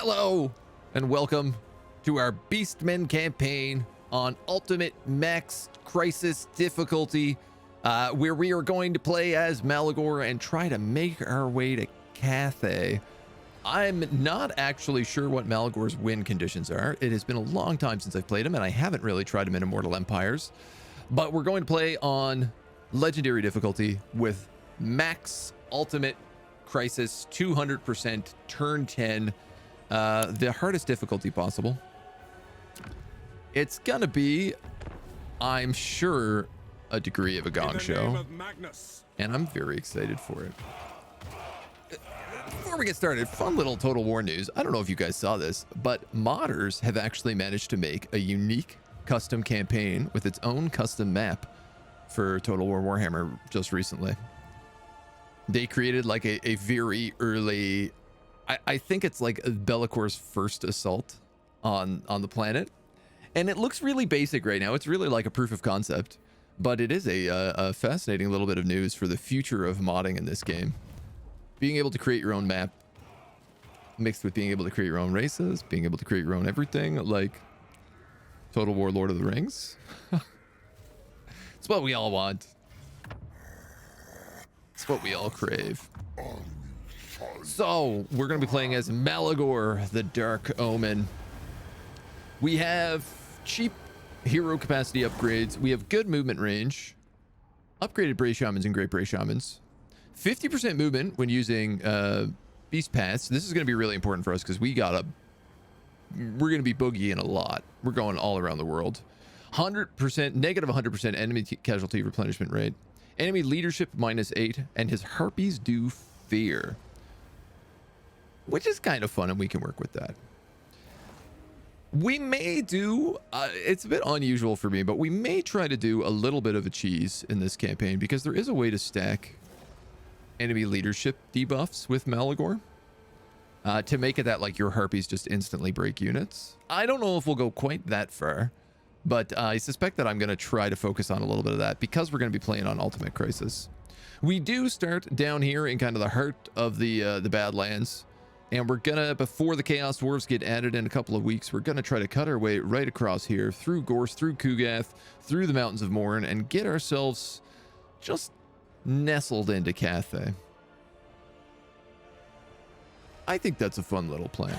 Hello and welcome to our Beastmen campaign on Ultimate Max Crisis difficulty, where we are going to play as Malagor and try to make our way to Cathay. I'm not actually sure what Malagor's win conditions are. It has been a long time since I've played him, and I haven't really tried him in Immortal Empires. But we're going to play on Legendary difficulty with Max Ultimate Crisis, 200%, turn 10. The hardest difficulty possible. It's gonna be, I'm sure, a degree of a gong show, and I'm very excited for it. Before we get started, fun little Total War news. I don't know if you guys saw this, but modders have actually managed to make a unique custom campaign with its own custom map for Total War Warhammer just recently. They created like a very early, I think it's like Bellacor's first assault on the planet, and it looks really basic right now. It's really like a proof of concept, but it is a fascinating little bit of news for the future of modding in this game. Being able to create your own map mixed with being able to create your own races, being able to create your own everything, like Total War Lord of the Rings. It's what we all want. It's what we all crave. So, we're going to be playing as Malagor, the Dark Omen. We have cheap hero capacity upgrades. We have good movement range. Upgraded Bray Shamans and Great Bray Shamans. 50% movement when using Beast Paths. This is going to be really important for us because we're going to be boogieing a lot. We're going all around the world. 100%, negative 100% enemy casualty replenishment rate. Enemy leadership -8, and his harpies do fear, which is kind of fun, and we can work with that. We may do, it's a bit unusual for me, but we may try to do a little bit of a cheese in this campaign because there is a way to stack enemy leadership debuffs with Malagor to make it that like your harpies just instantly break units. I don't know if we'll go quite that far, but I suspect that I'm going to try to focus on a little bit of that because we're going to be playing on Ultimate Crisis. We do start down here in kind of the heart of the Badlands, and we're gonna, before the Chaos Dwarves get added in a couple of weeks, we're gonna try to cut our way right across here through Gorse, through Kugath, through the Mountains of Morn, and get ourselves just nestled into Cathay. I think that's a fun little plan.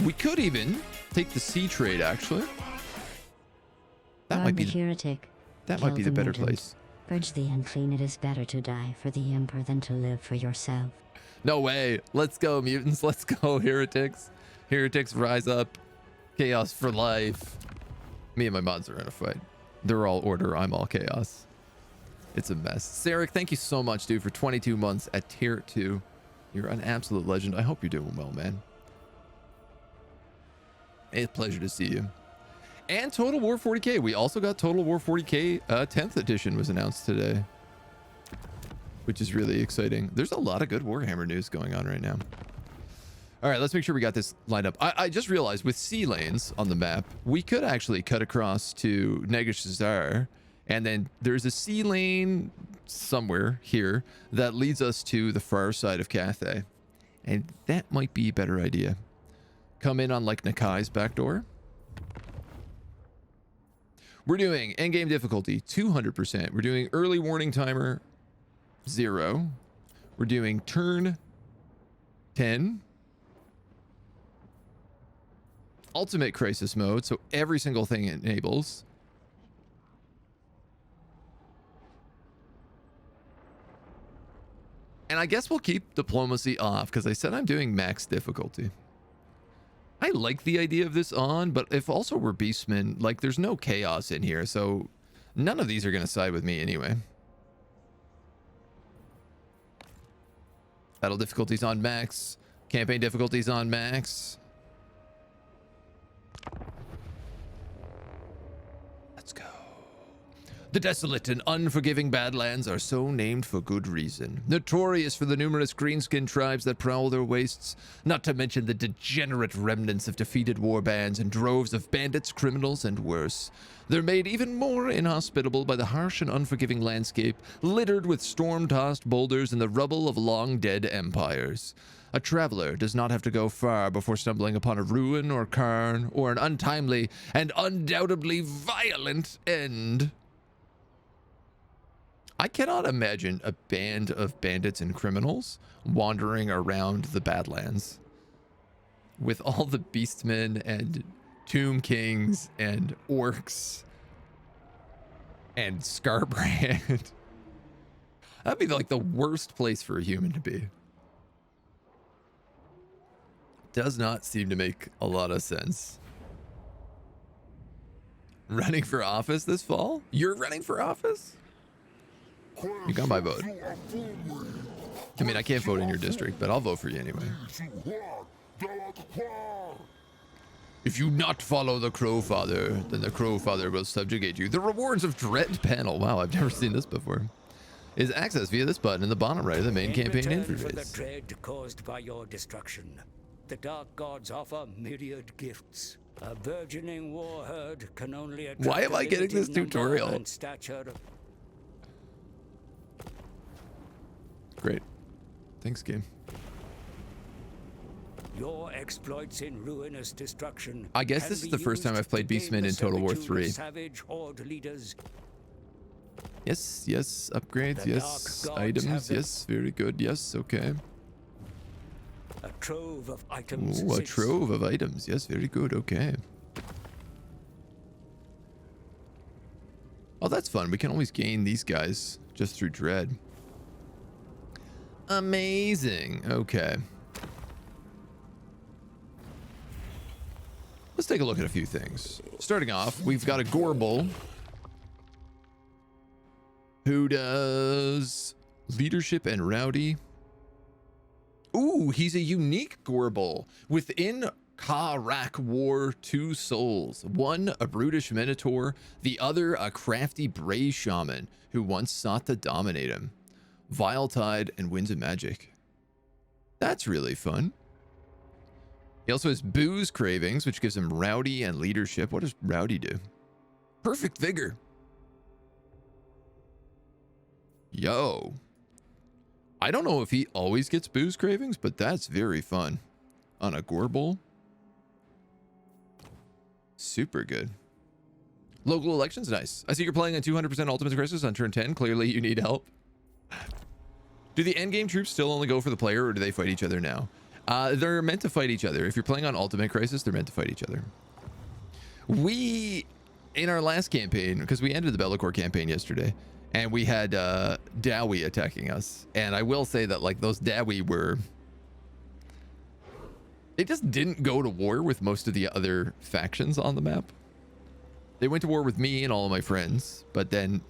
We could even take the sea trade, actually. That might be the heretic. That might be the better place. Purge the unclean. It is better to die for the Emperor than to live for yourself. No way. Let's go, mutants. Let's go, heretics. Heretics rise up. Chaos for life. Me and my mods are in a fight. They're all order. I'm all chaos. It's a mess. Sarek, thank you so much, dude, for 22 months at tier 2. You're an absolute legend. I hope you're doing well, man. It's a pleasure to see you. And Total War 40k. We also got Total War 40k 10th edition was announced today, which is really exciting. There's a lot of good Warhammer news going on right now. All right, let's make sure we got this lined up. I just realized with sea lanes on the map, we could actually cut across to Negashazar, and then there's a sea lane somewhere here that leads us to the far side of Cathay, and that might be a better idea. Come in on like Nakai's back door. We're doing endgame difficulty 200%. We're doing early warning timer 0. We're doing turn 10. Ultimate crisis mode, so every single thing it enables. And I guess we'll keep diplomacy off because I said I'm doing max difficulty. I like the idea of this on, but if also we're beastmen, like there's no chaos in here, so none of these are going to side with me anyway. Battle difficulties on max. Campaign difficulties on max. Let's go. The desolate and unforgiving Badlands are so named for good reason, notorious for the numerous greenskin tribes that prowl their wastes, not to mention the degenerate remnants of defeated warbands and droves of bandits, criminals, and worse. They're made even more inhospitable by the harsh and unforgiving landscape, littered with storm-tossed boulders and the rubble of long-dead empires. A traveler does not have to go far before stumbling upon a ruin or cairn, or an untimely and undoubtedly violent end. I cannot imagine a band of bandits and criminals wandering around the Badlands with all the beastmen and tomb kings and orcs and Scarbrand. That'd be like the worst place for a human to be. Does not seem to make a lot of sense. Running for office this fall? You're running for office? You got my vote. I mean, I can't vote in your district, but I'll vote for you anyway. If you not follow the Crow Father, then the Crow Father will subjugate you. The Rewards of Dread panel. Wow, I've never seen this before. Is accessed via this button in the bottom right of the main campaign interface. For the dread caused by your destruction, the Dark Gods offer myriad gifts. A burgeoning war herd can only attract. Why am I getting this tutorial? And stature. Great. Thanks, game. Your exploits in ruinous destruction. I guess this is the first time I've played Beastmen in Total War 3. Savage Horde leaders. Yes, yes, upgrades, yes, items, yes, very good, yes, okay. A trove of items. Ooh, a trove of items, yes, very good, okay. Oh, that's fun. We can always gain these guys just through dread. Amazing. Okay. Let's take a look at a few things. Starting off, we've got a Gorble who does leadership and rowdy. Ooh, he's a unique Gorble. Within Karak War, 2 souls. One, a brutish minotaur. The other, a crafty Bray shaman who once sought to dominate him. Vile Tide and Winds of Magic. That's really fun. He also has booze cravings, which gives him rowdy and leadership. What does rowdy do? Perfect vigor. Yo. I don't know if he always gets booze cravings, but that's very fun. On a Gorble. Super good. Local elections, nice. I see you're playing a 200% Ultimate Crisis on turn 10. Clearly you need help. Do the endgame troops still only go for the player, or do they fight each other now? They're meant to fight each other. If you're playing on Ultimate Crisis, they're meant to fight each other. We, in our last campaign, because we ended the Malagor campaign yesterday, and we had Dowie attacking us. And I will say that, like, those Dowie were... They just didn't go to war with most of the other factions on the map. They went to war with me and all of my friends, but then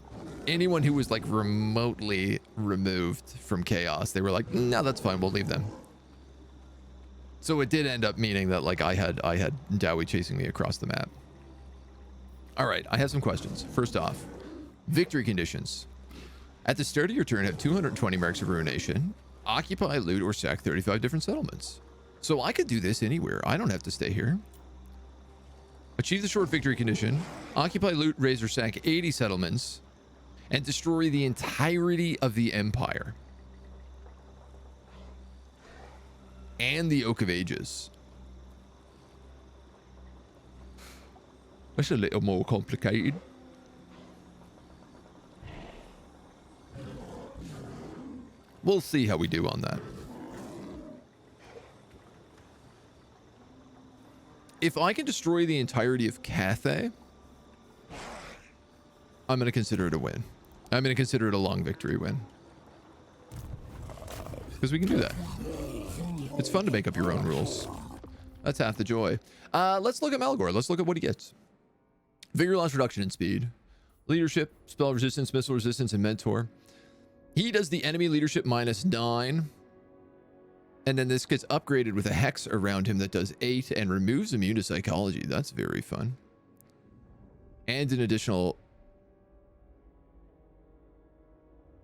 anyone who was like remotely removed from chaos, they were like, no, that's fine, we'll leave them. So it did end up meaning that like I had Dowie chasing me across the map. All right, I have some questions. First off, victory conditions. At the start of your turn, have 220 marks of ruination, occupy, loot, or sack 35 different settlements. So I could do this anywhere. I don't have to stay here. Achieve the short victory condition, occupy, loot, raise, or sack 80 settlements, and destroy the entirety of the empire. And the Oak of Ages. That's a little more complicated. We'll see how we do on that. If I can destroy the entirety of Cathay, I'm going to consider it a win. I'm going to consider it a long victory win. Because we can do that. It's fun to make up your own rules. That's half the joy. Let's look at Malagor. Let's look at what he gets. Vigor loss reduction in speed. Leadership, spell resistance, missile resistance, and mentor. He does the enemy leadership -9. And then this gets upgraded with a hex around him that does 8 and removes immune to psychology. That's very fun. And an additional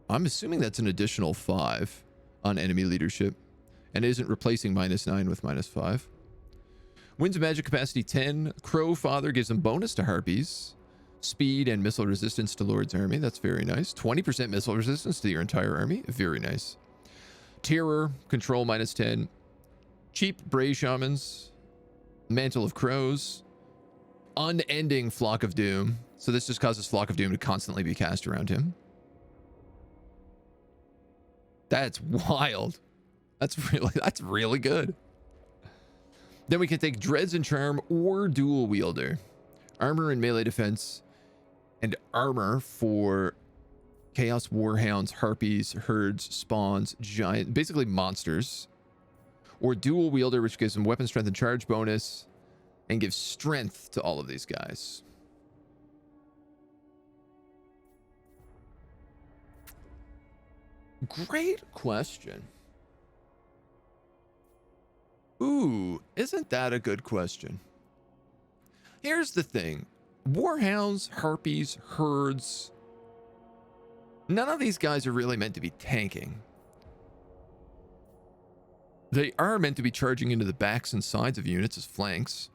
I'm assuming that's an additional 5 on enemy leadership and isn't replacing -9 with -5. Winds of magic capacity 10. Crow Father gives them bonus to harpies. Speed and missile resistance to Lord's army. That's very nice. 20% missile resistance to your entire army. Very nice. Terror, control -10. Cheap Bray Shamans. Mantle of Crows. Unending Flock of Doom. So this just causes Flock of Doom to constantly be cast around him. That's wild. That's really good. Then we can take Dreads and Charm or Dual Wielder. Armor and melee defense. And armor for Chaos Warhounds, Harpies, Herds, Spawns, Giant, basically monsters. Or Dual Wielder, which gives them weapon strength and charge bonus. And gives strength to all of these guys. Great question. Ooh, isn't that a good question? Here's the thing. Warhounds, Harpies, Herds. None of these guys are really meant to be tanking. They are meant to be charging into the backs and sides of units as flanks.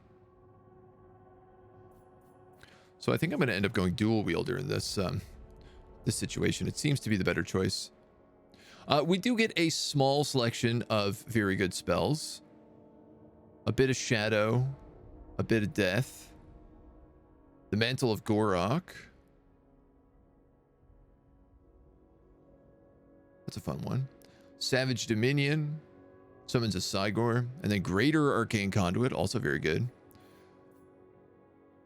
So I think I'm going to end up going dual wielder in this situation. It seems to be the better choice. We do get a small selection of very good spells. A bit of Shadow. A bit of Death. The Mantle of Gorok. That's a fun one. Savage Dominion. Summons a Cygor. And then Greater Arcane Conduit. Also very good.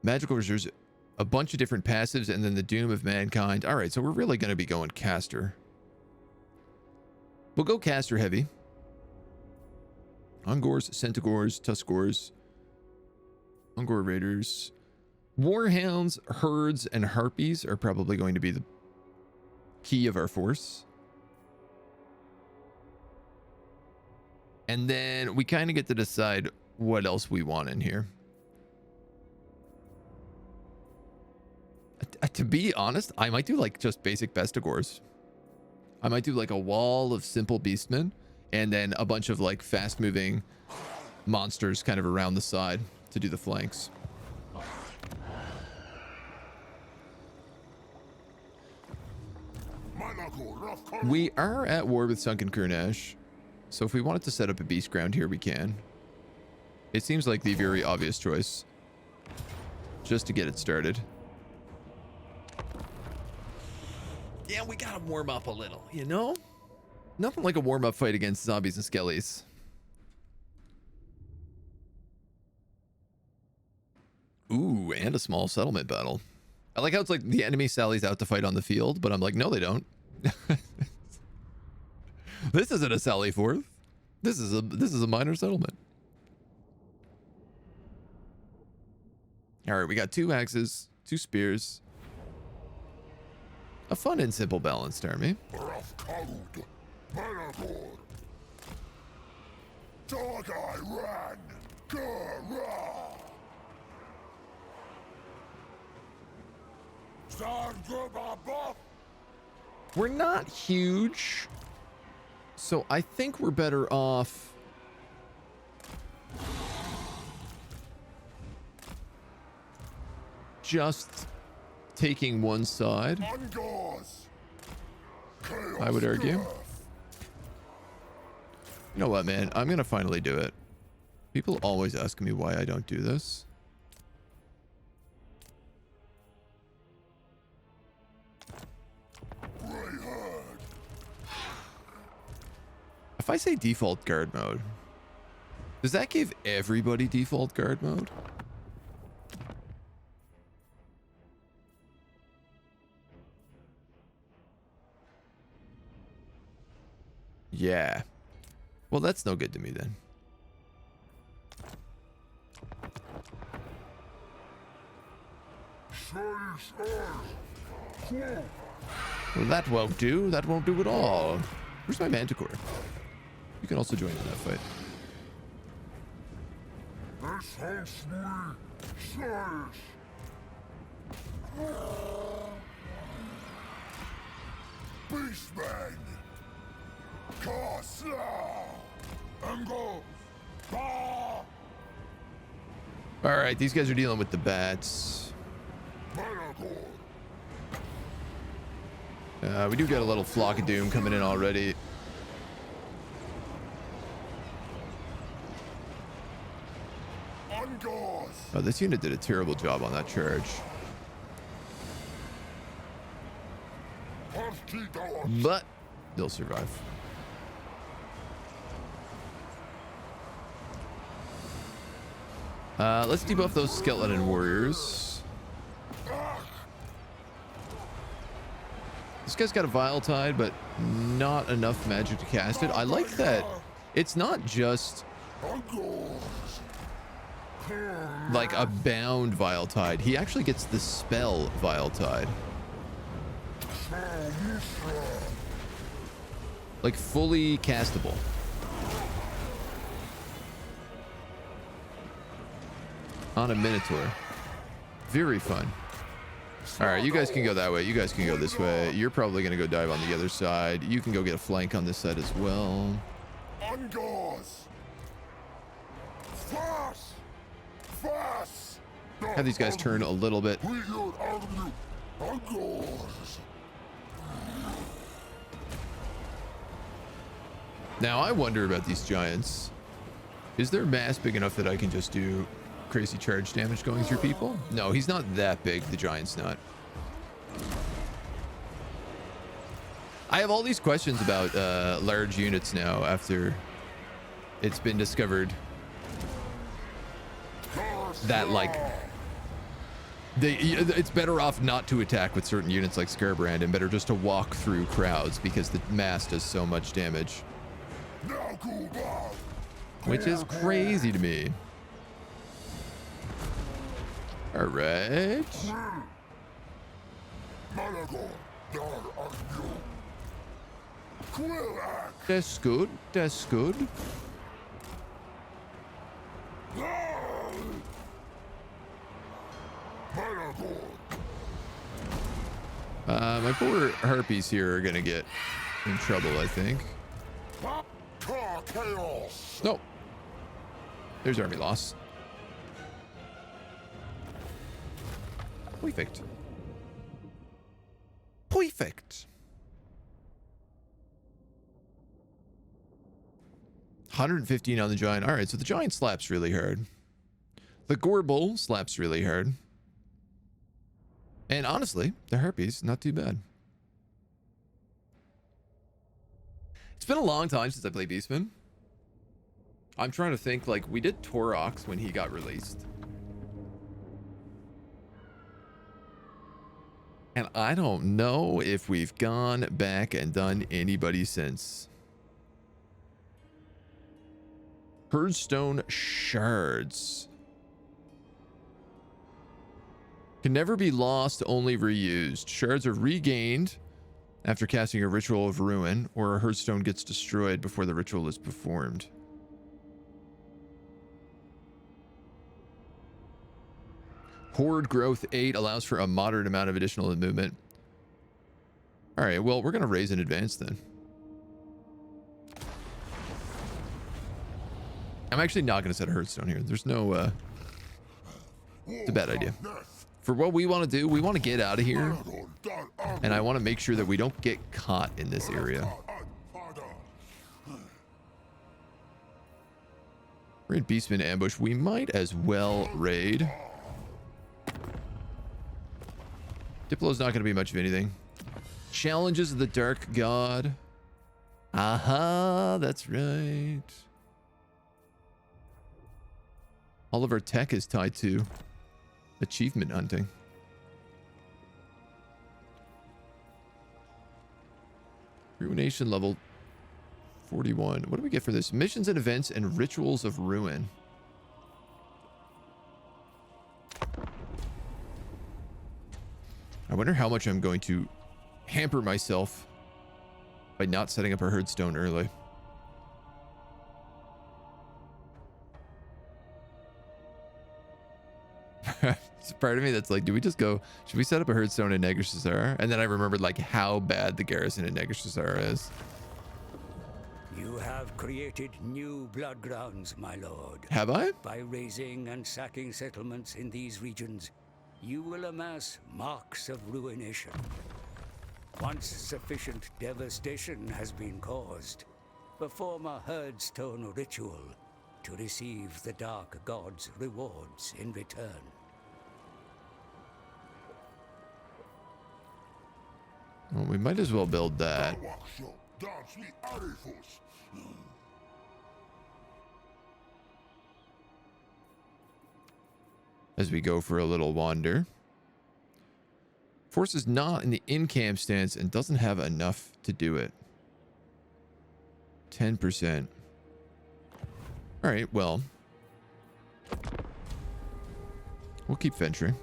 Magical Reserves. A bunch of different passives. And then the Doom of Mankind. Alright, so we're really going to be going caster. We'll go caster heavy. Ungors, Centaurs, Tuskors. Ungor Raiders. Warhounds, Herds, and Harpies are probably going to be the key of our force. And then we kind of get to decide what else we want in here. To be honest, I might do like just basic Bestigors. I might do like a wall of simple beastmen and then a bunch of like fast moving monsters kind of around the side to do the flanks. We are at war with Sunken Kurnash, so if we wanted to set up a beast ground here, we can. It seems like the very obvious choice, just to get it started. Yeah, we gotta warm up a little, you know? Nothing like a warm-up fight against zombies and skellies. Ooh, and a small settlement battle. I like how it's like the enemy sallies out to fight on the field, but I'm like, no, they don't. This isn't a sally forth. This is a minor settlement. All right, we got 2 axes, 2 spears. A fun and simple balanced army. We're not huge, so I think we're better off just taking one side, I would argue. You know what, man? I'm gonna finally do it. People always ask me why I don't do this. If I say default guard mode, does that give everybody default guard mode? Yeah. Well, that's no good to me then. Well, that won't do. That won't do at all. Where's my Manticore? You can also join in that fight. Beastman! Kislev! Engulf! All right, these guys are dealing with the bats. Malagor! We do got a little flock of doom coming in already. Engulf! Oh, this unit did a terrible job on that charge. But they'll survive. Let's debuff those skeleton warriors. This guy's got a Vile Tide, but not enough magic to cast it. I like that it's not just like a bound Vile Tide. He actually gets the spell Vile Tide. Like fully castable. On a Minotaur. Very fun. All right, you guys can go that way. You guys can go this way. You're probably going to go dive on the other side. You can go get a flank on this side as well. Have these guys turn a little bit. Now, I wonder about these giants. Is their mass big enough that I can just do crazy charge damage going through people? No, he's not that big. The giant's not. I have all these questions about large units now after it's been discovered that, like, it's better off not to attack with certain units like Scarbrand and better just to walk through crowds because the mass does so much damage. Which is crazy to me. All right. That's good. That's good. My poor harpies here are gonna get in trouble, I think. No. There's army loss. Perfect. Perfect. 115 on the giant. All right, so the giant slaps really hard. The Gorbull slaps really hard. And honestly, the harpies, not too bad. It's been a long time since I played Beastman. I'm trying to think, like, we did Torox when he got released. And I don't know if we've gone back and done anybody since. Herdstone shards. Can never be lost, only reused. Shards are regained after casting a ritual of ruin, or a herdstone gets destroyed before the ritual is performed. Horde growth 8 allows for a moderate amount of additional movement. All right, well, we're going to raise in advance then. I'm actually not going to set a herdstone here. There's no... it's a bad idea. For what we want to do, we want to get out of here. And I want to make sure that we don't get caught in this area. We're in Beastman ambush. We might as well raid. Diplo's not going to be much of anything. Challenges of the Dark God. Aha, that's right. All of our tech is tied to achievement hunting. Ruination level 41. What do we get for this? Missions and events and rituals of ruin. I wonder how much I'm going to hamper myself by not setting up a herdstone early. It's part of me that's like, do we just go, should we set up a herdstone in Negrisazar? And then I remembered like how bad the garrison in Negrisazar is. You have created new blood grounds, my lord. Have I? By raising and sacking settlements in these regions, you will amass marks of ruination. Once sufficient devastation has been caused, perform a herdstone ritual to receive the Dark God's rewards in return. Well, we might as well build that. As we go for a little wander. Force is not in the in-camp stance and doesn't have enough to do it. 10%. All right, well. We'll keep venturing.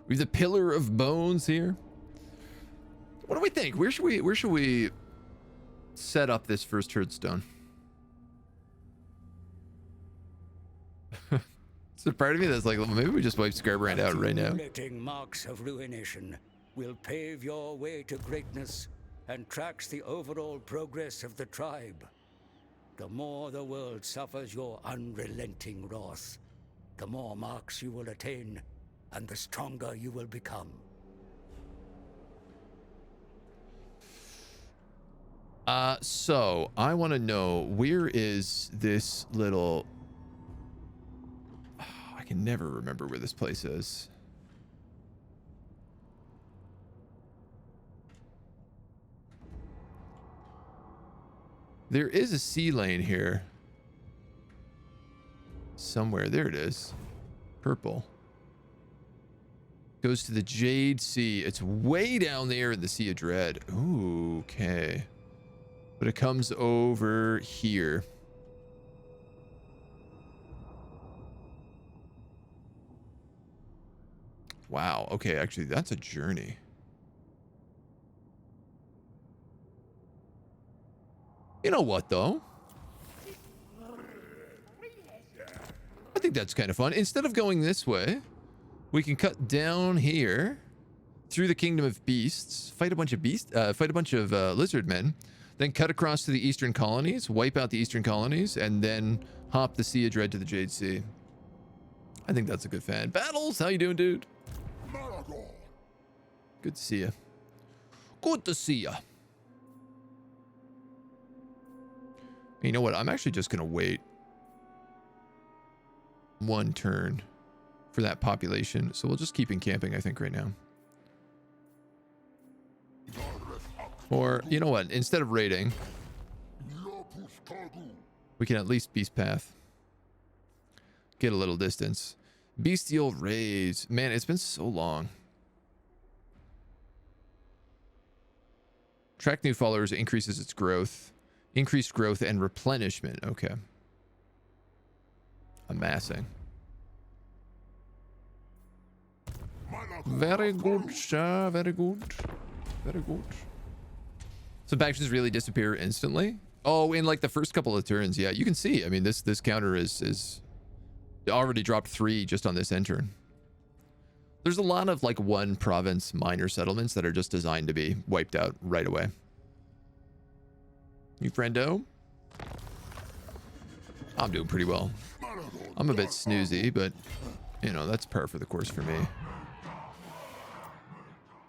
We have the Pillar of Bones here. What do we think? Where should we set up this first herdstone? So part of me that's like, well, maybe we just wipe Scarbrand out right now. Accumulating marks of ruination will pave your way to greatness and tracks the overall progress of the tribe. The more the world suffers your unrelenting wrath, the more marks you will attain, and the stronger you will become. So I want to know, where is this little... I can never remember where this place is. There is a sea lane here. Somewhere. There it is. Purple. Goes to the Jade Sea. It's way down there in the Sea of Dread. Ooh, okay. But it comes over here. Wow. Okay, actually, that's a journey. You know what, though? I think that's kind of fun. Instead of going this way, we can cut down here through the Kingdom of Beasts, fight a bunch of lizard men, then cut across to the Eastern Colonies, wipe out the Eastern Colonies, and then hop the Sea of Dread to the Jade Sea. I think that's a good fan. Battles, how you doing, dude? Malagor. Good to see you. Good to see you. You know what? I'm actually just going to wait one turn for that population. So we'll just keep encamping, I think, right now. Or, you know what? Instead of raiding, we can at least beast path. Get a little distance. Bestial raids. Man, it's been so long. Track new followers increases its growth. Increased growth and replenishment. Okay. Amassing. Very good, sir. Very good. Very good. Some factions really disappear instantly. Oh, in like the first couple of turns. Yeah, you can see. I mean, this counter is already dropped 3 just on this end turn. There's a lot of like one province minor settlements that are just designed to be wiped out right away. You friendo? I'm doing pretty well. I'm a bit snoozy, but you know, that's par for the course for me.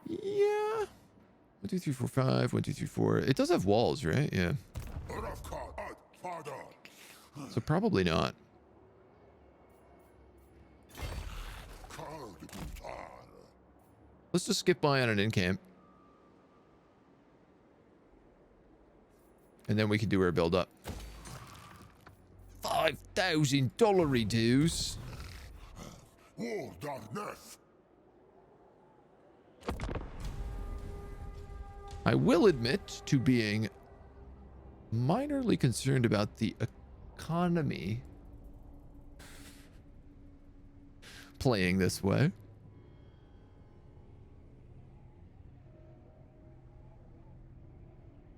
Yeah. 1, 2, 3, 4, 5. 1, 2, 3, 4. It does have walls, right? Yeah. So probably not. Let's just skip by on an in-camp. And then we can do our build-up. $5,000 dues. I will admit to being minorly concerned about the economy playing this way.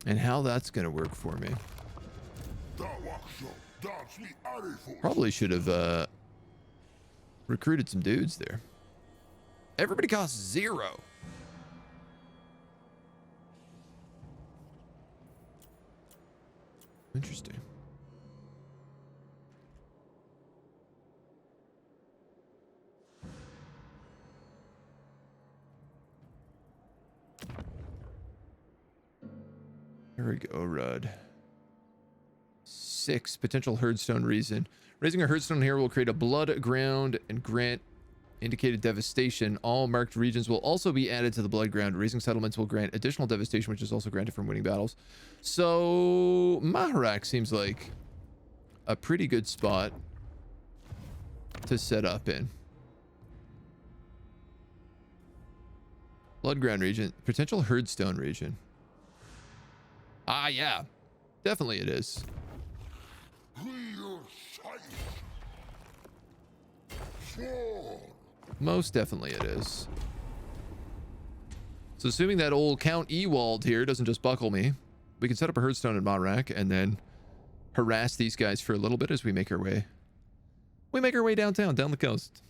And how that's going to work for me. Probably should have recruited some dudes there. Everybody costs 0. Interesting. Here we go, Rudd. 6, potential herdstone reason. Raising a herdstone here will create a blood ground and grant indicated devastation. All marked regions will also be added to the blood ground. Raising settlements will grant additional devastation, which is also granted from winning battles. So Maharak seems like a pretty good spot to set up in. Blood ground region, potential herdstone region. Ah, yeah, definitely it is. Most definitely it is. So assuming that old Count Ewald here doesn't just buckle me, we can set up a herdstone in Maharak and then harass these guys for a little bit as we make our way. We make our way downtown, down the coast.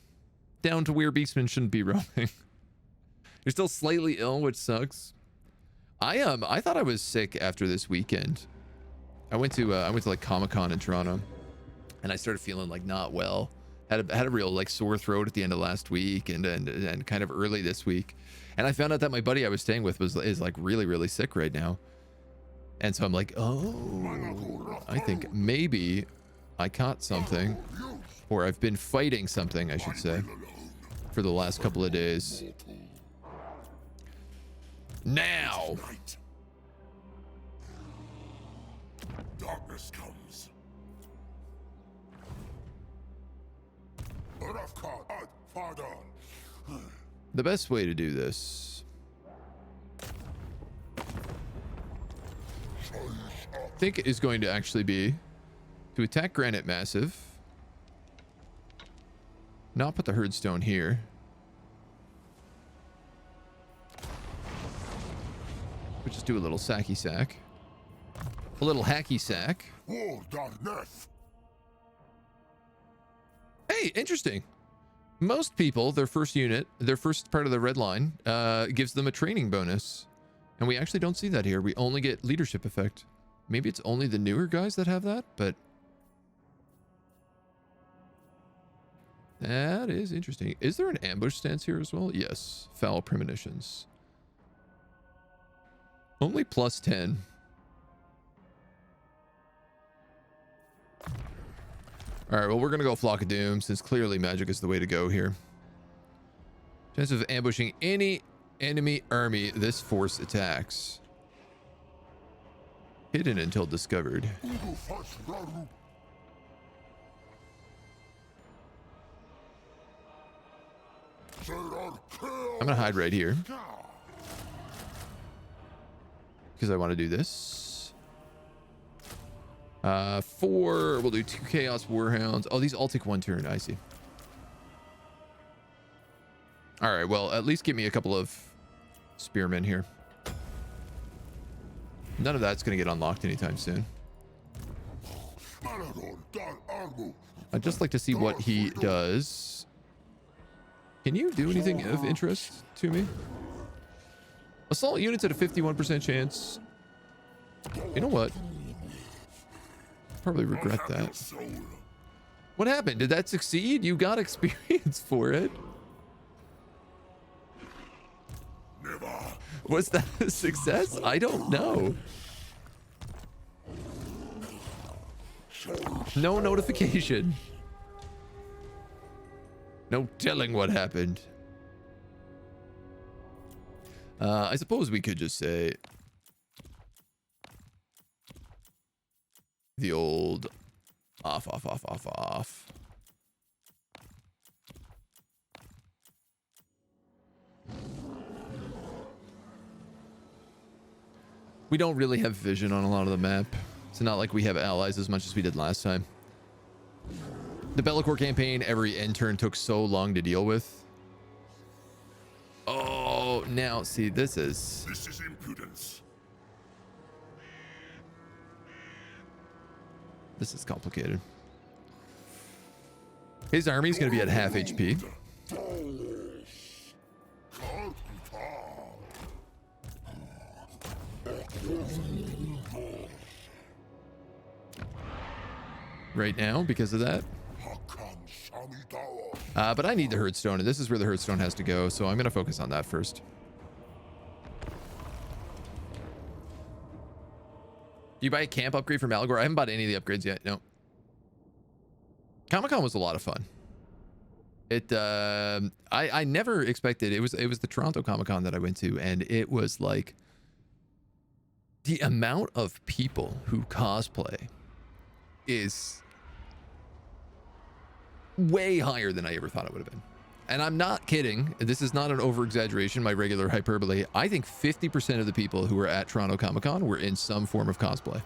Down to where beastmen shouldn't be roaming. You're still slightly ill, which sucks. I thought I was sick after this weekend. I went to like Comic-Con in Toronto, and I started feeling like not well. Had a real like sore throat at the end of last week and kind of early this week. And I found out that my buddy I was staying with is like really sick right now. And so I'm like, oh, I think maybe I caught something, or I've been fighting something, I should say, for the last couple of days. Now. Darkness comes. The best way to do this, I think, is going to actually be to attack Granite Massive. Not put the herdstone here. We'll just do a little sacky sack. A little hacky sack. Hey, interesting. Most people, their first unit, their first part of the red line, gives them a training bonus. And we actually don't see that here. We only get leadership effect. Maybe it's only the newer guys that have that, but that is interesting. Is there an ambush stance here as well? Yes. Foul premonitions. Only plus 10. All right, well, we're going to go Flock of Doom, since clearly magic is the way to go here. Chance of ambushing any enemy army this force attacks. Hidden until discovered. I'm going to hide right here, because I want to do this. 4, we'll do 2 Chaos Warhounds. Oh, these all take 1 turn. I see. All right, well, at least give me a couple of spearmen here. None of that's going to get unlocked anytime soon. I'd just like to see what he does. Can you do anything of interest to me? Assault units at a 51% chance. You know what? Probably regret that. What happened? Did that succeed? You got experience for it. Was that a success? I don't know. No notification. No telling what happened. I suppose we could just say the old off. We don't really have vision on a lot of the map. It's not like we have allies as much as we did last time. The Malagor campaign, every end turn took so long to deal with. Oh, now see, this is impudence. This is complicated. His army's going to be at half HP. Right now because of that. But I need the herdstone, and this is where the herdstone has to go, so I'm going to focus on that first. Do you buy a camp upgrade for Malagor? I haven't bought any of the upgrades yet. No. Comic-Con was a lot of fun. I never expected it was the Toronto Comic-Con that I went to, and it was like the amount of people who cosplay is way higher than I ever thought it would have been. And I'm not kidding. This is not an over-exaggeration, my regular hyperbole. I think 50% of the people who were at Toronto Comic-Con were in some form of cosplay.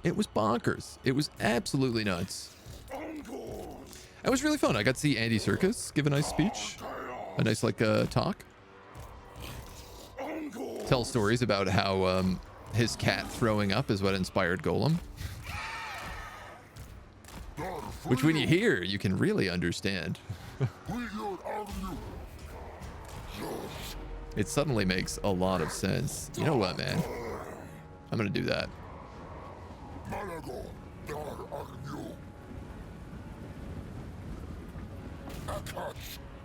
It was bonkers. It was absolutely nuts. It was really fun. I got to see Andy Serkis give a nice speech. A nice, like, talk. Tell stories about how his cat throwing up is what inspired Golem. Which when you hear, you can really understand. It suddenly makes a lot of sense. You know what, man? I'm gonna do that.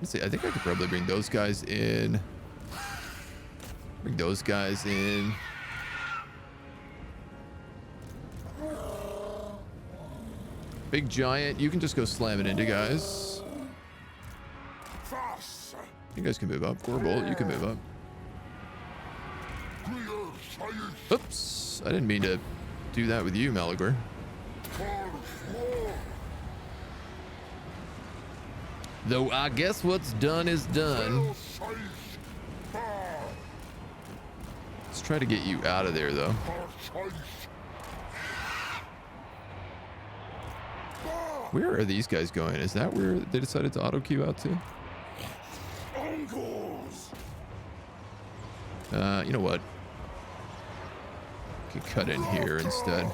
Let's see, I think I could probably bring those guys in. Bring those guys in. Big giant, you can just go slam it into, guys. You guys can move up. Gorbolt, you can move up. Oops, I didn't mean to do that with you, Malagor. Though I guess what's done is done. Let's try to get you out of there, though. Where are these guys going? Is that where they decided to auto queue out to? You know what? Can cut in here instead.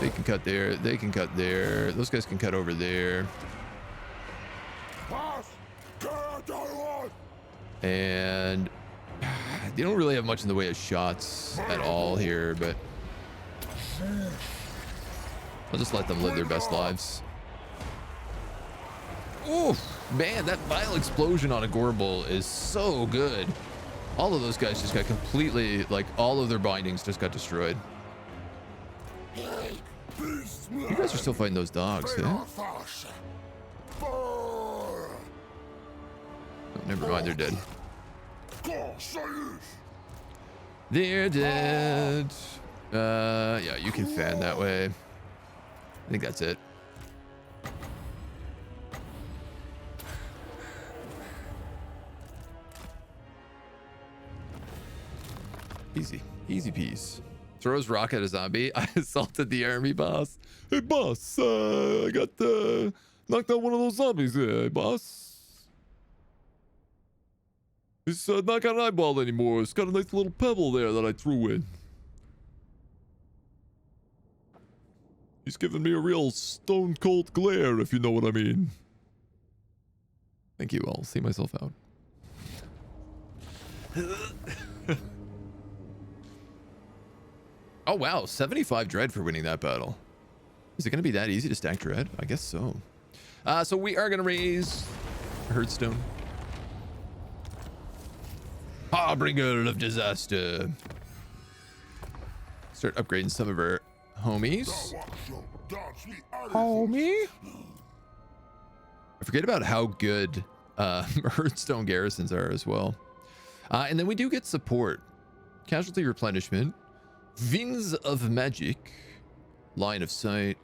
They can cut there. They can cut there. Those guys can cut over there. And they don't really have much in the way of shots at all here, but I'll just let them live their best lives. Oh, man, that vile explosion on a Gorbolt is so good. All of those guys just got completely, like, all of their bindings just got destroyed. You guys are still fighting those dogs, eh? Oh, never mind, they're dead. They're dead. Yeah, you can fan that way. I think that's it. Easy. Easy peas. Throws rock at a zombie. I assaulted the army, boss. Hey, boss. I got knocked out one of those zombies there, boss. It's not got an eyeball anymore. It's got a nice little pebble there that I threw in. He's giving me a real stone cold glare, if you know what I mean. Thank you. I'll see myself out. Oh, wow. 75 dread for winning that battle. Is it going to be that easy to stack dread? I guess so. So we are going to raise herdstone. Harbinger of disaster. Start upgrading some of our homies. Homie? I forget about how good herdstone garrisons are as well. And then we do get support. Casualty replenishment. Winds of magic. Line of sight.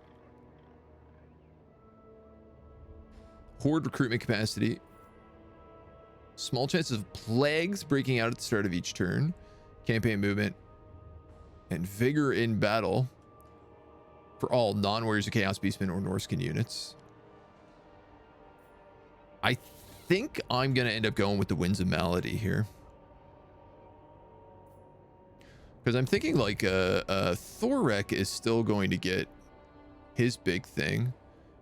Horde recruitment capacity. Small chances of plagues breaking out at the start of each turn. Campaign movement. And vigor in battle. For all non-warriors of Chaos Beastmen or Norskin units. I think I'm going to end up going with the Winds of Malady here. Because I'm thinking like Thorek is still going to get his big thing.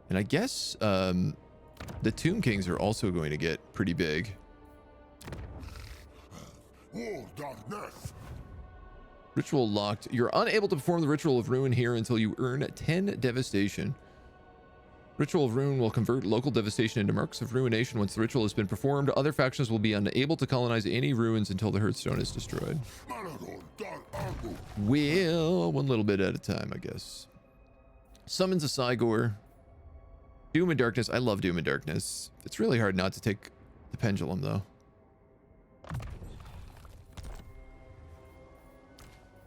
And I guess the Tomb Kings are also going to get pretty big. Ritual locked. You're unable to perform the Ritual of Ruin here until you earn 10 devastation. Ritual of Ruin will convert local devastation into marks of ruination once the ritual has been performed. Other factions will be unable to colonize any ruins until the herdstone is destroyed. Well, one little bit at a time, I guess. Summons a Cygor. Doom and Darkness. I love Doom and Darkness. It's really hard not to take the Pendulum, though.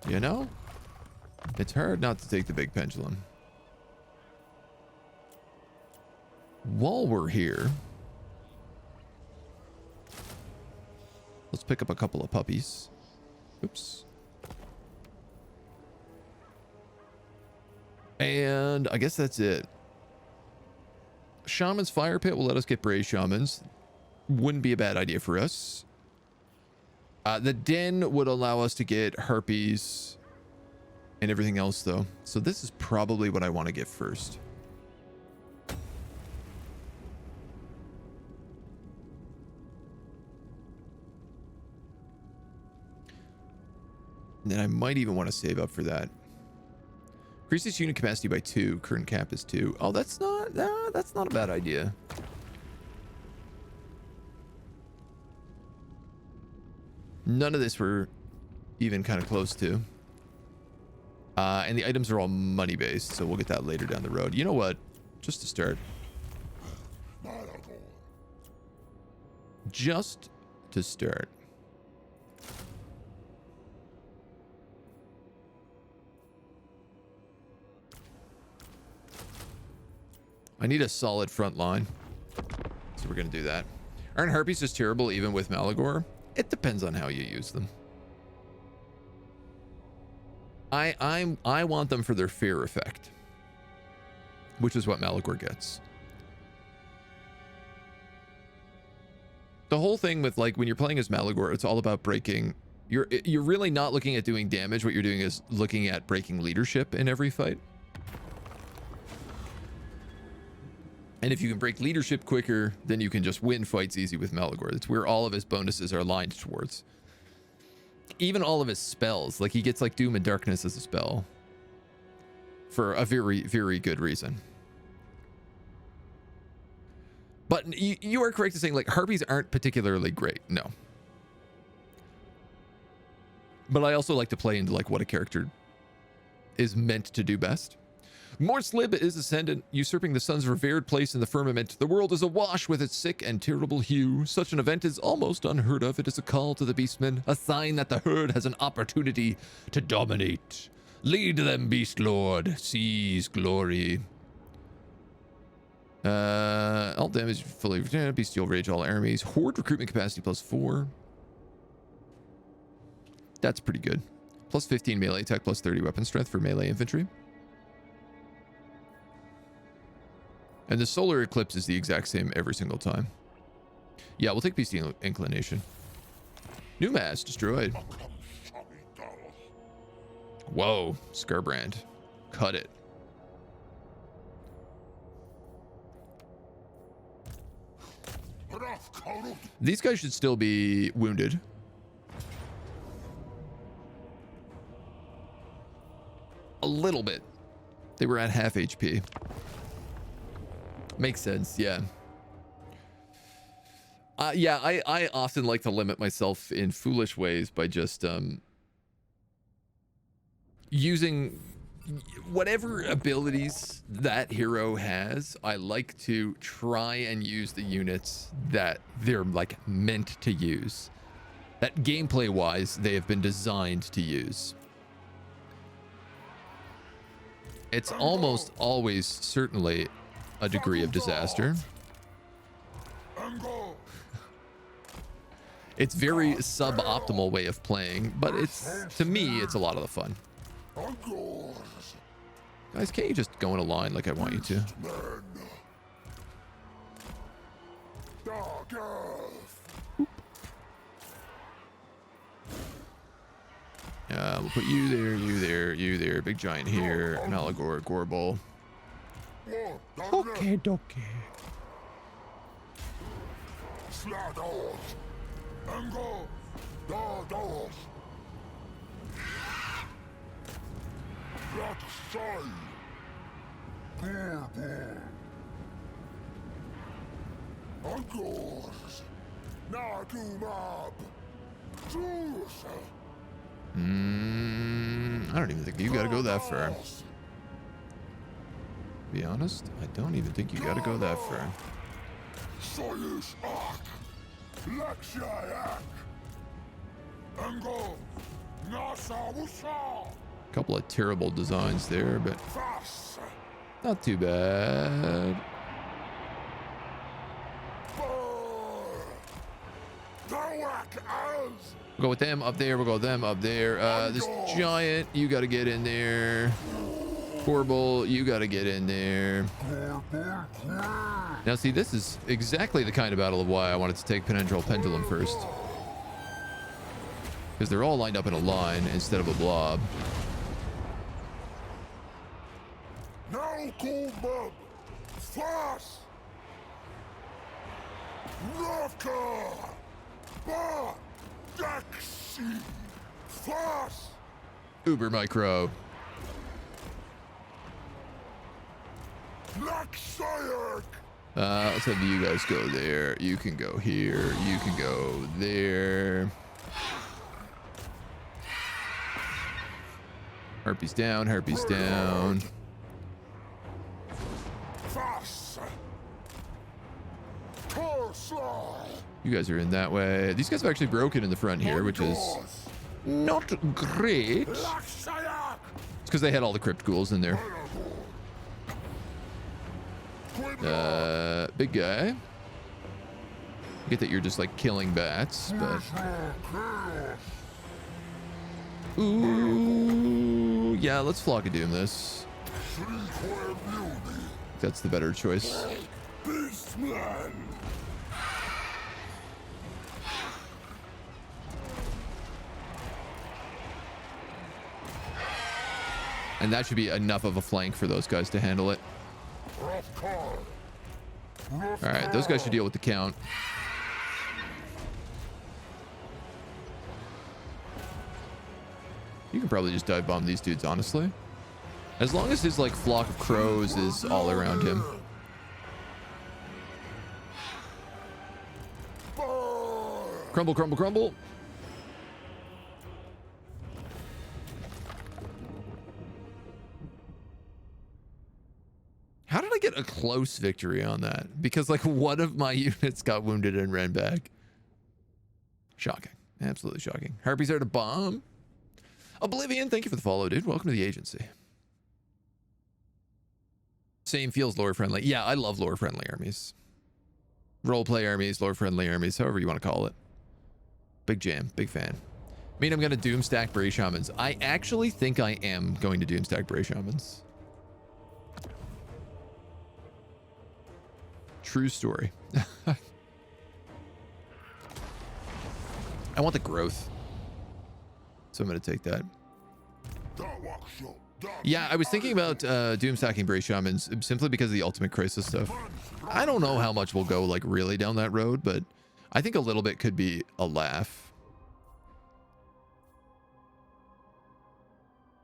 You know? It's hard not to take the big Pendulum. While we're here, let's pick up a couple of puppies. Oops. And I guess that's it. Shaman's Fire Pit will let us get Brave Shamans. Wouldn't be a bad idea for us. The Den would allow us to get Harpies and everything else, though. So this is probably what I want to get first. And then I might even want to save up for that. Increases unit capacity by 2. Current cap is 2. Oh, that's not a bad idea. None of this we're even kind of close to. And the items are all money based, so we'll get that later down the road. You know what? Just to start. Just to start. I need a solid front line. So we're going to do that. Aren't Harpies just terrible even with Malagor? It depends on how you use them. I want them for their fear effect, which is what Malagor gets. The whole thing with, like, when you're playing as Malagor, it's all about breaking. You're really not looking at doing damage. What you're doing is looking at breaking leadership in every fight. And if you can break leadership quicker, then you can just win fights easy with Malagor. That's where all of his bonuses are aligned towards. Even all of his spells, like he gets like Doom and Darkness as a spell for a very, very good reason. But you are correct in saying, like, Harpies aren't particularly great. No. But I also like to play into, like, what a character is meant to do best. Morslib is ascendant, usurping the sun's revered place in the firmament. The world is awash with its sick and terrible hue. Such an event is almost unheard of. It is a call to the beastmen, a sign that the herd has an opportunity to dominate. Lead them, beast lord. Seize glory. All damage fully returned. Bestial rage all enemies. Horde recruitment capacity plus 4. That's pretty good. Plus 15 melee attack, plus 30 weapon strength for melee infantry. And the solar eclipse is the exact same every single time. Yeah, we'll take bestial inclination. New mass destroyed. Whoa, Scarbrand. Cut it. These guys should still be wounded. A little bit. They were at half HP. Makes sense, yeah. Yeah, I often like to limit myself in foolish ways by just using whatever abilities that hero has. I like to try and use the units that they're, like, meant to use. That gameplay wise, they have been designed to use. It's almost always certainly a degree of disaster. It's very suboptimal way of playing, but it's, to me, it's a lot of the fun. Guys, can't you just go in a line like I want you to? We'll put you there, you there, you there. Big giant here. Malagor, Gorbol. Okay, dokie. Slaanesh. Engulf. Daemons. Let's say. Engulf. Nadumab. Juice. I don't even think you gotta go that far. To be honest, I don't even think you gotta go that far. Soyuz Ak. Lexiayak. Engulf. Nasawusa. Couple of terrible designs there, but Fast. not too bad. We'll go with them up there. We'll go with them up there. This giant, you got to get in there. Horrible, you got to get in there. Now, see, this is exactly the kind of battle of why I wanted to take Penetral Pendulum first. Because they're all lined up in a line instead of a blob. Now go fast. Ravka. Ba. Daxi. Fast. Uber Micro. Laxayak. Let's have you guys go there. You can go here. You can go there. Harpies down. Harpies down. Fast. You guys are in that way. These guys have actually broken in the front here, which is not great. It's because they had all the crypt ghouls in there. Big guy. I get that you're just like killing bats, but ooh, yeah, let's Flock of Doom this. That's the better choice. And that should be enough of a flank for those guys to handle it. All right, those guys should deal with the count. You can probably just dive bomb these dudes, honestly. As long as his like flock of crows is all around him. Crumble, crumble, crumble. How did I get a close victory on that? Because like one of my units got wounded and ran back. Shocking. Absolutely shocking. Harpies are to bomb. Oblivion, thank you for the follow, dude. Welcome to the agency. Same feels lore friendly. Yeah, I love lore friendly armies. Roleplay armies, lore friendly armies, however you want to call it. Big jam, big fan. I mean, I'm going to doomstack Bray Shamans. I actually think I am going to doomstack Bray Shamans. True story. I want the growth. So I'm going to take that. Yeah, I was thinking about doomstacking Bray Shamans simply because of the ultimate crisis stuff. I don't know how much we'll go like really down that road, but I think a little bit could be a laugh.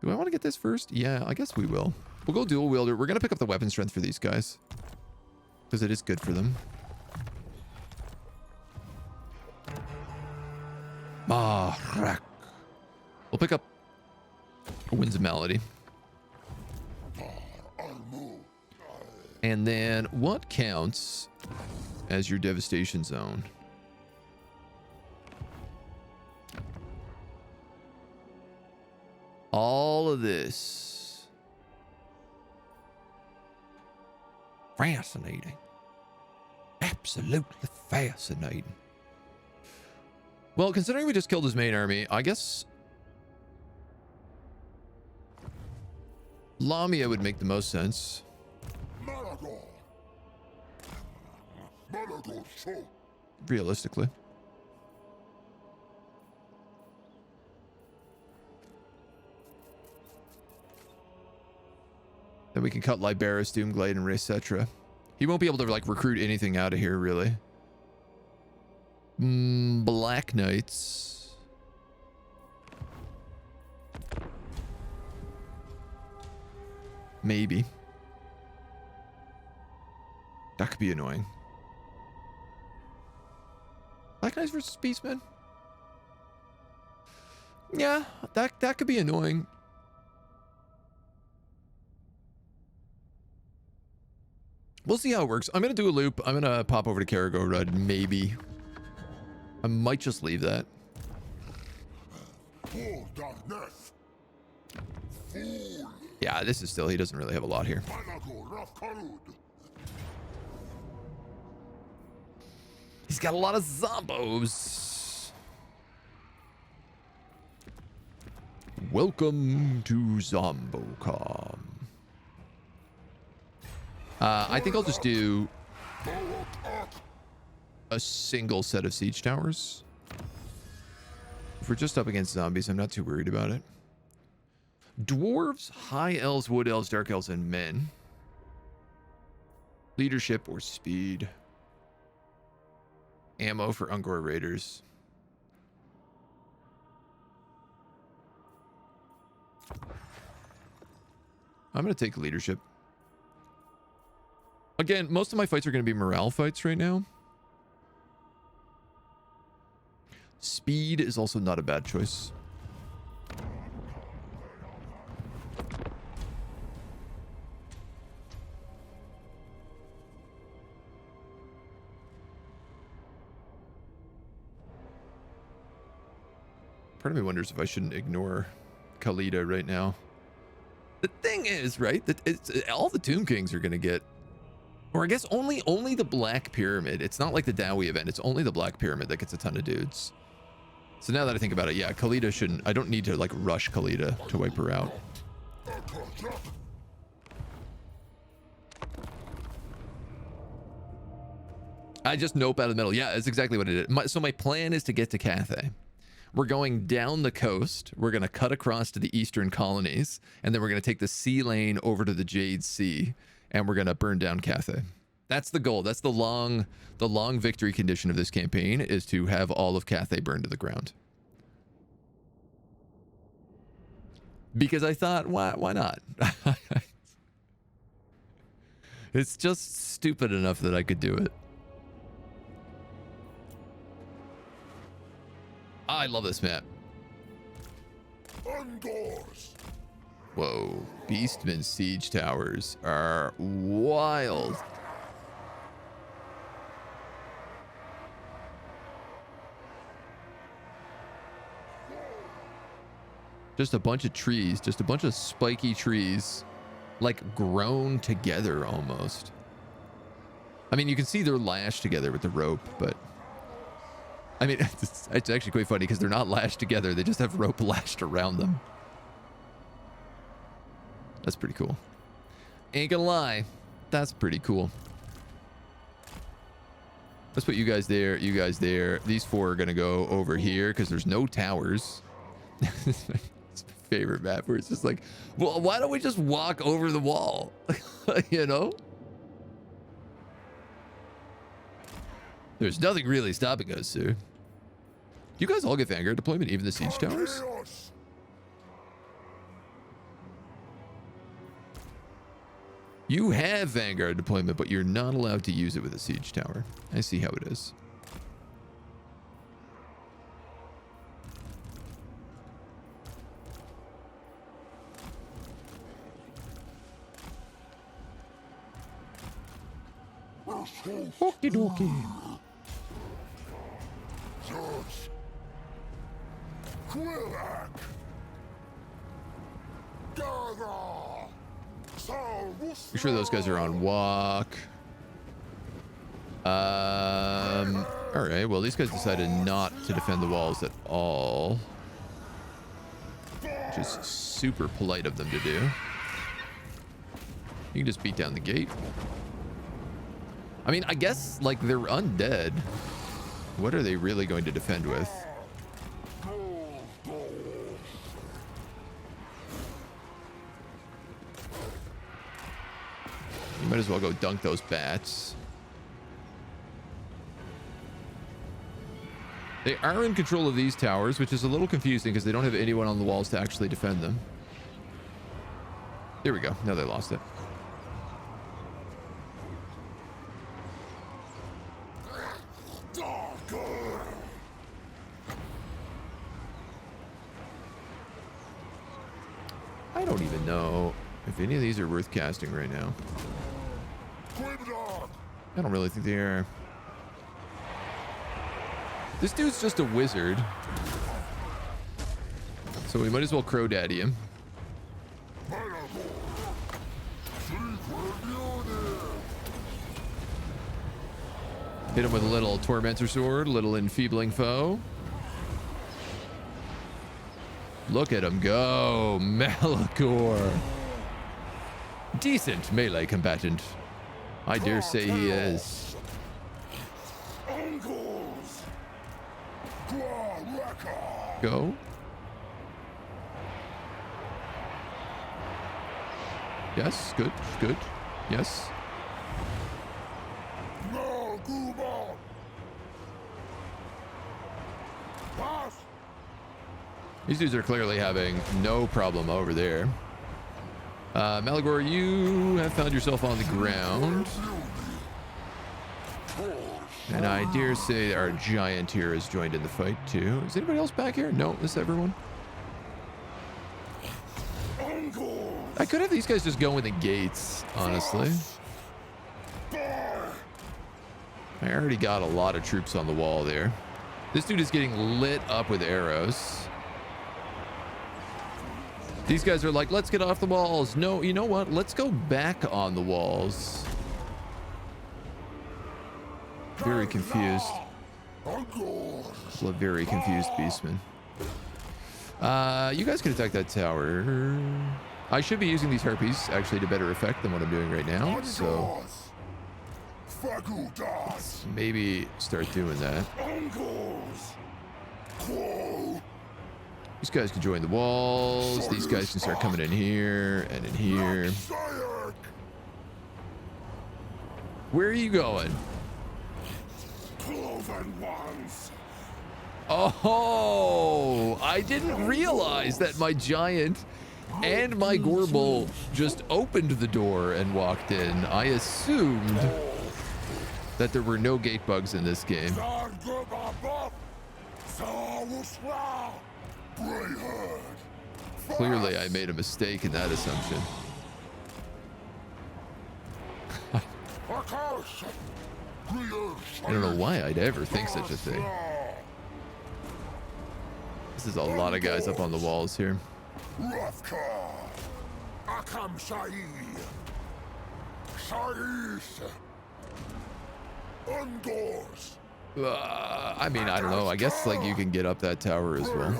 Do I want to get this first? Yeah, I guess we will. We'll go dual wielder. We're going to pick up the weapon strength for these guys because it is good for them. We'll pick up Winds of Malady. And then what counts as your devastation zone? All of this. Fascinating. Absolutely fascinating. Well, considering we just killed his main army, I guess Lamia would make the most sense. Malagor. Malagor, so. Realistically. Then we can cut Liberus, Doomglade, and Resetra. He won't be able to like recruit anything out of here, really. Black Knights. Maybe. That could be annoying. Black Knights versus Beastmen? Yeah, that could be annoying. We'll see how it works. I'm going to do a loop. I'm going to pop over to Karagorod, maybe. I might just leave that. Full darkness. Fool. Yeah, this is still, he doesn't really have a lot here. Malagor of Khorne. He's got a lot of zombos. Welcome to ZomboCom. I think I'll just do a single set of siege towers. If we're just up against zombies, I'm not too worried about it. Dwarves, high elves, wood elves, dark elves, and men. Leadership or speed. Ammo for Ungor raiders. I'm going to take leadership. Again, most of my fights are going to be morale fights right now. Speed is also not a bad choice. Part of me wonders if I shouldn't ignore Khalida right now. The thing is, right, that it's all the Tomb Kings are going to get, or I guess only the Black Pyramid. It's not like the Dowie event. It's only the Black Pyramid that gets a ton of dudes. So now that I think about it, yeah, Khalida shouldn't, I don't need to like rush Khalida to wipe her out. I just nope out of the middle. Yeah, that's exactly what it is. So my plan is to get to Cathay. We're going down the coast. We're going to cut across to the eastern colonies, and then we're going to take the sea lane over to the Jade Sea, and we're going to burn down Cathay. That's the goal. That's the long victory condition of this campaign, is to have all of Cathay burned to the ground. Because I thought, why not? It's just stupid enough that I could do it. I love this map. Ungors. Whoa. Beastman siege towers are wild. Just a bunch of trees, just a bunch of spiky trees, like grown together almost. I mean, you can see they're lashed together with the rope, but I mean, it's actually quite funny because they're not lashed together. They just have rope lashed around them. That's pretty cool. Ain't gonna lie. That's pretty cool. Let's put you guys there, you guys there. These four are gonna go over here because there's no towers. It's my favorite map where it's just like, well, why don't we just walk over the wall? You know? There's nothing really stopping us, sir. You guys all get Vanguard deployment, even the siege towers? You have Vanguard deployment, but you're not allowed to use it with a siege tower. I see how it is. Okie dokie. You sure those guys are on walk? All right. Well, these guys decided not to defend the walls at all, which is super polite of them to do. You can just beat down the gate. I mean, I guess like they're undead. What are they really going to defend with? Might as well go dunk those bats. They are in control of these towers, which is a little confusing because they don't have anyone on the walls to actually defend them. There we go. Now they lost it. I don't even know if any of these are worth casting right now. I don't really think they are. This dude's just a wizard. So we might as well crow daddy him. Hit him with a little tormentor sword, a little enfeebling foe. Look at him go, Malagor. Decent melee combatant. I dare say he is. Go. Yes, good, good. Yes. These dudes are clearly having no problem over there. Malagor, you have found yourself on the ground. And I dare say our giant here has joined in the fight too. Is anybody else back here? No, this is everyone. I could have these guys just go in the gates, honestly. I already got a lot of troops on the wall there. This dude is getting lit up with arrows. These guys are like, let's get off the walls. No, you know what? Let's go back on the walls. Very confused. Still a very confused beastman. You guys can attack that tower. I should be using these harpies actually to better effect than what I'm doing right now. So maybe start doing that. These guys can join the walls. These guys can start coming in here and in here. Where are you going? Oh, I didn't realize that my giant and my Gorble just opened the door and walked in. I assumed that there were no gate bugs in this game. Clearly, I made a mistake in that assumption. I don't know why I'd ever think such a thing. This is a lot of guys up on the walls here. I mean, I don't know. I guess like you can get up that tower as well.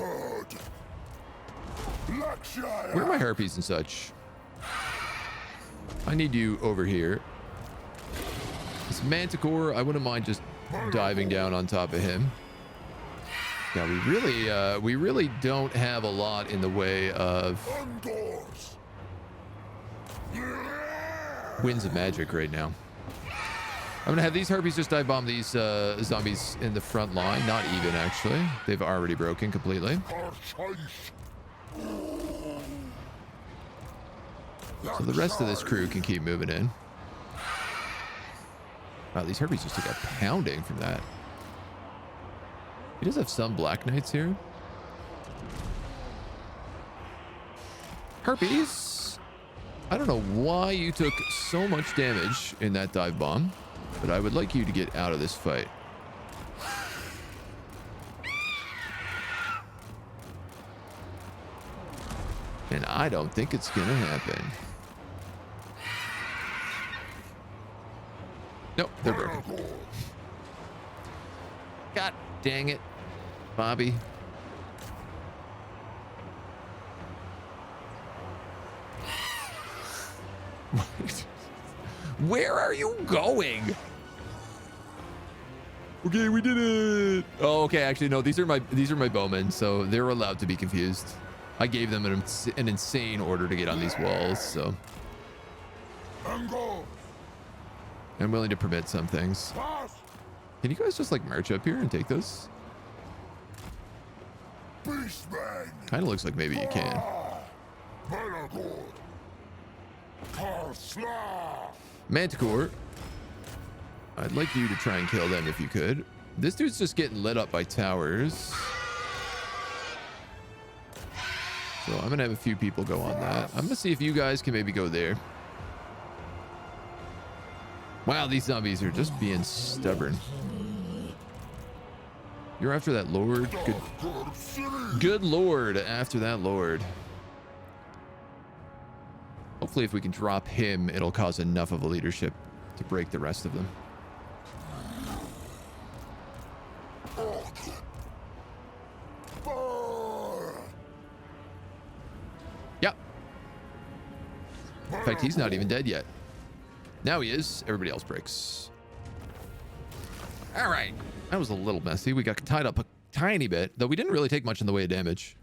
Where are my harpies and such? I need you over here. This Manticore, I wouldn't mind just diving down on top of him. Yeah, we really don't have a lot in the way of winds of magic right now. I'm gonna have these harpies just dive bomb these zombies in the front line. Not even actually. They've already broken completely. So the rest of this crew can keep moving in. Wow, these harpies just took a pounding from that. He does have some black knights here. Harpies, I don't know why you took so much damage in that dive bomb, but I would like you to get out of this fight. And I don't think it's gonna happen. Nope, they're broken. God dang it, Bobby. Where are you going? Okay, we did it. Oh, okay. Actually, no. These are my bowmen, so they're allowed to be confused. I gave them an insane order to get on these walls. So I'm willing to permit some things. Pass. Can you guys just like march up here and take this? Beastman. Kind of looks like maybe you can. Malagor. Kislev. Manticore. I'd like you to try and kill them if you could. This dude's just getting lit up by towers. So I'm gonna have a few people go on that. I'm gonna see if you guys can maybe go there. Wow, these zombies are just being stubborn. You're after that lord. Good lord after that lord. Hopefully if we can drop him, it'll cause enough of a leadership to break the rest of them. Yep. In fact, he's not even dead yet. Now he is. Everybody else breaks. All right. That was a little messy. We got tied up a tiny bit, though we didn't really take much in the way of damage.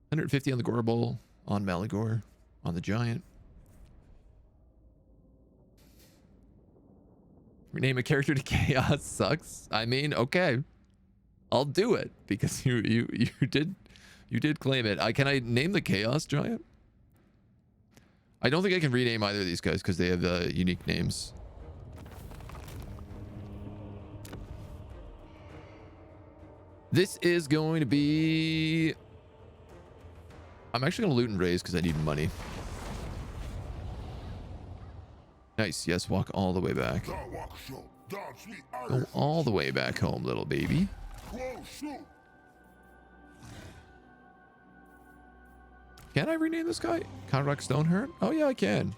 150 on the Gorbel, on Malagor, on the Giant. Rename a character to Chaos sucks. I mean, okay. I'll do it because you did claim it. Can I name the Chaos Giant? I don't think I can rename either of these guys because they have unique names. This is going to be... I'm actually going to loot and raise because I need money. Nice. Yes, walk all the way back. Go all the way back home, little baby. Can I rename this guy? Conrock Stonehurt? Oh, yeah, I can.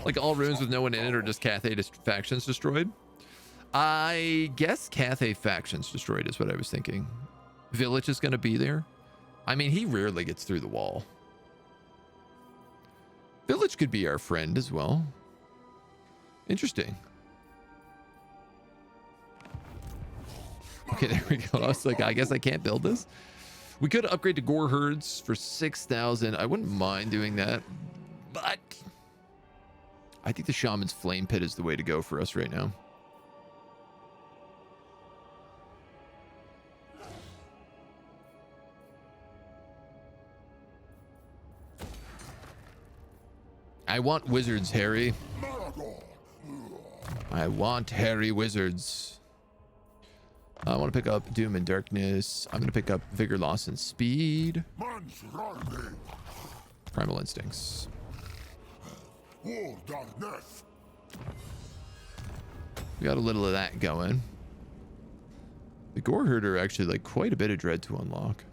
Like all runes with no one in it or just Cathay factions destroyed? I guess Cathay factions destroyed is what I was thinking. Village is going to be there. I mean, he rarely gets through the wall. Village could be our friend as well. Interesting. Okay, there we go. I was like, I guess I can't build this. We could upgrade to Gore Herds for 6,000. I wouldn't mind doing that, but I think the Shaman's Flame Pit is the way to go for us right now. I want wizards, Harry. I want hairy wizards. I want to pick up Doom and Darkness. I'm going to pick up Vigor, Loss, and Speed. Primal Instincts. We got a little of that going. The Gore Herder actually like quite a bit of dread to unlock.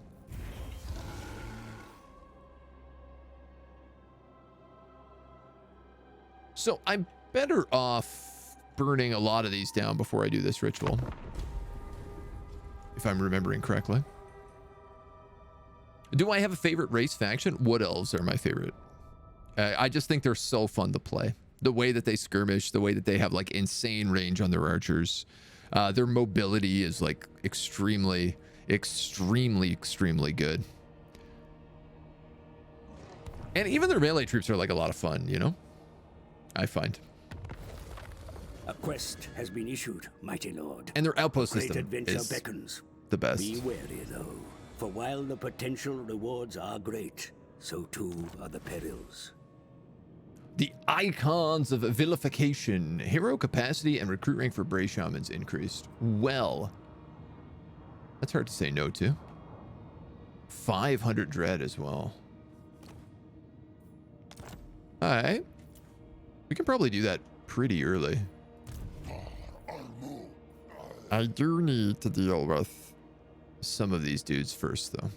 So I'm better off burning a lot of these down before I do this ritual. If I'm remembering correctly. Do I have a favorite race faction? Wood Elves are my favorite. I just think they're so fun to play. The way that they skirmish, the way that they have like insane range on their archers. Their mobility is like extremely good. And even their melee troops are like a lot of fun, you know? I find. A quest has been issued, mighty lord. And their outpost Great system adventure is beckons. the best. Be wary, though, for while the potential rewards are great, so too are the perils. The icons of vilification. Hero capacity and recruit rank for Bray Shamans increased. Well, that's hard to say no to. 500 dread as well. All right. We can probably do that pretty early. I do need to deal with some of these dudes first, though.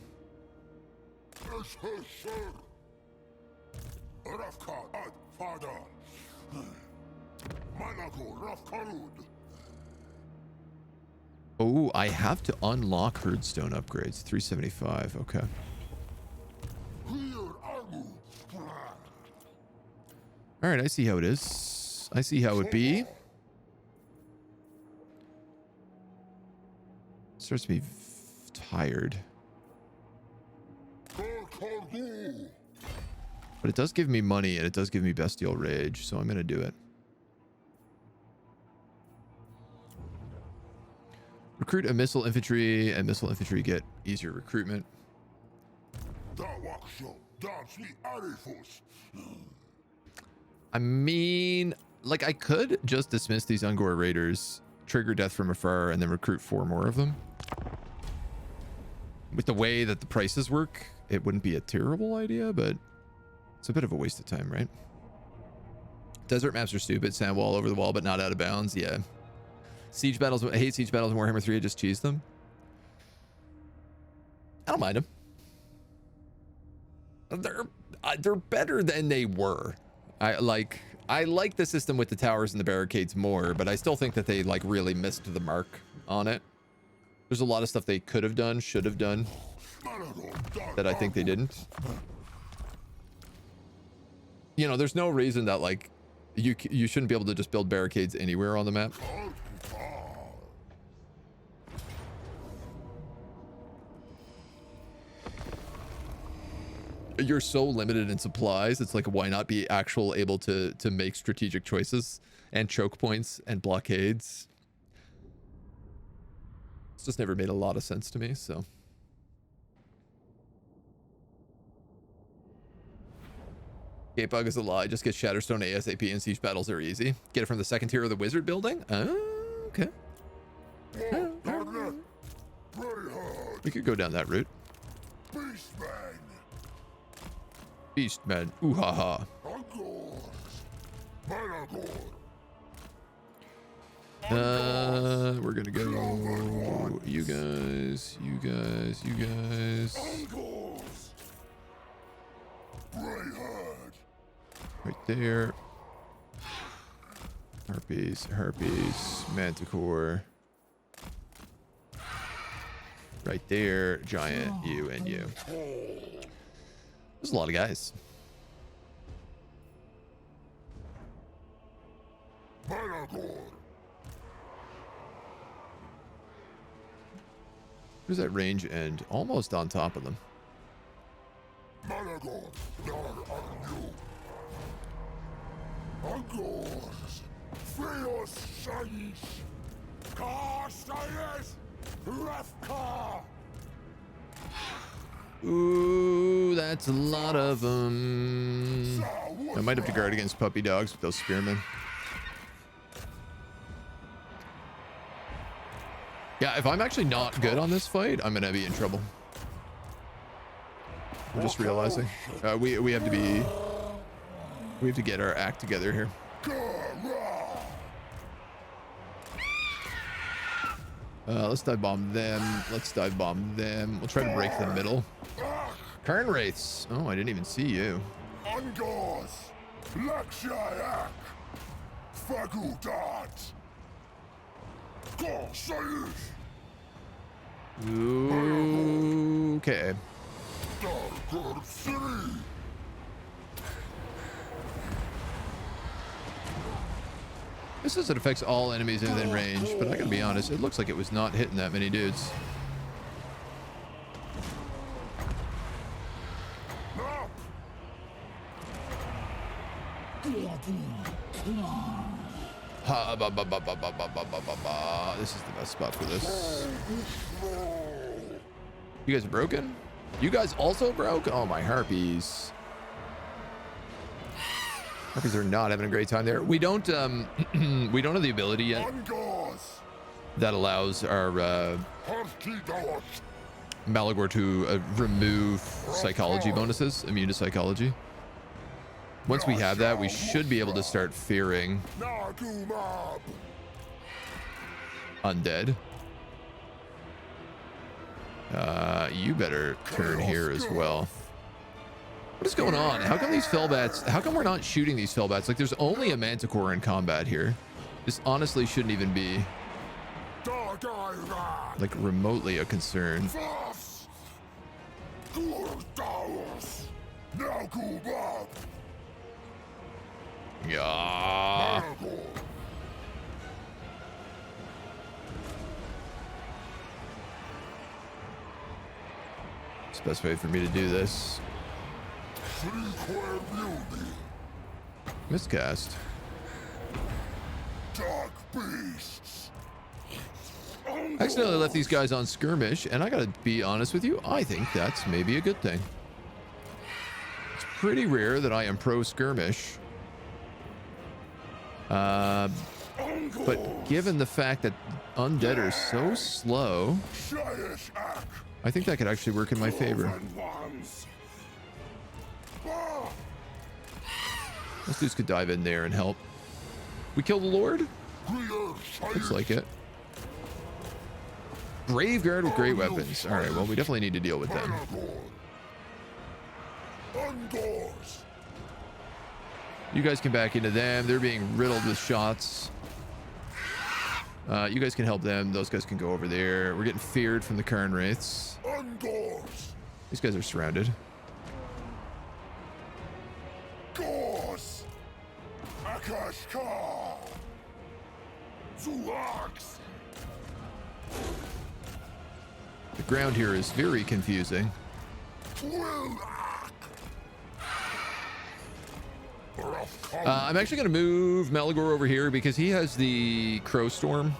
Oh, I have to unlock herdstone upgrades. 375. Okay. All right, I see how it is. I see how it be. Starts to be tired. But it does give me money and it does give me bestial rage, so I'm going to do it. Recruit a missile infantry, and missile infantry get easier recruitment. I mean, like, I could just dismiss these Ungor raiders, trigger death from afar, and then recruit 4 more of them. With the way that the prices work, it wouldn't be a terrible idea, but it's a bit of a waste of time, right? Desert maps are stupid. Sand wall over the wall, but not out of bounds. Yeah. Siege battles. I hate siege battles in Warhammer 3. I just cheese them. I don't mind them. They're better than they were. I like the system with the towers and the barricades more, but I still think that they like really missed the mark on it. There's a lot of stuff they could have done, should have done, that I think they didn't. You know, there's no reason that like you shouldn't be able to just build barricades anywhere on the map. You're so limited in supplies. It's like, why not be able to make strategic choices and choke points and blockades? It's just never made a lot of sense to me, so. Gate bug is a lie. Just get Shatterstone ASAP and siege battles are easy. Get it from the second tier of the wizard building? Okay. We could go down that route. Beastman. Ooh ha ha. We're gonna go. You guys. Right there. Harpies. Manticore. Right there. Giant. You and you. There's a lot of guys. Where's that range end? Almost on top of them. Ooh, that's a lot of them. I might have to guard against puppy dogs with those spearmen. Yeah, if I'm actually not good on this fight, I'm gonna be in trouble. I'm just realizing. We have to get our act together here. Let's dive bomb them. We'll try to break the middle. Khorne wraiths. Oh, I didn't even see you. Okay. This says it affects all enemies within range, but I gotta be honest, it looks like it was not hitting that many dudes. This is the best spot for this. You guys are broken? You guys also broke? Oh, my harpies. Harpies are not having a great time there. We don't have the ability yet that allows our Malagor to remove psychology bonuses, immune to psychology. Once we have that, we should be able to start fearing undead. You better turn here as well. What is going on? How come these fellbats, how come we're not shooting these fellbats? Like, there's only a manticore in combat here. This honestly shouldn't even be like remotely a concern. Yeah. It's the best way for me to do this. Three-square beauty. Miscast. Dark beasts. I accidentally left these guys on skirmish, and I gotta be honest with you, I think that's maybe a good thing. It's pretty rare that I am pro skirmish. But given the fact that undead are so slow, I think that could actually work in my favor. Those dudes could dive in there and help. We kill the Lord? Looks like it. Graveguard with great weapons. All right, well, we definitely need to deal with them. You guys can back into them. They're being riddled with shots. You guys can help them. Those guys can go over there. We're getting feared from the Khorne wraiths. These guys are surrounded. The ground here is very confusing. I'm actually going to move Malagor over here because he has the Crow Storm.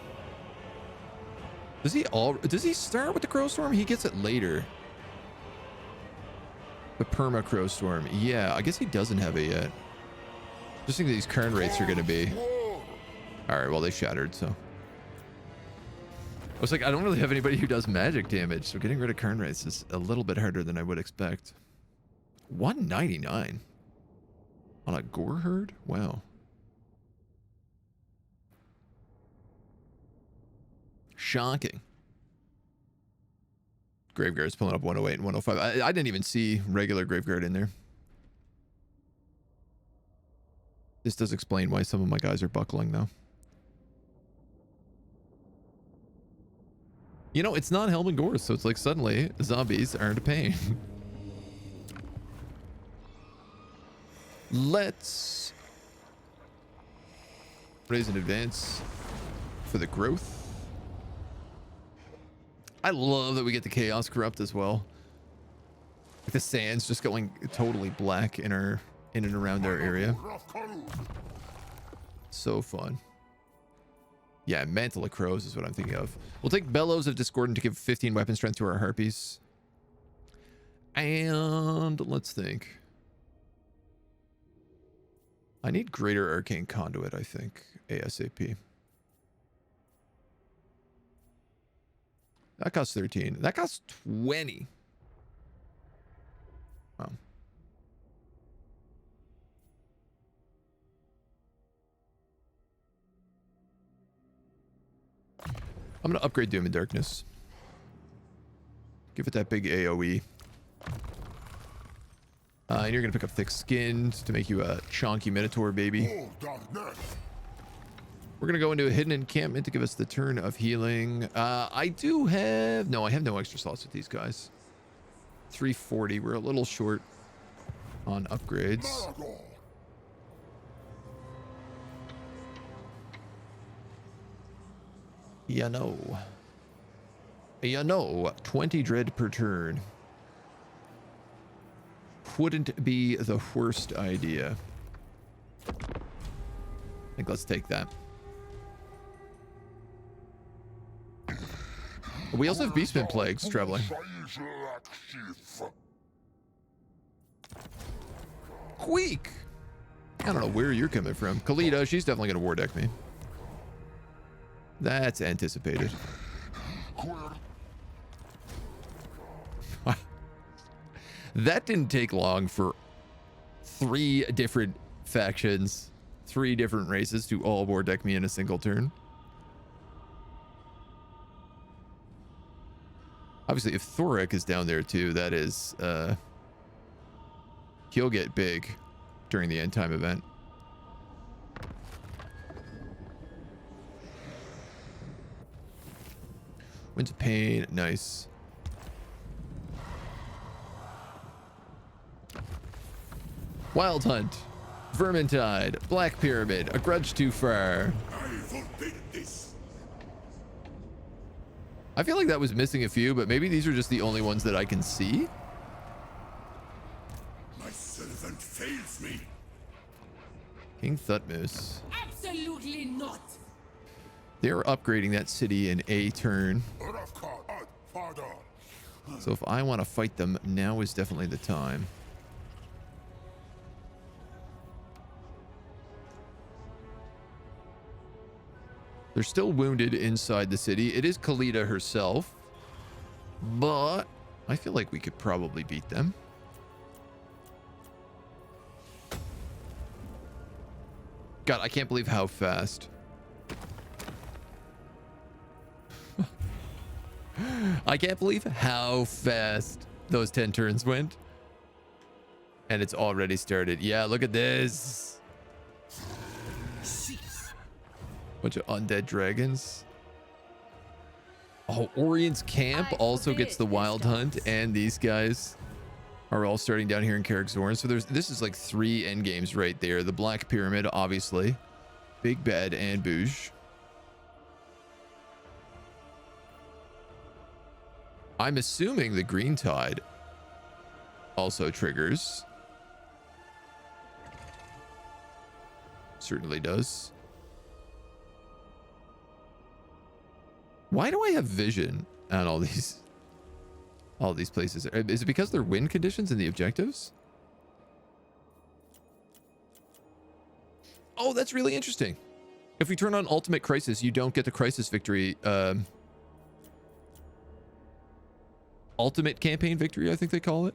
Does he start with the Crow Storm? He gets it later. The Perma Crow Storm. Yeah, I guess he doesn't have it yet. Just think these Khorne wraiths are going to be. All right, well, they shattered, so. I was like, I don't really have anybody who does magic damage, so getting rid of Khorne wraiths is a little bit harder than I would expect. 199 on a gore herd? Wow. Shocking. Graveguard's pulling up 108 and 105. I didn't even see regular Graveguard in there. This does explain why some of my guys are buckling, though. You know, it's not Helm and Gore, so it's like suddenly zombies aren't a pain. Let's raise an advance for the growth. I love that we get the Chaos Corrupt as well. Like the sand's just going totally black in and around our area. So fun. Yeah, Mantle of Crows is what I'm thinking of. We'll take Bellows of Discordant to give 15 weapon strength to our Harpies. And let's think. I need Greater Arcane Conduit, I think, ASAP. That costs 13. That costs 20. Wow. I'm going to upgrade Doom and Darkness. Give it that big AoE. And you're going to pick up Thick Skinned to make you a chonky Minotaur, baby. We're going to go into a Hidden Encampment to give us the turn of healing. I do have... No, I have no extra slots with these guys. 340. We're a little short on upgrades. You know, 20 dread per turn wouldn't be the worst idea. I think let's take that. We also have Beastman Plagues traveling. Queek! I don't know where you're coming from. Khalida, she's definitely going to war deck me. That's anticipated. That didn't take long for 3 different factions, 3 different races to all war deck me in a single turn. Obviously, if Thorik is down there too, that is, he'll get big during the end time event. Winds of Pain, nice. Wild Hunt, Vermintide, Black Pyramid, A Grudge Too Far. I feel like that was missing a few, but maybe these are just the only ones that I can see. me. King Thutmose. Absolutely not. They're upgrading that city in a turn. Father. So if I want to fight them, now is definitely the time. They're still wounded inside the city. It is Khalida herself, but I feel like we could probably beat them. God, I can't believe how fast. I can't believe how fast those 10 turns went. And it's already started. Yeah, look at this. Bunch of undead dragons. Oh, Orion's Camp also gets the Wild Hunt, and these guys are all starting down here in Carrickzorn. So this is like 3 end games right there. The Black Pyramid, obviously. Big Bed and Bouge. I'm assuming the Green Tide also triggers. Certainly does. Why do I have vision on all these places? Is it because they're win conditions in the objectives? Oh, that's really interesting. If we turn on Ultimate Crisis, you don't get the Crisis victory. Ultimate Campaign Victory, I think they call it.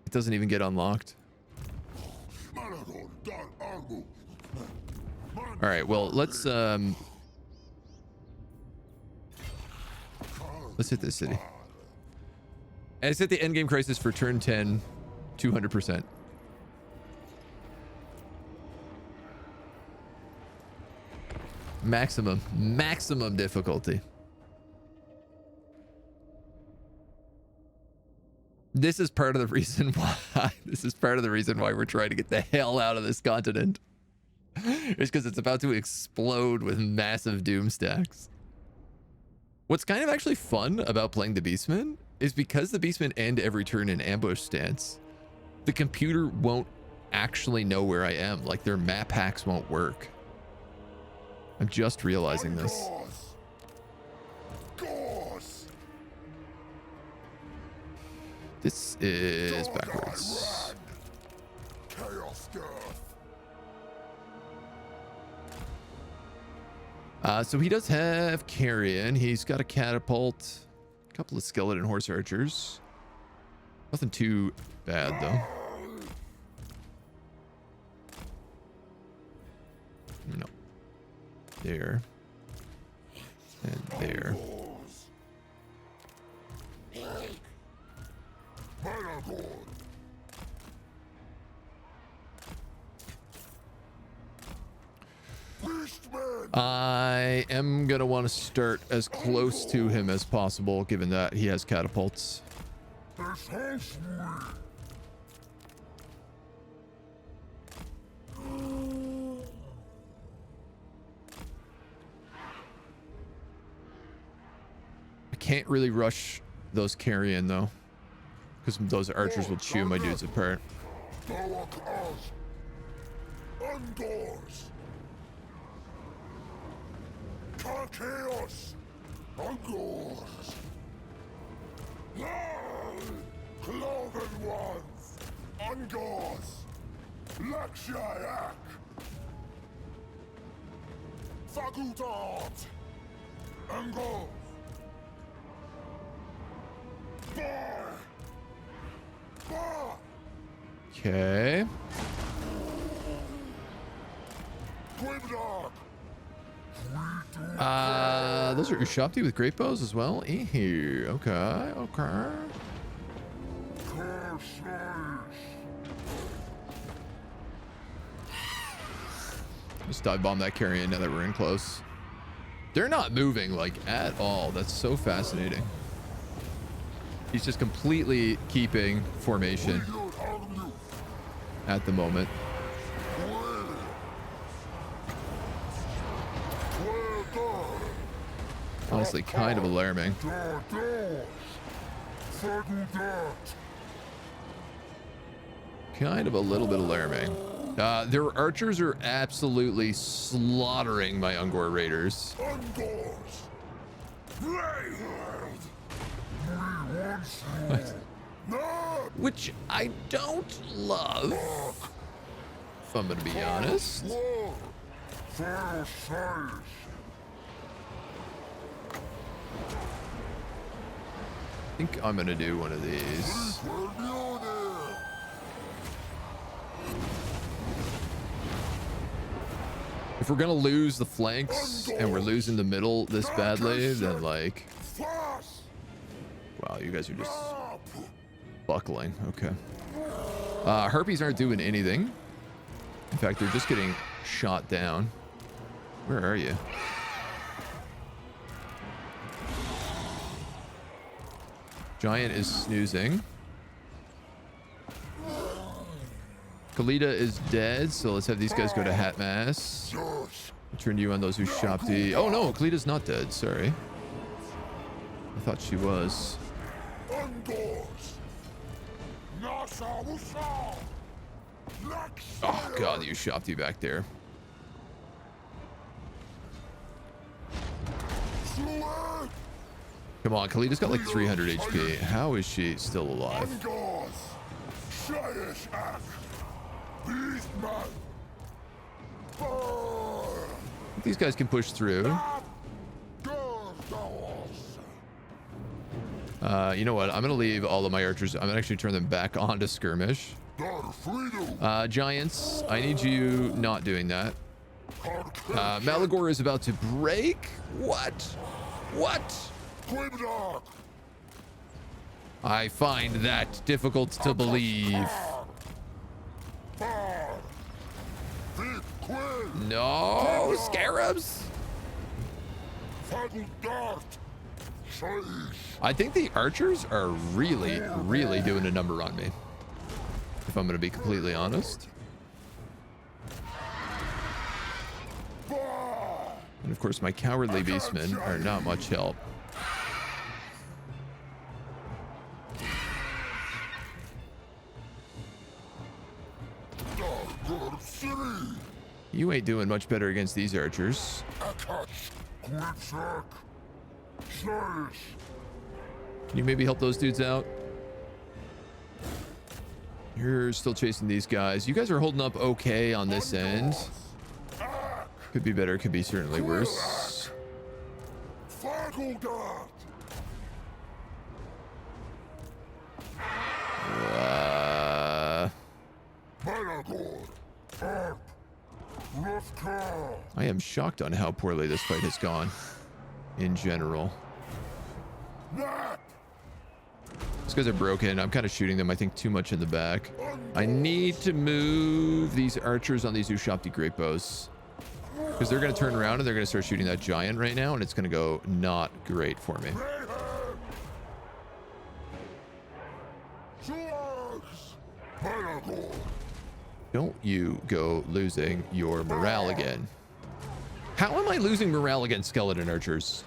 It doesn't even get unlocked. All right, well, let's hit this city. And it's hit the endgame crisis for turn 10, 200%. Maximum difficulty. This is part of the reason why we're trying to get the hell out of this continent. It's because it's about to explode with massive doom stacks. What's kind of actually fun about playing the Beastmen is because the Beastmen end every turn in ambush stance, the computer won't actually know where I am. Like, their map hacks won't work. I'm just realizing this. This is backwards. So he does have carrion. He's got a catapult, a couple of skeleton horse archers. Nothing too bad though. No. There. And there. Malagor. I am gonna want to start as close to him as possible, given that he has catapults. I can't really rush those carrion though, because those archers will chew my dudes apart. Chaos! Angors! Cloven ones! Angors! Lakshayak! Fagutat! Angors! Okay. Those are Ushapti with great bows as well. Okay. Just dive bomb that carrion now that we're in close. They're not moving like at all. That's so fascinating. He's just completely keeping formation at the moment. Honestly, kind of alarming. kind of a little bit alarming. Their archers are absolutely slaughtering my Ungor raiders. Ungors! Which I don't love, if I'm gonna be honest. I think I'm gonna do one of these. If we're gonna lose the flanks and we're losing the middle this badly, then like, wow, you guys are just buckling. Okay. Harpies aren't doing anything. In fact, they're just getting shot down. Where are you? Giant is snoozing. Khalida is dead, so let's have these guys go to Hatmass. Turn you on those who shop the... Oh no, Khalida's not dead, sorry. I thought she was. Oh god, you shopped you back there. Come on, Khalida's got like 300 HP. How is she still alive? These guys can push through. You know what? I'm gonna leave all of my archers. I'm gonna actually turn them back on to skirmish. Giants, I need you not doing that. Malagor is about to break. What? I find that difficult to believe. No, scarabs. I think the archers are really doing a number on me, if I'm going to be completely honest. And of course, my cowardly beastmen are not much help. You ain't doing much better against these archers. Can you maybe help those dudes out? You're still chasing these guys. You guys are holding up okay on this end. Could be better, could be certainly worse. I am shocked on how poorly this fight has gone in general. These guys are broken. I'm kind of shooting them, I think, too much in the back. I need to move these archers on these Ushapti great bows, because they're going to turn around and they're going to start shooting that giant right now, and it's going to go not great for me. Don't you go losing your morale again. How am I losing morale against skeleton archers?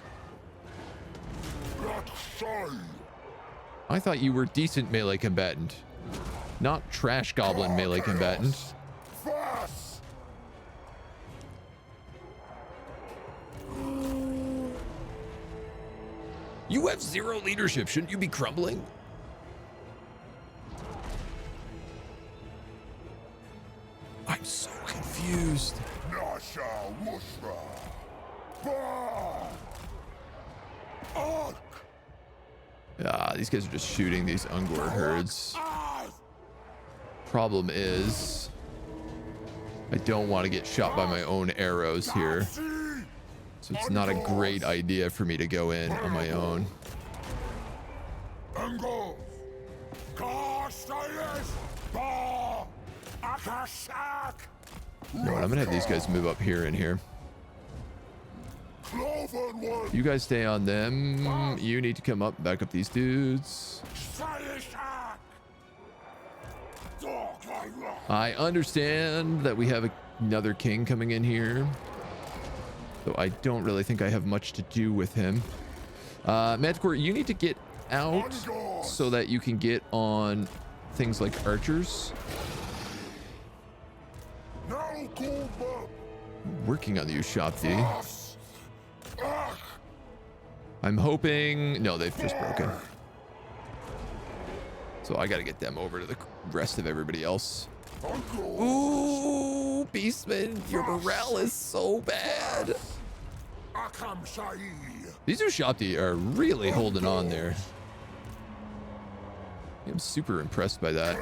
I thought you were decent melee combatant, not trash goblin melee combatant. You have 0 leadership. Shouldn't you be crumbling? I'm so confused. These guys are just shooting these Ungor herds. Problem is, I don't want to get shot by my own arrows here. So it's not a great idea for me to go in on my own. You know what? I'm gonna have these guys move up here and here. You guys stay on them. You need to come up, back up these dudes. I understand that we have another king coming in here, though I don't really think I have much to do with him. Manticore, you need to get out so that you can get on things like archers. Working on the Ushapti. I'm hoping... No, they've just broken. So I got to get them over to the rest of everybody else. Ooh, Beastman, your morale is so bad. These Ushapti are really holding on there. I'm super impressed by that.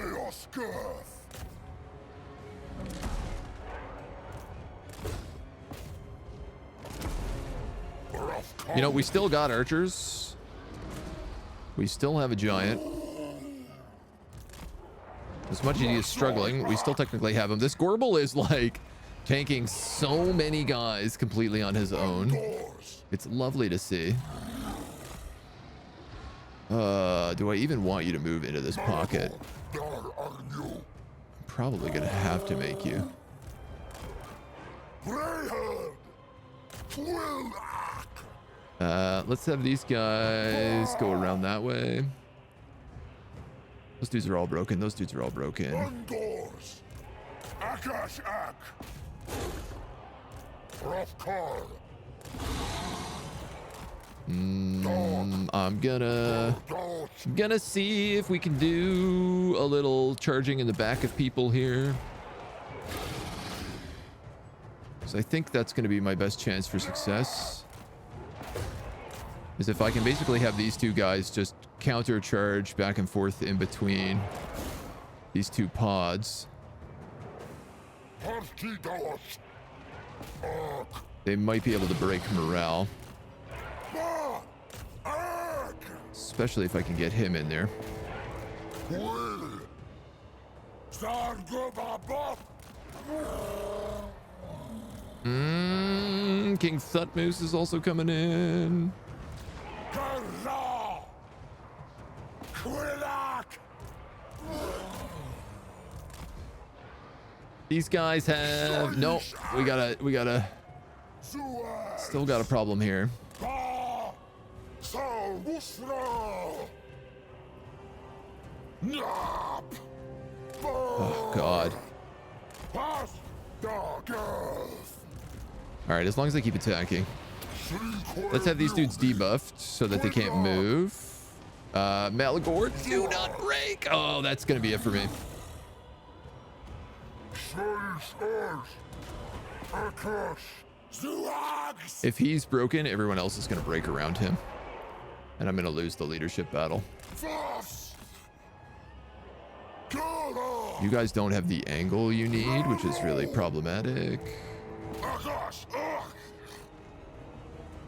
You know, we still got archers. We still have a giant. As much as he is struggling, we still technically have him. This Gorbel is like tanking so many guys completely on his own. It's lovely to see. Do I even want you to move into this pocket? I'm probably gonna have to make you. Let's have these guys go around that way. Those dudes are all broken. Those dudes are all broken. I'm gonna see if we can do a little charging in the back of people here. So I think that's gonna be my best chance for success. Is if I can basically have these two guys just counter charge back and forth in between these two pods. They might be able to break morale. Especially if I can get him in there. King Thutmose is also coming in. These guys have no. We gotta. Still got a problem here. Oh God. All right, as long as they keep attacking. Let's have these dudes debuffed so that they can't move. Malagor, do not break. Oh, that's gonna be it for me. If he's broken, everyone else is gonna break around him. And I'm gonna lose the leadership battle. You guys don't have the angle you need, which is really problematic.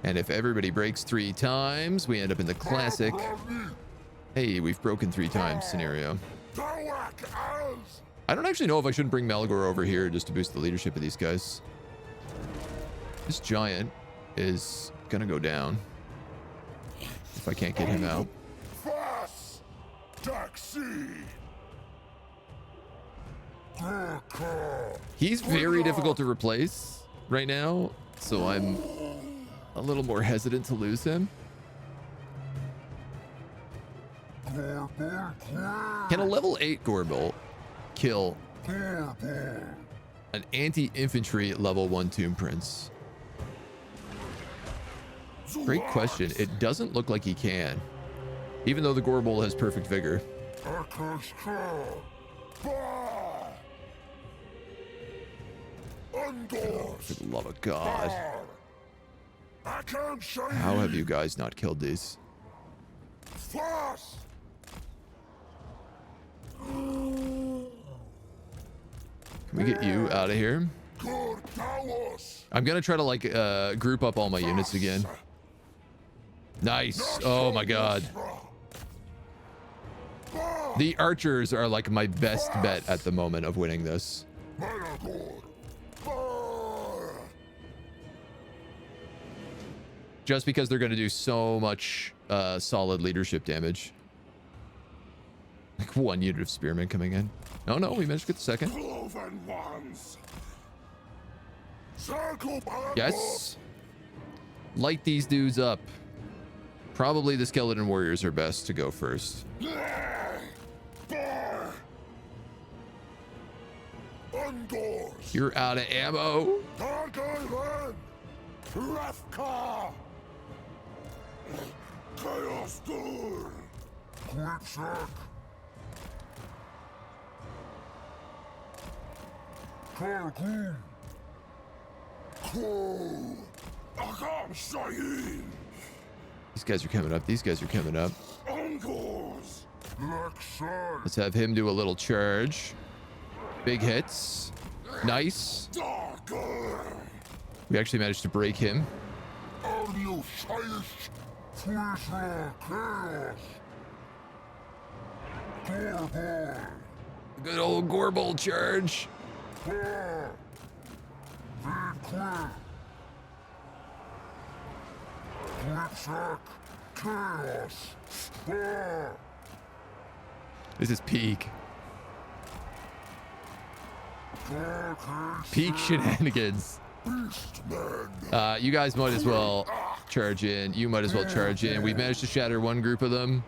And if everybody breaks 3 times, we end up in the classic, hey, we've broken 3 times scenario. I don't actually know if I shouldn't bring Malagor over here just to boost the leadership of these guys. This giant is gonna go down if I can't get him out. He's very difficult to replace right now, so I'm a little more hesitant to lose him. Can a level 8 Gorbel kill an anti-infantry level 1 Tomb Prince? Great question. It doesn't look like he can, even though the Gorbel has perfect vigor. Oh, for the love of God. How have you guys not killed these? Can we get you out of here? I'm gonna try to like group up all my units again. Nice. Oh my God. The archers are like my best bet at the moment of winning this. Just because they're going to do so much solid leadership damage. Like 1 unit of spearmen coming in. Oh no, we managed to get the second. Yes. Light these dudes up. Probably the skeleton warriors are best to go first. Angors. You're out of ammo. Targaryen. Hrafka. Chaos Door. Gripsack. Kargoon. Crow. Agam Sayin. These guys are coming up. These guys are coming up. Angors. Lexan. Let's have him do a little charge. Big hits. Nice. Darker. We actually managed to break him. Audio Shyish. Twisha Chaos. Gorbor. Good old Gorbol charge. Bar. Vicqua. Gripsack. Chaos. Bar. This is peak. Peak shenanigans. Beastmen. You guys might as well charge in. You might as well charge in. We've managed to shatter one group of them.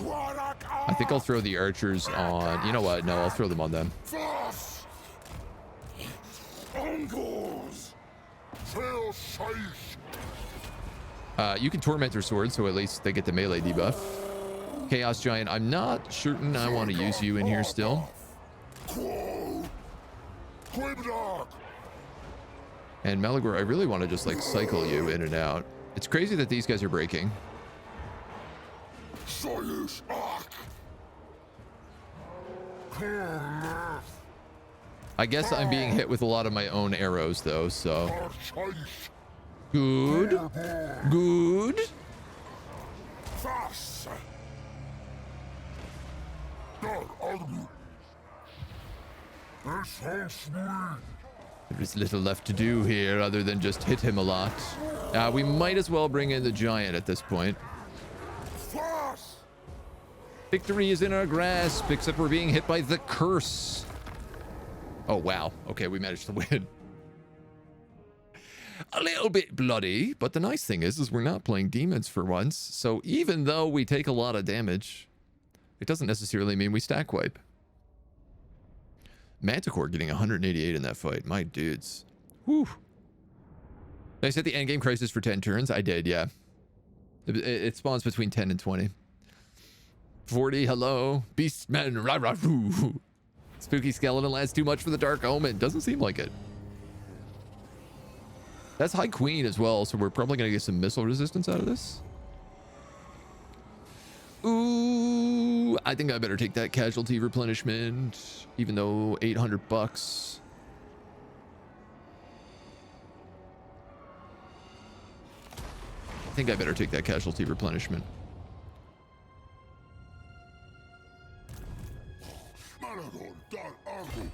I think I'll throw the archers on. You know what? No, I'll throw them on them. Voss. Angors. Fail Shish. You can torment their sword, so at least they get the melee debuff. Chaos Giant, I'm not certain I want to use you in here still. Crow. Quibdog. And Malagor, I really want to just like cycle you in and out. It's crazy that these guys are breaking. Soyuz Ark. Khorne. I guess I'm being hit with a lot of my own arrows though, so. Arshish. Good. Gorbor. Good. Voss. Dar Armu. Escalating. There's little left to do here other than just hit him a lot. We might as well bring in the giant at this point. Voss. Victory is in our grasp, except we're being hit by the curse. Oh, wow. Okay, we managed to win. A little bit bloody, but the nice thing is we're not playing demons for once. So even though we take a lot of damage, it doesn't necessarily mean we stack wipe. Manticore getting 188 in that fight. My dudes. Whew. I set the endgame crisis for 10 turns. I did, yeah. It spawns between 10 and 20. 40, hello. Beastmen, rah rah roo. Spooky skeleton lasts too much for the Dark Omen. Doesn't seem like it. That's High Queen as well, so we're probably going to get some missile resistance out of this. Ooh, I think I better take that casualty replenishment, even though 800 bucks. I think I better take that casualty replenishment. Malagor. Dar Armu.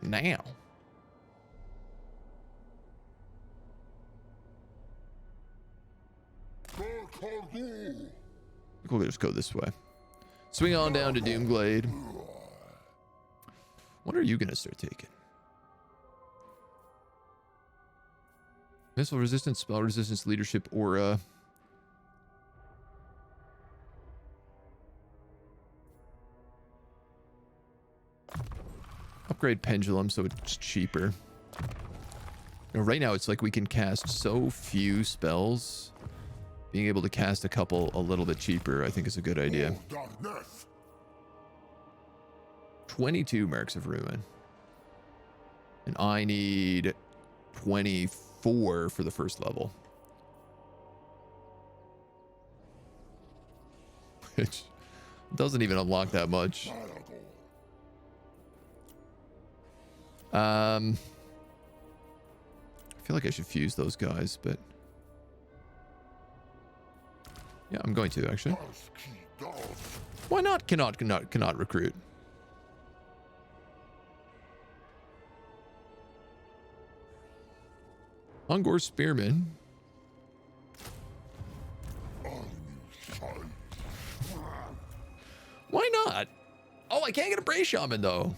Now. We'll just go this way. Swing on down to Doomglade. What are you going to start taking? Missile resistance, spell resistance, leadership, aura. Upgrade pendulum so it's cheaper. Right now it's like we can cast so few spells. Being able to cast a couple a little bit cheaper, I think, is a good idea. 22 Marks of Ruin. And I need 24 for the first level. Which doesn't even unlock that much. I feel like I should fuse those guys, but... yeah, I'm going to, actually. Why not? Cannot recruit. Ungor Spearman. Why not? Oh, I can't get a Bray Shaman, though.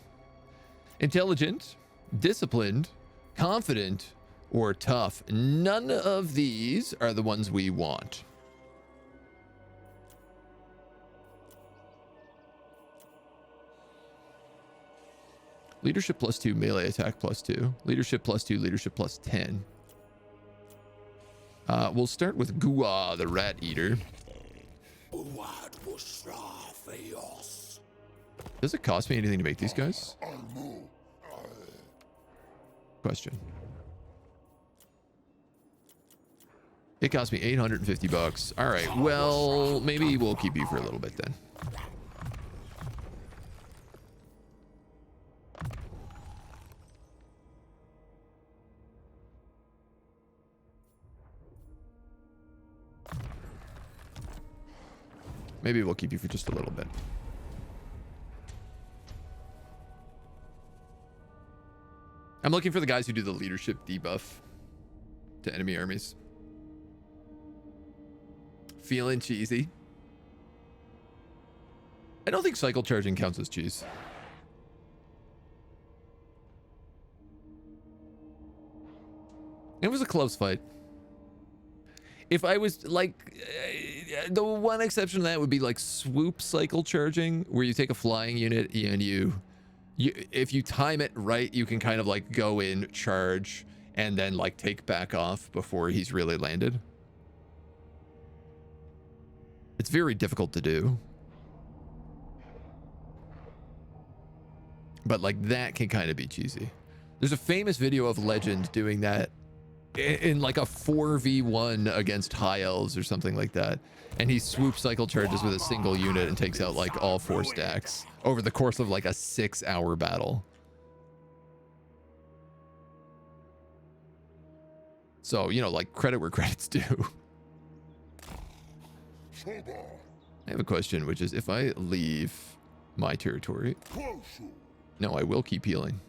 Intelligent, disciplined, confident, or tough. None of these are the ones we want. Leadership +2, melee attack +2. Leadership +2, leadership +10. We'll start with Gua, the rat eater. Does it cost me anything to make these guys? Question. It cost me 850 bucks. All right, well, maybe we'll keep you for a little bit then. Maybe we'll keep you for just a little bit. I'm looking for the guys who do the leadership debuff to enemy armies. Feeling cheesy. I don't think cycle charging counts as cheese. It was a close fight. If I was like, the one exception to that would be like swoop cycle charging, where you take a flying unit and you if you time it right, you can kind of like go in, charge, and then like take back off before he's really landed. It's very difficult to do. But like that can kind of be cheesy. There's a famous video of Legend doing that in like a 4v1 against high elves or something like that, and he swoop cycle charges with a single unit and takes out like all 4 stacks over the course of like a 6-hour battle. So, you know, like credit where credit's due. I have a question, which is if I leave my territory, no, I will keep healing.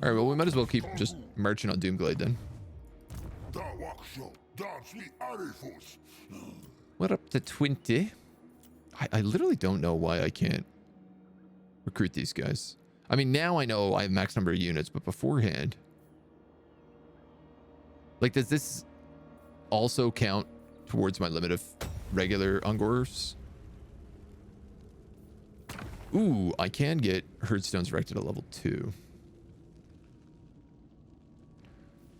All right, well, we might as well keep just marching on Doomglade then. We're up to 20. I literally don't know why I can't recruit these guys. I mean, now I know I have max number of units, but beforehand, like, does this also count towards my limit of regular Ungors? Ooh, I can get herdstones erected at level 2.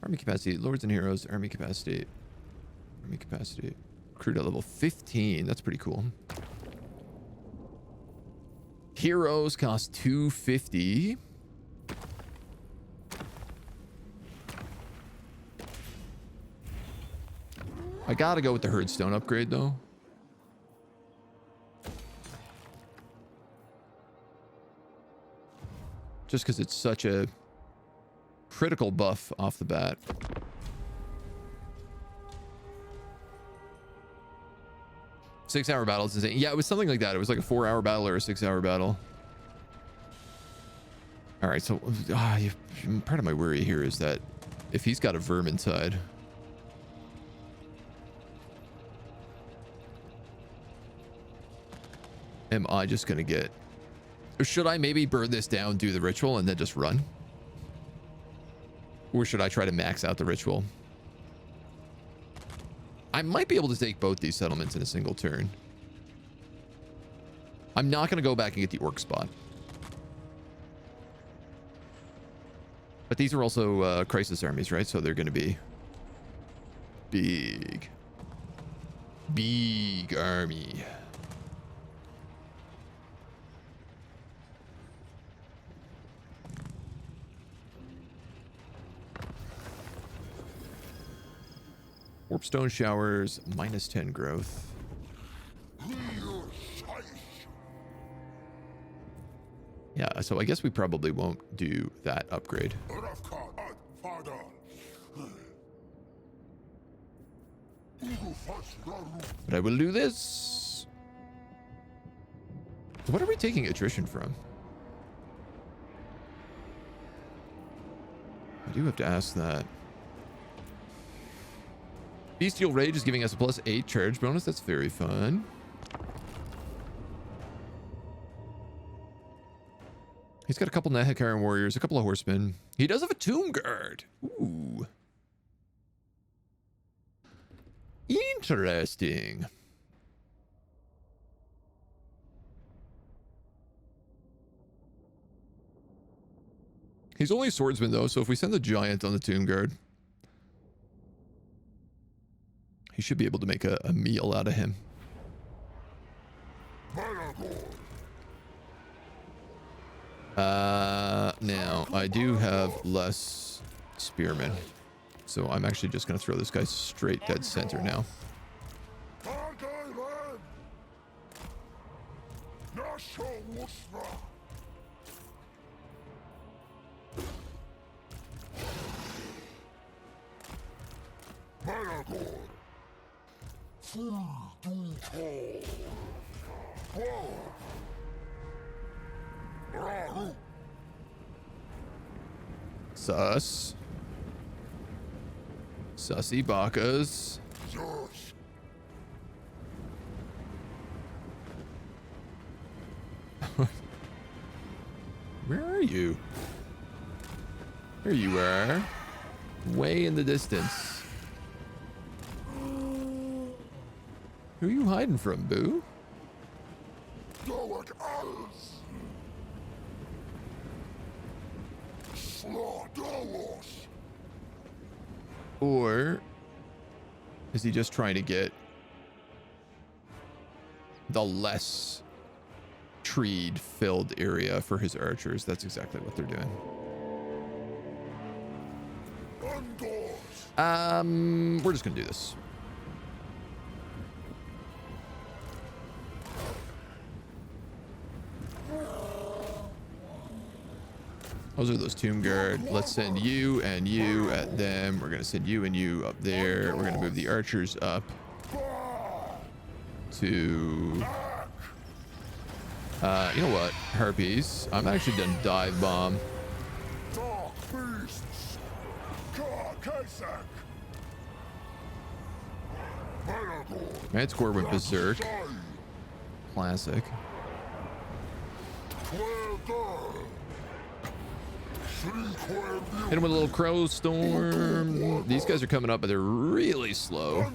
Army capacity, lords and heroes, army capacity. Recruit at level 15. That's pretty cool. Heroes cost 250. I gotta go with the herdstone upgrade though. Just because it's such a critical buff off the bat. Six-hour battle is insane. Yeah, it was something like that. It was like a 4-hour battle or a 6-hour battle. All right, so part of my worry here is that if he's got a vermin side, am I just gonna get? Or should I maybe burn this down, do the ritual, and then just run? Or should I try to max out the ritual? I might be able to take both these settlements in a single turn. I'm not going to go back and get the orc spot. But these are also crisis armies, right? So they're going to be big. Big army. Warpstone showers, -10 growth. Yeah, so I guess we probably won't do that upgrade. But I will do this. What are we taking attrition from? I do have to ask that. Bestial Rage is giving us a +8 charge bonus. That's very fun. He's got a couple Nehekaran warriors, a couple of horsemen. He does have a tomb guard. Ooh. Interesting. He's only a swordsman, though, so if we send the giant on the Tomb Guard, he should be able to make a meal out of him. Now, I do have less spearmen, so I'm actually just going to throw this guy straight dead center now. Malagor. Full to call. Sus. Sussy Bakas. Yes. Where are you? There you are. Way in the distance. Who are you hiding from, Boo? Dark eyes. Slaanesh. Or is he just trying to get the less treed filled area for his archers? That's exactly what they're doing. We're just gonna do this. Those are those Tomb Guard. Let's send you and you at them. We're gonna send you and you up there. We're gonna move the archers up to you know what, Harpies, I'm actually done dive bomb. Dark beasts. Manticore went berserk. Classic. Hit him with a little crow storm. These guys are coming up, but they're really slow.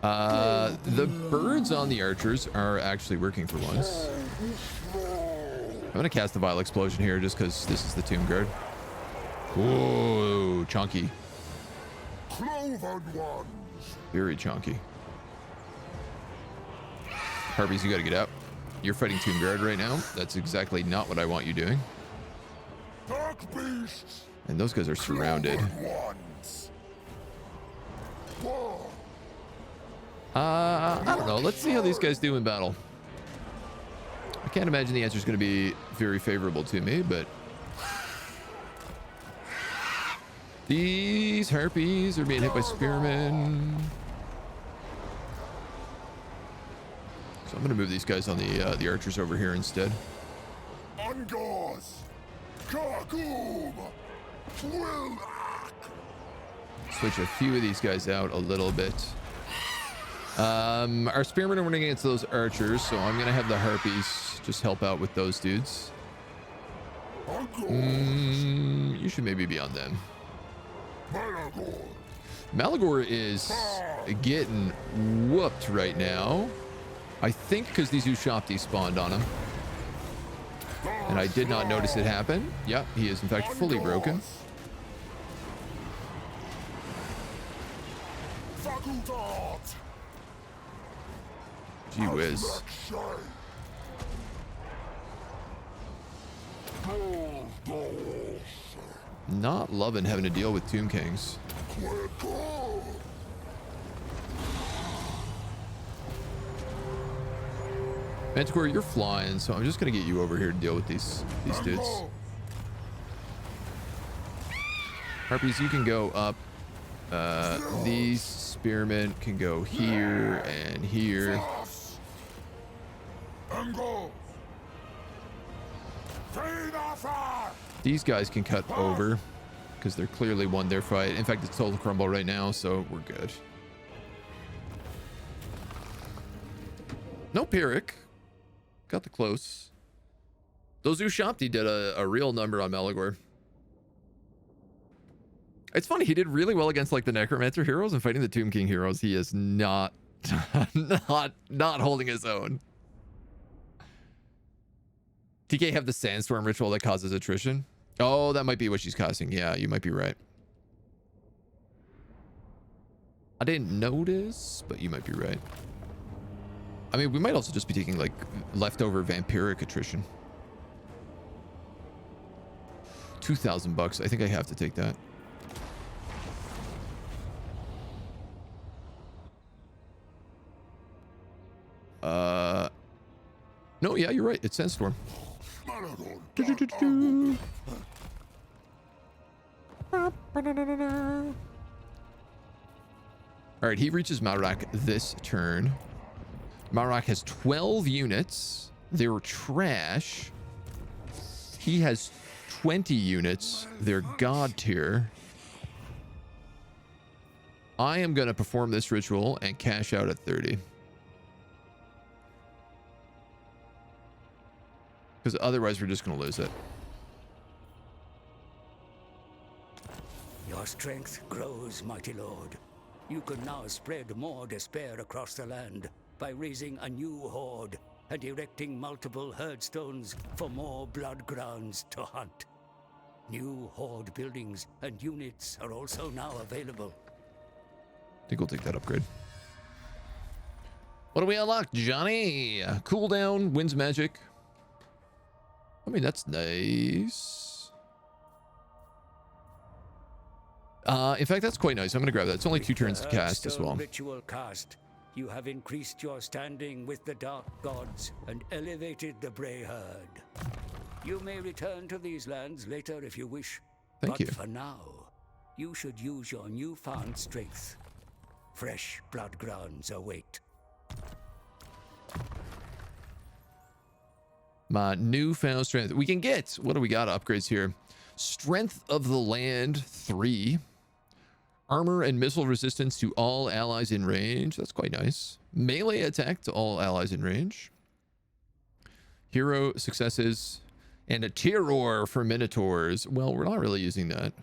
The birds on the archers are actually working for once. I'm gonna cast the Vile Explosion here just because this is the Tomb Guard. Whoa, chunky. Very chunky. Harpies, you gotta get out. You're fighting Tomb Guard right now. That's exactly not what I want you doing. And those guys are surrounded. I don't know. Let's see how these guys do in battle. I can't imagine the answer is going to be very favorable to me, but these Harpies are being hit by spearmen. So I'm going to move these guys on the archers over here instead. Switch a few of these guys out a little bit. Our spearmen are running against those archers, so I'm going to have the Harpies just help out with those dudes. You should maybe be on them. Malagor is getting whooped right now. I think because these Ushopti spawned on him. And I did not notice it happen. Yep, he is in fact fully broken. Gee whiz. Not loving having to deal with Tomb Kings. Manticore, you're flying, so I'm just gonna get you over here to deal with these dudes. Harpies, you can go up. These spearmen can go here and here. These guys can cut over because they're clearly won their fight. In fact, it's total crumble right now, so we're good. No Pyrrhic. Got the close. Those Ushopti did a real number on Malagor. It's funny, he did really well against like the Necromancer heroes, and fighting the Tomb King heroes, he is not not holding his own. TK have the sandstorm ritual that causes attrition. Oh, that might be what she's causing. Yeah, you might be right. I didn't notice, but you might be right. I mean, we might also just be taking like leftover vampiric attrition. 2,000 bucks. I think I have to take that. No, yeah, you're right. It's sandstorm. Malagor, All right, he reaches Malrak this turn. Malrak has 12 units. They're trash. He has 20 units. They're god tier. I am going to perform this ritual and cash out at 30. Because otherwise we're just going to lose it. Your strength grows, mighty lord. You can now spread more despair across the land by raising a new horde and erecting multiple herdstones for more blood grounds to hunt. New horde buildings and units are also now available. I think we'll take that upgrade. What do we unlock, Johnny? Cooldown, wins magic. I mean, that's nice. In fact, that's quite nice. I'm going to grab that. It's only 2 turns to cast as well. Ritual cast. You have increased your standing with the dark gods and elevated the Bray herd. You may return to these lands later if you wish. Thank you. But for now, you should use your newfound strength. Fresh blood grounds await. My newfound strength. We can get, what do we got upgrades here? Strength of the land 3. Armor and missile resistance to all allies in range. That's quite nice. Melee attack to all allies in range. Hero successes. And a terror for minotaurs. Well, we're not really using that.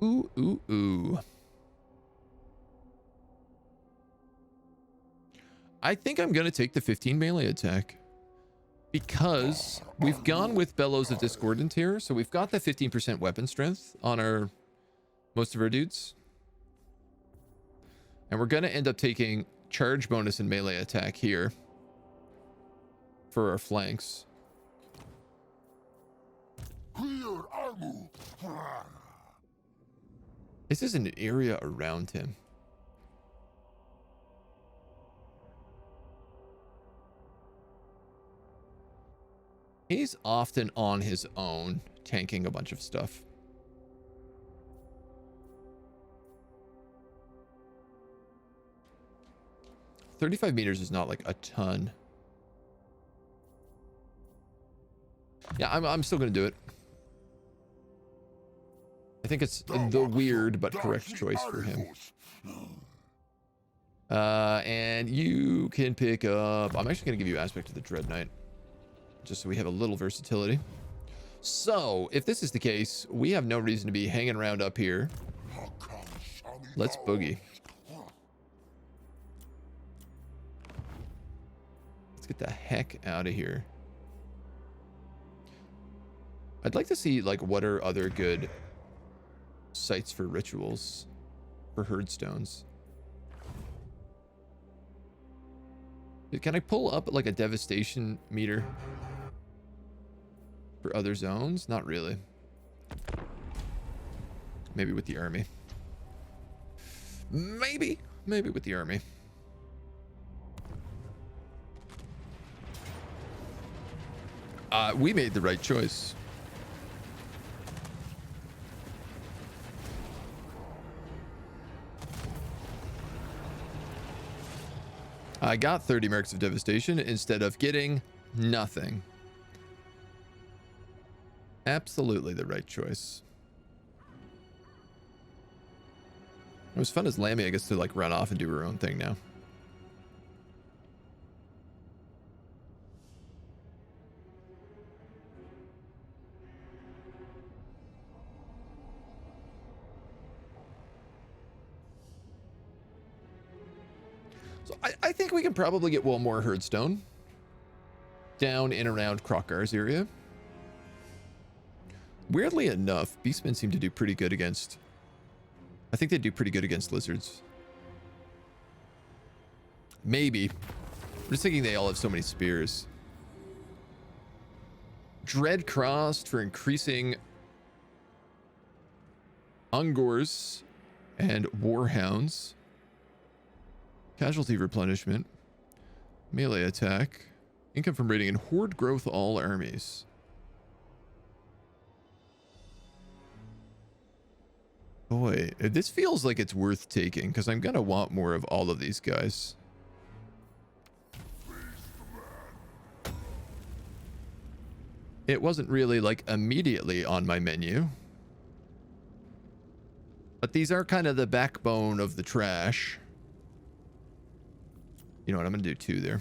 Ooh, ooh, ooh. I think I'm going to take the 15 melee attack. Because we've gone with Bellows of Discordant here. So we've got the 15% weapon strength on our most of our dudes. And we're going to end up taking charge bonus and melee attack here for our flanks. This is an area around him. He's often on his own, tanking a bunch of stuff. $35 meters is not like a ton. Yeah, I'm still gonna do it. I think it's the weird but correct choice for him. And you can pick up... I'm actually gonna give you Aspect of the Dread Knight, just so we have a little versatility. So, if this is the case, we have no reason to be hanging around up here. Let's boogie. Let's get the heck out of here. I'd like to see, like, what are other good sites for rituals for herdstones. Can I pull up, like, a devastation meter for other zones? Not really. Maybe with the army. Maybe with the army. We made the right choice. I got 30 marks of devastation instead of getting nothing. Absolutely the right choice. It was fun as Lammy, I guess, to like run off and do her own thing now. So I think we can probably get one more herdstone down in around Krokar's area. Weirdly enough, beastmen seem to do pretty good against... I think they do pretty good against lizards. Maybe. I'm just thinking they all have so many spears. Dread crossed for increasing Ungors and Warhounds. Casualty replenishment. Melee attack. Income from raiding and horde growth all armies. Boy, this feels like it's worth taking because I'm going to want more of all of these guys. It wasn't really like immediately on my menu. But these are kind of the backbone of the trash. You know what? I'm going to do 2 there.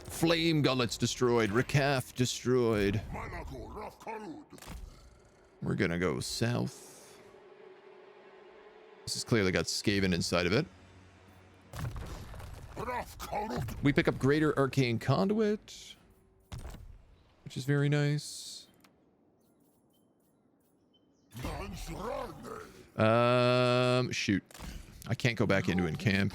Flame gullets destroyed. Recaf destroyed. We're going to go south. This has clearly got Skaven inside of it. We pick up Greater Arcane Conduit, which is very nice. Shoot. I can't go back into camp.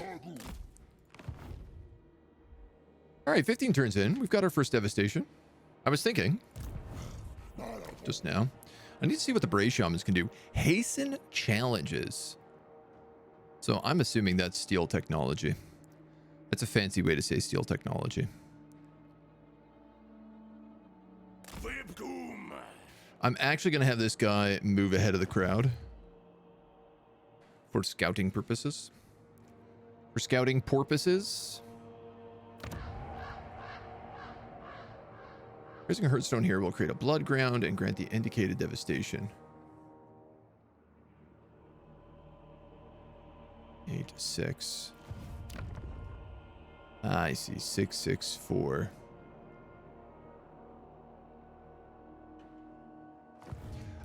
All right, 15 turns in. We've got our first devastation. I was thinking, just now, I need to see what the Brave Shamans can do. Hasten challenges. So I'm assuming that's steel technology. That's a fancy way to say steel technology. I'm actually going to have this guy move ahead of the crowd. For scouting purposes. For scouting purposes. Raising a herdstone here will create a blood ground and grant the indicated devastation. 8, 6. I see. 6, 6, 4.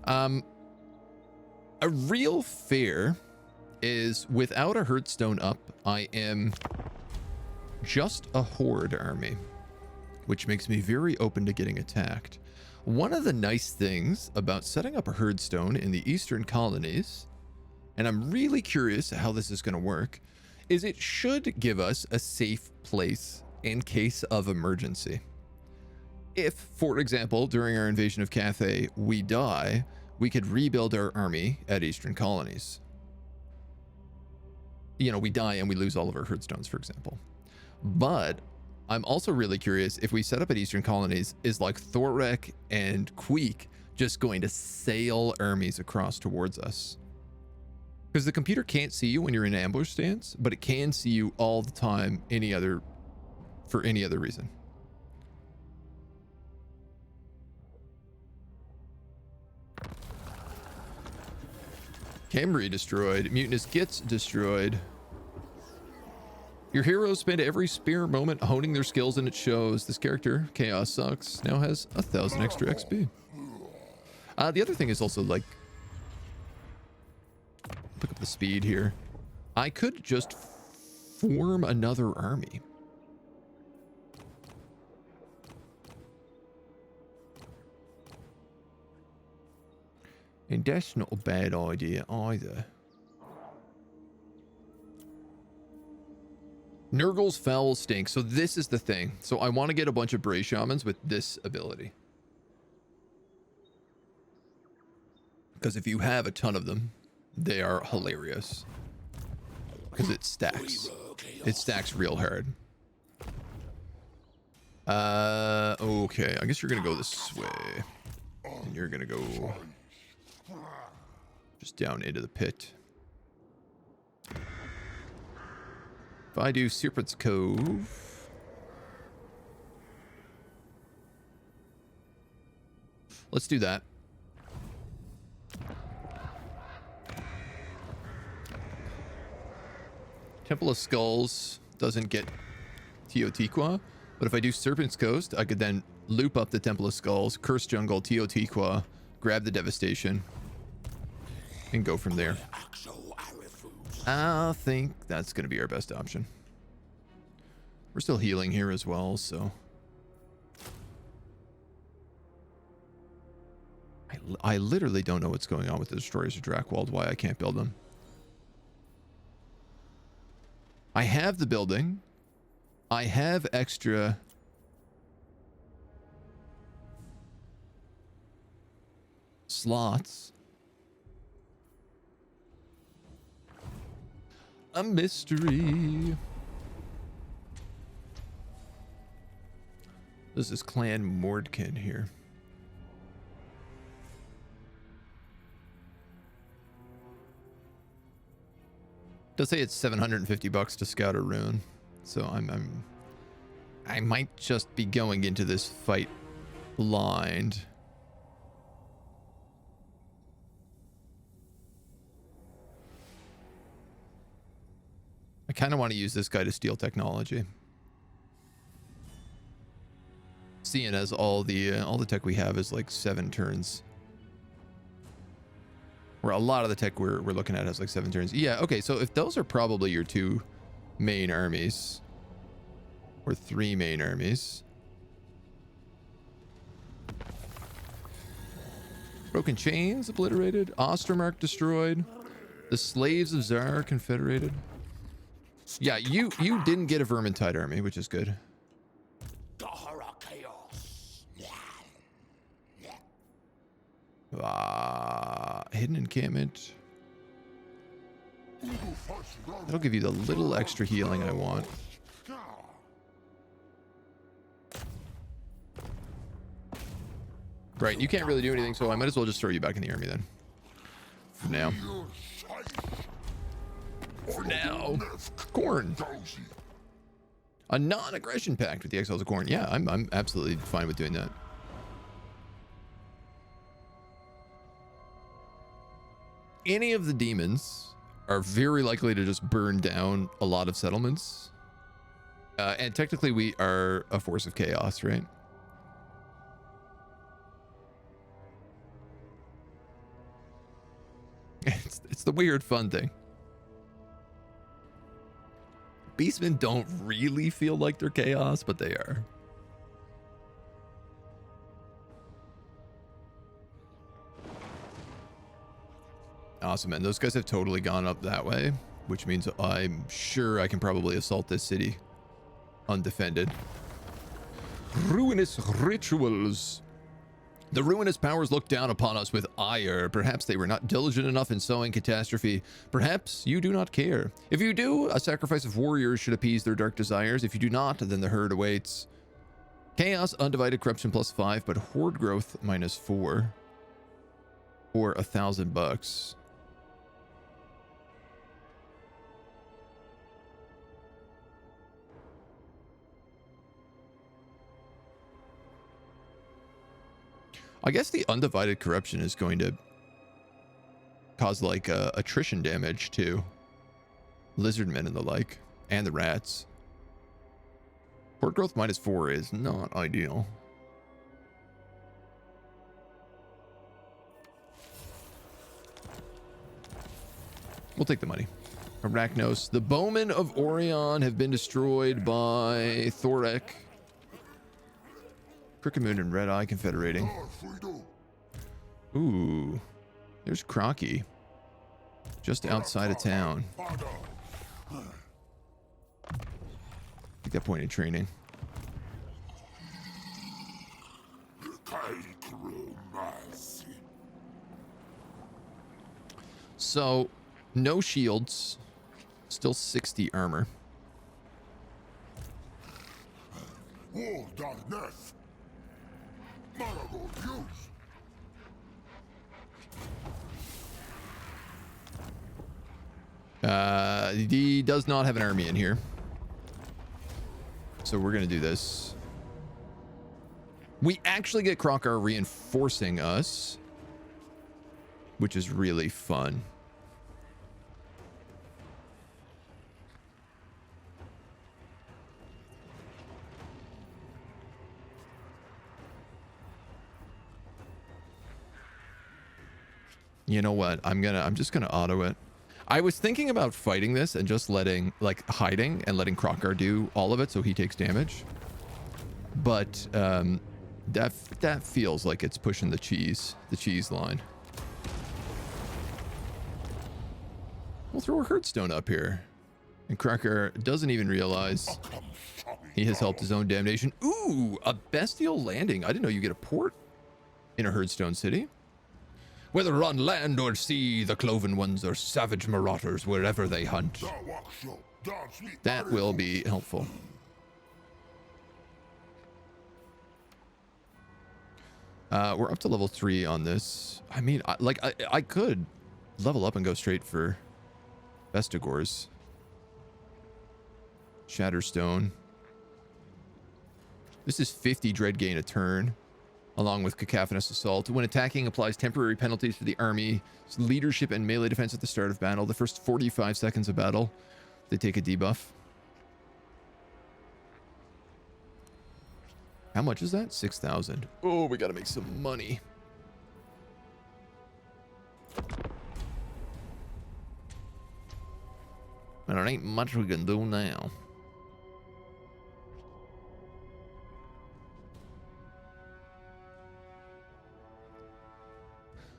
A real fear is without a herdstone up, I am just a horde army, which makes me very open to getting attacked. One of the nice things about setting up a herdstone in the eastern colonies, and I'm really curious how this is going to work, is it should give us a safe place in case of emergency. If, for example, during our invasion of Cathay, we die, we could rebuild our army at eastern colonies. You know, we die and we lose all of our herdstones, for example. But I'm also really curious if we set up at eastern colonies, is like Thorek and Queek just going to sail armies across towards us? Because the computer can't see you when you're in ambush stance, but it can see you all the time for any other reason. Camry destroyed. Mutinous gets destroyed. Your heroes spend every spare moment honing their skills, and it shows. This character, Chaos Sucks, now has 1,000 extra XP. The other thing is also, like, look up the speed here. I could just form another army. And that's not a bad idea either. Nurgle's foul stink. So this is the thing. So I want to get a bunch of Brave Shamans with this ability. Because if you have a ton of them, they are hilarious. Because it stacks. It stacks real hard. Okay. I guess you're going to go this way. And you're going to go just down into the pit. If I do Serpent's Cove, let's do that. Temple of Skulls doesn't get Teotihuacan, but if I do Serpent's Coast, I could then loop up the Temple of Skulls, Curse Jungle, Teotihuacan, grab the Devastation, and go from there. I think that's going to be our best option. We're still healing here as well, so... I literally don't know what's going on with the Destroyers of Drakwold, why I can't build them. I have the building. I have extra... slots. A mystery. This is Clan Mordkin here. Does say it's $750 to scout a rune, so I might just be going into this fight blind. I kind of want to use this guy to steal technology, seeing as all the tech we have is like 7 turns. Where a lot of the tech we're looking at has like 7 turns. Yeah, okay, so if those are probably your 2 main armies, or 3 main armies. Broken Chains obliterated. Ostermark destroyed. The Slaves of Zar confederated. Yeah, you didn't get a Vermintide army, which is good. Hidden encampment. That'll give you the little extra healing I want. Right, you can't really do anything, so I might as well just throw you back in the army then. For now. For now. Khorne. A non-aggression pact with the Exiles of Khorne. Yeah, I'm absolutely fine with doing that. Any of the demons are very likely to just burn down a lot of settlements. And technically we are a force of chaos, right? It's the weird fun thing. Beastmen don't really feel like they're chaos, but they are. Awesome, man. Those guys have totally gone up that way, which means I'm sure I can probably assault this city undefended. Ruinous rituals. The Ruinous Powers look down upon us with ire. Perhaps they were not diligent enough in sowing catastrophe. Perhaps you do not care. If you do, a sacrifice of warriors should appease their dark desires. If you do not, then the herd awaits. Chaos, undivided corruption +5, but horde growth -4. Or $1,000. I guess the undivided corruption is going to cause like attrition damage to lizardmen and the like, and the rats. Horde growth -4 is not ideal. We'll take the money. Arachnos. The bowmen of Orion have been destroyed by Thorek. Crooked Moon and Red Eye confederating. Ooh. There's Crocky. Just outside of town. Take that point in training. So, no shields. Still 60 armor. Malagor, he does not have an army in here. So we're going to do this. We actually get Krokar reinforcing us, which is really fun. You know what? I'm just gonna auto it. I was thinking about fighting this and just letting, like, hiding and letting Krokkar do all of it so he takes damage. But that feels like it's pushing the cheese line. We'll throw a herdstone up here. And Krokkar doesn't even realize he has helped his own damnation. Ooh, a bestial landing. I didn't know you get a port in a herdstone city. Whether on land or sea, the cloven ones are savage marauders wherever they hunt. That will be helpful. We're up to level 3 on this. I mean, I could level up and go straight for Vestigors. Shatterstone. This is 50 dread gain a turn, along with Cacophonous Assault. When attacking, applies temporary penalties to the army's leadership and melee defense at the start of battle. The first 45 seconds of battle, they take a debuff. How much is that? 6,000. Oh, we gotta make some money. And there ain't much we can do now.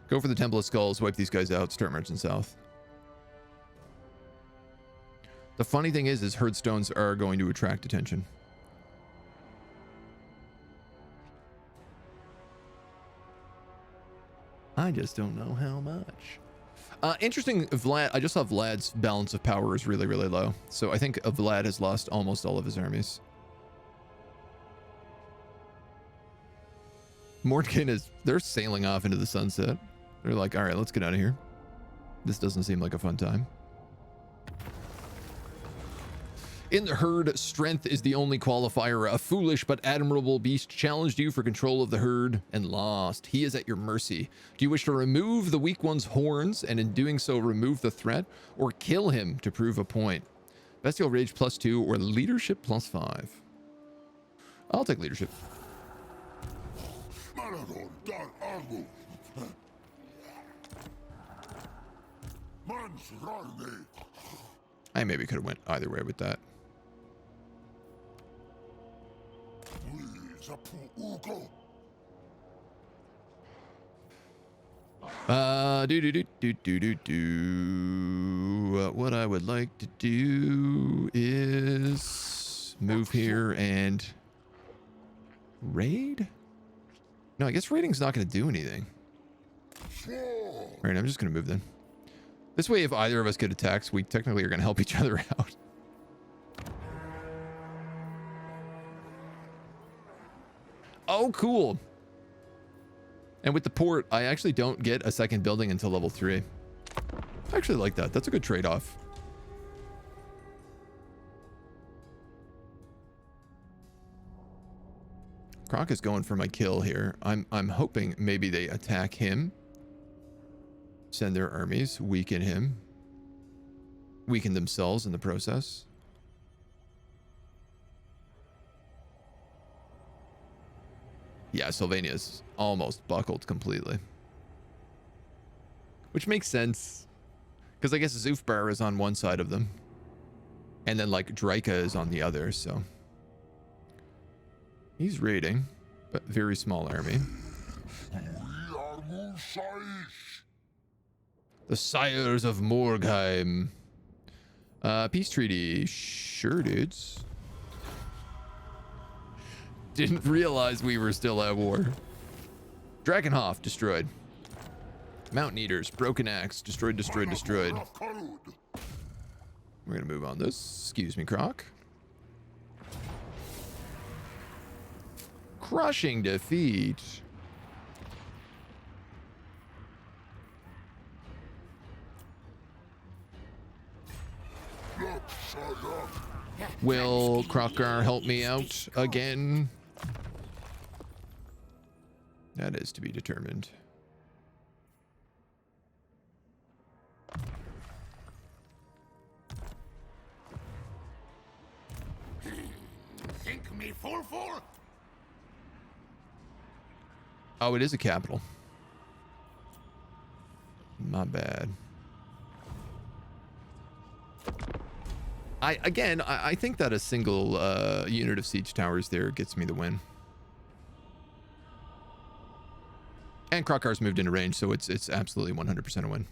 Go for the Temple of Skulls, wipe these guys out, start marching south. The funny thing is herdstones are going to attract attention. I just don't know how much. Interesting, Vlad. I just saw Vlad's balance of power is really, really low. So I think Vlad has lost almost all of his armies. Mordkin they're sailing off into the sunset. They're like, all right, let's get out of here. This doesn't seem like a fun time. In the herd, strength is the only qualifier. A foolish but admirable beast challenged you for control of the herd and lost. He is at your mercy. Do you wish to remove the weak one's horns and in doing so remove the threat, or kill him to prove a point? Bestial Rage +2 or Leadership +5? I'll take Leadership. I maybe could have went either way with that. What I would like to do is move here and raid? No, I guess raiding's not going to do anything. All right, I'm just going to move then. This way, if either of us get attacks, we technically are going to help each other out. Oh, cool. And with the port, I actually don't get a second building until level 3. I actually like that. That's a good trade-off. Croc is going for my kill here. I'm hoping maybe they attack him. Send their armies, weaken him. Weaken themselves in the process. Yeah, Sylvania's almost buckled completely. Which makes sense. Because I guess Zufbar is on one side of them. And then, like, Draika is on the other, so... He's raiding, but very small army. The Sires of Morgheim. Peace treaty. Sure, dudes. Didn't realize we were still at war. Drakenhof, destroyed. Mountain Eaters, Broken Axe, destroyed. We're gonna move on this. Excuse me, Croc. Crushing defeat. Will Krokkar help me out again? That is to be determined. Think me full? Oh, it is a capital. My bad. I think that a single unit of siege towers there gets me the win. And Krokkar's moved into range, so it's absolutely 100% a win.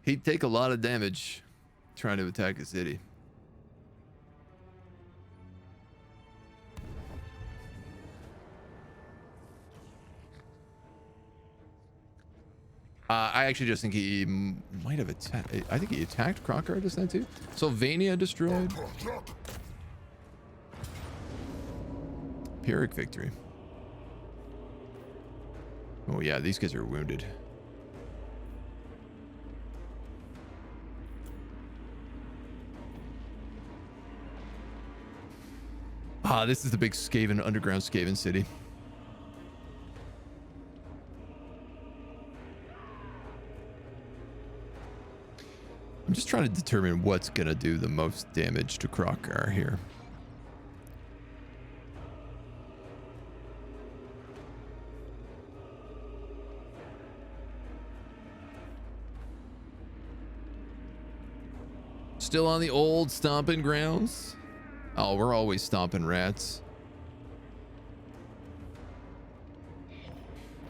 He'd take a lot of damage trying to attack a city. I actually just think he might have attacked. I think he attacked Krokkar just then too. Sylvania destroyed. Pyrrhic victory. Oh yeah, these guys are wounded. Ah, this is the big Skaven, underground Skaven city. I'm just trying to determine what's gonna do the most damage to Krokkar here. Still on the old stomping grounds? Oh, we're always stomping rats.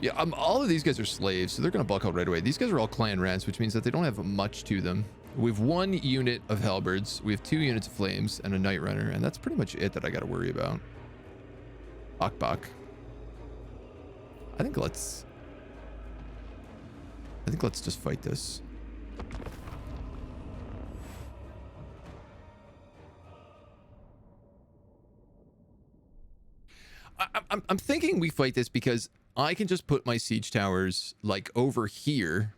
Yeah, all of these guys are slaves, so they're going to buck out right away. These guys are all clan rats, which means that they don't have much to them. We have 1 unit of halberds, we have 2 units of flames, and a night runner, and that's pretty much it that I got to worry about. Bak. I think let's just fight this. I'm thinking we fight this because I can just put my siege towers like over here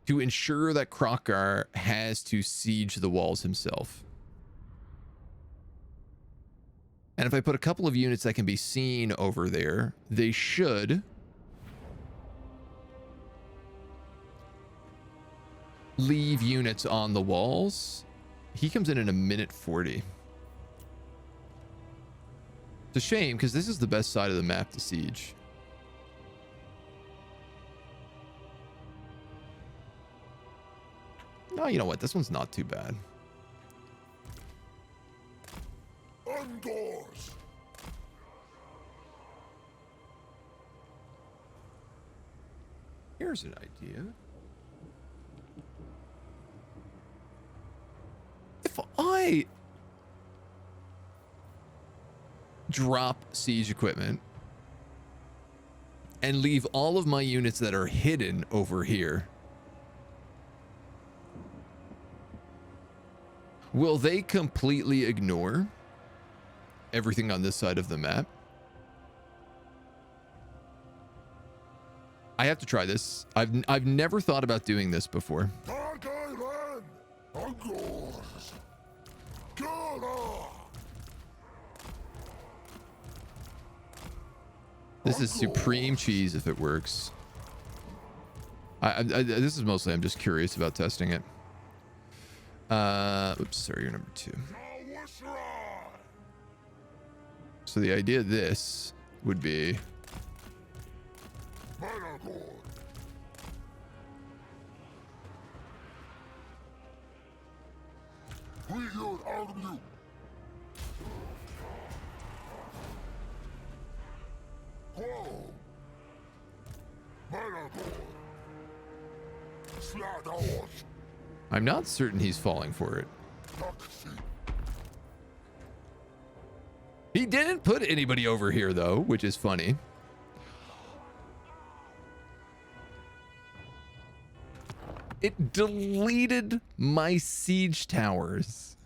to ensure that Krokkar has to siege the walls himself. And if I put a couple of units that can be seen over there, they should leave units on the walls. He comes in a minute 40. It's a shame because this is the best side of the map to siege. No, you know what? This one's not too bad. Indoors. Here's an idea. If I drop siege equipment and leave all of my units that are hidden over here, will they completely ignore everything on this side of the map? I have to try this. I've never thought about doing this before. This is supreme cheese if it works. This is mostly I'm just curious about testing it. Oops, sorry, you're number 2. So the idea of this would be Malagor. We yield out of you. Whoa. Malagor. Slaanesh. I'm not certain he's falling for it. He didn't put anybody over here though, which is funny. It deleted my siege towers.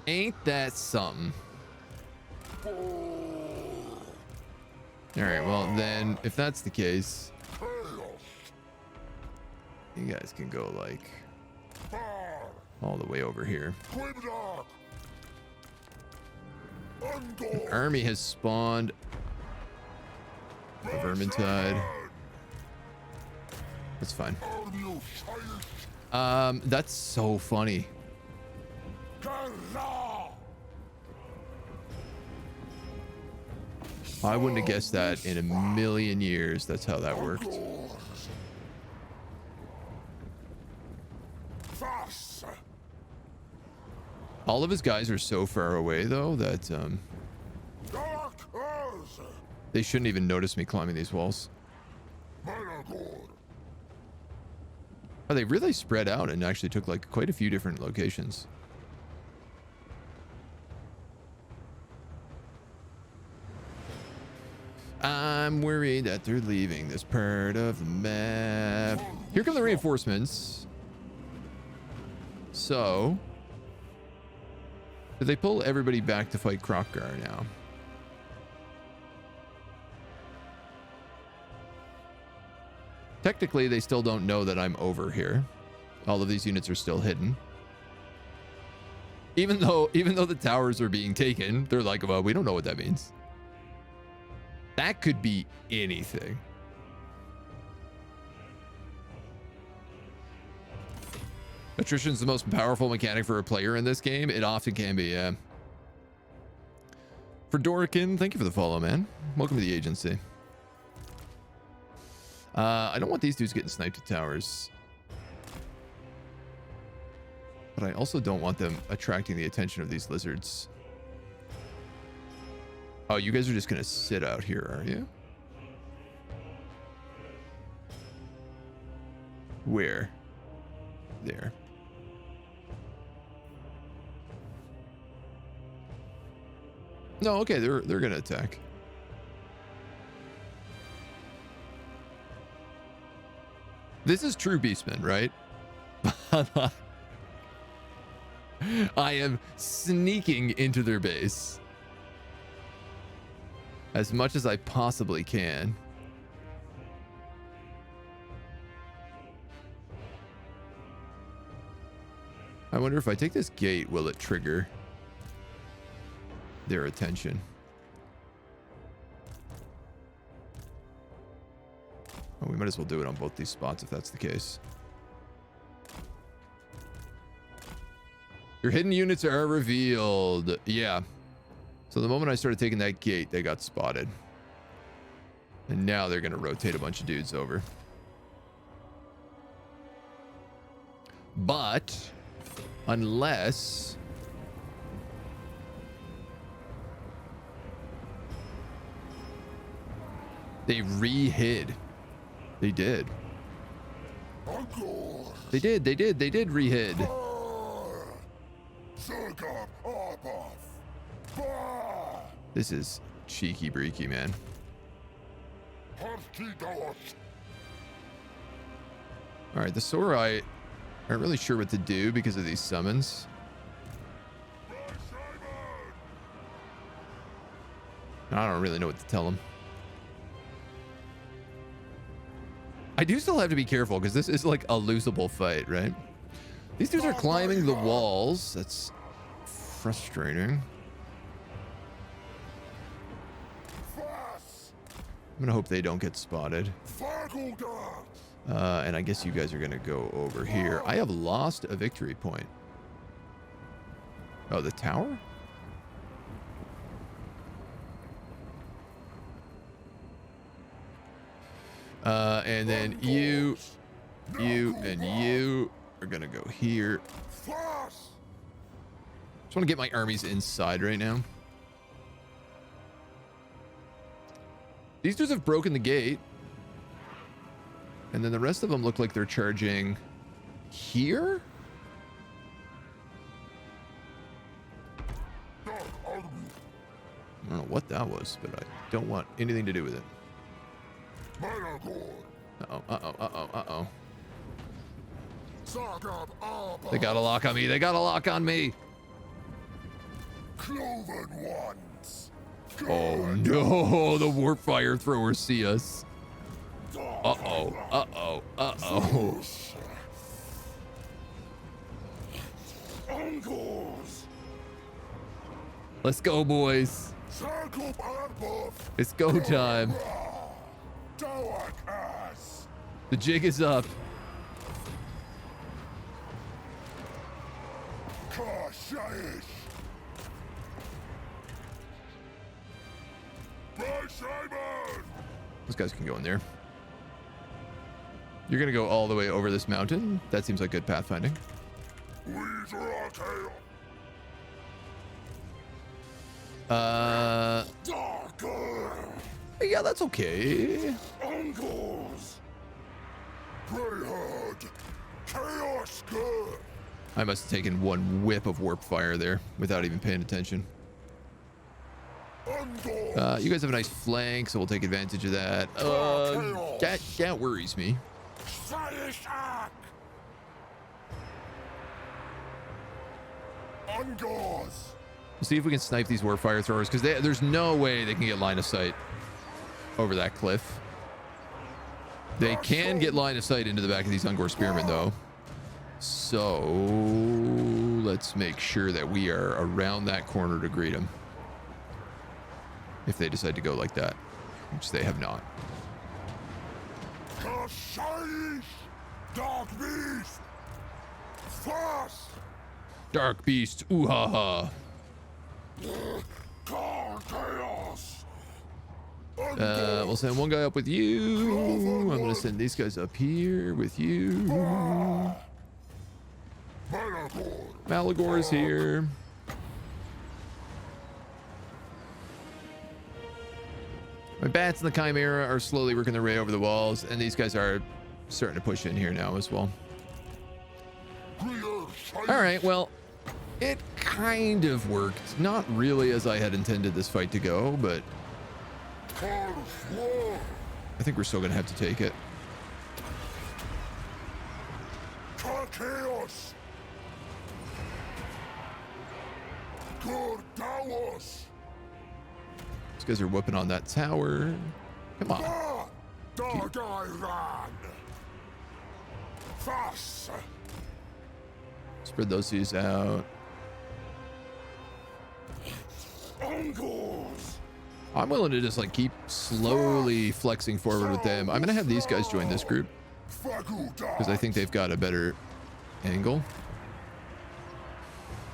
Ain't that something? All right, well then, if that's the case, you guys can go like all the way over here. Grimdark. Engulf. Army has spawned. The Vermintide. That's fine. Arm you, child. That's so funny. Gaza. I wouldn't have guessed that in a million years. That's how that worked. Fast. All of his guys are so far away though that Dark as. they shouldn't even notice me climbing these walls. Malagor. Oh, they really spread out and actually took like quite a few different locations. I'm worried that they're leaving this part of the map. Here come the reinforcements. So, did they pull everybody back to fight Krokkar now? Technically, they still don't know that I'm over here. All of these units are still hidden. Even though the towers are being taken, they're like, well, we don't know what that means. That could be anything. Attrition's the most powerful mechanic for a player in this game. It often can be, yeah. For Dorikin, thank you for the follow, man. Welcome to the agency. I don't want these dudes getting sniped at towers. But I also don't want them attracting the attention of these lizards. Oh, you guys are just going to sit out here, are you? Where? There. No, okay, they're going to attack. This is true Beastman, right? I am sneaking into their base as much as I possibly can. I wonder if I take this gate, will it trigger their attention? Oh, we might as well do it on both these spots if that's the case. Your hidden units are revealed. Yeah. So the moment I started taking that gate, they got spotted. And now they're going to rotate a bunch of dudes over. But unless they re-hid. They did. They did re-hid. This is cheeky breaky, man. Alright, the Sauri aren't really sure what to do because of these summons. I don't really know what to tell them. I do still have to be careful because this is like a losable fight, right? These dudes are climbing the walls. That's frustrating. I'm gonna hope they don't get spotted. And I guess you guys are gonna go over here. I have lost a victory point. Oh, the tower? And then you, and you are gonna go here. Just want to get my armies inside right now. These dudes have broken the gate. And then the rest of them look like they're charging here? I don't know what that was, but I don't want anything to do with it. Uh-oh. They got a lock on me. They got a lock on me. Cloven ones. Oh no, the warp fire throwers see us. Uh-oh. Let's go, boys. It's go time. The jig is up. Those guys can go in there. You're gonna go all the way over this mountain. That seems like good pathfinding. Yeah, that's okay. I must have taken one whip of warp fire there without even paying attention. You guys have a nice flank, so we'll take advantage of that. That worries me. We'll see if we can snipe these warp fire throwers, because there's no way they can get line of sight over that cliff. They can get line of sight into the back of these Ungor spearmen, though. So let's make sure that we are around that corner to greet them. If they decide to go like that, which they have not. Dark beast, fast. Dark beast, ooh ha ha. We'll send one guy up with you. I'm gonna send these guys up here with you. Malagor is here. My bats and the Chimera are slowly working their way over the walls, and these guys are starting to push in here now as well. All right, well, it kind of worked. Not really as I had intended this fight to go, but I think we're still going to have to take it. These guys are whooping on that tower. Come on. Spread those dudes out. I'm willing to just like keep slowly flexing forward with them. I'm gonna have these guys join this group because I think they've got a better angle.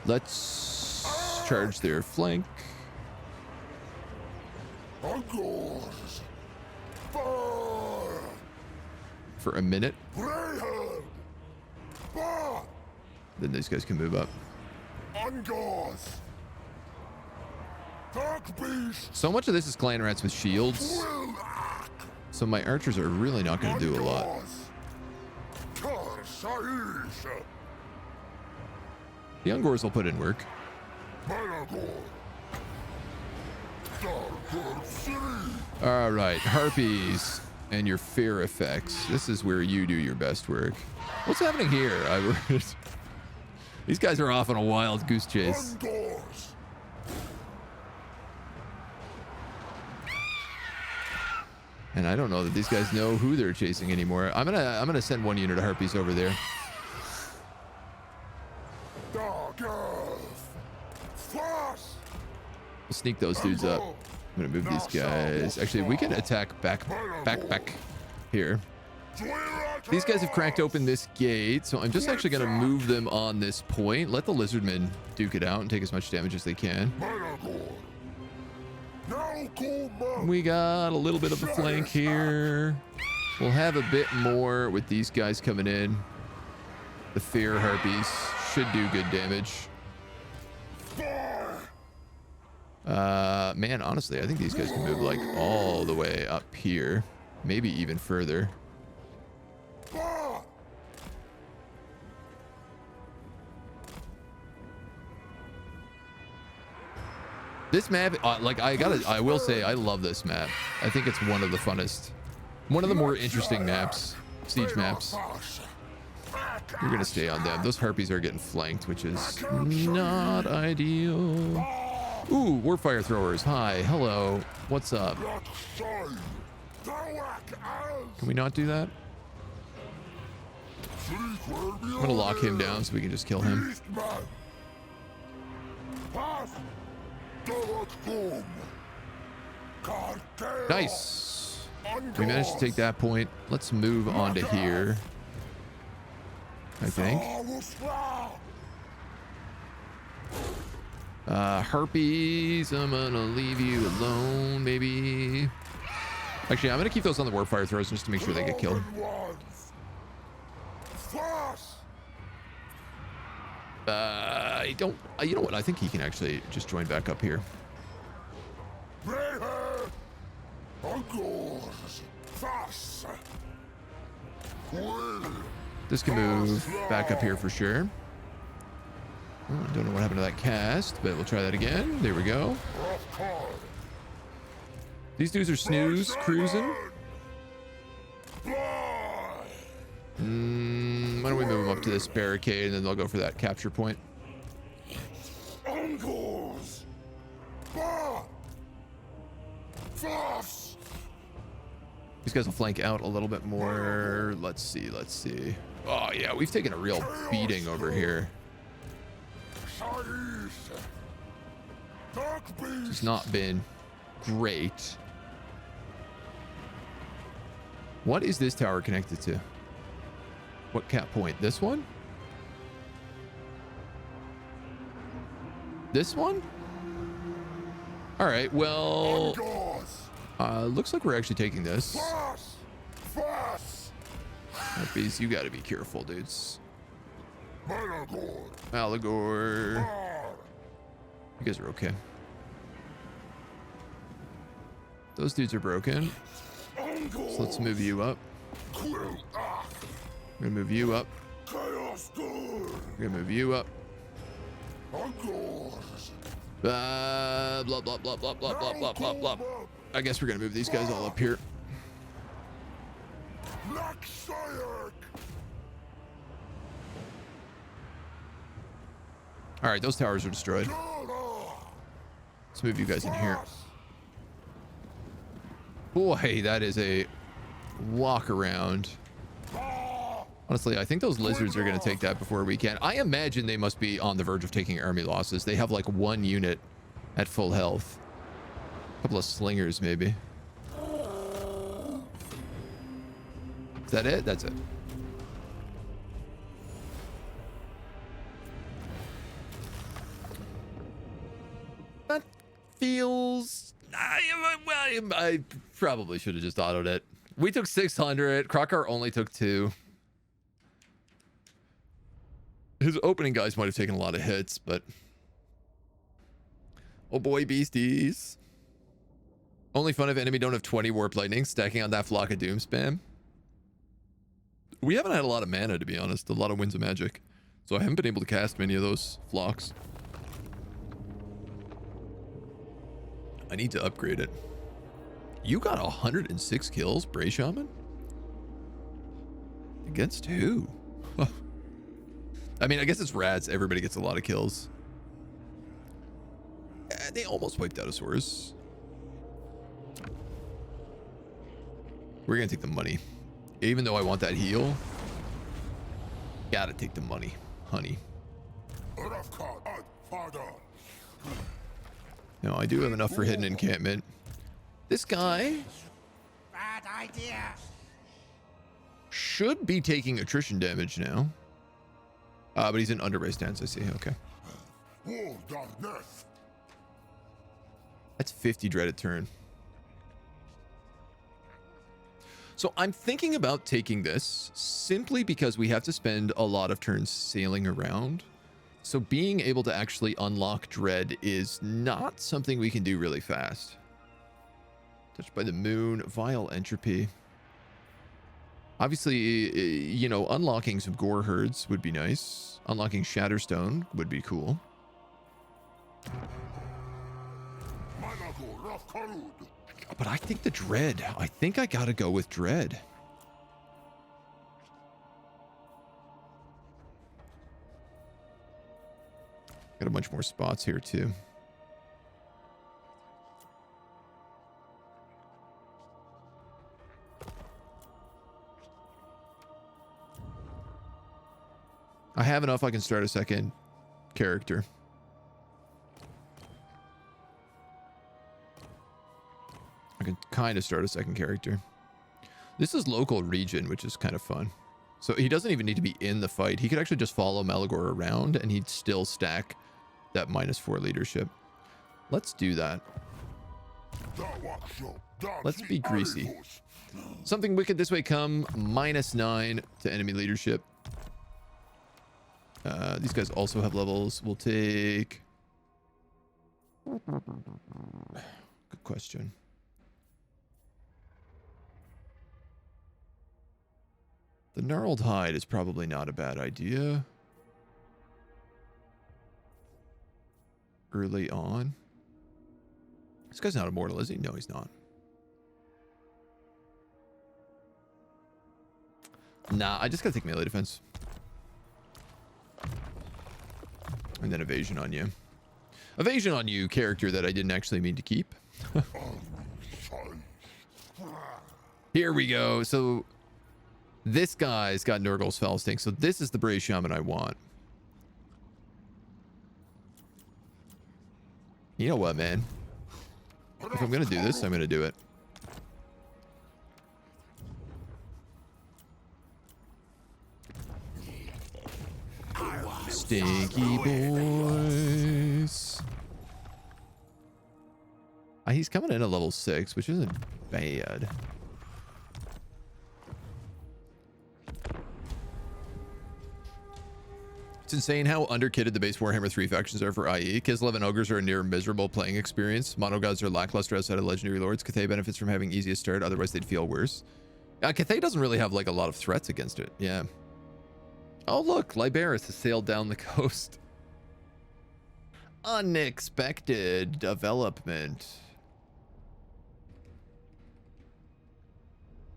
Let's charge their flank. For a minute. Then these guys can move up. So much of this is clan rats with shields. So my archers are really not going to do a lot. The Ungors will put in work. All right, harpies and your fear effects. This is where you do your best work. What's happening here? These guys are off on a wild goose chase. And I don't know that these guys know who they're chasing anymore. I'm gonna send one unit of harpies over there. We'll sneak those dudes up. I'm gonna move these guys. Actually, we can attack back here. These guys have cracked open this gate, so I'm just actually gonna move them on this point. Let the lizardmen duke it out and take as much damage as they can. We got a little bit of a flank here. We'll have a bit more with these guys coming in. The fear harpies should do good damage. Man, honestly, I think these guys can move like all the way up here, maybe even further. This map, I will say, I love this map. I think it's one of the funnest, one of the more interesting maps, siege maps. You're gonna stay on them. Those harpies are getting flanked, which is not ideal. Ooh, warfire throwers. Hi, hello. What's up? Can we not do that? I'm gonna lock him down so we can just kill him. Pass! Boom! Cartel! Nice. We managed to take that point. Let's move on to here. I think. Harpies, I'm gonna leave you alone, baby. Actually, I'm gonna keep those on the warfire throws just to make sure they get killed. I don't. You know what? I think he can actually just join back up here. This can move back up here for sure. Oh, I don't know what happened to that cast, but we'll try that again. There we go. These dudes are snooze cruising. Why don't we move them up to this barricade and then they'll go for that capture point. These guys will flank out a little bit more. Let's see. Oh yeah, we've taken a real beating over here. It's not been great. What is this tower connected to? What cap point? This one? This one? All right, well, looks like we're actually taking this. Harpies, you gotta be careful, dudes. Malagor. You guys are okay. Those dudes are broken. So let's move you up. We're gonna move you up. We're gonna move you up. Blah, blah, blah, blah, blah, blah, blah, blah, blah, blah. I guess we're gonna move these guys all up here. All right, those towers are destroyed. Let's move you guys in here. Boy, that is a walk around. Honestly, I think those lizards are going to take that before we can. I imagine they must be on the verge of taking army losses. They have like one unit at full health. A couple of slingers, maybe. Is that it? That's it. That feels... I probably should have just autoed it. We took 600. Krokar only took 2. His opening guys might have taken a lot of hits, but... Oh boy, beasties. Only fun if enemy don't have 20 warp lightning stacking on that flock of doom spam. We haven't had a lot of mana, to be honest. A lot of winds of magic. So I haven't been able to cast many of those flocks. I need to upgrade it. You got 106 kills, Bray Shaman? Against who? I mean, I guess it's rats. Everybody gets a lot of kills. They almost wiped out a Saurus. We're gonna take the money. Even though I want that heal, gotta take the money, honey. No, I do have enough for hidden encampment. This guy bad idea. Should be taking attrition damage now. But he's in underbase stance, I see. Okay. That's 50 dreaded turn. So I'm thinking about taking this simply because we have to spend a lot of turns sailing around. So being able to actually unlock dread is not something we can do really fast. Touched by the moon, vile entropy. Obviously, you know, unlocking some gore herds would be nice. Unlocking Shatterstone would be cool. But I think the dread. I think I gotta go with dread. Got a bunch more spots here too. I have enough. I can start a second character. I can kind of start a second character. This is local region, which is kind of fun. So he doesn't even need to be in the fight. He could actually just follow Malagor around and he'd still stack that -4 leadership. Let's do that. Let's be greasy. Something wicked this way come. -9 to enemy leadership. These guys also have levels. We'll take... Good question. The gnarled hide is probably not a bad idea. Early on. This guy's not immortal, is he? No, he's not. Nah, I just gotta take melee defense. And then evasion on you. Evasion on you, character that I didn't actually mean to keep. Here we go. So this guy's got Nurgle's Fell Stink. So this is the Brave Shaman I want. You know what, man? If I'm gonna do this, I'm gonna do it. Stinky boys. He's coming in at level 6, which isn't bad. It's insane how underkitted the base Warhammer 3 factions are for IE. Kislev and Ogres are a near miserable playing experience. Monogods are lackluster outside of Legendary Lords. Cathay benefits from having easiest start, otherwise they'd feel worse. Cathay doesn't really have like a lot of threats against it. Yeah. Oh look, Liberus has sailed down the coast. Unexpected development.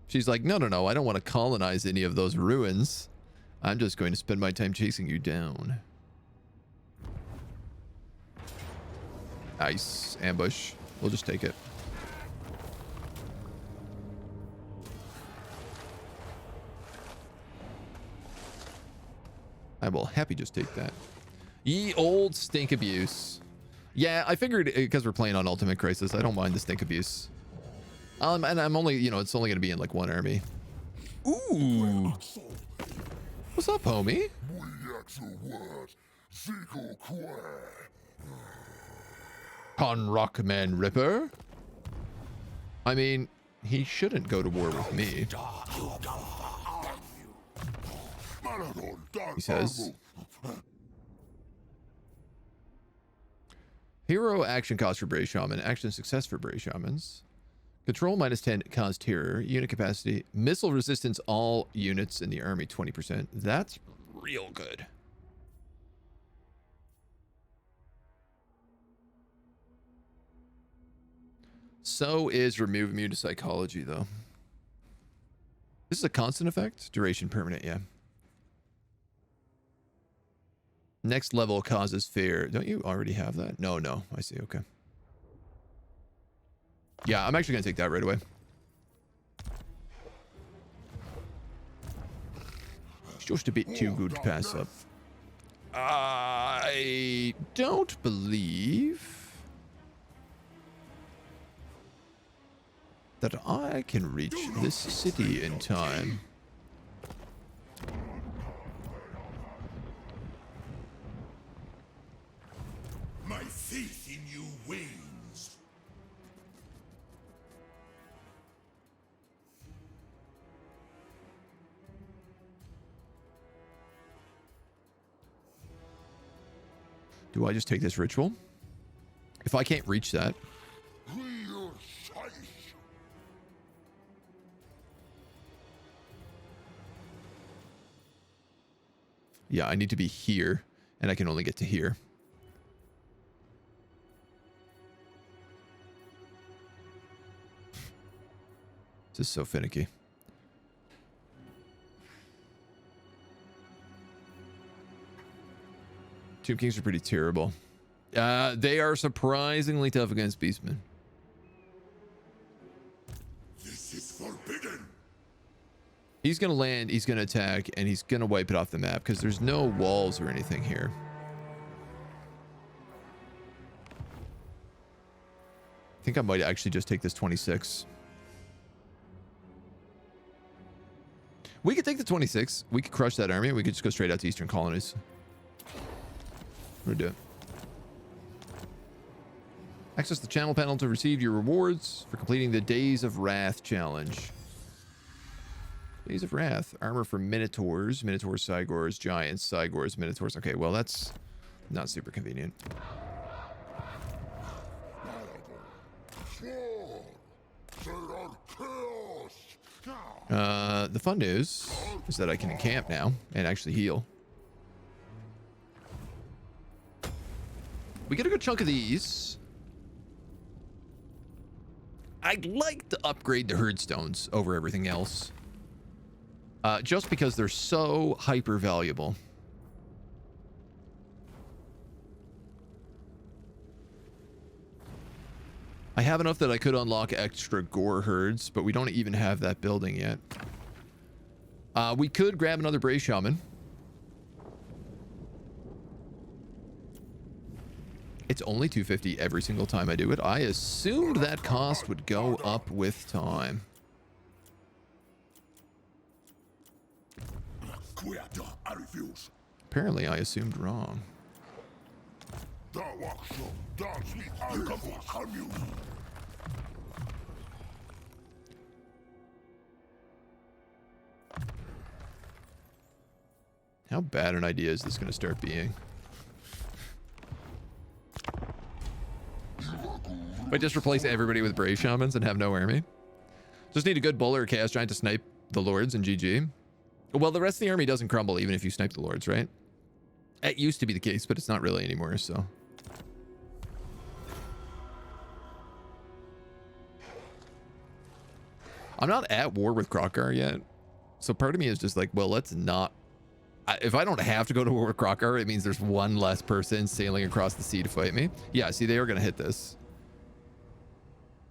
She's like, no, I don't want to colonize any of those ruins. I'm just going to spend my time chasing you down. Nice. Ambush. We'll just take it. I will happy just take that. Ye old stink abuse. Yeah, I figured because we're playing on Ultimate Crisis, I don't mind the stink abuse. And I'm only, it's only going to be in like one army. Ooh. What's up, homie? Conrockman Ripper? I mean, he shouldn't go to war with me. He says. Hero action cost for Brave Shaman. Action success for Brave Shamans. Control -10 cost terror. Unit capacity. Missile resistance all units in the army 20%. That's real good. So is remove immune to psychology though. This is a constant effect? Duration permanent, yeah. Next level causes fear. Don't you already have that? No, I see. Okay. Yeah, I'm actually going to take that right away. It's just a bit too good to pass up. I don't believe that I can reach this city in time. My faith in you wanes. Do I just take this ritual? If I can't reach that. Yeah, I need to be here, and I can only get to here. This is so finicky. Tomb Kings are pretty terrible. They are surprisingly tough against Beastmen. This is forbidden. He's going to land, he's going to attack, and he's going to wipe it off the map because there's no walls or anything here. think I might actually just take this 26. We could take the 26. We could crush that army. We could just go straight out to Eastern Colonies. We'll do it. Access the channel panel to receive your rewards for completing the Days of Wrath challenge. Days of Wrath. Armor for Minotaurs. Minotaurs, Cygors, Giants, Cygors, Minotaurs. Okay, well, that's not super convenient. The fun news is that I can encamp now and actually heal. We get a good chunk of these. I'd like to upgrade the herdstones over everything else. Just because they're so hyper valuable. I have enough that I could unlock extra gore herds, but we don't even have that building yet. We could grab another Brave Shaman. It's only 250 every single time I do it. I assumed that cost would go up with time. Apparently, I assumed wrong. How bad an idea is this going to start being? I just replace everybody with Brave Shamans and have no army. Just need a good Bowler or Chaos Giant to snipe the Lords and GG. Well, the rest of the army doesn't crumble even if you snipe the Lords, right? It used to be the case, but it's not really anymore, so... I'm not at war with Krokkar yet, so part of me is just like, well, let's not... If I don't have to go to war with Krokkar, it means there's one less person sailing across the sea to fight me. Yeah, see, they are going to hit this.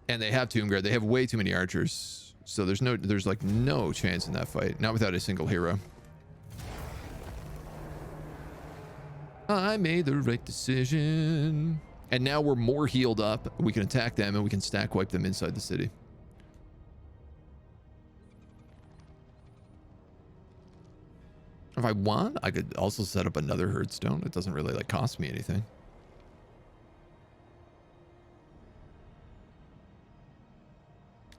And they have Tomb Guard. They have way too many archers. So there's like no chance in that fight. Not without a single hero. I made the right decision. And now we're more healed up. We can attack them and we can stack wipe them inside the city. If I want, I could also set up another herdstone. It doesn't really like cost me anything.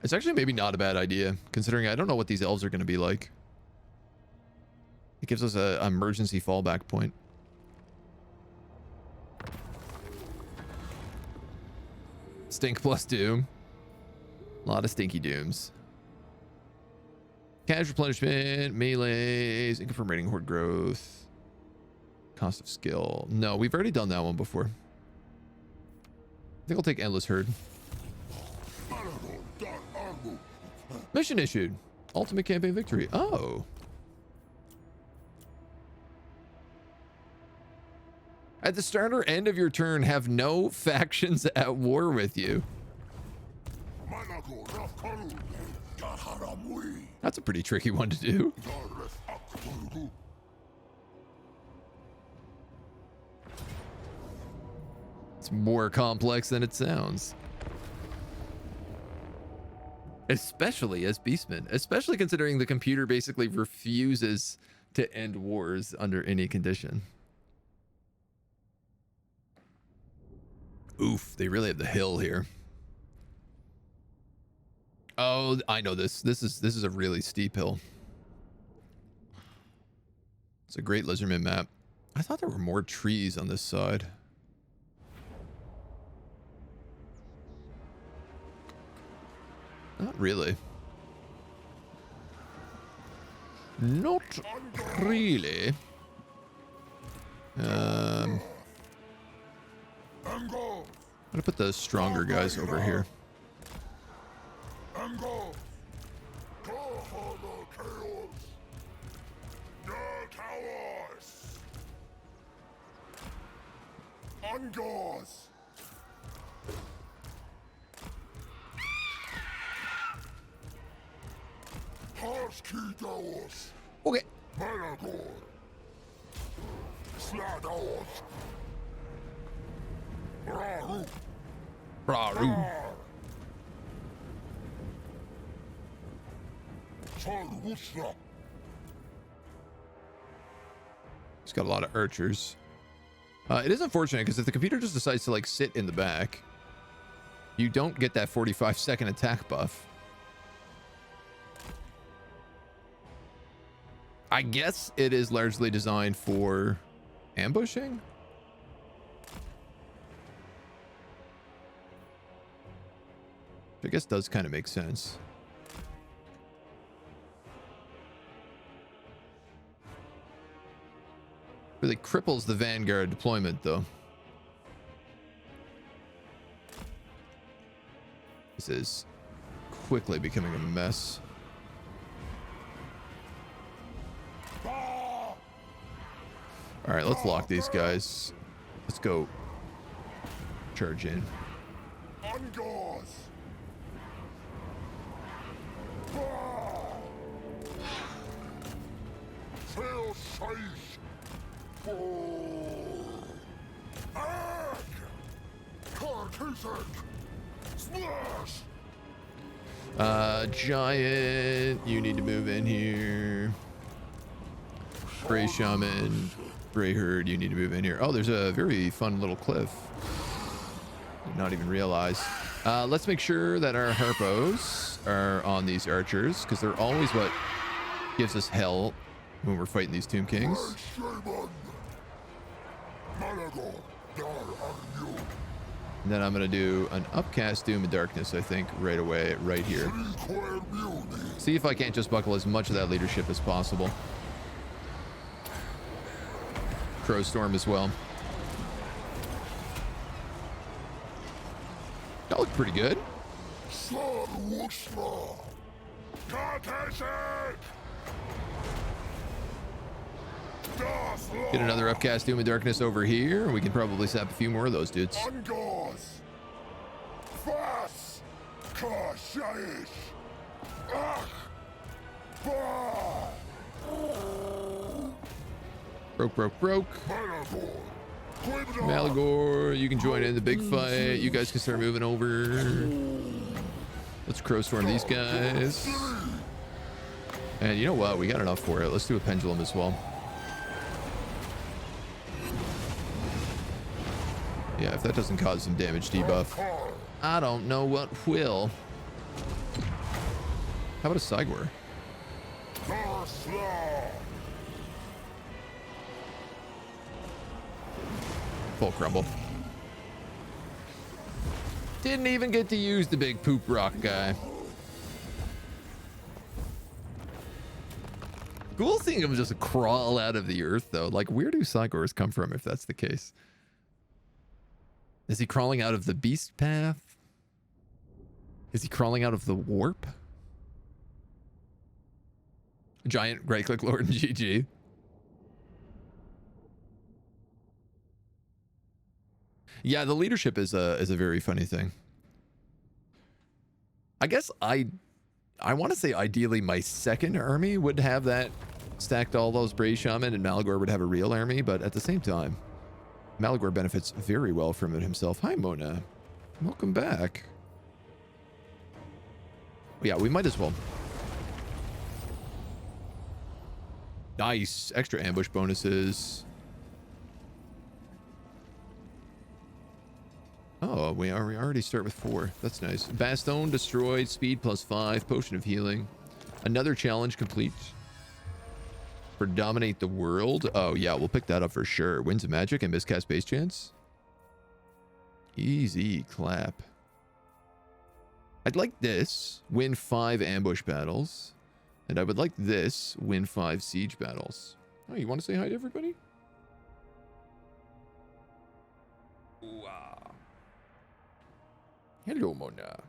It's actually maybe not a bad idea, considering I don't know what these elves are going to be like. It gives us an emergency fallback point. Stink plus Doom. A lot of stinky dooms. Cash replenishment, melees, income rating horde growth, cost of skill. No, we've already done that one before. I think I'll take Endless Herd. Mission issued. Ultimate campaign victory. Oh. At the start or end of your turn, have no factions at war with you. That's a pretty tricky one to do. It's more complex than it sounds. Especially as Beastman. Especially considering the computer basically refuses to end wars under any condition. Oof, they really have the hill here. Oh, I know this. This is a really steep hill. It's a great Lizardman map. I thought there were more trees on this side. Not really. Not really. I'm gonna put the stronger guys over here. Okay. Malagor. Slaanesh. Braru. He's got a lot of archers. It is unfortunate because if the computer just decides to like sit in the back, you don't get that 45-second attack buff. I guess it is largely designed for ambushing. Which I guess does kind of make sense. Really cripples the Vanguard deployment, though. This is quickly becoming a mess. All right, let's lock these guys. Let's go charge in. Giant, you need to move in here. Gray Shaman, Gray Herd, you need to move in here. Oh, there's a very fun little cliff. Did not even realize. Let's make sure that our harpos are on these archers, because they're always what gives us hell when we're fighting these Tomb Kings. And then I'm going to do an upcast Doom and Darkness, I think, right away, right here. See if I can't just buckle as much of that leadership as possible. Crow Storm as well. That looked pretty good. Get another upcast Doom and Darkness over here. We can probably sap a few more of those dudes. Broke. Malagor, you can join in the big fight. You guys can start moving over. Let's Crow Storm these guys. And you know what? We got enough for it. Let's do a Pendulum as well. Yeah, if that doesn't cause some damage debuff, I don't know what will. How about a Sigor? Full crumble. Didn't even get to use the big poop rock guy. Cool seeing him just crawl out of the earth, though. Like, where do Sigors come from if that's the case? Is he crawling out of the beast path? Is he crawling out of the warp? Giant right click lord and GG. Yeah, the leadership is a very funny thing. I guess I want to say ideally my second army would have that stacked all those Brave Shaman, and Malagor would have a real army, but at the same time, Malagor benefits very well from it himself. Hi, Mona. Welcome back. Yeah, we might as well. Nice. Extra ambush bonuses. Oh, we already start with 4. That's nice. Bastion destroyed. Speed +5. Potion of healing. Another challenge complete. For dominate the world. Oh, yeah, we'll pick that up for sure. Winds of magic and miscast base chance. Easy clap. I'd like this. Win 5 ambush battles. And I would like this. Win 5 siege battles. Oh, you want to say hi to everybody? Wow. Hello, Mona.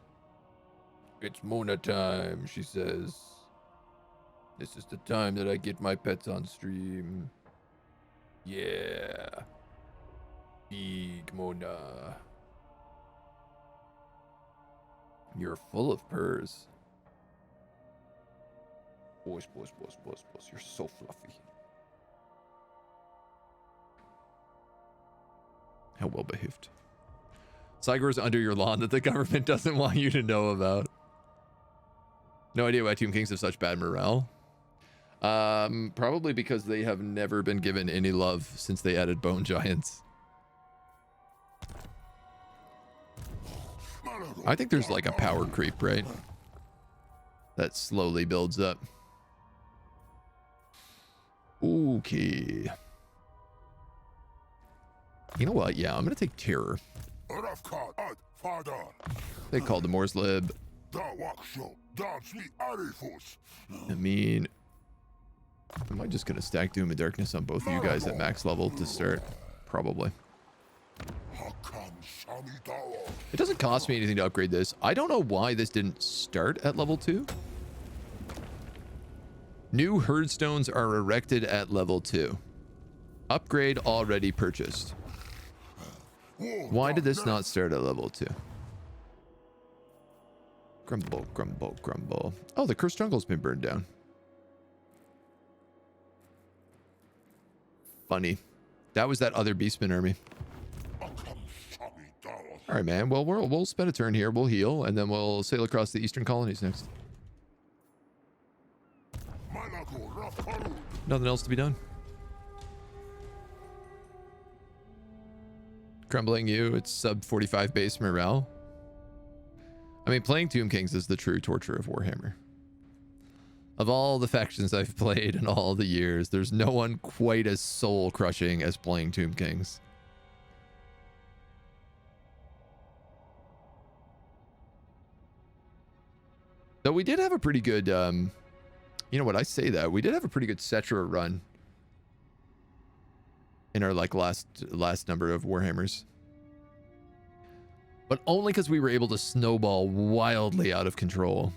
It's Mona time, she says. This is the time that I get my pets on stream. Yeah. Big Mona. You're full of purrs. Boss. You're so fluffy. How well behaved. Sigur's under your lawn that the government doesn't want you to know about. No idea why Tomb Kings have such bad morale. Probably because they have never been given any love since they added bone giants. I think there's like a power creep, right? That slowly builds up. Okay. You know what? Yeah, I'm gonna take terror. They called the Morse Lib. I mean, am I just gonna stack Doom and Darkness on both of you guys at max level to start? Probably. It doesn't cost me anything to upgrade this. I don't know why this didn't start at level 2. New herdstones are erected at level 2. Upgrade already purchased. Why did this not start at level 2? Grumble, grumble, grumble. Oh, the cursed jungle's been burned down. Funny. That was that other Beastman army. All right, man. Well, we'll spend a turn here. We'll heal, and then we'll sail across the eastern colonies next. Nothing else to be done. Crumbling you. It's sub 45 base morale. I mean, playing Tomb Kings is the true torture of Warhammer. Of all the factions I've played in all the years, there's no one quite as soul-crushing as playing Tomb Kings. Though we did have a pretty good, you know what, I say that. We did have a pretty good Cetra run in our, like, last number of Warhammers. But only because we were able to snowball wildly out of control.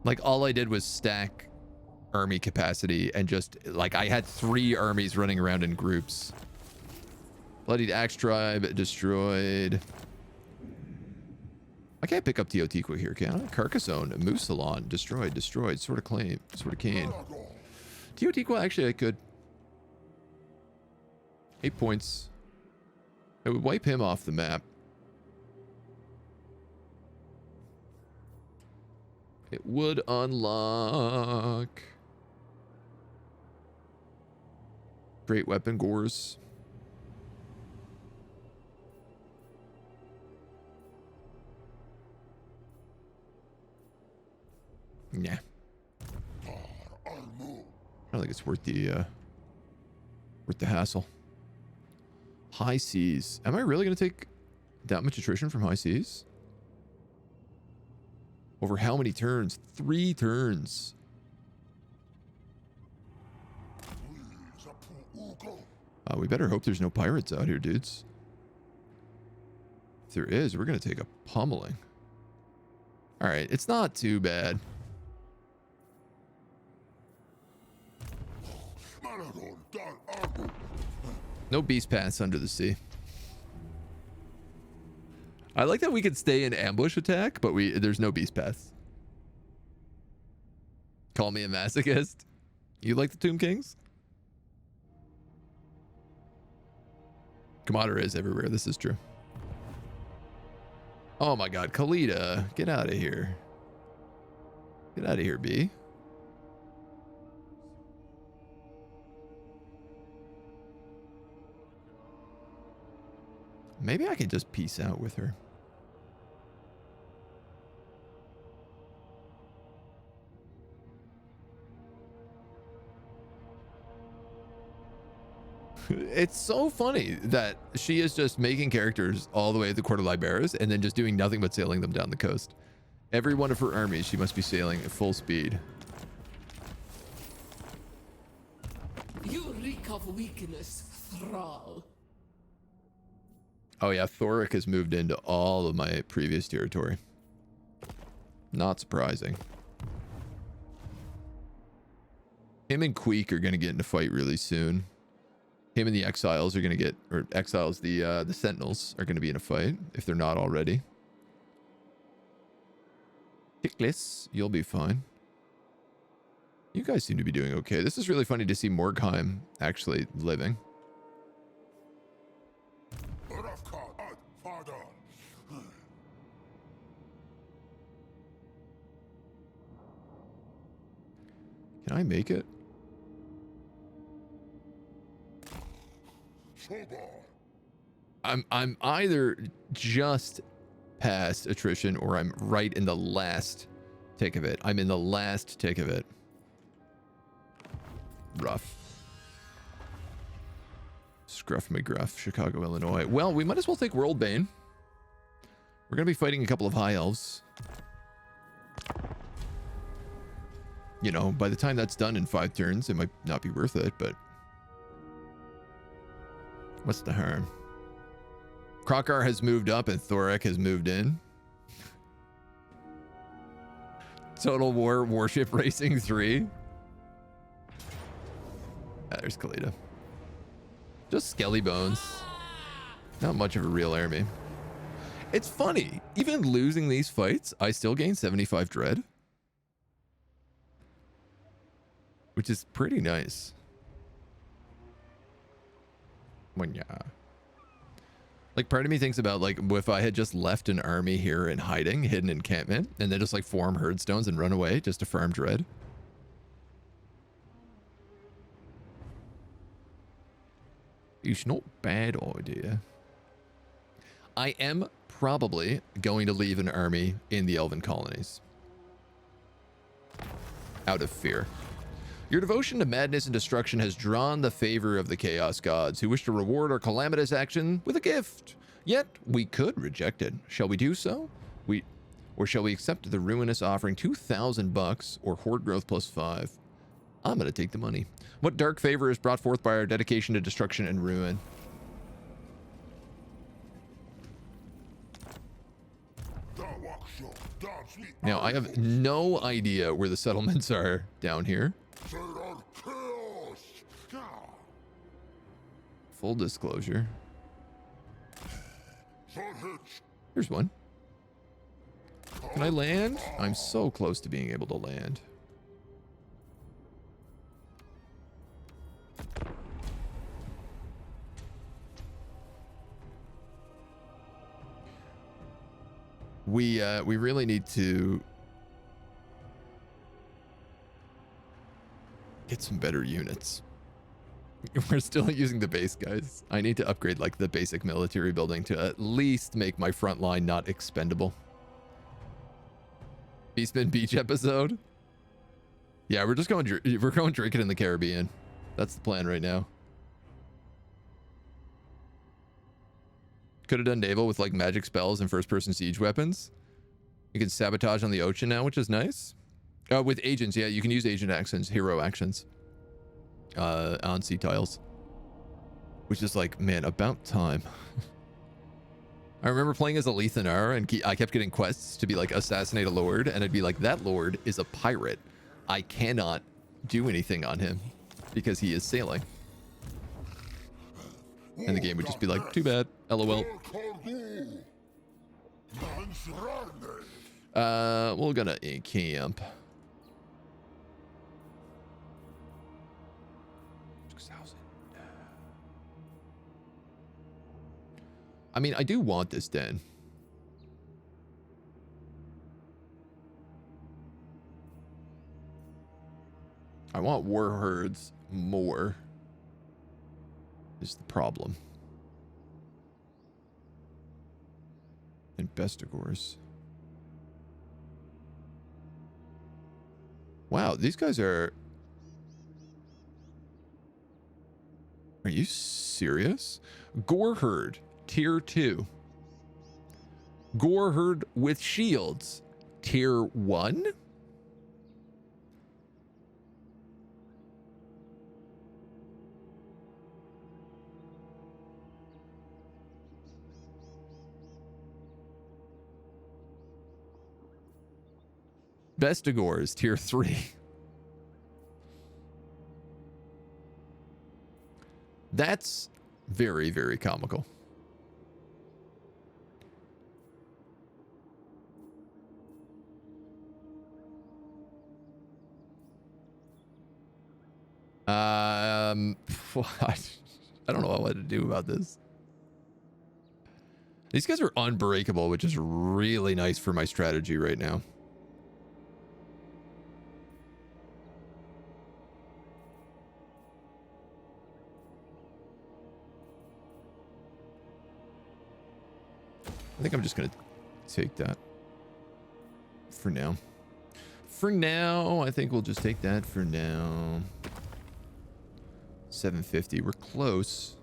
Like, all I did was stack army capacity and just, like, I had 3 armies running around in groups. Bloodied Axe Tribe destroyed. I can't pick up Teotihuacan here, can I? Carcassonne, Moussalon, destroyed, Sword of Cane. Teotihuacan, actually, I could. 8 points. I would wipe him off the map. It would unlock great weapon gores. Yeah. I don't think it's worth the hassle. High seas. Am I really going to take that much attrition from high seas? Over how many turns? 3 turns. We better hope there's no pirates out here, dudes. If there is, we're going to take a pummeling. All right, it's not too bad. No beast paths under the sea. I like that we could stay in ambush attack, but there's no beast paths. Call me a masochist. You like the Tomb Kings? Commander is everywhere. This is true. Oh my god, Khalida, get out of here. Get out of here, B. Maybe I can just peace out with her. It's so funny that she is just making characters all the way to the Court of Liberis and then just doing nothing but sailing them down the coast. Every one of her armies, she must be sailing at full speed. You reek of weakness, thrall. Oh yeah, Thoric has moved into all of my previous territory. Not surprising. Him and Queek are going to get into fight really soon. Him and the Exiles are going to get, or Exiles, the Sentinels are going to be in a fight, if they're not already. Tickless, you'll be fine. You guys seem to be doing okay. This is really funny to see Morgheim actually living. Can I make it? I'm either just past attrition or I'm right in the last tick of it. I'm in the last tick of it. Rough. Scruff McGruff, Chicago, Illinois. Well, we might as well take Worldbane. We're going to be fighting a couple of high elves. You know, by the time that's done in 5 turns, it might not be worth it, but what's the harm? Krokar has moved up and Thorek has moved in. Total War Warship Racing 3. Ah, there's Kalita. Just skelly bones. Not much of a real army. It's funny. Even losing these fights, I still gain 75 dread. Which is pretty nice. When yeah. Like, part of me thinks about, like, if I had just left an army here in hiding, hidden encampment, and then just, like, form herdstones and run away just to farm dread. It's not bad idea. I am probably going to leave an army in the Elven colonies. Out of fear. Your devotion to madness and destruction has drawn the favor of the Chaos Gods, who wish to reward our calamitous action with a gift. Yet, we could reject it. Shall we do so? Or shall we accept the ruinous offering 2,000 bucks or horde growth +5? I'm going to take the money. What dark favor is brought forth by our dedication to destruction and ruin? Now, I have no idea where the settlements are down here. Full disclosure. Here's one. Can I land? I'm so close to being able to land. We really need to get some better units. We're still using the base, guys. I need to upgrade like the basic military building to at least make my front line not expendable. Beastman Beach episode. Yeah, we're going drinking in the Caribbean. That's the plan right now. Could have done Naval with like magic spells and first-person siege weapons. You can sabotage on the ocean now, which is nice. With agents, yeah, you can use agent actions, hero actions. On sea tiles. Which is like, man, about time. I remember playing as a Lethanar and I kept getting quests to be like, assassinate a lord. And I'd be like, that lord is a pirate. I cannot do anything on him because he is sailing. And the game would just be like, too bad, LOL. We're gonna encamp. I mean, I do want this den. I want war herds more. Is the problem. And Bestigors. Wow, these guys are... Are you serious? Gore Herd, Tier 2. Gore Herd with shields, Tier 1? Bestigors, Tier 3. That's very, very comical. I don't know what to do about this. These guys are unbreakable, which is really nice for my strategy right now. I think I'm just going to take that for now. For now, I think we'll just take that for now. 750. We're close.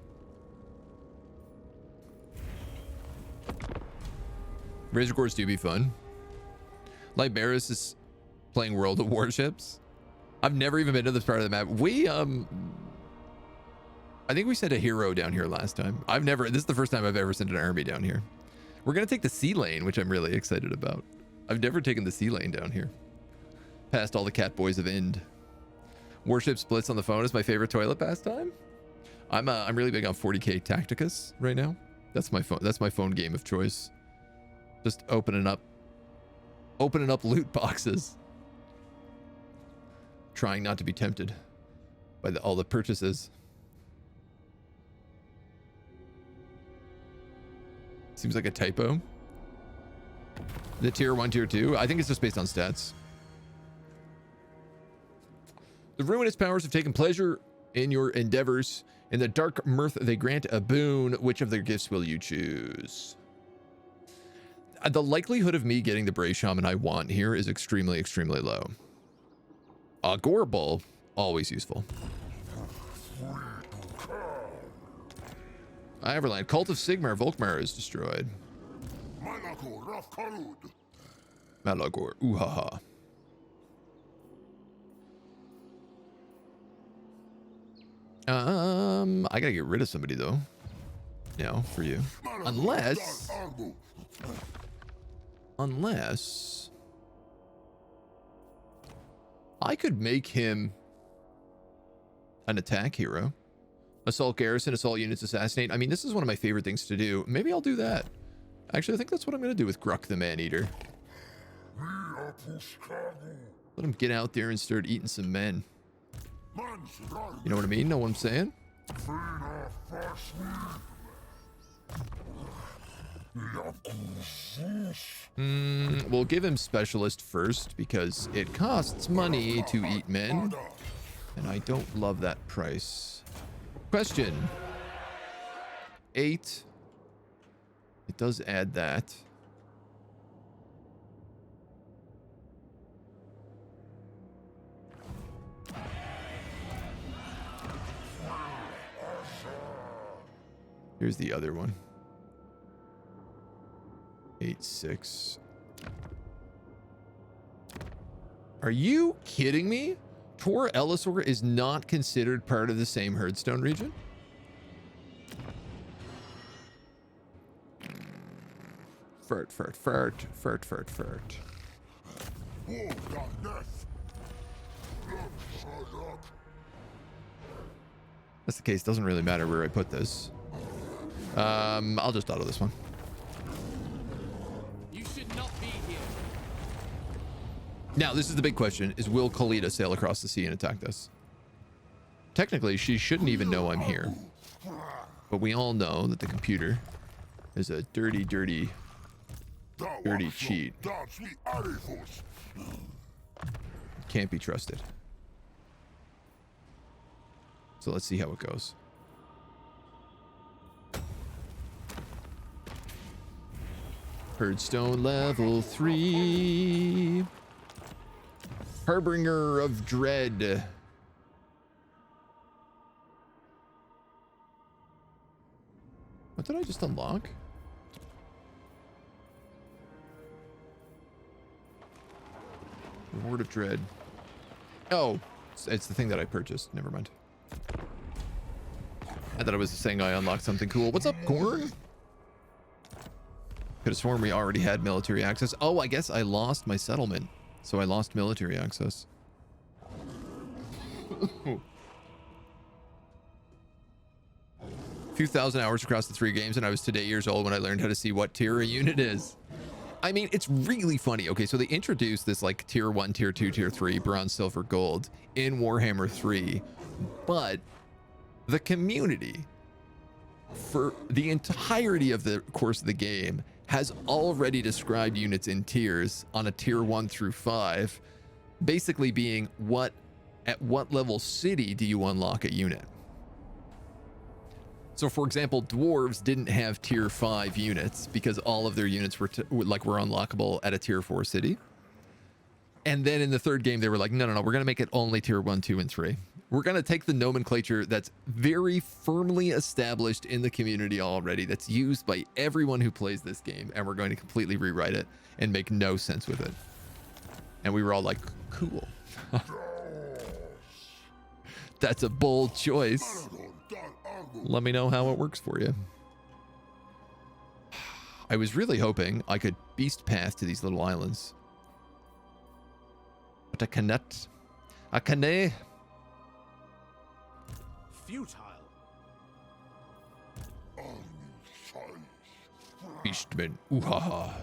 Razor Cores do be fun. Liberis is playing World of Warships. I've never even been to this part of the map. I think we sent a hero down here last time. This is the first time I've ever sent an army down here. We're going to take the sea lane, which I'm really excited about. I've never taken the sea lane down here. Past all the cat boys of Ind. Warship splits on the phone is my favorite toilet pastime. I'm really big on 40k Tacticus right now. That's my phone game of choice. Just opening up loot boxes. Trying not to be tempted by all the purchases. Seems like a typo. The tier 1, tier 2. I think it's just based on stats. The Ruinous Powers have taken pleasure in your endeavors. In the dark mirth they grant a boon. Which of their gifts will you choose? The likelihood of me getting the Brave Shaman I want here is extremely, extremely low. Gore Bull, always useful. Everland, Cult of Sigmar, Volkmar is destroyed. Malagor, ooh-ha-ha. I gotta get rid of somebody though. No, for you. Unless I could make him an attack hero. Assault garrison, assault units, assassinate. I mean, this is one of my favorite things to do. Maybe I'll do that. Actually, I think that's what I'm going to do with Gruck the Man-Eater. Let him get out there and start eating some men. You know what I mean? Know what I'm saying? We'll give him specialist first because it costs money to eat men. And I don't love that price. Question 8. It does add that. Here's the other one. 8-6. Are you kidding me? Tor Elisor is not considered part of the same herdstone region? Furt. That's the case. Doesn't really matter where I put this. I'll just auto this one. You should not be here. Now, this is the big question, is will Khalida sail across the sea and attack this? Technically, she shouldn't even know I'm here. But we all know that the computer is a dirty cheat. Can't be trusted. So let's see how it goes. Herdstone level 3. Harbinger of Dread. What did I just unlock? Reward of Dread. Oh, it's the thing that I purchased. Never mind. I thought I was saying I unlocked something cool. What's up, Khorne? Could have sworn we already had military access. Oh, I guess I lost my settlement. So I lost military access. A few thousand hours across the 3 games, and I was today years old when I learned how to see what tier a unit is. I mean, it's really funny. Okay, so they introduced this like tier 1, tier 2, tier 3, bronze, silver, gold in Warhammer 3, but the community for the entirety of the course of the game has already described units in tiers on a tier 1 through 5, basically being at what level city do you unlock a unit? So, for example, dwarves didn't have tier 5 units because all of their units were were unlockable at a tier 4 city. And then in the third game, they were like, no, we're going to make it only tier 1, 2, and 3. We're going to take the nomenclature that's very firmly established in the community already, that's used by everyone who plays this game, and we're going to completely rewrite it and make no sense with it. And we were all like, cool. That's a bold choice. Let me know how it works for you. I was really hoping I could beast path to these little islands. But I cannot. I can't. Futile. Beastmen. Ooh-ha-ha.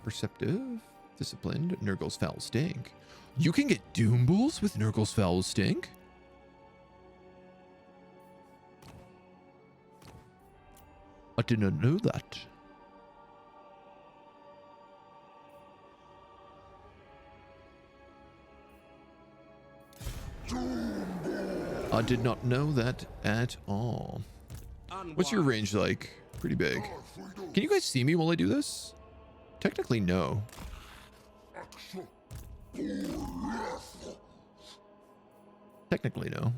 Perceptive. Disciplined. Nurgle's Foul Stink. You can get Doom Bulls with Nurgle's Foul Stink? I did not know that. I did not know that at all. What's your range like? Pretty big. Can you guys see me while I do this? Technically, no. Technically, no.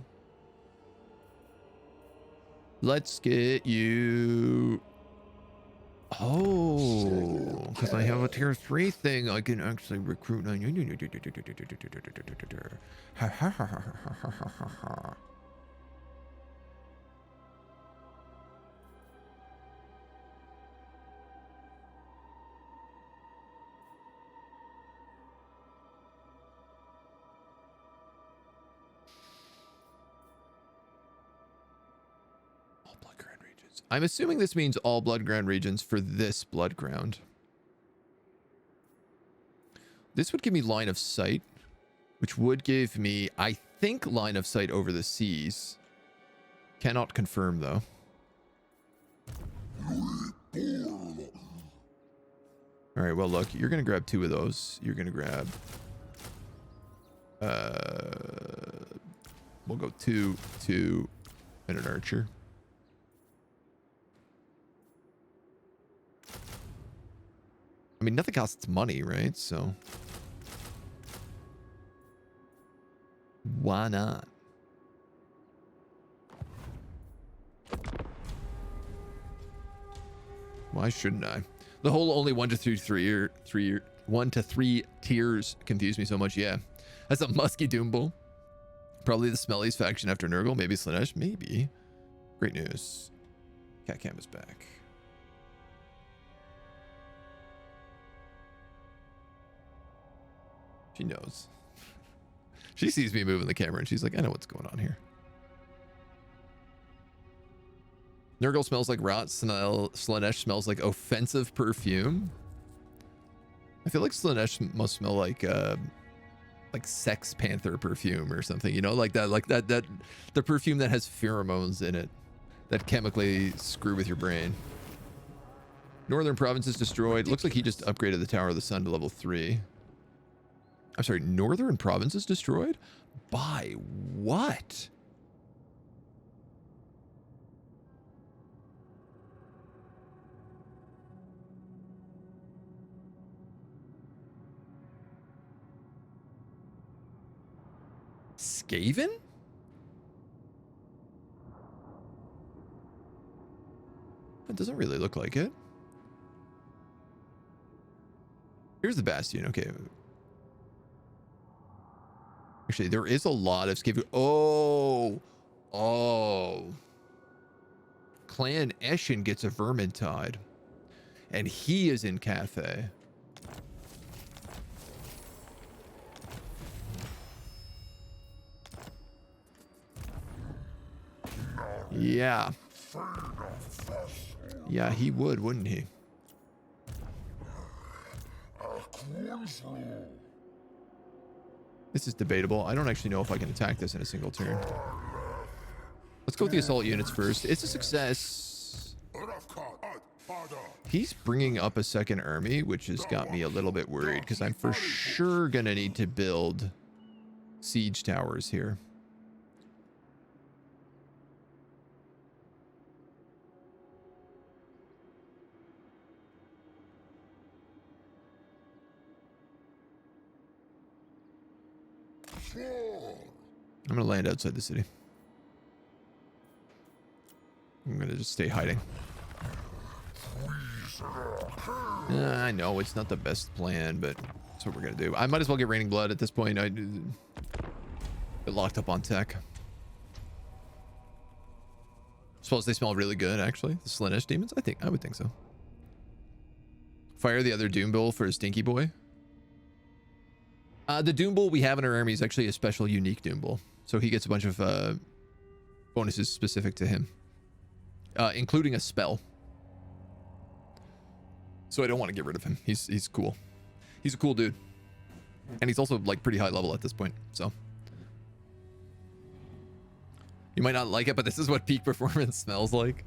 Let's get you... Oh, because I have a tier 3 thing I can actually recruit. I'm assuming this means all blood ground regions for this blood ground. This would give me line of sight, which would give me, I think, line of sight over the seas. Cannot confirm, though. All right, well, look, you're going to grab 2 of those. You're going to grab... we'll go 2, 2, and an archer. I mean, nothing costs money, right? So why not? Why shouldn't I? The whole only 1 to 3 1 to 3 tiers confused me so much. Yeah, that's a musky Doom Bull. Probably the smelliest faction after Nurgle. Maybe Slaanesh. Maybe. Great news. Cat Cam is back. She knows. She sees me moving the camera and she's like, I know what's going on here. Nurgle smells like rot. Slaanesh smells like offensive perfume. I feel like Slaanesh must smell like Sex Panther perfume or something, you know, like that the perfume that has pheromones in it that chemically screw with your brain. Northern province is destroyed. Looks like he just upgraded the Tower of the Sun to level 3. I'm sorry, Northern province is destroyed? By what? Skaven? That doesn't really look like it. Here's the Bastion. Okay. Actually, there is a lot of Skaven. Oh. Clan Eshin gets a Vermintide. And he is in Cathay. Yeah. Yeah, he would, wouldn't he? This is debatable. I don't actually know if I can attack this in a single turn. Let's go with the assault units first. It's a success. He's bringing up a second army, which has got me a little bit worried because I'm for sure going to need to build siege towers here. I'm gonna land outside the city. I'm gonna just stay hiding. I know it's not the best plan, but that's what we're gonna do. I might as well get Raining Blood at this point. I get locked up on tech. Suppose they smell really good, actually. The Slaanesh demons? I would think so. Fire the other Doom Bull for a Stinky Boy. The Doom Bull we have in our army is actually a special, unique Doom Bull. So he gets a bunch of bonuses specific to him, including a spell. So I don't want to get rid of him. He's cool. He's a cool dude. And he's also like pretty high level at this point. So you might not like it, but this is what peak performance smells like.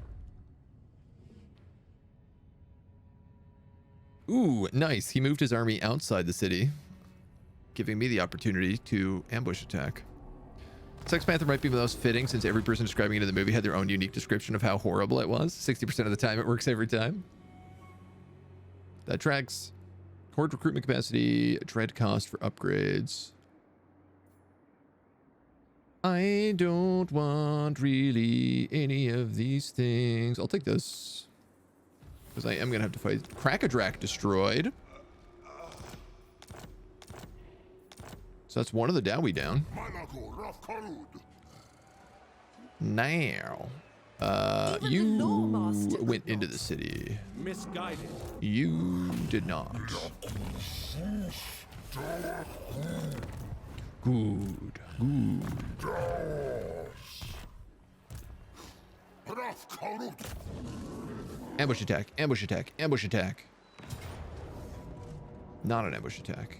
Ooh, nice. He moved his army outside the city, giving me the opportunity to ambush attack. Sex Panther might be the most fitting since every person describing it in the movie had their own unique description of how horrible it was. 60% of the time it works every time. That tracks. Horde recruitment capacity, dread cost for upgrades. I don't want really any of these things. I'll take this, because I am going to have to fight. Crackadrak destroyed. So that's one of the Dowie down. Now, you went into the city. Misguided. You did not. Good. Ambush attack. Ambush attack. Ambush attack. Not an ambush attack.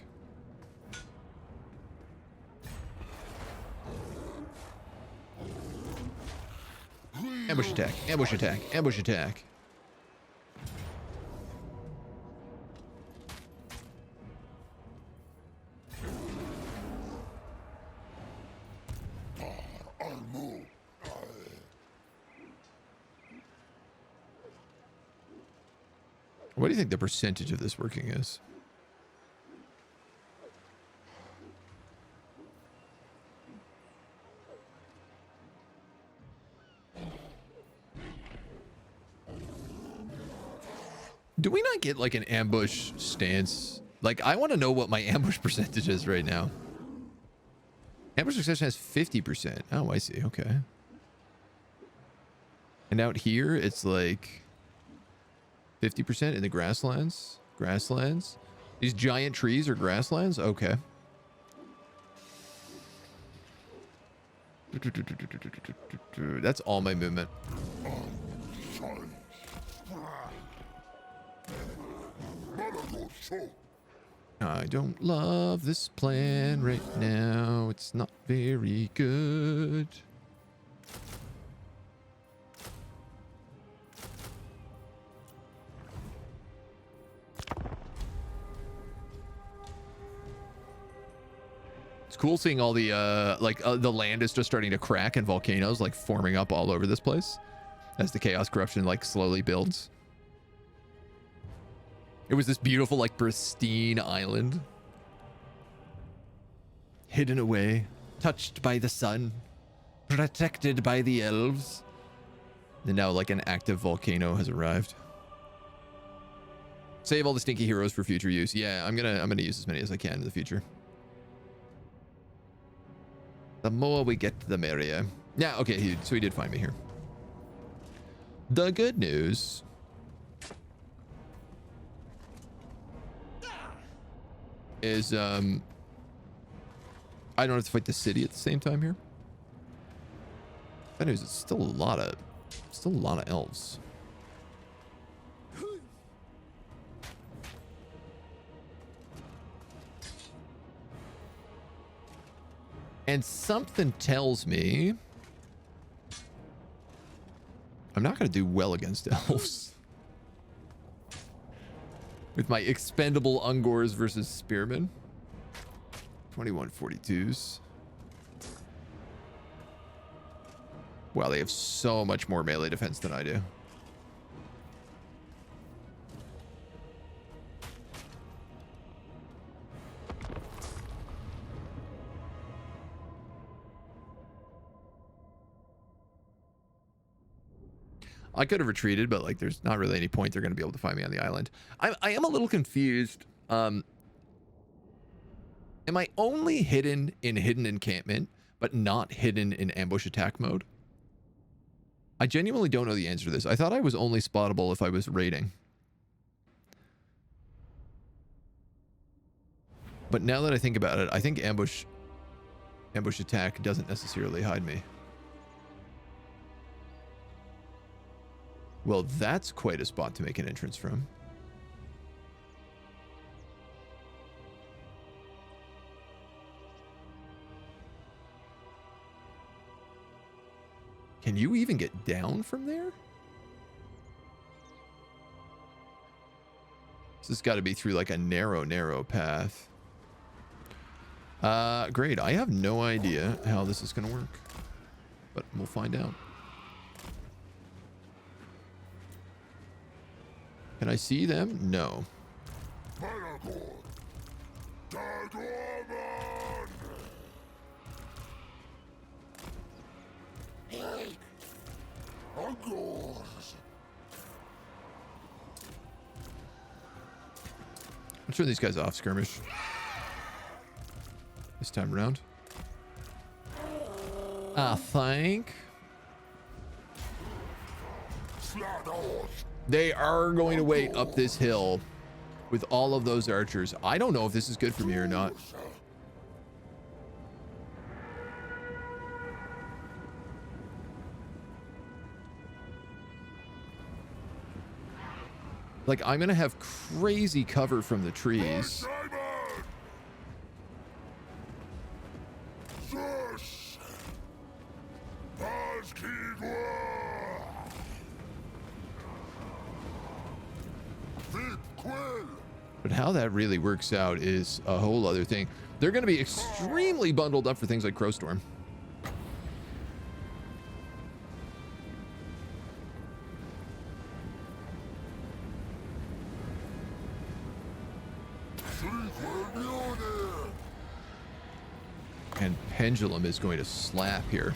Ambush attack. Ambush attack. Ambush attack. What do you think the percentage of this working is? Do we not get like an ambush stance? Like, I want to know what my ambush percentage is right now. Ambush success has 50%. Oh, I see. Okay. And out here, it's like 50% in the grasslands. Grasslands. These giant trees are grasslands? Okay. That's all my movement. I don't love this plan right now. It's not very good. It's cool seeing all the the land is just starting to crack and volcanoes like forming up all over this place as the chaos corruption like slowly builds. It was this beautiful, like, pristine island. Hidden away, touched by the sun, protected by the elves. And now, like, an active volcano has arrived. Save all the stinky heroes for future use. Yeah, I'm gonna use as many as I can in the future. The more we get, the merrier. Yeah, okay, so he did find me here. The good news is I don't have to fight the city at the same time here. Bad news, it's still a lot of elves. And something tells me I'm not going to do well against elves. With my expendable Ungors versus Spearmen. 2142s. Wow, they have so much more melee defense than I do. I could have retreated, but like there's not really any point. They're going to be able to find me on the island. I am a little confused. Am I only hidden in hidden encampment, but not hidden in ambush attack mode? I genuinely don't know the answer to this. I thought I was only spottable if I was raiding. But now that I think about it, I think ambush attack doesn't necessarily hide me. Well, that's quite a spot to make an entrance from. Can you even get down from there? This has got to be through like a narrow path. Great. I have no idea how this is going to work, but we'll find out. Can I see them? No. Malagor, Daemon. Let's turn these guys off, skirmish. This time around. I think. They are going to wait up this hill with all of those archers. I don't know if this is good for me or not. Like, I'm going to have crazy cover from the trees. But how that really works out is a whole other thing. They're going to be extremely bundled up for things like Crowstorm. And Pendulum is going to slap here.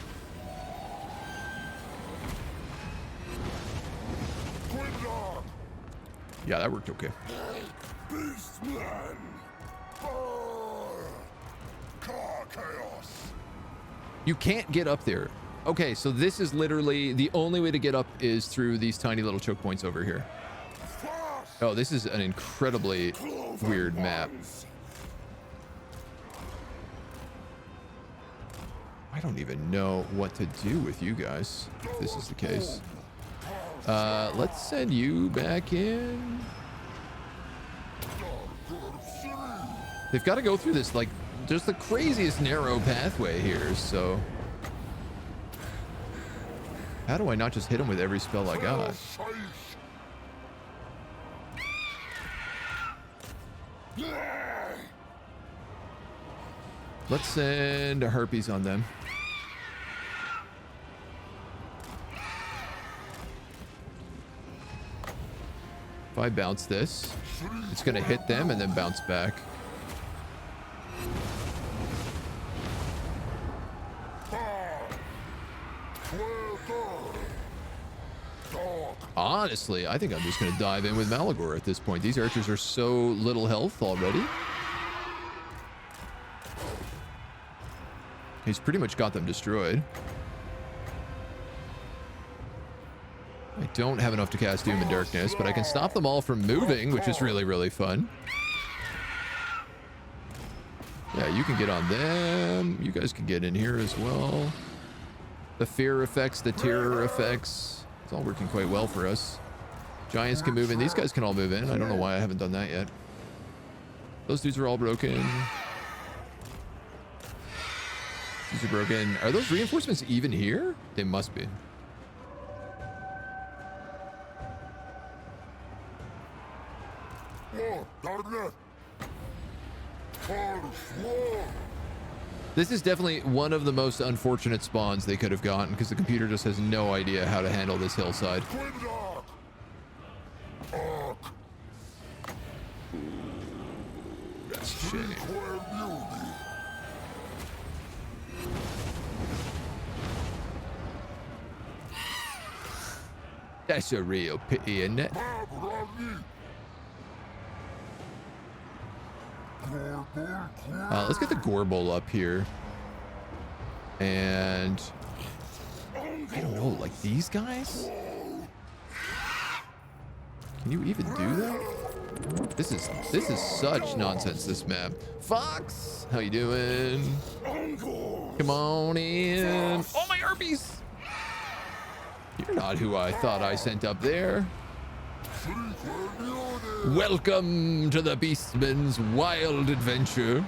Yeah, that worked okay. Beastman! Chaos! You can't get up there. Okay, so this is literally the only way to get up is through these tiny little choke points over here. Oh, this is an incredibly weird map. I don't even know what to do with you guys if this is the case. Let's send you back in. They've got to go through this, like, just the craziest narrow pathway here, so... How do I not just hit them with every spell I got? Let's send a Harpies on them. If I bounce this, it's going to hit them and then bounce back. Honestly, I think I'm just going to dive in with Malagor at this point. These archers are so little health already. He's pretty much got them destroyed. I don't have enough to cast Doom and Darkness, but I can stop them all from moving, which is really, really fun. Yeah, you can get on them. You guys can get in here as well. The fear effects, the terror effects. It's all working quite well for us. Giants can move in. These guys can all move in. I don't know why I haven't done that yet. Those dudes are all broken. These are broken. Are those reinforcements even here? They must be. This is definitely one of the most unfortunate spawns they could have gotten because the computer just has no idea how to handle this hillside. That's shitty. That's a real pity, isn't it? Let's get the Gorbol up here. And I don't know, like these guys? Can you even do that? This is such nonsense, this map. Fox, how you doing? Come on in. Oh, my Arby's. You're not who I thought I sent up there. Welcome to the Beastman's wild adventure.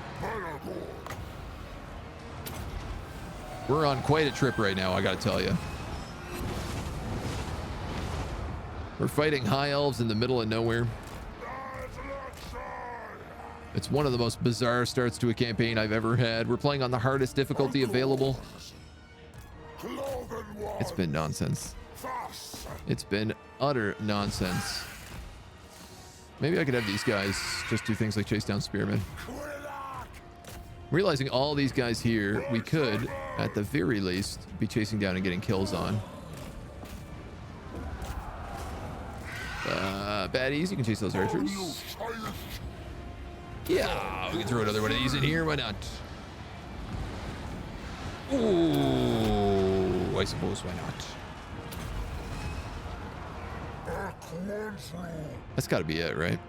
We're on quite a trip right now, I gotta tell you. We're fighting high elves in the middle of nowhere. It's one of the most bizarre starts to a campaign I've ever had. We're playing on the hardest difficulty available. It's been nonsense. It's been utter nonsense. Maybe I could have these guys just do things like chase down spearmen. Realizing all these guys here, we could, at the very least, be chasing down and getting kills on. Baddies, you can chase those archers. Yeah, we can throw another one of these in here. Why not? Ooh, I suppose why not? That's got to be it, right?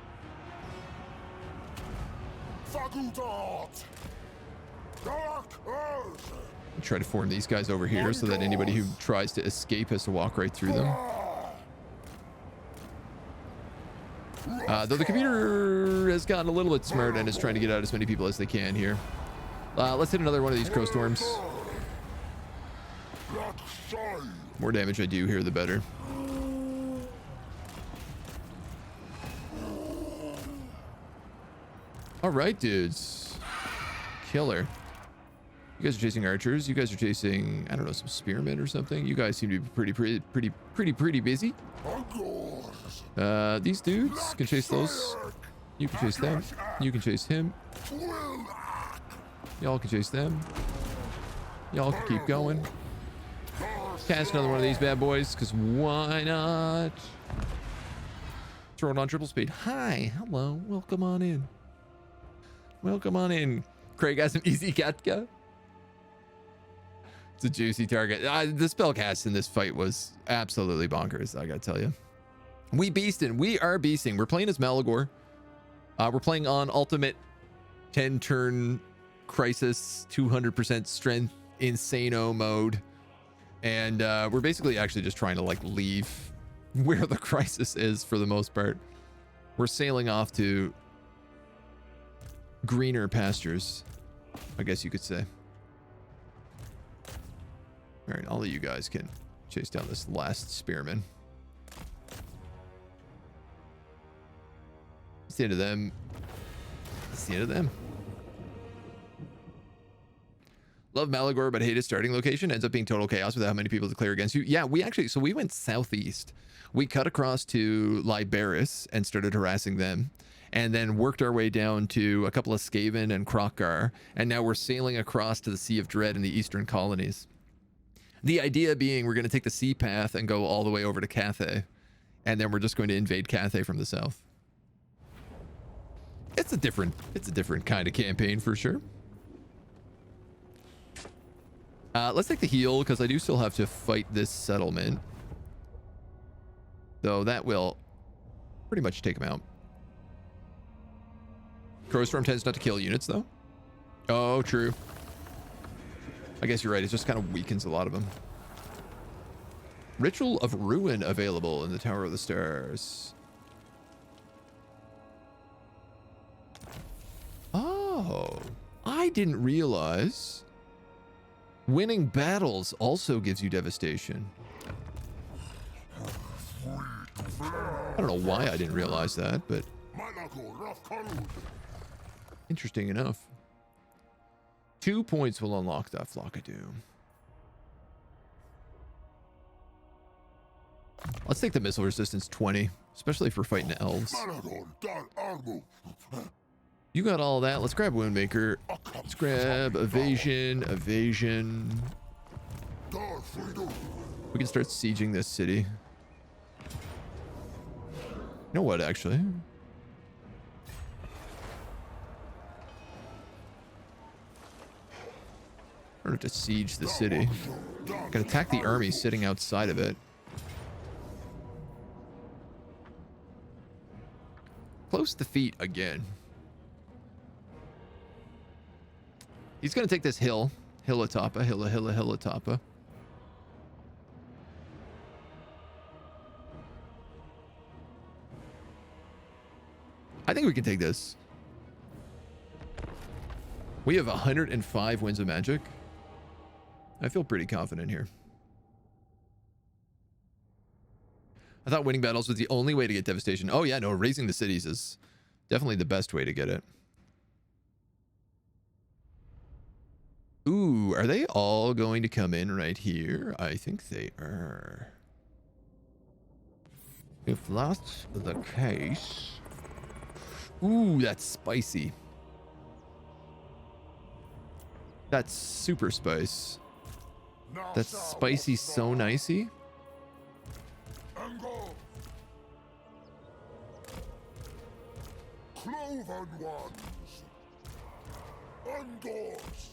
Try to form these guys over here so that anybody who tries to escape has to walk right through them. Though the computer has gotten a little bit smart and is trying to get out as many people as they can here. Let's hit another one of these crow storms. More damage I do here, the better. All right, dudes. Killer. You guys are chasing archers. You guys are chasing, I don't know, some spearmen or something. You guys seem to be pretty busy. These dudes can chase those. You can chase them. You can chase him. Y'all can chase them. Y'all can keep going. Cast another one of these bad boys, because why not? Throw it on triple speed. Hi, hello, welcome on in. Welcome on in. Craig has an easy Katka. It's a juicy target. The spell cast in this fight was absolutely bonkers, I gotta tell you. We beasting. We are beasting. We're playing as Malagor. We're playing on ultimate 10-turn crisis, 200% strength, insano mode. And we're basically actually just trying to like leave where the crisis is for the most part. We're sailing off to greener pastures, I guess you could say. All right, all of you guys can chase down this last spearman. It's the end of them. It's the end of them. Love Malagor, but hate its starting location. Ends up being total chaos with how many people declare against you. Yeah, we actually, so we went southeast. We cut across to Liberis and started harassing them, and then worked our way down to a couple of Skaven and Krokkar, and now we're sailing across to the Sea of Dread in the eastern colonies. The idea being we're going to take the sea path and go all the way over to Cathay, and then we're just going to invade Cathay from the south. It's a different kind of campaign for sure. Let's take the heal, because I do still have to fight this settlement. Though that will pretty much take him out. Crowstorm tends not to kill units, though. Oh, true. I guess you're right. It just kind of weakens a lot of them. Ritual of Ruin available in the Tower of the Stars. Oh, I didn't realize winning battles also gives you devastation. I don't know why I didn't realize that, but interesting enough. 2 points will unlock that Flock of Doom. Let's take the missile resistance 20, especially for fighting elves. You got all that. Let's grab Woundmaker. Let's grab evasion. We can start sieging this city. You know what, actually? In order to siege the city, can attack the army sitting outside of it. Close defeat again. He's gonna take this hill. Hillatapa, Hillatapa. I think we can take this. We have 105 winds of magic. I feel pretty confident here. I thought winning battles was the only way to get devastation. Oh yeah, no, raising the cities is definitely the best way to get it. Ooh, are they all going to come in right here? I think they are. If that's the case... Ooh, that's spicy. That's super spice. That's spicy so nicey. Engulf. Cloven ones. Undoors.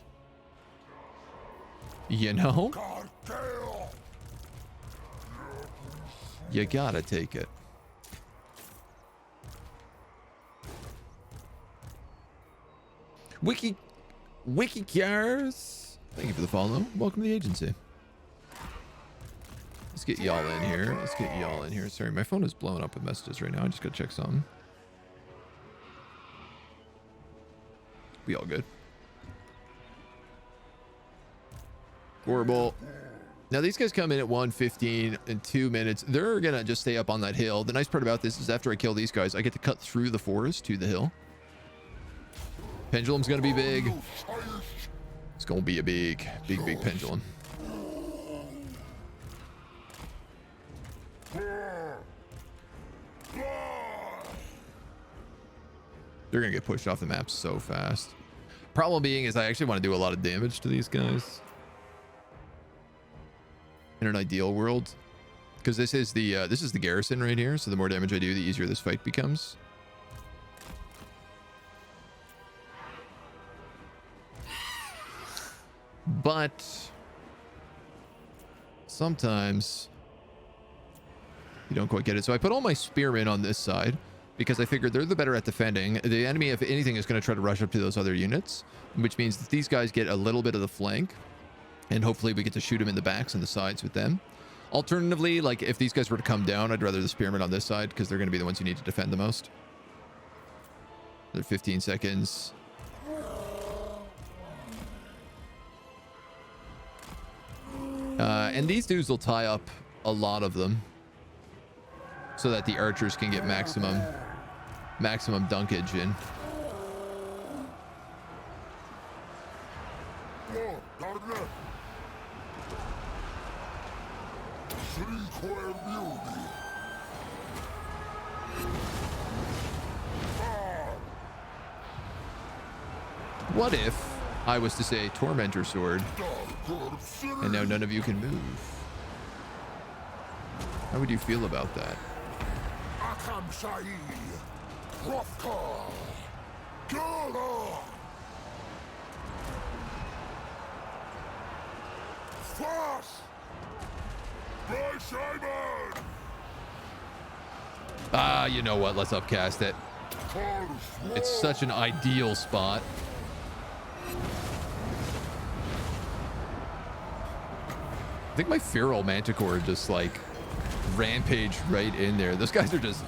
You know? Cartel. You gotta take it. Wiki Cars. Thank you for the follow. Welcome to the agency. Let's get y'all in here. Let's get y'all in here. Sorry, my phone is blowing up with messages right now. I just gotta check something. We all good. Horrible. Now these guys come in at 1:15 in 2 minutes. They're gonna just stay up on that hill. The nice part about this is after I kill these guys, I get to cut through the forest to the hill. Pendulum's gonna be big. It's gonna be a big pendulum. They're gonna get pushed off the map so fast. Problem being is I actually want to do a lot of damage to these guys. In an ideal world, because this is the garrison right here. So the more damage I do, the easier this fight becomes. But sometimes you don't quite get it. So I put all my spearmen on this side because I figured they're the better at defending. The enemy, if anything, is going to try to rush up to those other units, which means that these guys get a little bit of the flank, and hopefully we get to shoot them in the backs and the sides with them. Alternatively, like if these guys were to come down, I'd rather the spearmen on this side because they're going to be the ones who need to defend the most. Another 15 seconds. And these dudes will tie up a lot of them so that the archers can get maximum dunkage in. What if I was to say Tormentor Sword, and now none of you can move? How would you feel about that? Ah, you know what? Let's upcast it. It's such an ideal spot. I think my feral manticore just like rampage right in there. Those guys are just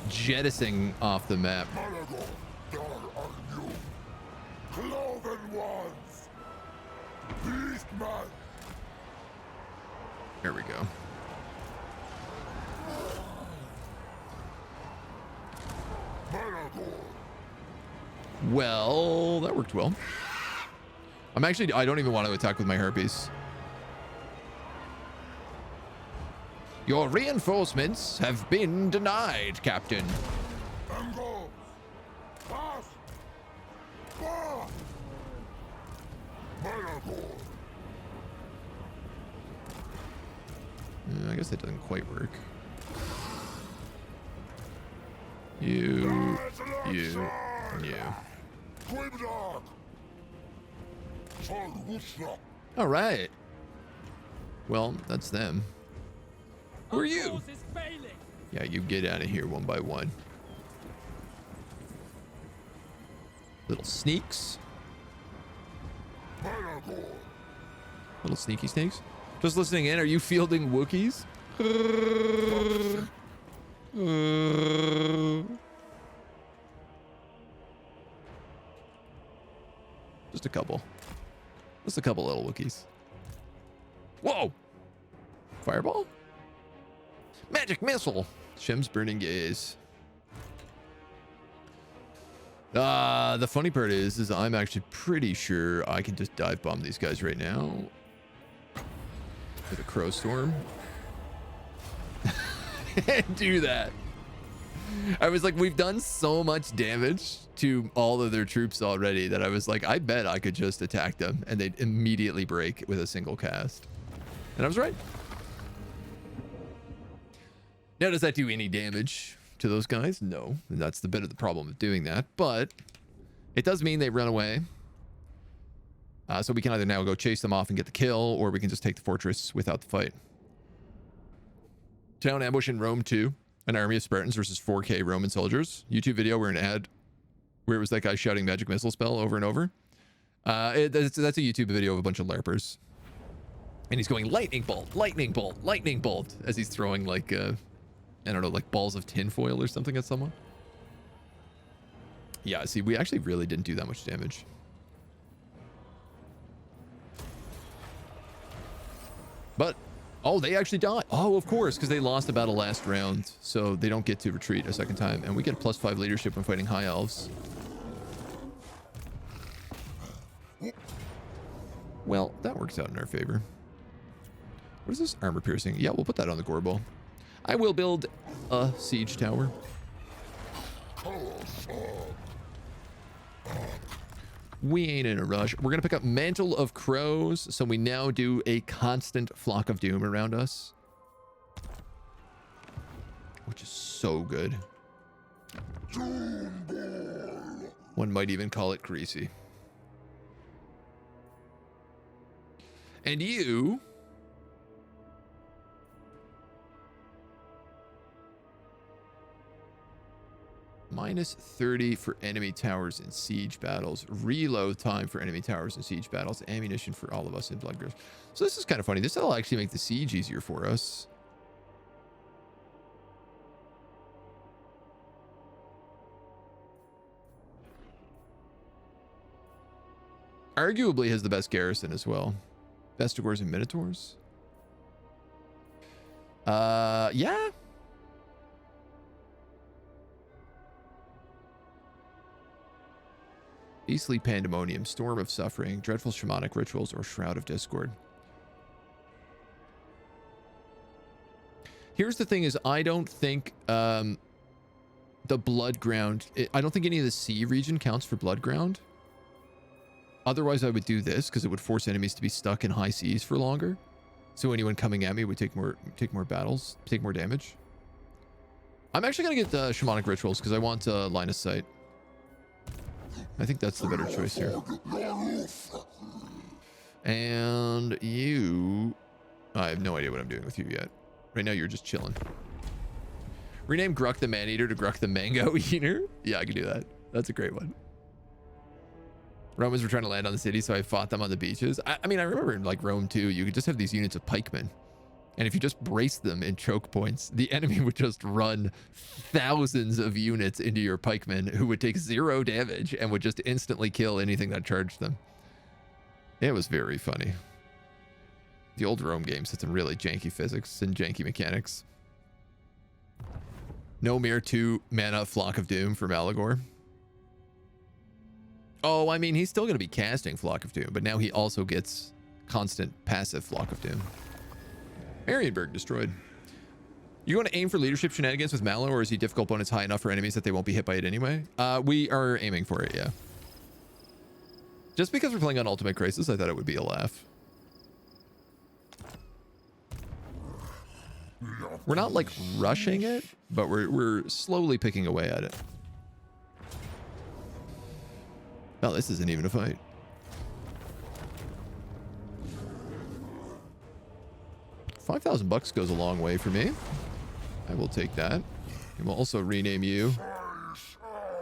jettisoning off the map. There we go. Well, that worked well. I don't even want to attack with my harpies. Your reinforcements have been denied, Captain. I guess that doesn't quite work. You. All right. Well, that's them. Who are you? Yeah, you get out of here one by one. Little sneaks. Little sneaky snakes. Just listening in, are you fielding Wookiees? Just a couple. Just a couple little Wookiees. Whoa! Fireball? Magic missile! Shem's burning gaze. The funny part is I'm actually pretty sure I can just dive bomb these guys right now. With a crow storm. And do that. I was like, we've done so much damage to all of their troops already that I was like, I bet I could just attack them and they'd immediately break with a single cast. And I was right. Now, does that do any damage to those guys? No. And that's the bit of the problem of doing that. But it does mean they run away. So we can either now go chase them off and get the kill, or we can just take the fortress without the fight. Town ambush in Rome 2. An army of Spartans versus 4K Roman soldiers. YouTube video where an ad where it was that guy shouting magic missile spell over and over. That's a YouTube video of a bunch of LARPers. And he's going lightning bolt, lightning bolt, lightning bolt as he's throwing like, I don't know, like balls of tinfoil or something at someone. Yeah, see, we actually really didn't do that much damage. But, oh, they actually died. Oh, of course, because they lost the battle last round. So they don't get to retreat a second time. And we get a +5 leadership when fighting high elves. Well, that works out in our favor. What is this? Armor piercing. Yeah, we'll put that on the Gorbel. I will build a siege tower. We ain't in a rush. We're going to pick up Mantle of Crows, so we now do a constant flock of doom around us. Which is so good. One might even call it greasy. And you... -30 for enemy towers in siege battles. Reload time for enemy towers in siege battles. Ammunition for all of us in Bloodgrove. So this is kind of funny. This will actually make the siege easier for us. Arguably has the best garrison as well. Vestigors and Minotaurs. Yeah. Beastly Pandemonium, Storm of Suffering, Dreadful Shamanic Rituals, or Shroud of Discord. Here's the thing is, I don't think the Blood Ground, I don't think any of the sea region counts for Blood Ground. Otherwise, I would do this because it would force enemies to be stuck in high seas for longer. So anyone coming at me would take more battles, take more damage. I'm actually going to get the Shamanic Rituals because I want line of sight. I think that's the better choice here. And you... I have no idea what I'm doing with you yet. Right now, you're just chilling. Rename Gruck the Man-Eater to Gruck the Mango Eater. Yeah, I can do that. That's a great one. Romans were trying to land on the city, so I fought them on the beaches. I mean, I remember in like Rome too, you could just have these units of pikemen. And if you just brace them in choke points, the enemy would just run thousands of units into your pikemen who would take 0 damage and would just instantly kill anything that charged them. It was very funny. The old Rome games had some really janky physics and janky mechanics. No mere 2 mana Flock of Doom for Malagor. Oh, I mean, he's still going to be casting Flock of Doom, but now he also gets constant passive Flock of Doom. Marienburg destroyed. You want to aim for leadership shenanigans with Malo, or is he difficult bonus high enough for enemies that they won't be hit by it anyway? We are aiming for it, yeah. Just because we're playing on Ultimate Crisis, I thought it would be a laugh. We're not like rushing it, but we're slowly picking away at it. Oh, this isn't even a fight. $5,000 goes a long way for me. I will take that. And we'll also rename you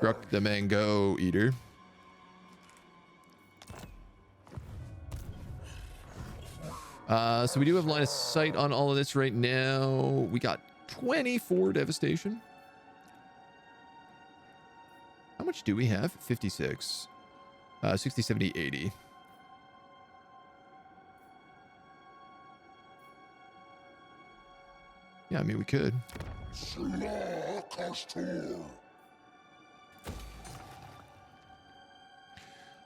Gruck the Mango Eater. So we do have line of sight on all of this right now. We got 24 devastation. How much do we have? 56. 60, 70, 80. Yeah, I mean, we could.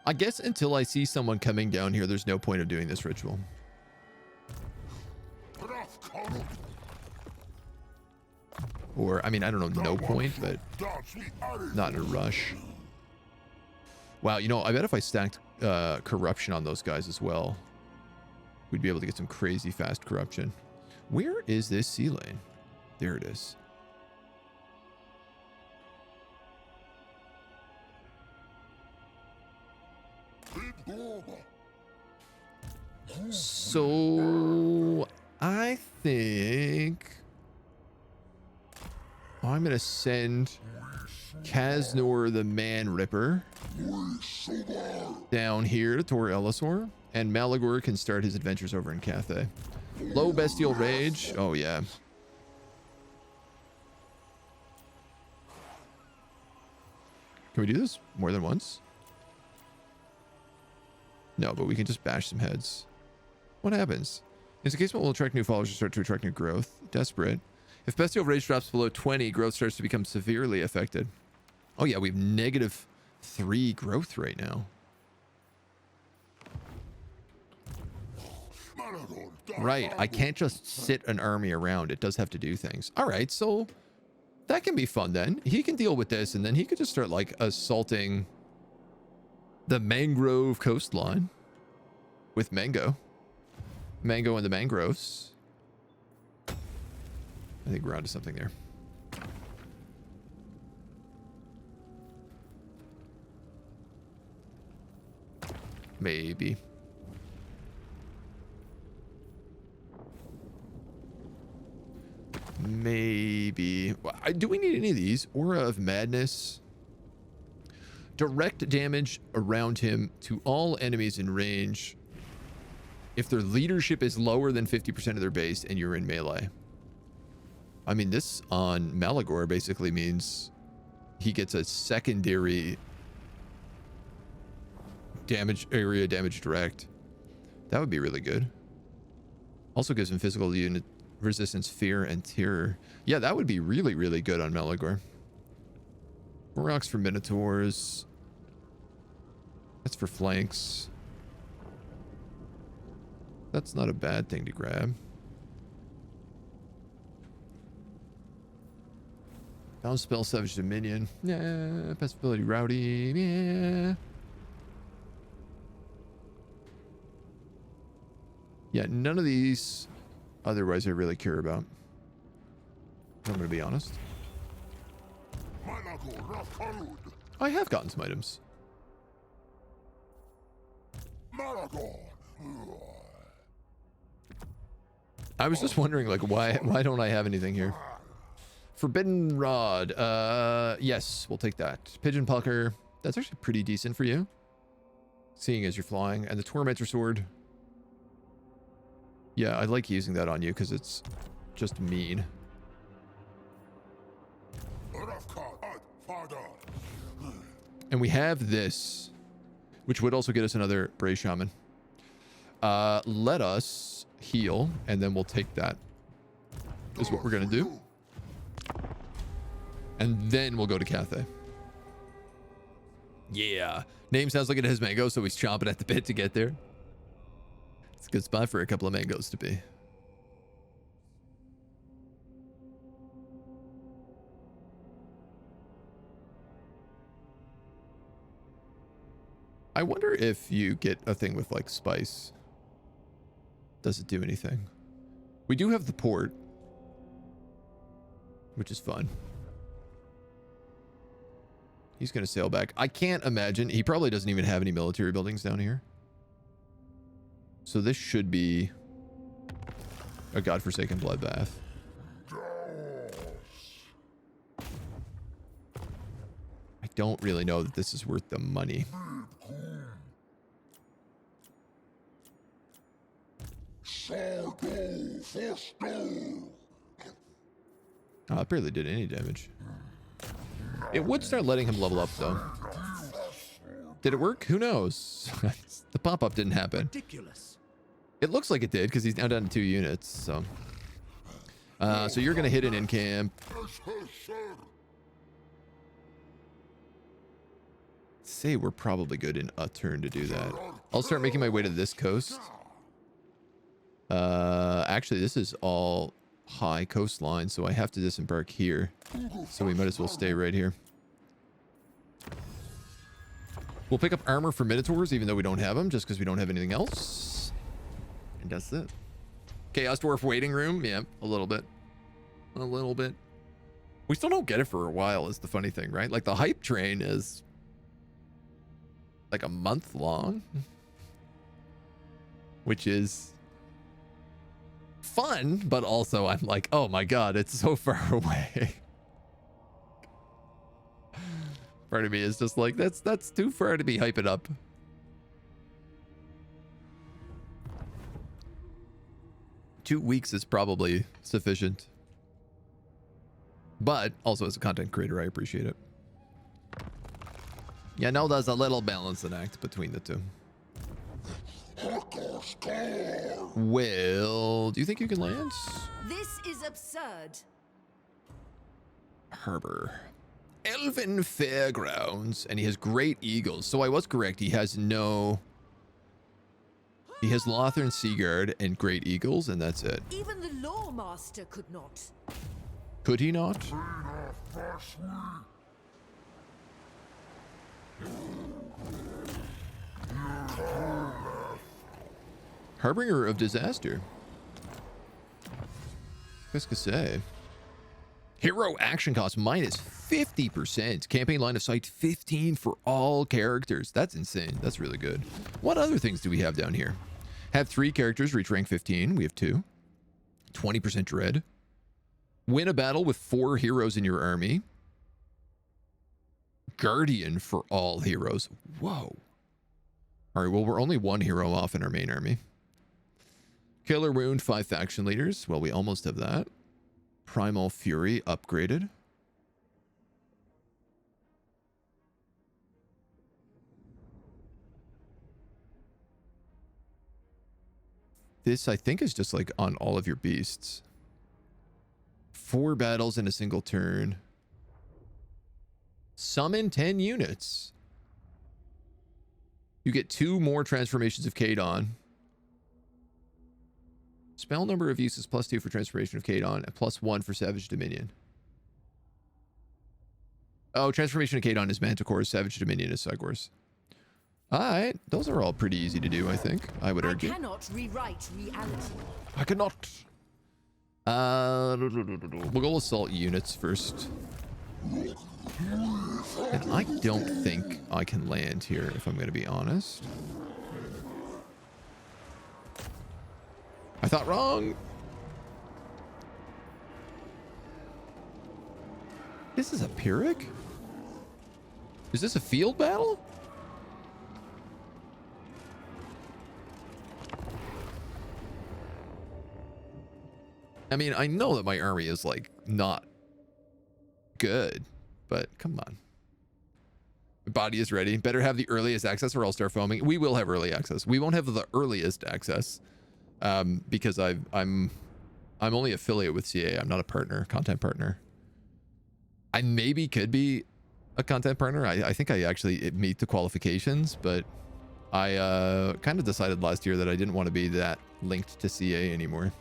I guess until I see someone coming down here, there's no point of doing this ritual. Or, I mean, I don't know, no point, but not in a rush. Wow, you know, I bet if I stacked corruption on those guys as well, we'd be able to get some crazy fast corruption. Where is this sea lane? There it is. So I think I'm gonna send Kaznor the Man Ripper down here to Tor Elisor, and Malagor can start his adventures over in Cathay. Low bestial rage. Oh yeah. Can we do this more than once? No, but we can just bash some heads. What happens? Is the case will attract new followers or start to attract new growth? Desperate. If bestial rage drops below 20, growth starts to become severely affected. Oh yeah, we have -3 growth right now. Right, I can't just sit an army around. It does have to do things. All right, so that can be fun then. He can deal with this, and then he could just start like assaulting the mangrove coastline with Mango. Mango and the mangroves. I think we're onto something there. Maybe. Maybe. Do we need any of these? Aura of Madness. Direct damage around him to all enemies in range if their leadership is lower than 50% of their base and you're in melee. I mean, this on Malagor basically means he gets a secondary damage area damage direct. That would be really good. Also gives him physical unit resistance, fear, and terror. Yeah, that would be really, really good on Malagor. Rocks for Minotaurs. That's for flanks. That's not a bad thing to grab. Down spell Savage Dominion. Yeah. Passability Rowdy. Yeah. Yeah, none of these otherwise I really care about. I'm going to be honest. I have gotten some items. I was just wondering, like, why don't I have anything here? Forbidden Rod. Yes, we'll take that. Pigeon Pucker. That's actually pretty decent for you, seeing as you're flying. And the Tormentor Sword. Yeah, I like using that on you because it's just mean. And we have this, which would also get us another Bray Shaman. Let us heal, and then we'll take that. Is what we're going to do. And then we'll go to Cathay. Yeah. Name sounds like it has mango, so he's chomping at the bit to get there. It's a good spot for a couple of mangoes to be. I wonder if you get a thing with like spice. Does it do anything? We do have the port. which is fun. He's going to sail back. I can't imagine. He probably doesn't even have any military buildings down here. So this should be a godforsaken bloodbath. I don't really know that this is worth the money. Oh, it barely did any damage. It would start letting him level up, though. Did it work? Who knows? The pop-up didn't happen. Ridiculous. It looks like it did, because he's now down to 2 units, so... so you're going to hit an in-camp. Say we're probably good in a turn to do that. I'll start making my way to this coast. Actually, this is all high coastline, so I have to disembark here. So we might as well stay right here. We'll pick up armor for Minotaurs, even though we don't have them, just because we don't have anything else. And that's it. Chaos Dwarf waiting room. Yeah, a little bit. A little bit. We still don't get it for a while, is the funny thing, right? Like, the hype train is like a month long. Which is fun, but also I'm like, oh my god, it's so far away. Part of me is just like, that's too far to be hyping up. Two weeks is probably sufficient. But also as a content creator, I appreciate it. Yeah, no, there's a little balancing act between the two. Well, do you think you can land? This is absurd. Harbor. Elven Fairgrounds. And he has great eagles. So I was correct. He has no... He has Lothern Seaguard and great eagles, and that's it. Even the Lawmaster could not. Could he not? Harbinger of Disaster. Cascade. Hero action cost minus 50%. Campaign line of sight 15 for all characters. That's insane. That's really good. What other things do we have down here? Have 3 characters reach rank 15. We have 2. 20% dread. Win a battle with 4 heroes in your army. Guardian for all heroes. Whoa. All right, well, we're only 1 hero off in our main army. Killer Wound, 5 faction leaders. Well, we almost have that. Primal Fury upgraded. This, I think, is just like on all of your beasts. 4 battles in a single turn. Summon 10 units. You get 2 more transformations of Kadon. Spell number of uses +2 for transformation of Kadon and +1 for Savage Dominion. Oh, transformation of Kadon is Manticore, Savage Dominion is Sigors. Alright, those are all pretty easy to do, I think. I would argue. I cannot rewrite reality. I cannot. We'll go assault units first. And I don't think I can land here, if I'm going to be honest. I thought wrong. This is a Pyrrhic? Is this a field battle? I mean, I know that my army is, like, not good, but come on. My body is ready. Better have the earliest access or I'll start foaming. We will have early access. We won't have the earliest access because I'm only affiliate with CA. I'm not a partner, content partner. I maybe could be a content partner. I think I actually meet the qualifications, but I kind of decided last year that I didn't want to be that linked to CA anymore.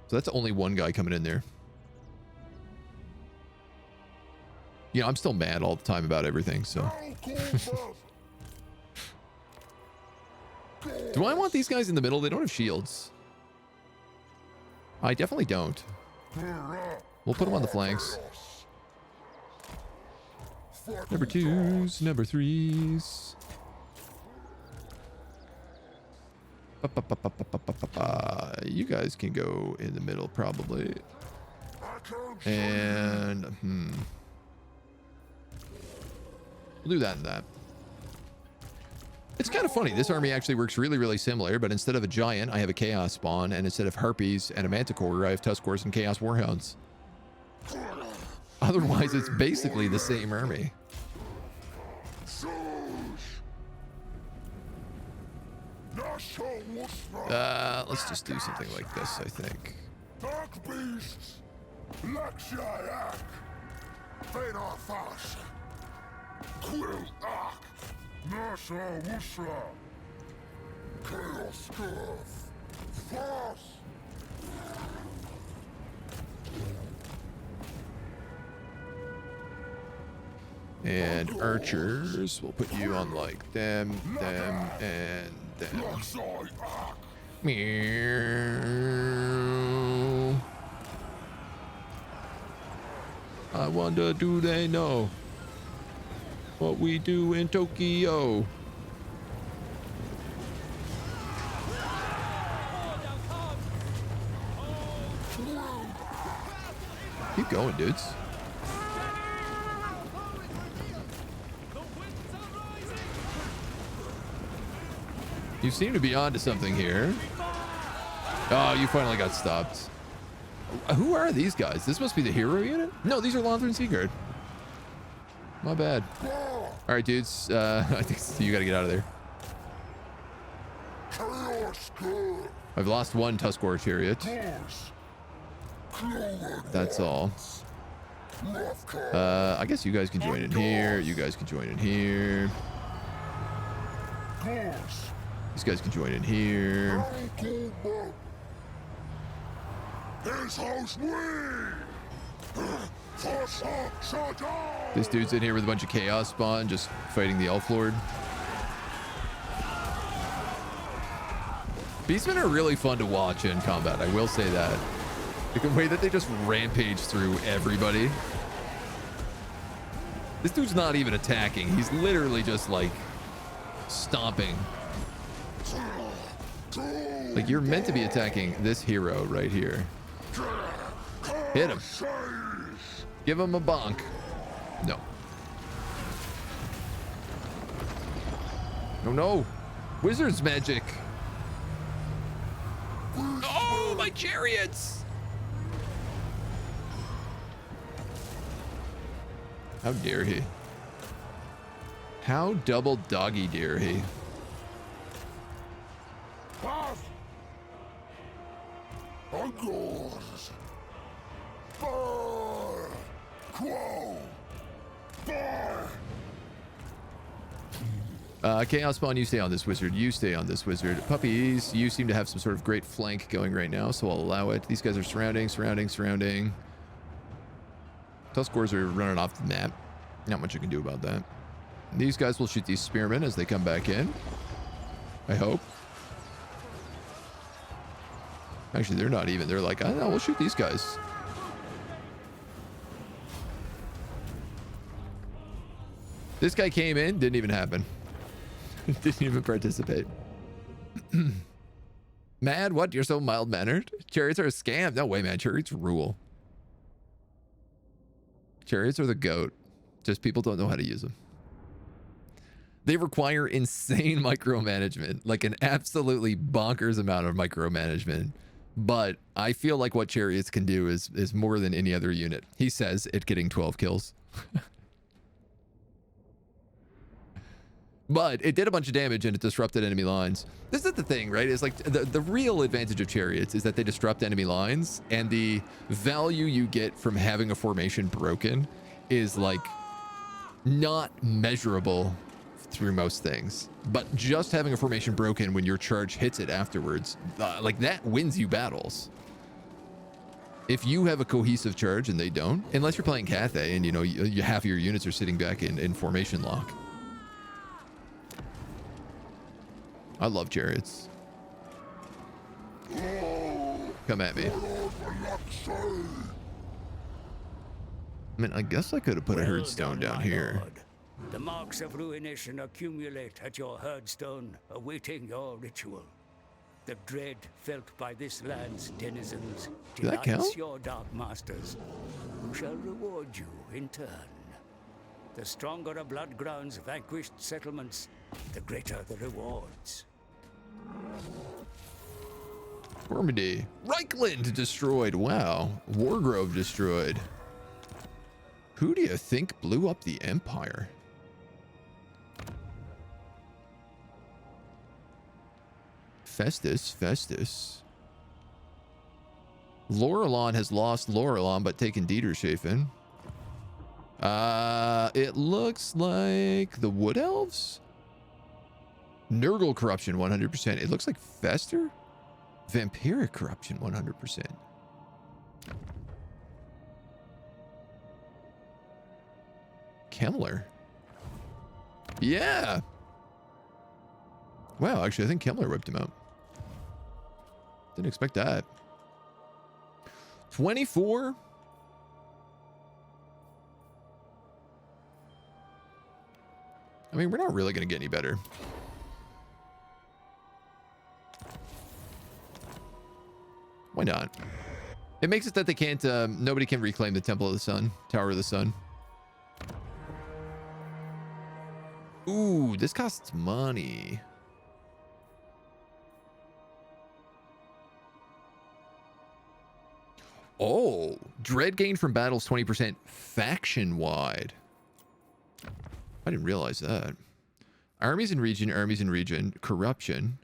So that's only 1 guy coming in there. You know, I'm still mad all the time about everything, so. Do I want these guys in the middle? They don't have shields. I definitely don't. We'll put them on the flanks. Number 2s, number 3s. You guys can go in the middle probably. And we'll do that and that. It's kind of funny. This army actually works really, really similar, but instead of a giant, I have a chaos spawn, and instead of harpies and a manticore, I have tuskors and chaos warhounds. Otherwise, it's basically the same army. Let's just do something like this, I think. Dark beasts, Lakshayak, Fenafash, Quill Ak, Nasha Wusha, Chaos Curve, Fast. And archers, we'll put you on like them, and them. Meow. I wonder, do they know what we do in Tokyo? Keep going, dudes. You seem to be onto something here. Oh, you finally got stopped. Who are these guys? This must be the hero unit? No, these are Lothran Seaguard. My bad. All right, dudes. I think you got to get out of there. I've lost one Tuskor chariot. That's all. I guess you guys can join in here. You guys can join in here. These guys can join in here. This dude's in here with a bunch of chaos spawn, just fighting the Elf Lord. Beastmen are really fun to watch in combat, I will say that. The way that they just rampage through everybody. This dude's not even attacking. He's literally just like stomping. Like, you're meant to be attacking this hero right here. Hit him. Give him a bonk. No. No, no. Wizard's magic. Oh, my chariots. How dare he? How double doggy dare he? Chaos Spawn, you stay on this wizard. You stay on this wizard. Puppies, you seem to have some sort of great flank going right now, so I'll allow it. These guys are surrounding. Tuskors are running off the map. Not much you can do about that. These guys will shoot these spearmen as they come back in. I hope. Actually, they're not even. They're like, I don't know, we'll shoot these guys. This guy came in, didn't even happen. Didn't even participate. Mad? What? You're so mild-mannered? Chariots are a scam. No way, man. Chariots rule. Chariots are the goat. Just people don't know how to use them. They require insane micromanagement, like an absolutely bonkers amount of micromanagement. But I feel like what chariots can do is more than any other unit. He says it getting 12 kills. But it did a bunch of damage and it disrupted enemy lines. This is the thing, right? It's like the real advantage of chariots is that they disrupt enemy lines, and the value you get from having a formation broken is like not measurable through most things. But just having a formation broken when your charge hits it afterwards, like that wins you battles. If you have a cohesive charge and they don't, unless you're playing Cathay and you know half of your units are sitting back in formation lock. I love chariots. Come at me. I mean, I guess I could have put a Well herdstone done, down my here. lord. The marks of ruination accumulate at your herdstone, awaiting your ritual. The dread felt by this land's denizens Did that delights count? your dark masters, who shall reward you in turn. The stronger a Bloodground's vanquished settlements, the greater the rewards. Normandy. Reichland destroyed. Wow. Wargrove destroyed. Who do you think blew up the Empire? Festus. Lorelon has lost Lorelon but taken Dietershafen. It looks like the Wood Elves? Nurgle corruption 100%. It looks like Fester? Vampiric corruption 100%. Kemmler. Yeah. Wow, actually, I think Kemmler whipped him out. Didn't expect that. 24. I mean, we're not really going to get any better. Why not? It makes it that they can't, nobody can reclaim the Temple of the Sun, Tower of the Sun. Ooh, this costs money. Oh, dread gain from battles 20% faction wide. I didn't realize that. Armies in region, corruption,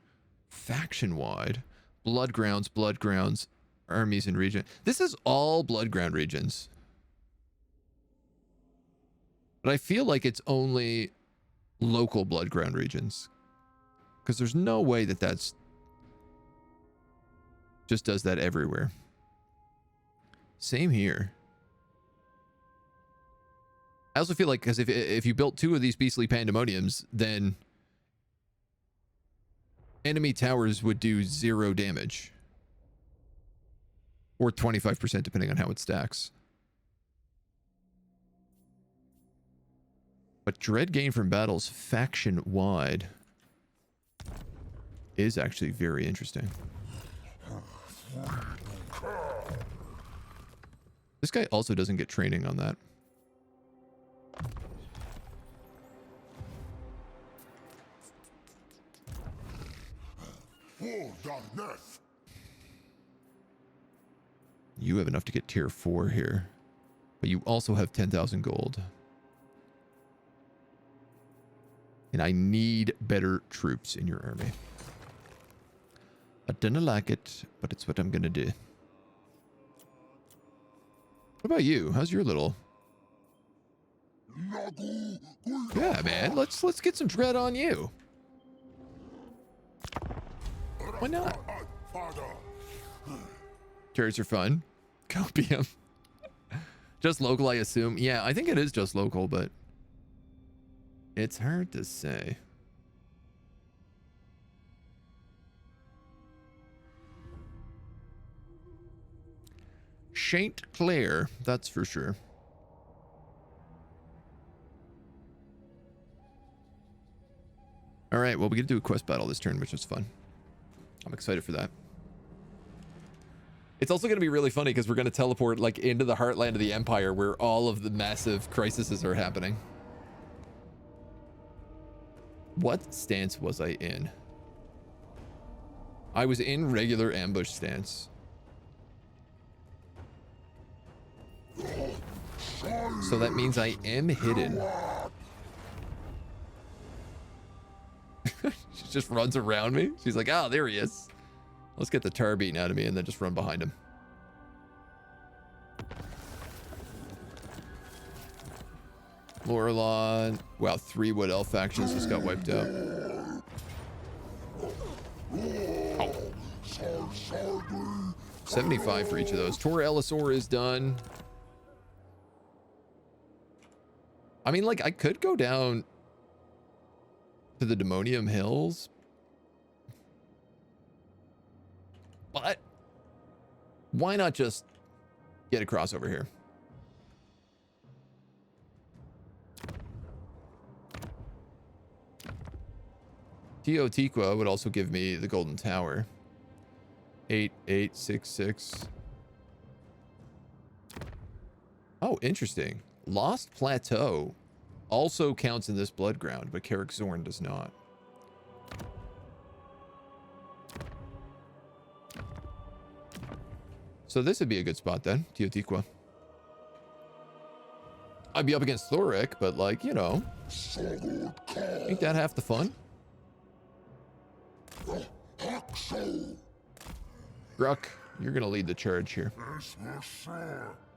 faction wide, bloodgrounds, armies in region. This is all bloodground regions. But I feel like it's only local bloodground regions. Because there's no way that that's just does that everywhere. Same here. I also feel like, because if you built 2 of these beastly pandemoniums, then enemy towers would do 0 damage. Or 25% depending on how it stacks. But dread gain from battles faction wide is actually very interesting. This guy also doesn't get training on that. You have enough to get tier 4 here. But you also have 10,000 gold. And I need better troops in your army. I didn't like it, but it's what I'm gonna do. What about you? How's your little... Yeah, man. Let's get some dread on you. Why not? Turrets are fun. Copium. Just local, I assume. Yeah, I think it is just local, but it's hard to say. Shaint Claire, that's for sure. All right, well, we get to do a quest battle this turn, which is fun. I'm excited for that. It's also going to be really funny because we're going to teleport like into the heartland of the Empire where all of the massive crises are happening. What stance was I in? I was in regular ambush stance. So that means I am hidden. She just runs around me. She's like, oh, there he is. Let's get the tar beaten out of me and then just run behind him. Lorelon. Wow, 3 Wood Elf factions just got wiped out. Oh. 75 for each of those. Tor Elisor is done. I mean, like, I could go down to the Demonium Hills. But why not just get across over here. Teotiqua would also give me the Golden Tower. 8866. Oh, interesting. Lost Plateau also counts in this blood ground, but Carrick Zorn does not. So this would be a good spot then, Teotiqua. I'd be up against Thoric, but like, you know, ain't that half the fun? Gruck, you're gonna lead the charge here.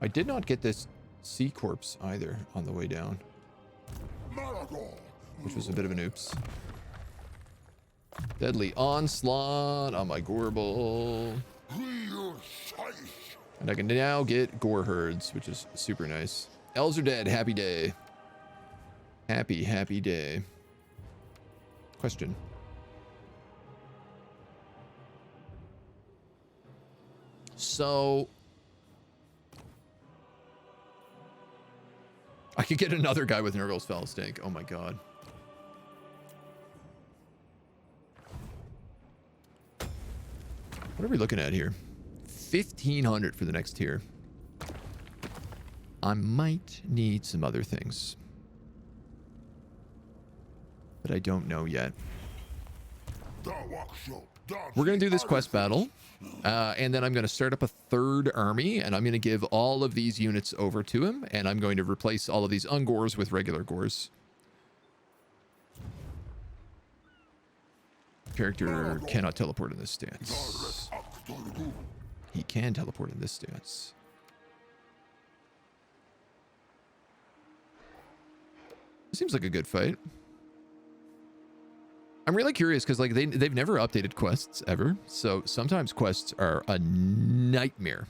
I did not get this sea corpse either on the way down, which was a bit of an oops. Deadly onslaught on my Gorbel. And I can now get Gore Herds, which is super nice. Elves are dead. Happy day. Happy, happy day. Question. So I could get another guy with Nurgle's Fell Stink. Oh my god. What are we looking at here? 1,500 for the next tier. I might need some other things, but I don't know yet. We're going to do this quest battle, and then I'm going to start up a third army, and I'm going to give all of these units over to him, and I'm going to replace all of these Ungors with regular Gors. Character cannot teleport in this stance. He can teleport in this stance. Seems like a good fight. I'm really curious because like they've never updated quests ever. So sometimes quests are a nightmare.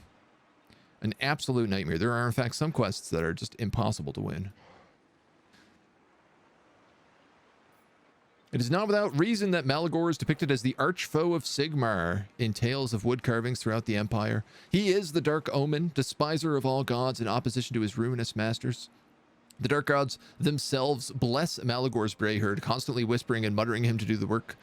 An absolute nightmare. There are in fact some quests that are just impossible to win. It is not without reason that Malagor is depicted as the arch-foe of Sigmar in tales of wood carvings throughout the Empire. He is the Dark Omen, despiser of all gods in opposition to his ruinous masters. The Dark Gods themselves bless Malagor's Grey Herd, constantly whispering and muttering him to do the work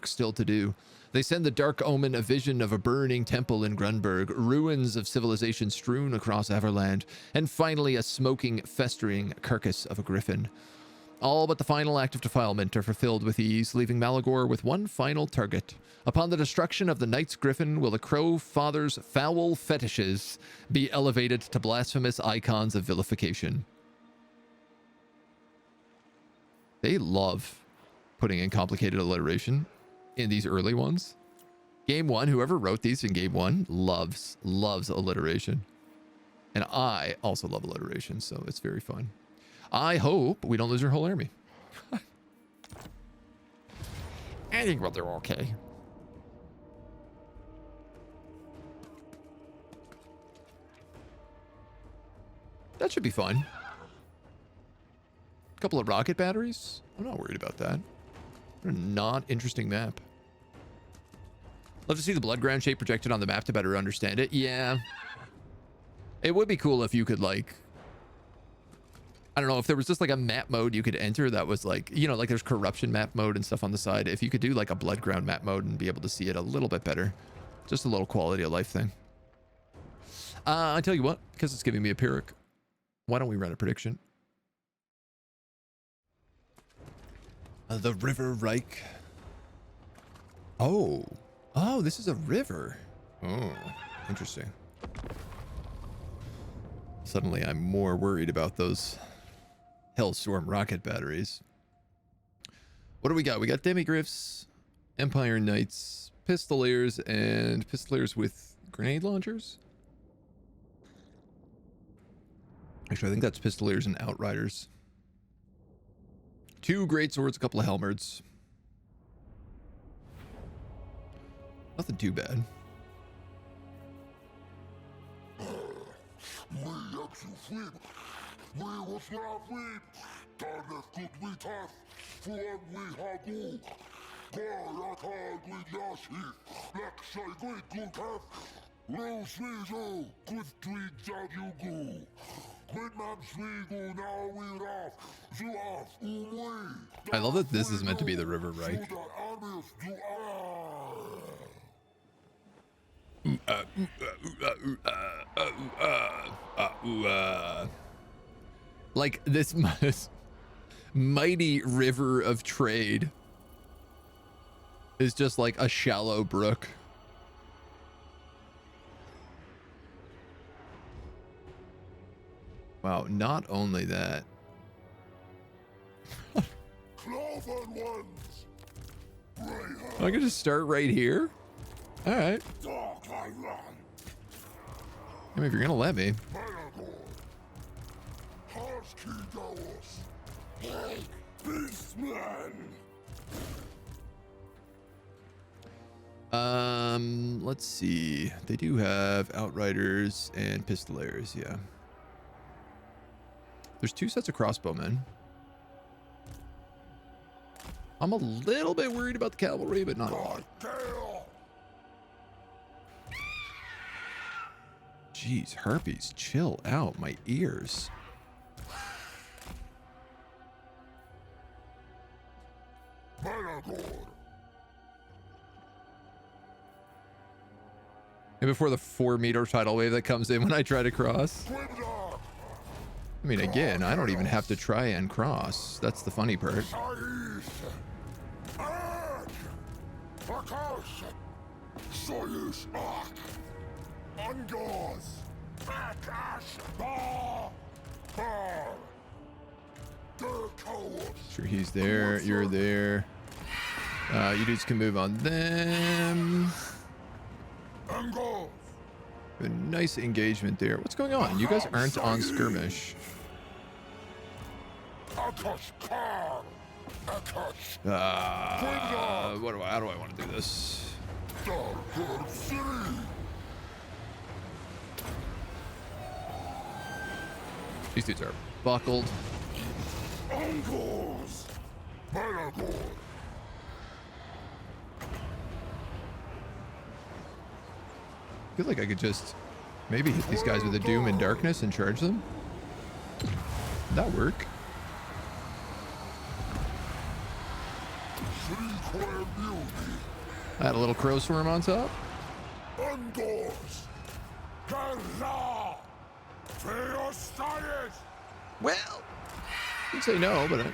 still to do. They send the Dark Omen a vision of a burning temple in Grunberg, ruins of civilization strewn across Everland, and finally a smoking, festering carcass of a griffin. All but the final act of defilement are fulfilled with ease, leaving Malagor with one final target. Upon the destruction of the Knight's Griffin, will the Crow Father's foul fetishes be elevated to blasphemous icons of vilification. They love putting in complicated alliteration in these early ones. Game one, whoever wrote these in game one loves alliteration. And I also love alliteration, so it's very fun. I hope we don't lose our whole army. I think we'll do okay. That should be fun. A couple of rocket batteries. I'm not worried about that. What a not interesting map. Love to see the blood ground shape projected on the map to better understand it. Yeah. It would be cool if you could like, I don't know, if there was just like a map mode you could enter that was like, you know, like there's corruption map mode and stuff on the side. If you could do like a blood ground map mode and be able to see it a little bit better. Just a little quality of life thing. I tell you what, because it's giving me a Pyrrhic, why don't we run a prediction? The River Reich. Oh, this is a river. Oh, interesting. Suddenly I'm more worried about those Hellstorm rocket batteries. What do we got? We got Demigryphs, Empire Knights, Pistoliers, and Pistoliers with grenade launchers. Actually, I think that's Pistoliers and Outriders. 2 great swords, a couple of helmets. Nothing too bad. I love that this is meant to be the River Reich. Like this mighty river of trade is just like a shallow brook. Wow, not only that. I can just start right here? Alright. I mean, if you're gonna let me. Let's see. They do have outriders and pistoliers, yeah. There's 2 sets of crossbowmen. I'm a little bit worried about the cavalry, but not a lot. Jeez, harpies, chill out, my ears. And before the 4-meter tidal wave that comes in when I try to cross. I mean, again, I don't even have to try and cross. That's the funny part. Sure, he's there. You're there. You dudes can move on them. A nice engagement there. What's going on? You guys aren't on skirmish. How do I want to do this? These dudes are buckled. I feel like I could just maybe hit these guys with a Doom and Darkness and charge them. Would that work? Add a little crow swarm on top. Well, didn't say no, but I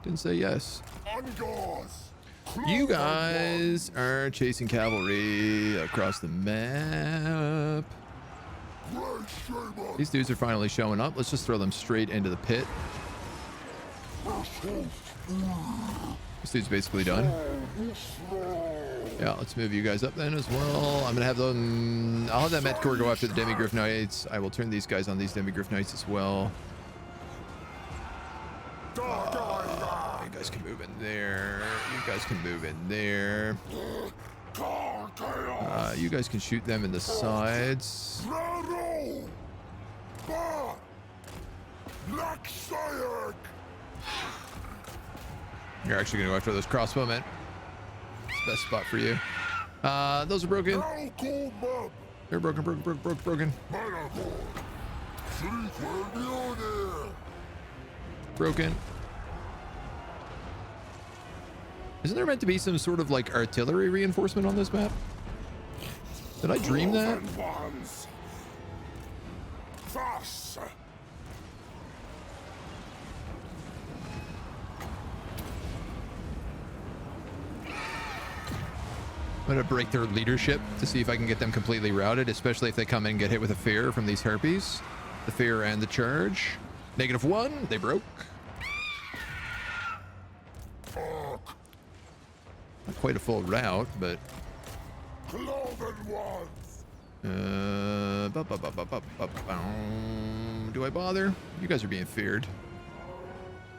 didn't say yes. You guys are chasing cavalry across the map. These dudes are finally showing up. Let's just throw them straight into the pit. This dude's basically done. Yeah, let's move you guys up then as well. I'm gonna have them. I'll have that Met Corps go after the Demigryph Knights. I will turn these guys on these Demigryph Knights as well. You guys can move in there. You guys can move in there. You guys can shoot them in the sides. You're actually gonna go after those crossbowmen. It's the best spot for you. Those are broken. They're broken. Broken. Isn't there meant to be some sort of like artillery reinforcement on this map? Did I dream that? I'm gonna break their leadership to see if I can get them completely routed, especially if they come in and get hit with a fear from these harpies. The fear and the charge. -1, they broke. Not quite a full rout, but do I bother? You guys are being feared.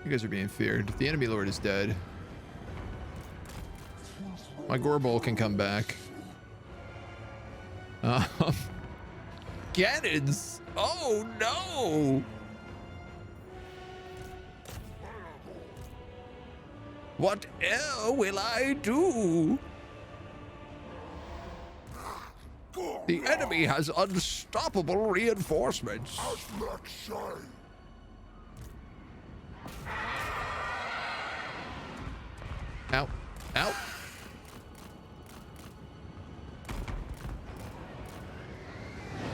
You guys are being feared. The enemy lord is dead. My Gorbol can come back. Cannons! Oh no! What will I do? The enemy has unstoppable reinforcements. Ow. Ow.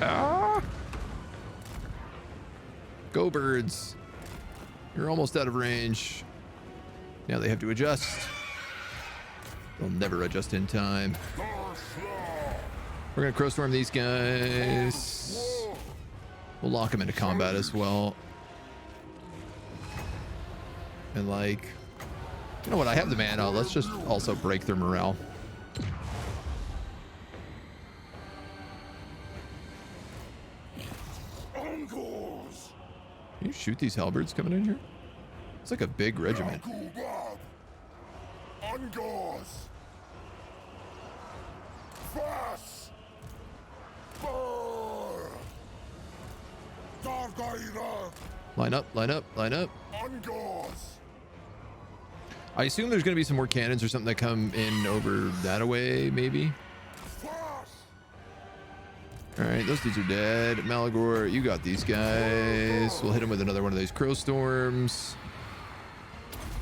Ah. Go, birds. You're almost out of range. Now they have to adjust. They'll never adjust in time. We're gonna crowstorm these guys. We'll lock them into combat as well. And like, you know what? I have the mana. Let's just also break their morale. Can you shoot these halberds coming in here? It's like a big regiment. Line up, line up, line up. I assume there's going to be some more cannons or something that come in over that way, maybe. All right, those dudes are dead. Malagor, you got these guys. We'll hit him with another one of these crow storms.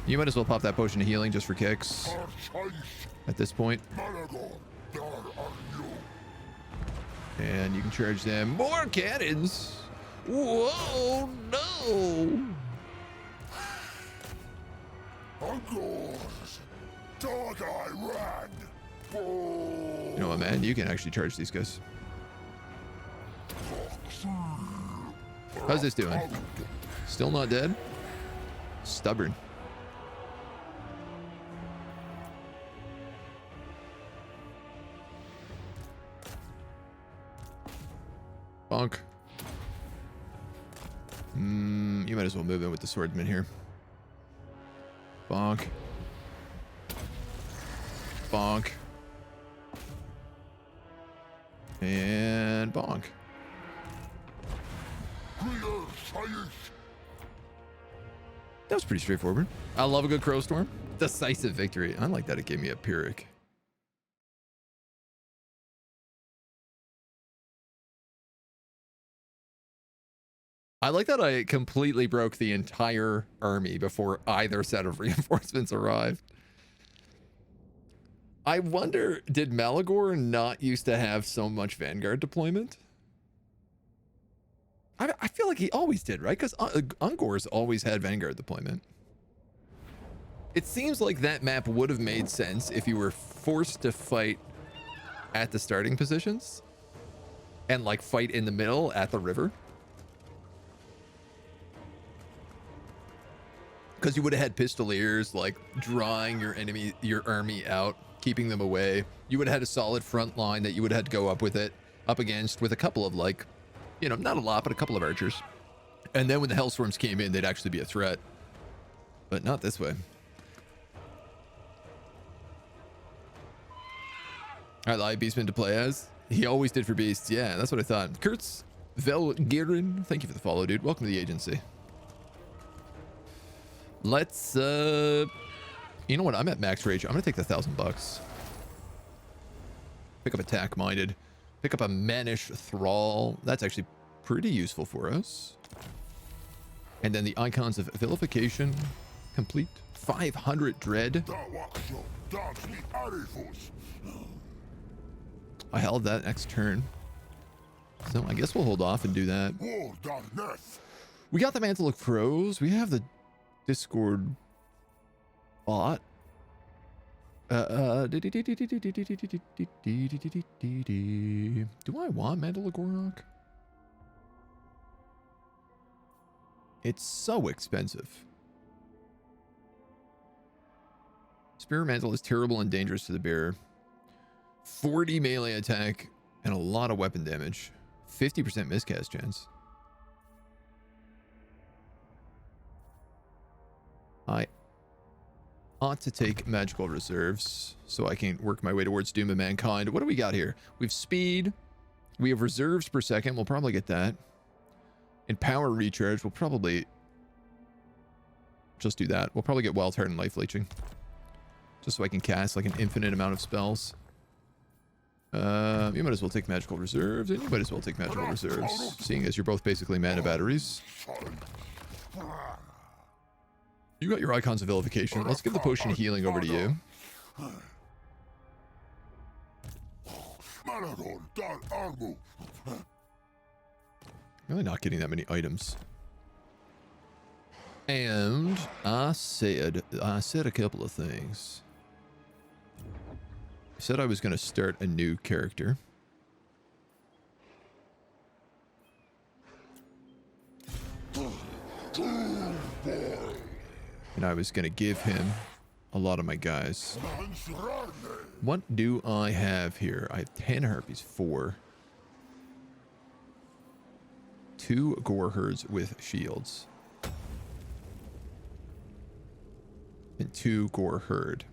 You might as well pop that potion of healing just for kicks at this point. And you can charge them. More cannons. Whoa, no. You know what, man? You can actually charge these guys. How's this doing? Still not dead? Stubborn. Bonk. You might as well move in with the swordsman here. Bonk. Bonk. And bonk. That was pretty straightforward. I love a good crow storm. Decisive victory. I like that it gave me a Pyrrhic. I like that I completely broke the entire army before either set of reinforcements arrived. I wonder, did Malagor not used to have so much Vanguard deployment? I feel like he always did, right? Because Ungor's always had Vanguard deployment. It seems like that map would have made sense if you were forced to fight at the starting positions and like fight in the middle at the river. Because you would have had pistoliers like drawing your army out, keeping them away. You would have had a solid front line that you would have had to go up against with a couple of like, you know, not a lot, but a couple of archers. And then when the Hellstorms came in, they'd actually be a threat. But not this way. I like Beastman to play as. He always did for Beasts. Yeah, that's what I thought. Kurtz Velgirin, thank you for the follow, dude. Welcome to the agency. Let's, you know what? I'm at max rage. I'm going to take the $1,000. Pick up Attack Minded. Pick up a Mannish Thrall. That's actually pretty useful for us. And then the Icons of Vilification. Complete. 500 Dread. I held that next turn. So I guess we'll hold off and do that. We got the Mantle of Crows. We have the Discord bot. Do I want Mandalagorok? It's so expensive. Spear Mantle is terrible and dangerous to the bearer. 40 melee attack and a lot of weapon damage. 50% miscast chance. I ought to take magical reserves so I can work my way towards Doom of Mankind. What do we got here? We have speed. We have reserves per second. We'll probably get that. And power recharge. We'll probably just do that. We'll probably get Wild Heart and Life Leeching. Just so I can cast like an infinite amount of spells. You might as well take magical reserves, and you might as well take magical reserves, seeing as you're both basically mana batteries. You got your icons of vilification. Let's give the potion of healing over to you. Malagor, dar armu. Really not getting that many items. And I said a couple of things. I said I was going to start a new character. And I was going to give him a lot of my guys. What do I have here? I have 10 harpies, 4. 2 gore herds with shields. And 2 gore herd.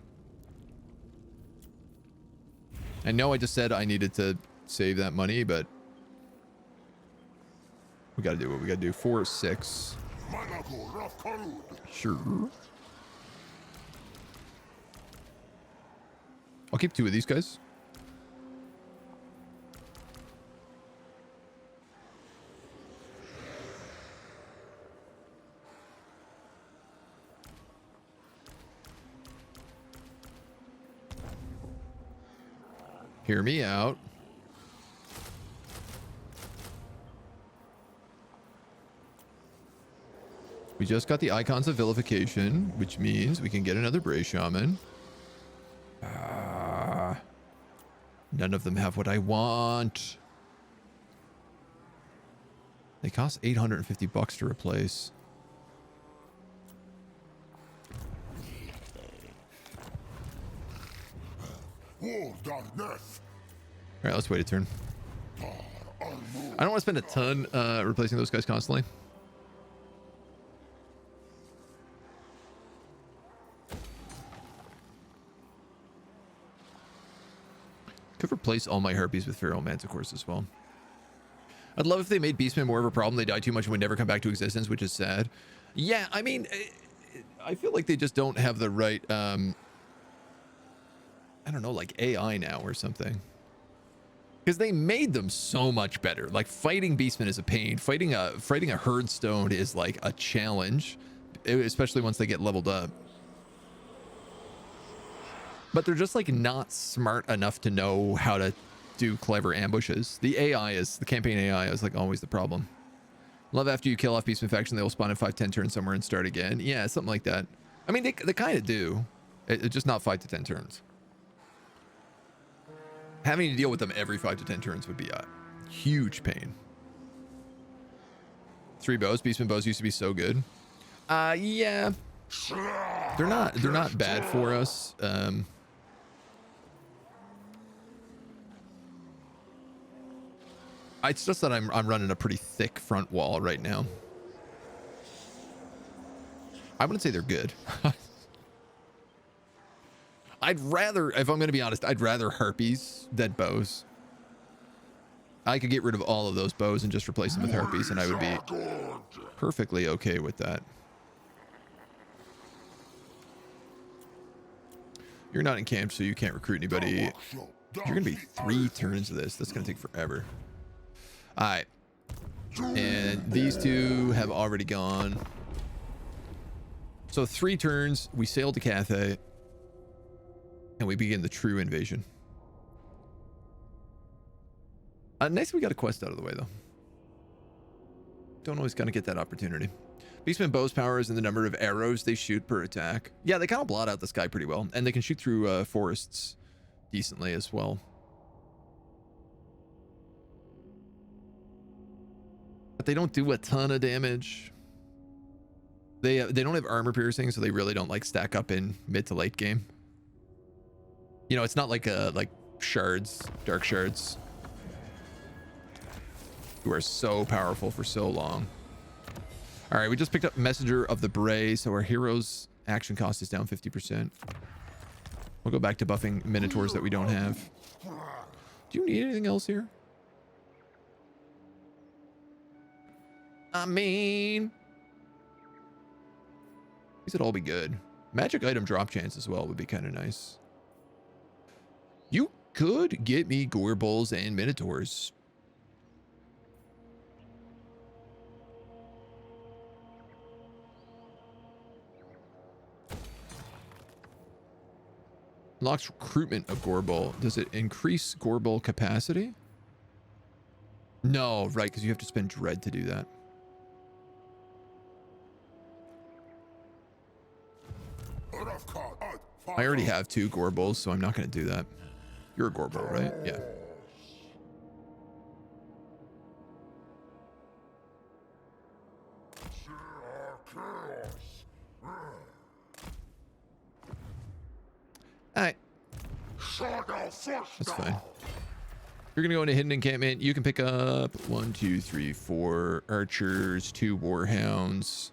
I know I just said I needed to save that money, but we gotta do what we gotta do. 4 or 6. Sure. I'll keep 2 of these guys. Hear me out. We just got the icons of vilification, which means we can get another Bray Shaman. None of them have what I want. They cost $850 to replace. Alright, let's wait a turn. I don't want to spend a ton replacing those guys constantly. Could replace all my harpies with feral manticores as well. I'd love if they made beastmen more of a problem. They die too much and would never come back to existence, which is sad. Yeah, I mean, I feel like they just don't have the right, I don't know, like AI now or something. Because they made them so much better. Like, fighting beastmen is a pain. Fighting a herdstone is like a challenge, especially once they get leveled up. But they're just like not smart enough to know how to do clever ambushes. The campaign AI is like always the problem. Love after you kill off beastman faction, they will spawn in 5-10 turns somewhere and start again. Yeah, something like that. I mean, they kind of do. It's just not 5 to 10 turns. Having to deal with them every 5 to 10 turns would be a huge pain. 3 bows. Beastman bows used to be so good. Yeah. They're not bad for us. It's just that I'm running a pretty thick front wall right now. I wouldn't say they're good. I'd rather, if I'm going to be honest, I'd rather harpies than bows. I could get rid of all of those bows and just replace them with harpies, and I would be perfectly okay with that. You're not in camp, so you can't recruit anybody. You're going to be 3 turns of this. That's going to take forever. All right. And these 2 have already gone. So 3 turns, we sail to Cathay, and we begin the true invasion. Nice we got a quest out of the way, though. Don't always kind of get that opportunity. Beastman bows power is in the number of arrows they shoot per attack. Yeah, they kind of blot out the sky pretty well, and they can shoot through forests decently as well. But they don't do a ton of damage. They don't have armor piercing, so they really don't like stack up in mid to late game. You know, it's not like shards, dark shards, who are so powerful for so long. All right, we just picked up Messenger of the Bray, so our hero's action cost is down 50%. We'll go back to buffing minotaurs that we don't have. Do you need anything else here? I mean, these would all be good. Magic item drop chance as well would be kind of nice. You could get me Gorbals and Minotaurs. Unlocks recruitment of Gorbal. Does it increase Gorbal capacity? No, right, because you have to spend dread to do that. I already have 2 Gorbals, so I'm not going to do that. You're a Gorbal, right? Yeah. Alright. That's fine. You're going to go into hidden encampment. You can pick up 1, 2, 3, 4 archers, 2 warhounds.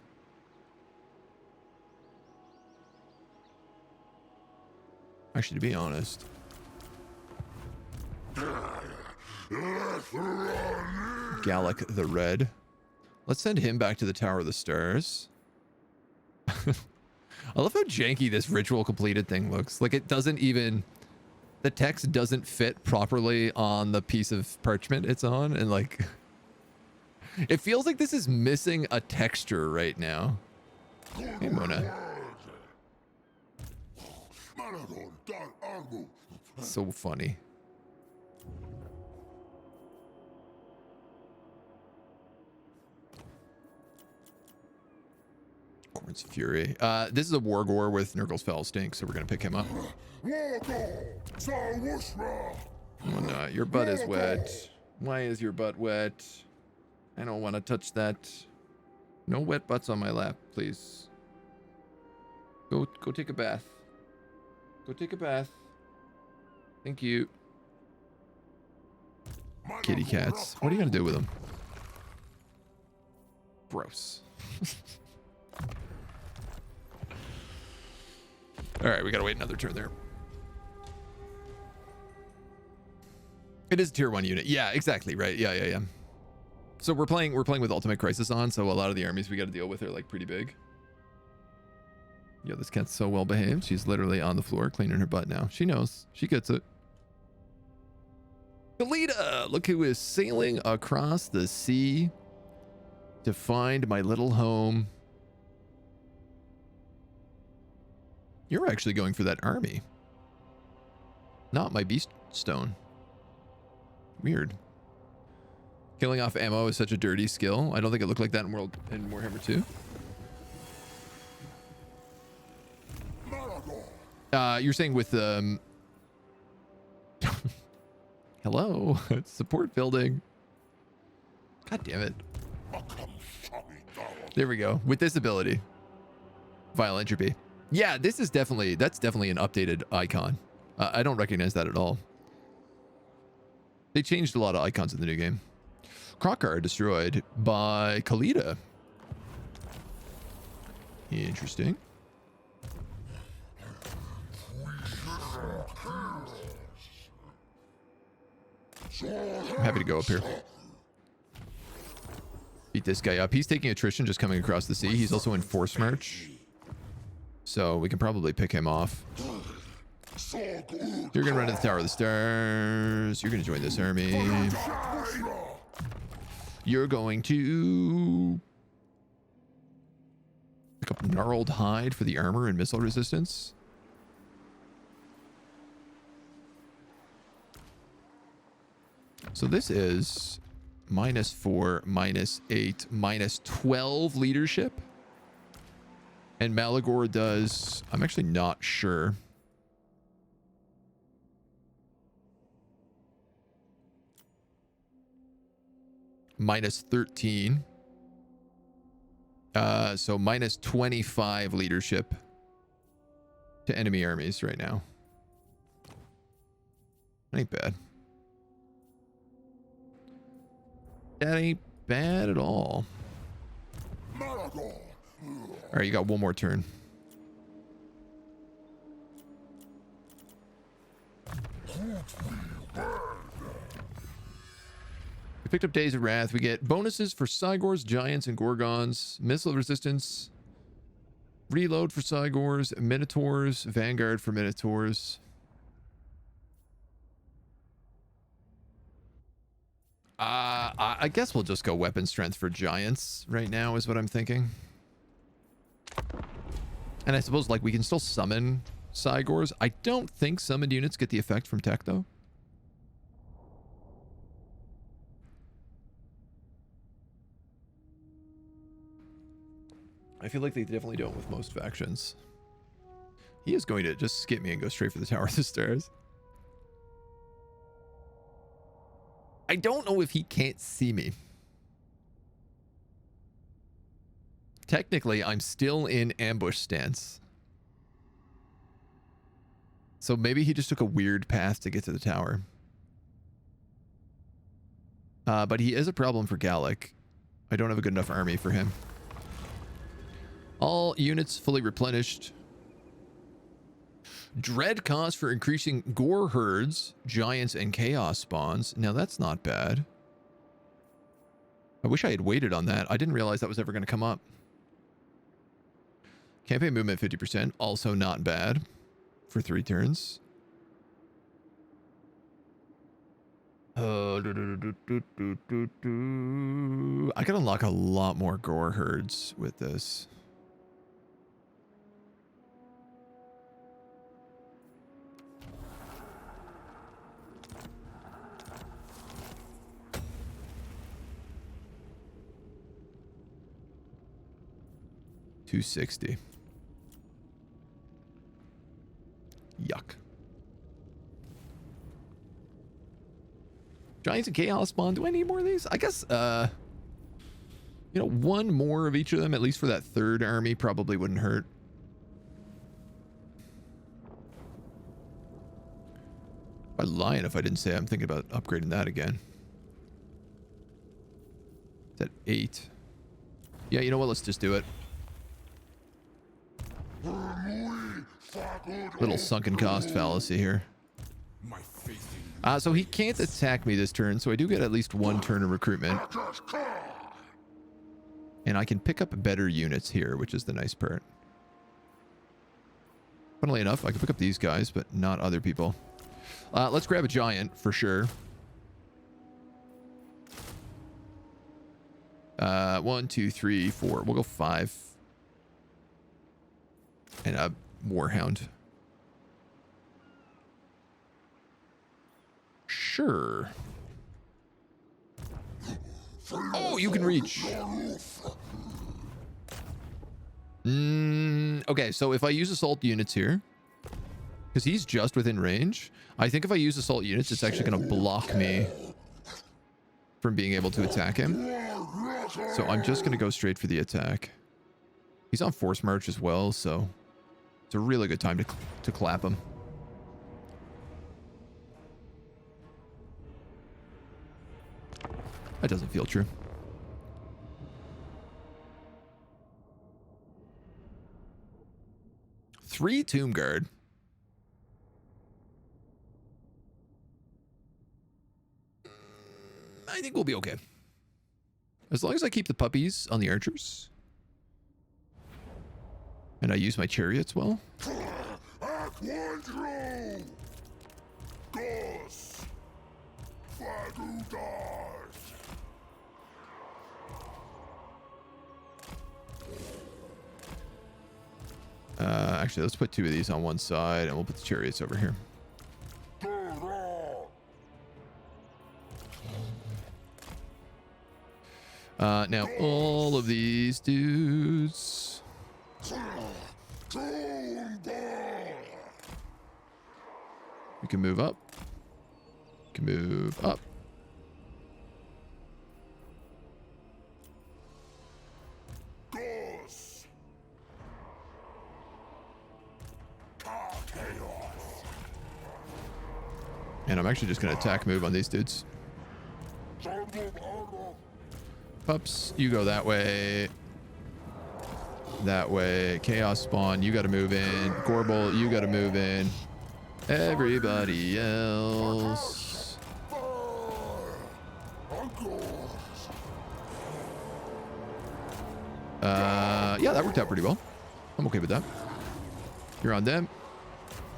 Actually, to be honest. Gallic the Red. Let's send him back to the Tower of the Stars. I love how janky this ritual completed thing looks. Like it doesn't even... The text doesn't fit properly on the piece of parchment it's on. And like... It feels like this is missing a texture right now. Hey, Mona. So funny. Khorne's Fury. This is a Wargore with Nurgle's Fell Stink, so we're gonna pick him up. Oh no, your butt is wet. Why is your butt wet? I don't want to touch that. No wet butts on my lap, please. Go take a bath. Go take a bath. Thank you. Kitty cats. What are you gonna do with them? Gross. All right, we gotta wait another turn there. It is a tier 1 unit. Yeah, exactly. Right. Yeah. So we're playing with Ultimate Crisis on, so a lot of the armies we got to deal with are like pretty big. Yo, this cat's so well behaved. She's literally on the floor cleaning her butt now. She knows. She gets it. Kalita, look who is sailing across the sea to find my little home. You're actually going for that army. Not my beast stone. Weird. Killing off ammo is such a dirty skill. I don't think it looked like that in Warhammer 2. You're saying with hello, it's support building. God damn it. There we go. With this ability, Vile Entropy. Yeah, that's definitely an updated icon. I don't recognize that at all. They changed a lot of icons in the new game. Krokar destroyed by Kalita. Interesting. I'm happy to go up here. Beat this guy up. He's taking attrition just coming across the sea. He's also in force march. So we can probably pick him off. You're going to run to the Tower of the Stars. You're going to join this army. You're going to pick up Gnarled Hide for the armor and missile resistance. So this is -4, -8, -12 leadership. And Malagor does, I'm actually not sure. -13. So -25 leadership to enemy armies right now. Ain't bad. That ain't bad at all. All right, you got one more turn. We picked up Days of Wrath. We get bonuses for Cygors, Giants, and Gorgons. Missile resistance. Reload for Cygors. Minotaurs. Vanguard for Minotaurs. I guess we'll just go weapon strength for giants right now is what I'm thinking. And I suppose, like, we can still summon Cygors. I don't think summoned units get the effect from tech, though. I feel like they definitely don't with most factions. He is going to just skip me and go straight for the Tower of the Stars. I don't know if he can't see me. Technically, I'm still in ambush stance. So maybe he just took a weird path to get to the tower. But he is a problem for Gallic. I don't have a good enough army for him. All units fully replenished. Dread cost for increasing gore herds, giants, and chaos spawns. Now that's not bad. I wish I had waited on that. I didn't realize that was ever going to come up. Campaign movement 50%. Also not bad for 3 turns. I can unlock a lot more gore herds with this. $260. Yuck. Giants and Chaos Spawn. Do I need more of these? I guess, you know, one more of each of them, at least for that third army, probably wouldn't hurt. I'd lie if I didn't say I'm thinking about upgrading that again. It's at 8. Yeah, you know what? Let's just do it. Little sunken cost fallacy here. So he can't attack me this turn, so I do get at least 1 turn of recruitment. And I can pick up better units here, which is the nice part. Funnily enough, I can pick up these guys, but not other people. Let's grab a giant for sure. 1, 2, 3, 4. We'll go 5. And a Warhound. Sure. Oh, you can reach. Okay, so if I use assault units here, because he's just within range, I think if I use assault units, it's actually going to block me from being able to attack him. So I'm just going to go straight for the attack. He's on force march as well, so it's a really good time to clap him. That doesn't feel true. Three Tomb Guard. I think we'll be okay. As long as I keep the puppies on the archers. And I use my chariots well. Actually, let's put 2 of these on one side, and we'll put the chariots over here. Now, all of these dudes... We can move up. We can move up. And I'm actually just going to attack move on these dudes. Pups, you go that way. That way. Chaos spawn, you got to move in. Gorbel, you got to move in. Everybody else. Yeah, that worked out pretty well. I'm okay with that. You're on them.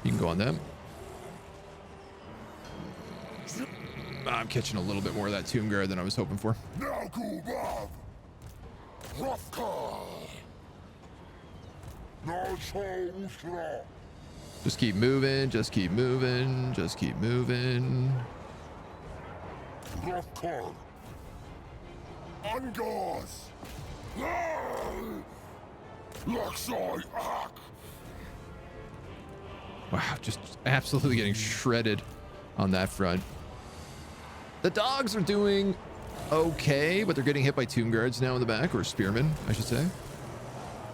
You can go on them. I'm catching a little bit more of that Tomb Guard than I was hoping for. Now go Bob. Rough call. No so Just keep moving, just keep moving, just keep moving. rough call. Angors. Luxoy arc. Wow, just absolutely getting shredded on that front. The dogs are doing okay, but they're getting hit by Tomb Guards now in the back, or spearmen, I should say.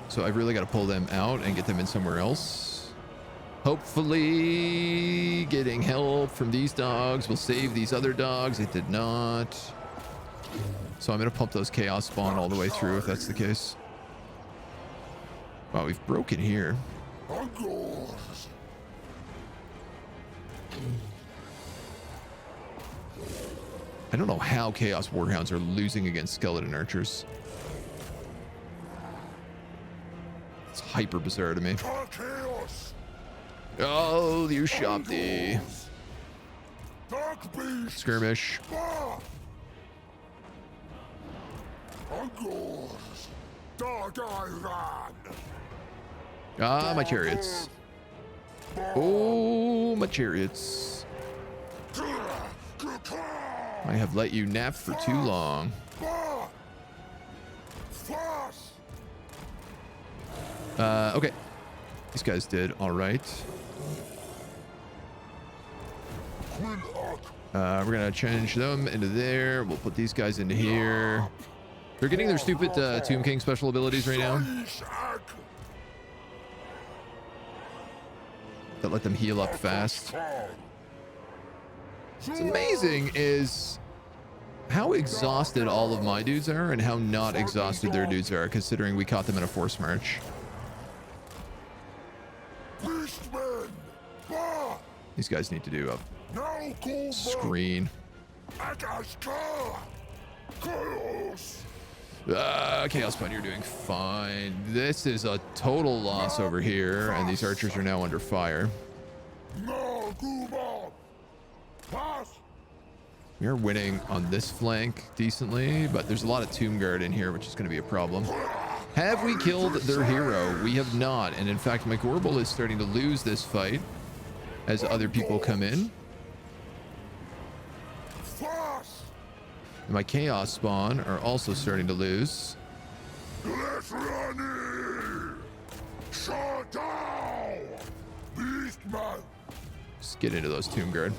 So I've really got to pull them out and get them in somewhere else. Hopefully getting help from these dogs will save these other dogs. It did not. So I'm going to pump those chaos spawn all the way through if that's the case. Wow, we've broken here. Angors. I don't know how Chaos Warhounds are losing against Skeleton Archers. It's hyper bizarre to me. Chaos. Oh, you shot the Dark beast. skirmish. Angors. Dark Iron. Ah, my chariots. Oh, my chariots. I have let you nap for too long. Okay. These guys did all right. We're gonna change them into there. We'll put these guys into here. They're getting their stupid Tomb King special abilities right now that let them heal up fast. What's amazing is how exhausted all of my dudes are and how not exhausted their dudes are, considering we caught them in a force march. These guys need to do a screen. Chaos Bun, you're doing fine. This is a total loss over here, and these archers are now under fire. We are winning on this flank decently, but there's a lot of Tomb Guard in here, which is going to be a problem. Have we killed their hero? We have not, and in fact, my Gorbel is starting to lose this fight as other people come in. My Chaos Spawn are also starting to lose. Let's run it. Shut down. Beastman. Just get into those Tomb Guard.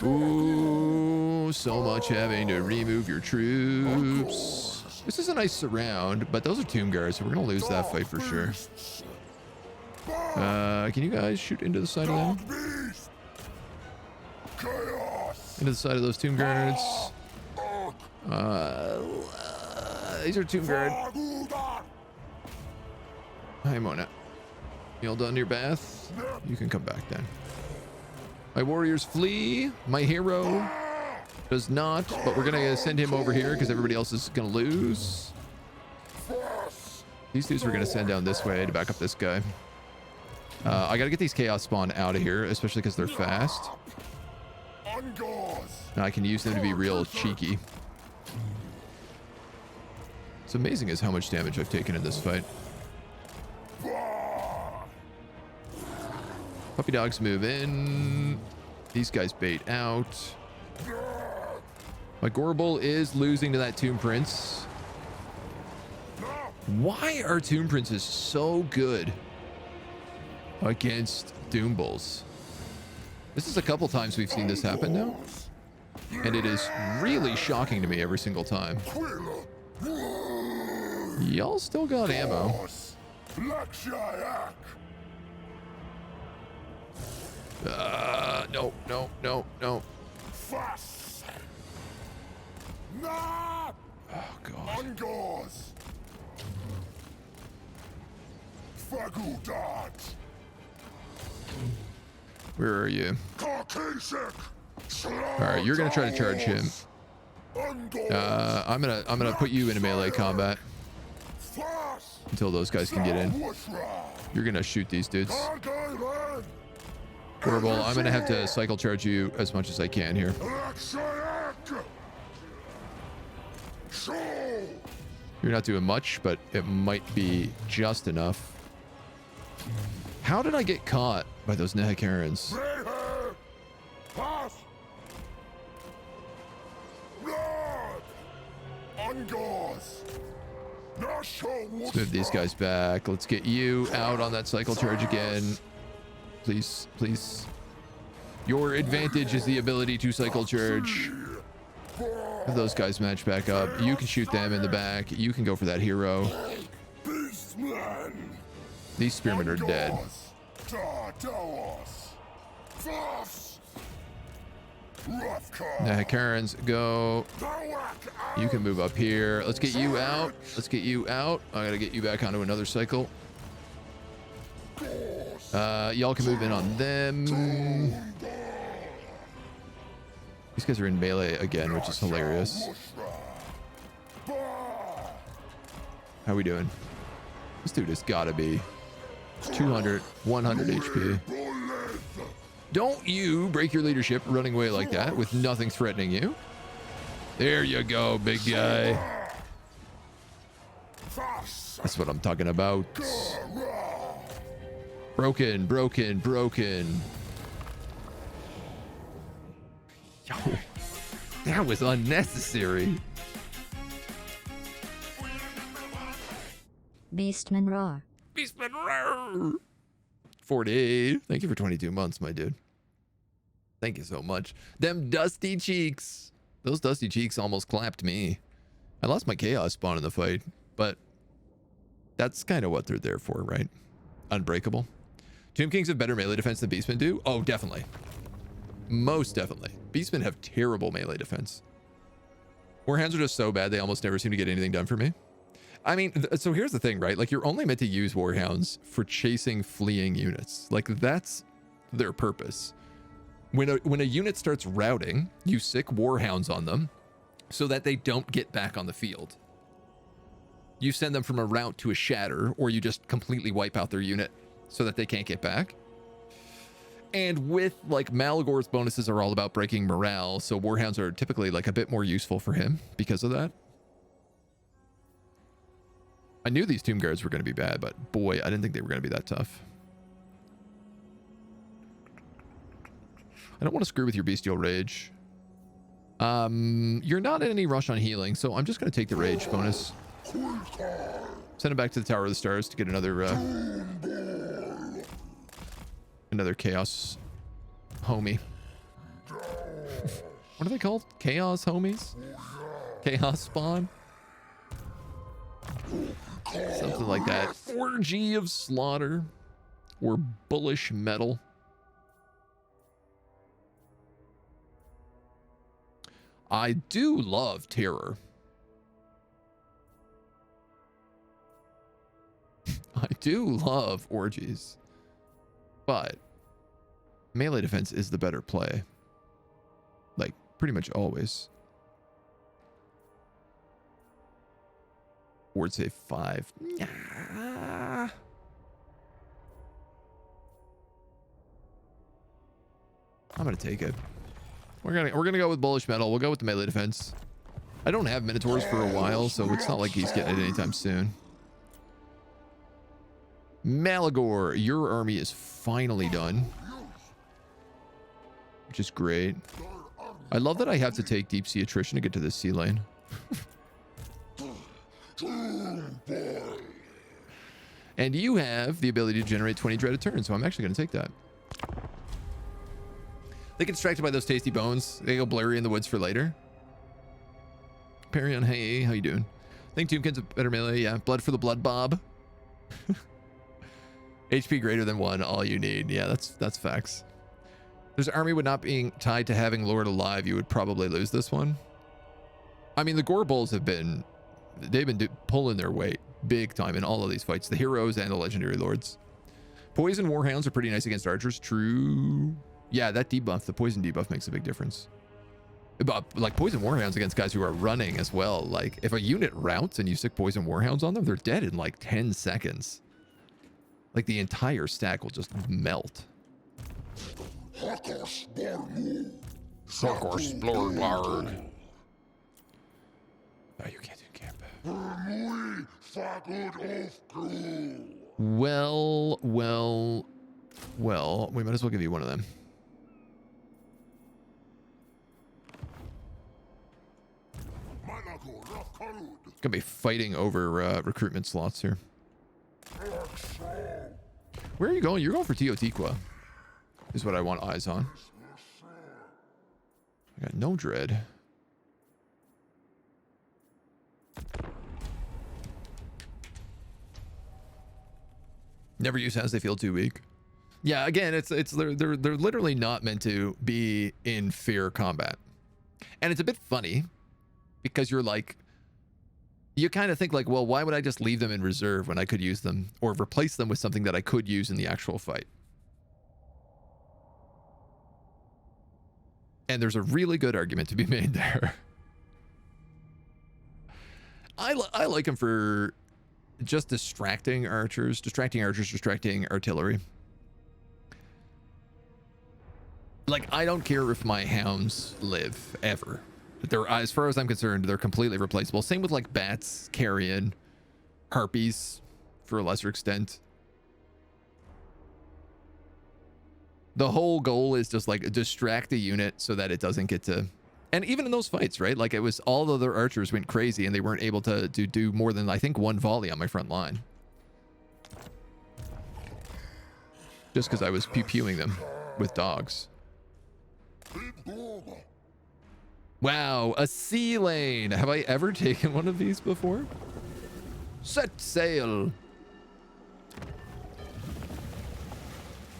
Ooh, so much having to remove your troops. This is a nice surround, but those are Tomb Guards, so we're gonna lose that fight for sure. Can you guys shoot into the side of them? Into the side of those Tomb Guards. These are Tomb Guard. Hi, Mona. You all done your bath? You can come back then. My warriors flee. My hero does not, but we're gonna send him over here because everybody else is gonna lose. These dudes we're gonna send down this way to back up this guy. I gotta get these chaos spawn out of here, especially because they're fast. Now I can use them to be real cheeky. It's amazing as how much damage I've taken in this fight. Puppy dogs move in. These guys bait out. My Gorbel is losing to that Tomb Prince. Why are Tomb Princes so good against Doom Bulls? This is a couple times we've seen this happen now, and it is really shocking to me every single time. Y'all still got ammo. No, no, no, no. Oh, God. Where are you? All right, you're gonna try to charge him. I'm gonna put you into melee combat. until those guys can get in. You're gonna shoot these dudes. Horrible. I'm gonna have to cycle charge you as much as I can here. You're not doing much, but it might be just enough. How did I get caught by those Nehakarans? Let's move these guys back. Let's get you out on that cycle charge again. Please, please. Your advantage is the ability to cycle charge. Have those guys match back up. You can shoot them in the back. You can go for that hero. These spearmen are dead. Karens, go. You can move up here. Let's get you out. Let's get you out. I gotta get you back onto another cycle. Y'all can move in on them. These guys are in melee again, which is hilarious. How we doing? This dude has gotta be 200, 100 HP. Don't you break your leadership running away like that with nothing threatening you. There you go, big guy. That's what I'm talking about. Broken, broken, broken. Yo, that was unnecessary. Beastman roar. Beastman roar. 40. Thank you for 22 months, my dude. Thank you so much. Them dusty cheeks. Those dusty cheeks almost clapped me. I lost my chaos spawn in the fight, but that's kind of what they're there for, right? Unbreakable. Tomb Kings have better melee defense than Beastmen do? Oh, definitely. Most definitely. Beastmen have terrible melee defense. Warhounds are just so bad, they almost never seem to get anything done for me. I mean, so here's the thing, right? Like, you're only meant to use Warhounds for chasing fleeing units. Like, that's their purpose. When a unit starts routing, you sick Warhounds on them so that they don't get back on the field. You send them from a rout to a shatter, or you just completely wipe out their unit so that they can't get back. And with, like, Malagor's bonuses are all about breaking morale, so Warhounds are typically, like, a bit more useful for him because of that. I knew these Tomb Guards were going to be bad, but boy, I didn't think they were going to be that tough. I don't want to screw with your Bestial Rage. You're not in any rush on healing, so I'm just going to take the Rage bonus. Send him back to the Tower of the Stars to get another Chaos homie. What are they called? Chaos homies? Chaos spawn? Something like that. Orgy of Slaughter. Or Bullish Metal. I do love Terror. I do love Orgies. But melee defense is the better play. Like, pretty much always. Ward save 5. I'm gonna take it. We're gonna go with Bullish Metal. We'll go with the melee defense. I don't have Minotaurs for a while, so it's not like he's getting it anytime soon. Malagor, your army is finally done, which is great. I love that I have to take deep sea attrition to get to this sea lane. And you have the ability to generate 20 dreaded turns, so I'm actually going to take that. They get distracted by those tasty bones. They go blurry in the woods for later. Perion, hey, how you doing? I think Tombkins a better melee, yeah. Blood for the blood bob. HP greater than 1, all you need. Yeah, that's facts. There's an army would not being tied to having Lord alive, you would probably lose this one. I mean, the Gore Bulls have been... They've been pulling their weight big time in all of these fights. The heroes and the legendary lords. Poison Warhounds are pretty nice against archers. True. Yeah, that debuff, the poison debuff makes a big difference. But like poison warhounds against guys who are running as well. Like if a unit routs and you stick poison warhounds on them, they're dead in like 10 seconds. Like the entire stack will just melt. Oh, you can't do camp. Well, we might as well give you one of them. Gonna be fighting over recruitment slots here. Where are you going? You're going for Teotihuacan. Is what I want eyes on. I got no dread. Never use as they feel too weak. Yeah, again, they're literally not meant to be in fair combat. And it's a bit funny because you're like, you kind of think like, well, why would I just leave them in reserve when I could use them or replace them with something that I could use in the actual fight? And there's a really good argument to be made there. I like them for just distracting archers, distracting artillery. Like, I don't care if my hounds live ever. They're, as far as I'm concerned, they're completely replaceable. Same with like bats, carrion, harpies, for a lesser extent. The whole goal is just like distract the unit so that it doesn't get to. And even in those fights, right? Like it was all the other archers went crazy and they weren't able to do more than I think one volley on my front line. Just because I was pew-pewing them with dogs. Wow, a sea lane. Have I ever taken one of these before? Set sail.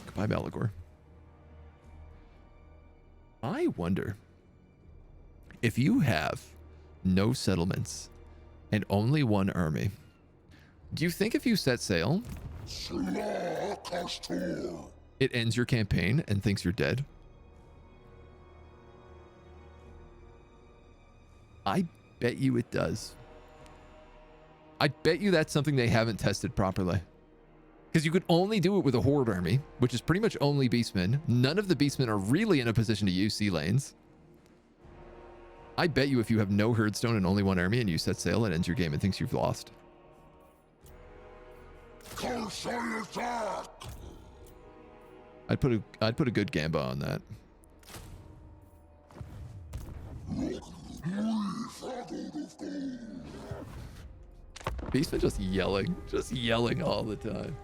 Goodbye, Malagor. I wonder if you have no settlements and only one army, do you think if you set sail, it ends your campaign and thinks you're dead? I bet you it does. I bet you that's something they haven't tested properly. Because you could only do it with a Horde army, which is pretty much only beastmen. None of the beastmen are really in a position to use sea lanes. I bet you if you have no herdstone and only one army and you set sail, it ends your game and thinks you've lost. I'd put a good gamba on that. Beastman just yelling all the time.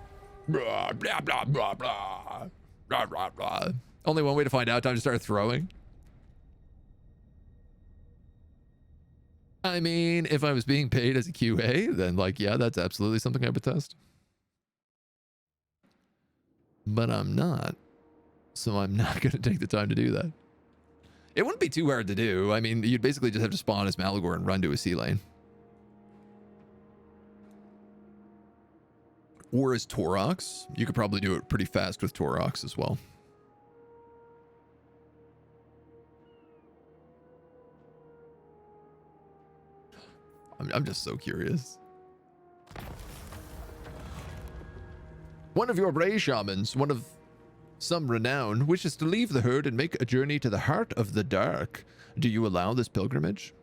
Blah, blah, blah, blah, blah. Blah, blah, blah. Only one way to find out, time to start throwing. I mean, if I was being paid as a QA, then like, yeah, that's absolutely something I would test. But I'm not. So I'm not going to take the time to do that. It wouldn't be too hard to do. I mean, you'd basically just have to spawn as Malagor and run to a sea lane. Or as Torox. You could probably do it pretty fast with Torox as well. I'm just so curious. One of your Bray shamans, one of some renown, wishes to leave the herd and make a journey to the heart of the dark. Do you allow this pilgrimage?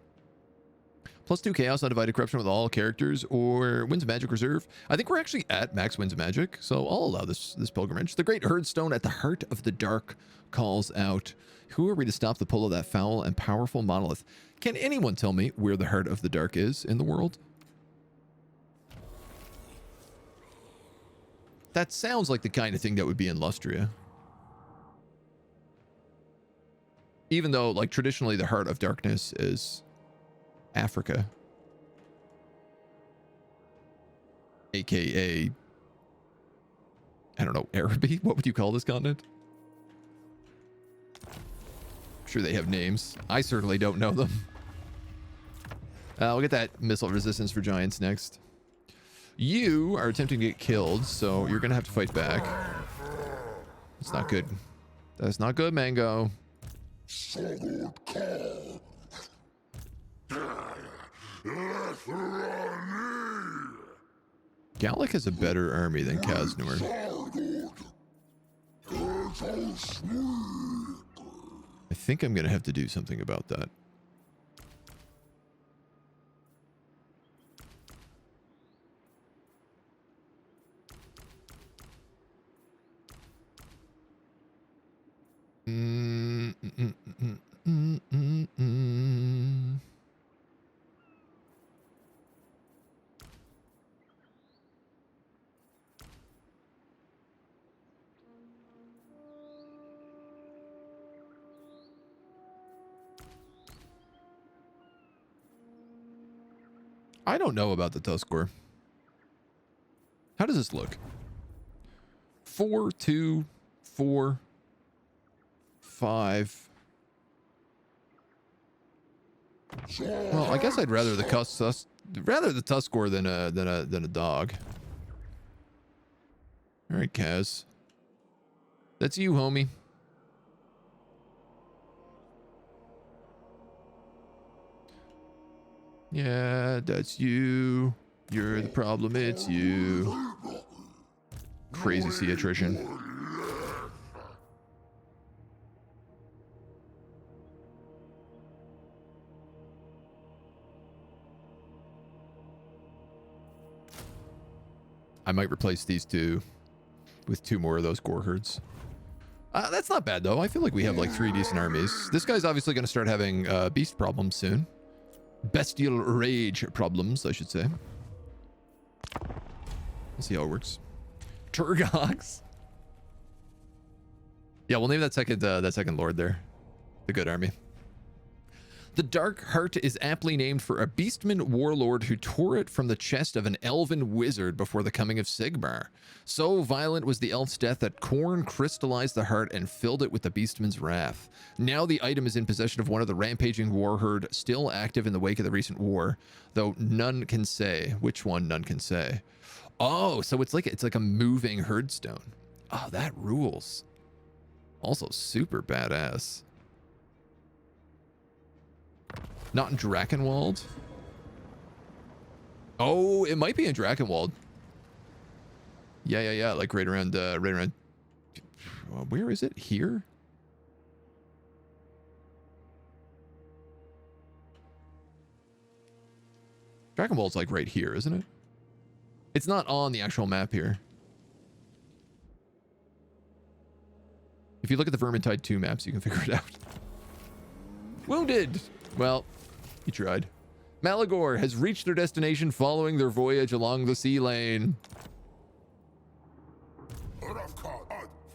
+2 chaos, undivided corruption with all characters, or Winds of Magic reserve. I think we're actually at max Winds of Magic, so I'll allow this pilgrimage. The great herdstone at the heart of the dark calls out. Who are we to stop the pull of that foul and powerful monolith? Can anyone tell me where the heart of the dark is in the world? That sounds like the kind of thing that would be in Lustria. Even though, like, traditionally the heart of darkness is Africa. AKA, I don't know, Araby? What would you call this continent? I'm sure they have names. I certainly don't know them. We'll get that missile resistance for giants next. You are attempting to get killed, so you're going to have to fight back. It's not good. That's not good, Mango. Solid call. Let's run. Gallic has a better army than Kasnur. I think I'm going to have to do something about that. I don't know about the Tuskor. How does this look? 4, 2, 4, 5. Well, I guess I'd rather the Tuskor than a dog. All right, Kaz. That's you, homie. Yeah, that's you. You're the problem, it's you. Crazy sea attrition. I might replace these two with 2 more of those gore herds. That's not bad, though. I feel like we have like 3 decent armies. This guy's obviously going to start having beast problems soon. Bestial rage problems, I should say. We'll see how it works. Turgox. Yeah, we'll name that second lord there. The good army. The Dark Heart is aptly named for a beastman warlord who tore it from the chest of an elven wizard before the coming of Sigmar. So violent was the elf's death that Khorne crystallized the heart and filled it with the beastman's wrath. Now the item is in possession of one of the rampaging war herd still active in the wake of the recent war, though none can say. Which one none can say? Oh, so it's like a moving herdstone. Oh, that rules. Also super badass. Not in Drakenwald. Oh, it might be in Drakenwald. Yeah. Like right around. Where is it? Here. Drakenwald's like right here, isn't it? It's not on the actual map here. If you look at the Vermintide 2 maps, you can figure it out. Wounded. Well, he tried. Malagor has reached their destination following their voyage along the sea lane.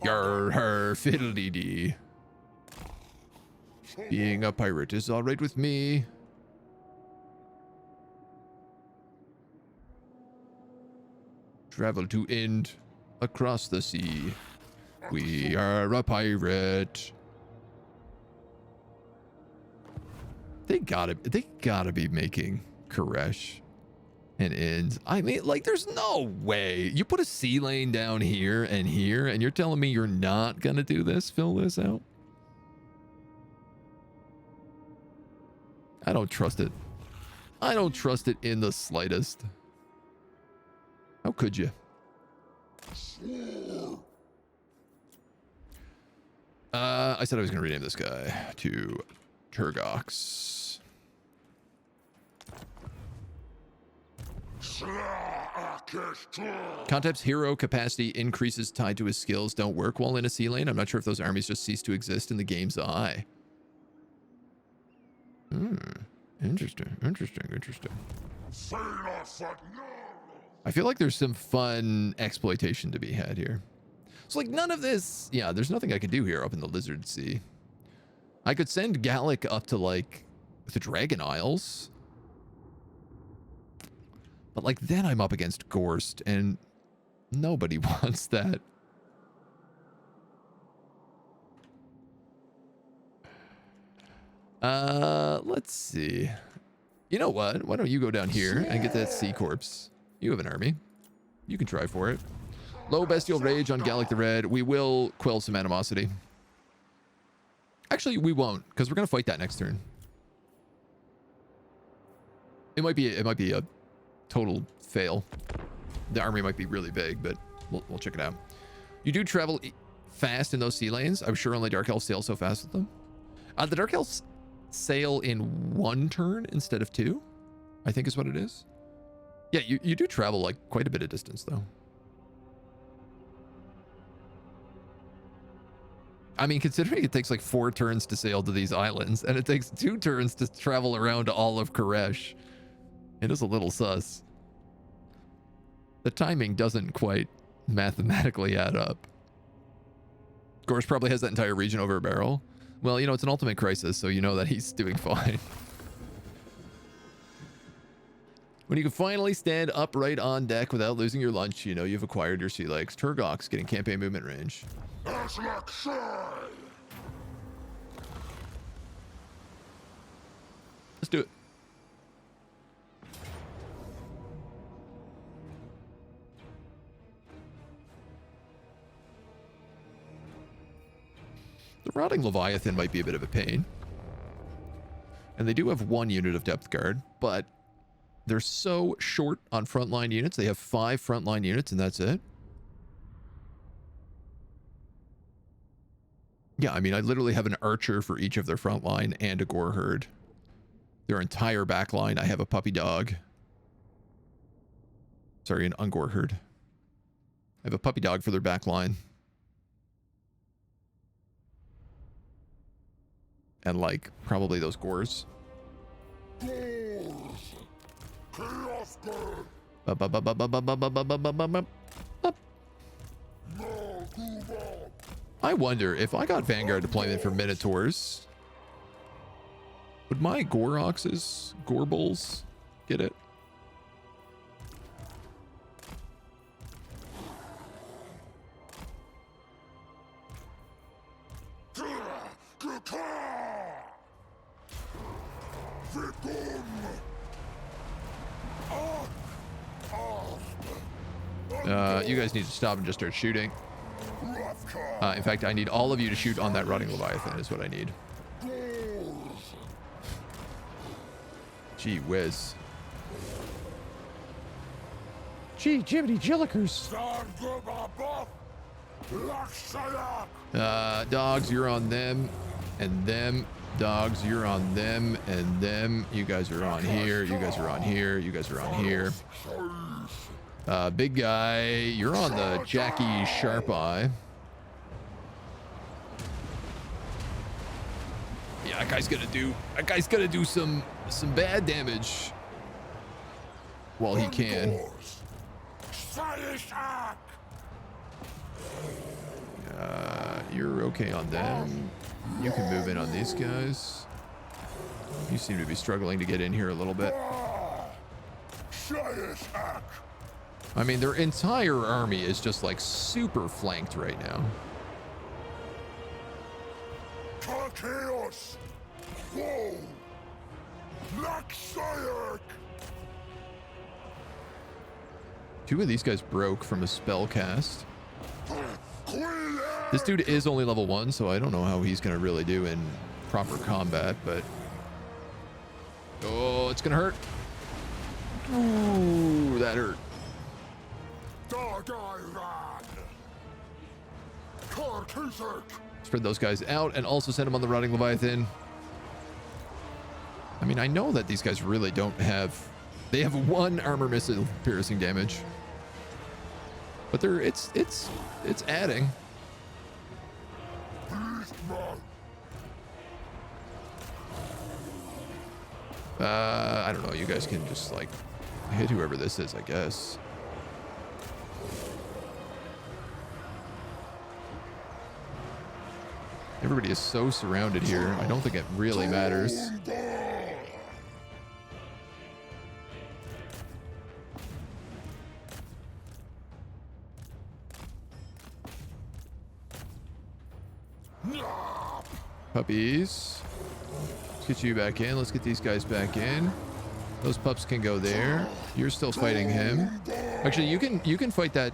Yer her fiddly-dee. Being a pirate is all right with me. Travel to end across the sea. We are a pirate. They gotta be making Koresh and End. I mean, like, there's no way. You put a sea lane down here, and you're telling me you're not gonna do this? Fill this out? I don't trust it. I don't trust it in the slightest. How could you? I said I was gonna rename this guy to Turgox. Contempt's hero capacity increases tied to his skills don't work while in a sea lane. I'm not sure if those armies just cease to exist in the game's eye. Interesting. I feel like there's some fun exploitation to be had here. So like none of this, yeah, there's nothing I could do here up in the Lizard Sea. I could send Gallic up to like the Dragon Isles. But like then I'm up against Gorst and nobody wants that. Let's see. You know what? Why don't you go down here and get that Sea Corpse? You have an army. You can try for it. Low Bestial Rage on Gallic the Red. We will quell some animosity. Actually, we won't, because we're gonna fight that next turn. It might be a total fail. The army might be really big, but we'll check it out. You do travel fast in those sea lanes. I'm sure only Dark Elves sail so fast with them. The Dark Elves sail in 1 turn instead of 2, I think is what it is. Yeah, you do travel like quite a bit of distance though. I mean, considering it takes like 4 turns to sail to these islands, and it takes 2 turns to travel around all of Koresh, it is a little sus. The timing doesn't quite mathematically add up. Gorsh probably has that entire region over a barrel. Well, you know, it's an ultimate crisis, so you know that he's doing fine. When you can finally stand upright on deck without losing your lunch, you know you've acquired your sea legs. Turgox getting campaign movement range. Let's do it. The Rotting Leviathan might be a bit of a pain. And they do have 1 unit of depth guard, but they're so short on frontline units. They have 5 frontline units and that's it. Yeah, I mean, I literally have an archer for each of their front line and a gore herd. Their entire back line, I have a puppy dog. Sorry, an ungore herd. I have a puppy dog for their back line. And like, probably those gores. I wonder if I got Vanguard deployment for Minotaurs, would my Goroxes, Gorbulls get it? You guys need to stop and just start shooting. In fact, I need all of you to shoot on that Rotting Leviathan is what I need. Gee whiz. Gee, Jiminy Jillikers. Dogs, you're on them. And them. Dogs, you're on them. And them. You guys are on here. You guys are on here. You guys are on here. Big guy, you're on the Jackie Sharp Eye. Yeah, that guy's gonna do some bad damage while he can. You're okay on them. You can move in on these guys. You seem to be struggling to get in here a little bit. I mean, their entire army is just like super flanked right now. Chaos. Whoa. Two of these guys broke from a spell cast. This dude is only level 1, so I don't know how he's gonna really do in proper combat, but oh, it's gonna hurt. Ooh, that hurt. Spread those guys out and also send them on the Rotting Leviathan. I mean, I know that these guys really don't have... They have 1 armor missile piercing damage. But they're... It's adding. I don't know. You guys can just, like, hit whoever this is, I guess. Everybody is so surrounded here. I don't think it really matters. Puppies. Let's get you back in. Let's get these guys back in. Those pups can go there. You're still fighting him. Actually, you can fight that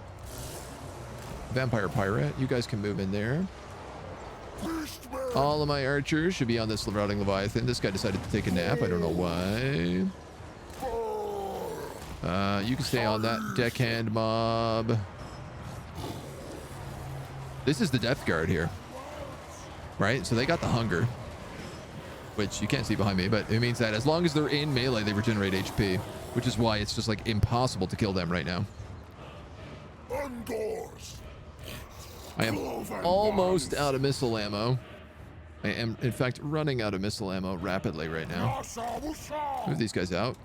vampire pirate. You guys can move in there. All of my archers should be on this rotting Leviathan. This guy decided to take a nap. I don't know why. You can stay on that deckhand mob. This is the Death Guard here. Right? So they got the hunger. Which you can't see behind me, but it means that as long as they're in melee, they regenerate HP. Which is why it's just like impossible to kill them right now. I am almost out of missile ammo. I am, in fact, running out of missile ammo rapidly right now. Move these guys out.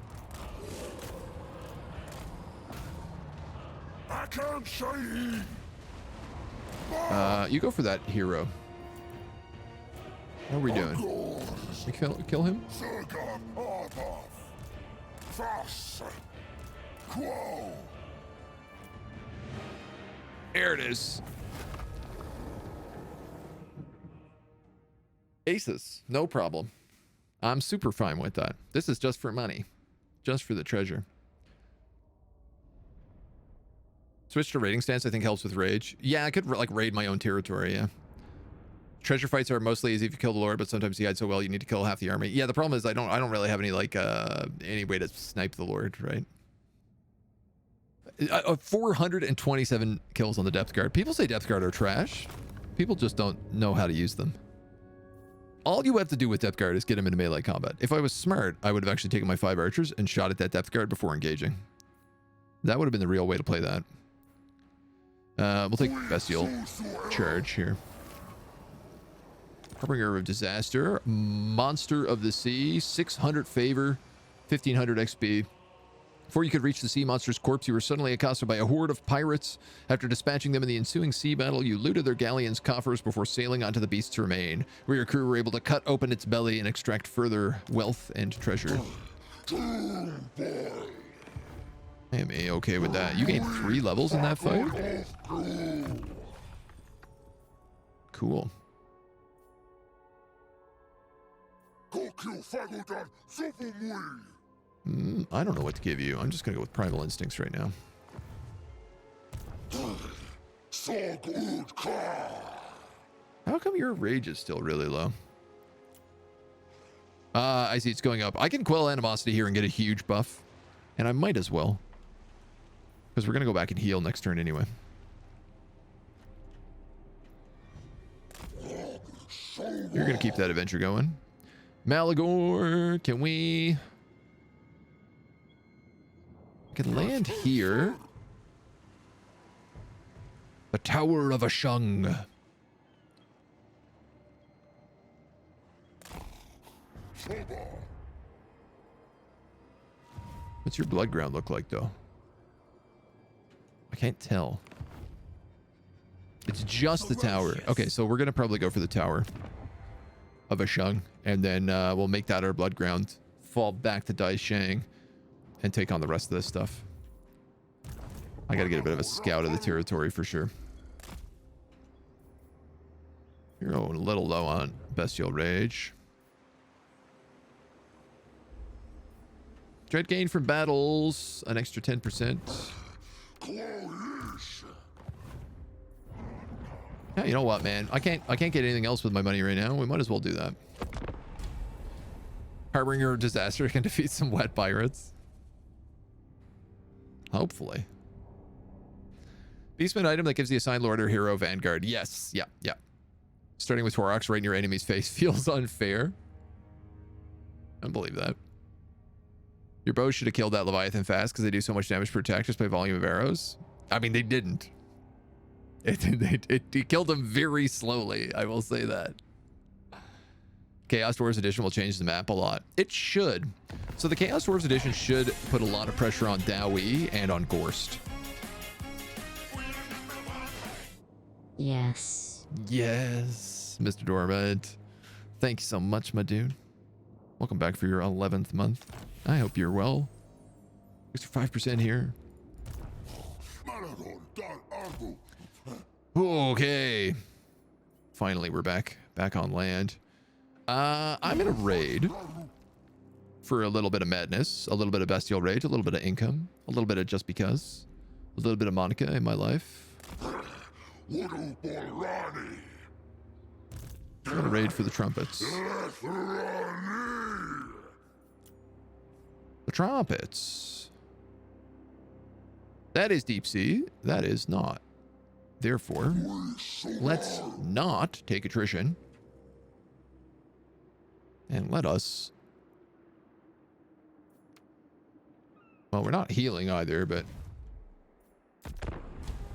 You go for that hero. How are we doing? We kill him? There it is. Aces, no problem. I'm super fine with that. This is just for money. Just for the treasure. Switch to raiding stance, I think helps with rage. Yeah, I could like raid my own territory, yeah. Treasure fights are mostly easy if you kill the Lord, but sometimes he hides so well you need to kill half the army. Yeah, the problem is I don't really have any like any way to snipe the Lord, right? 427 kills on the Depth Guard. People say Depth Guard are trash. People just don't know how to use them. All you have to do with Depth Guard is get him into melee combat. If I was smart, I would have actually taken my 5 archers and shot at that Depth Guard before engaging. That would have been the real way to play that. We'll take Bestial Charge here. Harbinger of Disaster. Monster of the Sea. 600 favor. 1500 XP. Before you could reach the sea monster's corpse, you were suddenly accosted by a horde of pirates. After dispatching them in the ensuing sea battle, you looted their galleon's coffers before sailing onto the beast's remain, where your crew were able to cut open its belly and extract further wealth and treasure. I am A-okay with that. You gained 3 levels in that fight? Cool. I don't know what to give you. I'm just gonna go with Primal Instincts right now. How come your rage is still really low? I see it's going up. I can quell animosity here and get a huge buff. And I might as well. Because we're gonna go back and heal next turn anyway. You're gonna keep that adventure going. Malagor, can we... I can land here. The Tower of Ashung. What's your blood ground look like, though? I can't tell. It's just the tower. Okay, so we're going to probably go for the Tower of Ashung. And then we'll make that our blood ground. Fall back to Dai Shang. And take on the rest of this stuff. I got to get a bit of a scout of the territory for sure. You're a little low on Bestial Rage. Dread gain from battles, an extra 10%. Yeah, you know what, man? I can't get anything else with my money right now. We might as well do that. Harbinger of Disaster can defeat some wet pirates. Hopefully. Beastman item that gives the assigned lord or hero Vanguard. Yes. Yeah. Starting with Torox right in your enemy's face feels unfair. I don't believe that. Your bow should have killed that Leviathan fast because they do so much damage per attack just by volume of arrows. I mean, they didn't. It killed them very slowly. I will say that. Chaos Dwarves Edition will change the map a lot. It should. So the Chaos Dwarves Edition should put a lot of pressure on Dowie and on Gorst. Yes. Yes, Mr. Dormant. Thank you so much, my dude. Welcome back for your 11th month. I hope you're well. Extra 5% here. Okay. Finally, we're back on land. I'm in a raid for a little bit of madness, a little bit of bestial rage, a little bit of income, a little bit of just because, a little bit of Monica in my life. I'm gonna raid for the trumpets. The trumpets. That is deep sea. That is not. Therefore, let's not take attrition. And let us... Well, we're not healing either, but...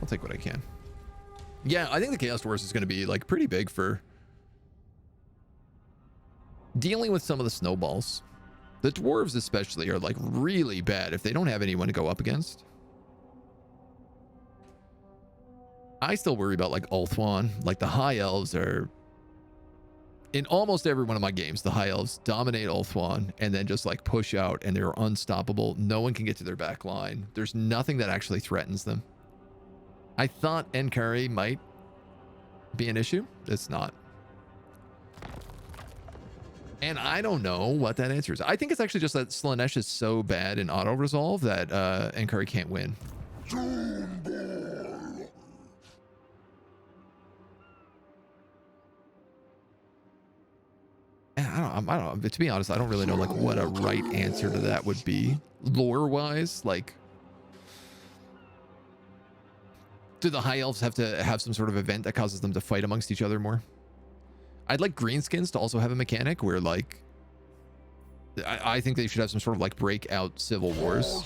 I'll take what I can. Yeah, I think the Chaos Dwarfs is going to be, like, pretty big for... dealing with some of the snowballs. The dwarves especially are, like, really bad if they don't have anyone to go up against. I still worry about, like, Ulthuan. Like, the High Elves are... In almost every one of my games, the High Elves dominate Ulthuan and then just, like, push out, and they're unstoppable. No one can get to their back line. There's nothing that actually threatens them. I thought Enkari might be an issue. It's not. And I don't know what that answer is. I think it's actually just that Slaanesh is so bad in auto-resolve that Enkari can't win. I don't know. But to be honest, I don't really know like what a right answer to that would be. Lore-wise, like... Do the High Elves have to have some sort of event that causes them to fight amongst each other more? I'd like Greenskins to also have a mechanic where, like... I think they should have some sort of, like, breakout civil wars.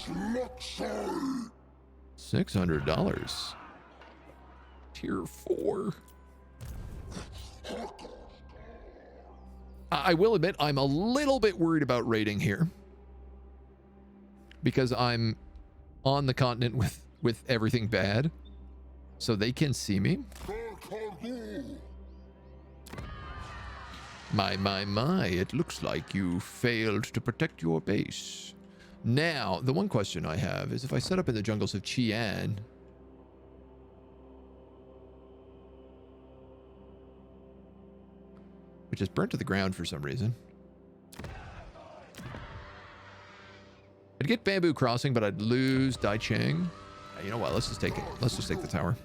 $600. Tier 4. I will admit, I'm a little bit worried about raiding here. Because I'm on the continent with everything bad. So they can see me. My, it looks like you failed to protect your base. Now, the one question I have is if I set up in the jungles of Qian... Which is burnt to the ground for some reason. I'd get Bamboo Crossing, but I'd lose Daicheng. You know what? Let's just take it. Let's just take the tower.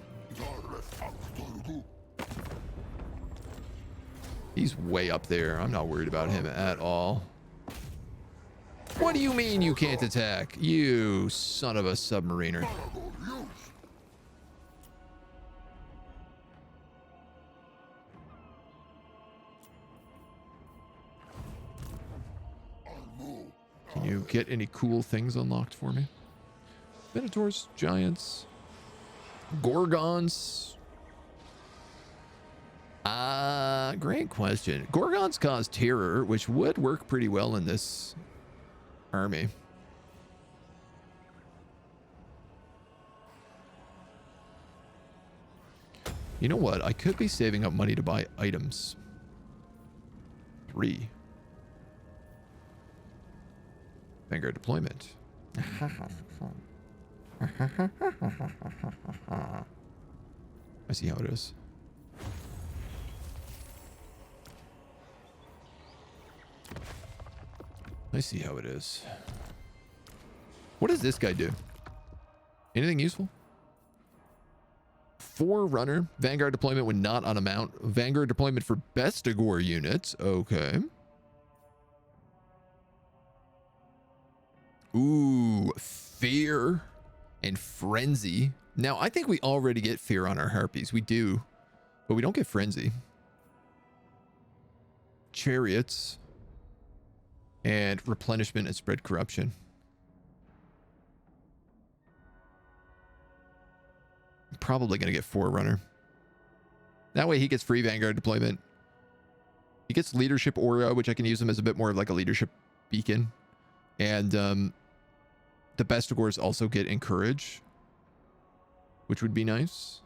He's way up there. I'm not worried about him at all. What do you mean you can't attack? You son of a submariner. Can you get any cool things unlocked for me? Minotaurs, giants, Gorgons. Great question. Gorgons cause terror, which would work pretty well in this army. You know what? I could be saving up money to buy items. 3. Vanguard deployment. I see how it is. I see how it is. What does this guy do? Anything useful? Forerunner. Vanguard deployment when not on a mount. Vanguard deployment for Bestigor units. Okay. Ooh, Fear and Frenzy. Now, I think we already get Fear on our Harpies. We do, but we don't get Frenzy. Chariots. And Replenishment and Spread Corruption. I'm probably going to get Forerunner. That way he gets free Vanguard deployment. He gets Leadership Aura, which I can use him as a bit more of like a leadership beacon. And the Bestigors also get Encourage, which would be nice.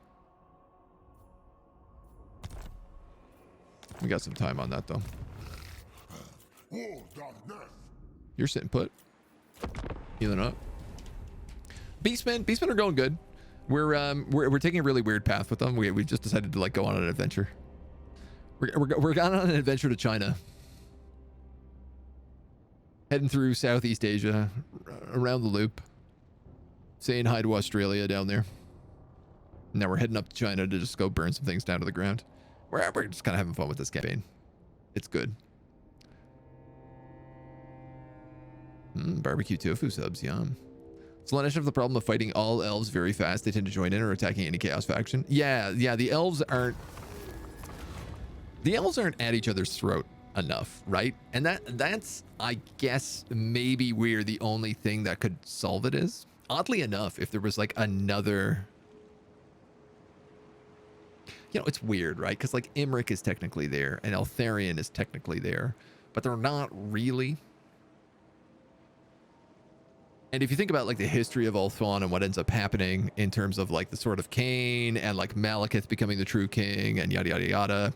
We got some time on that though. You're sitting put. Healing up. Beastmen are going good. We're taking a really weird path with them. We just decided to like go on an adventure. We're going on an adventure to China. Heading through Southeast Asia, around the loop. Saying hi to Australia down there. Now we're heading up to China to just go burn some things down to the ground. We're just kind of having fun with this campaign. It's good. Barbecue tofu subs, yum. Slaanesh have the problem of fighting all elves very fast. They tend to join in or attacking any chaos faction. Yeah, the elves aren't at each other's throat enough, right? And that's I guess maybe where the only thing that could solve it is. Oddly enough, if there was like another, you know, it's weird, right? Because like Imric is technically there and Eltharion is technically there, but they're not really. And if you think about like the history of Ulthuan and what ends up happening in terms of like the Sword of Cain and like Malekith becoming the true king and yada yada yada,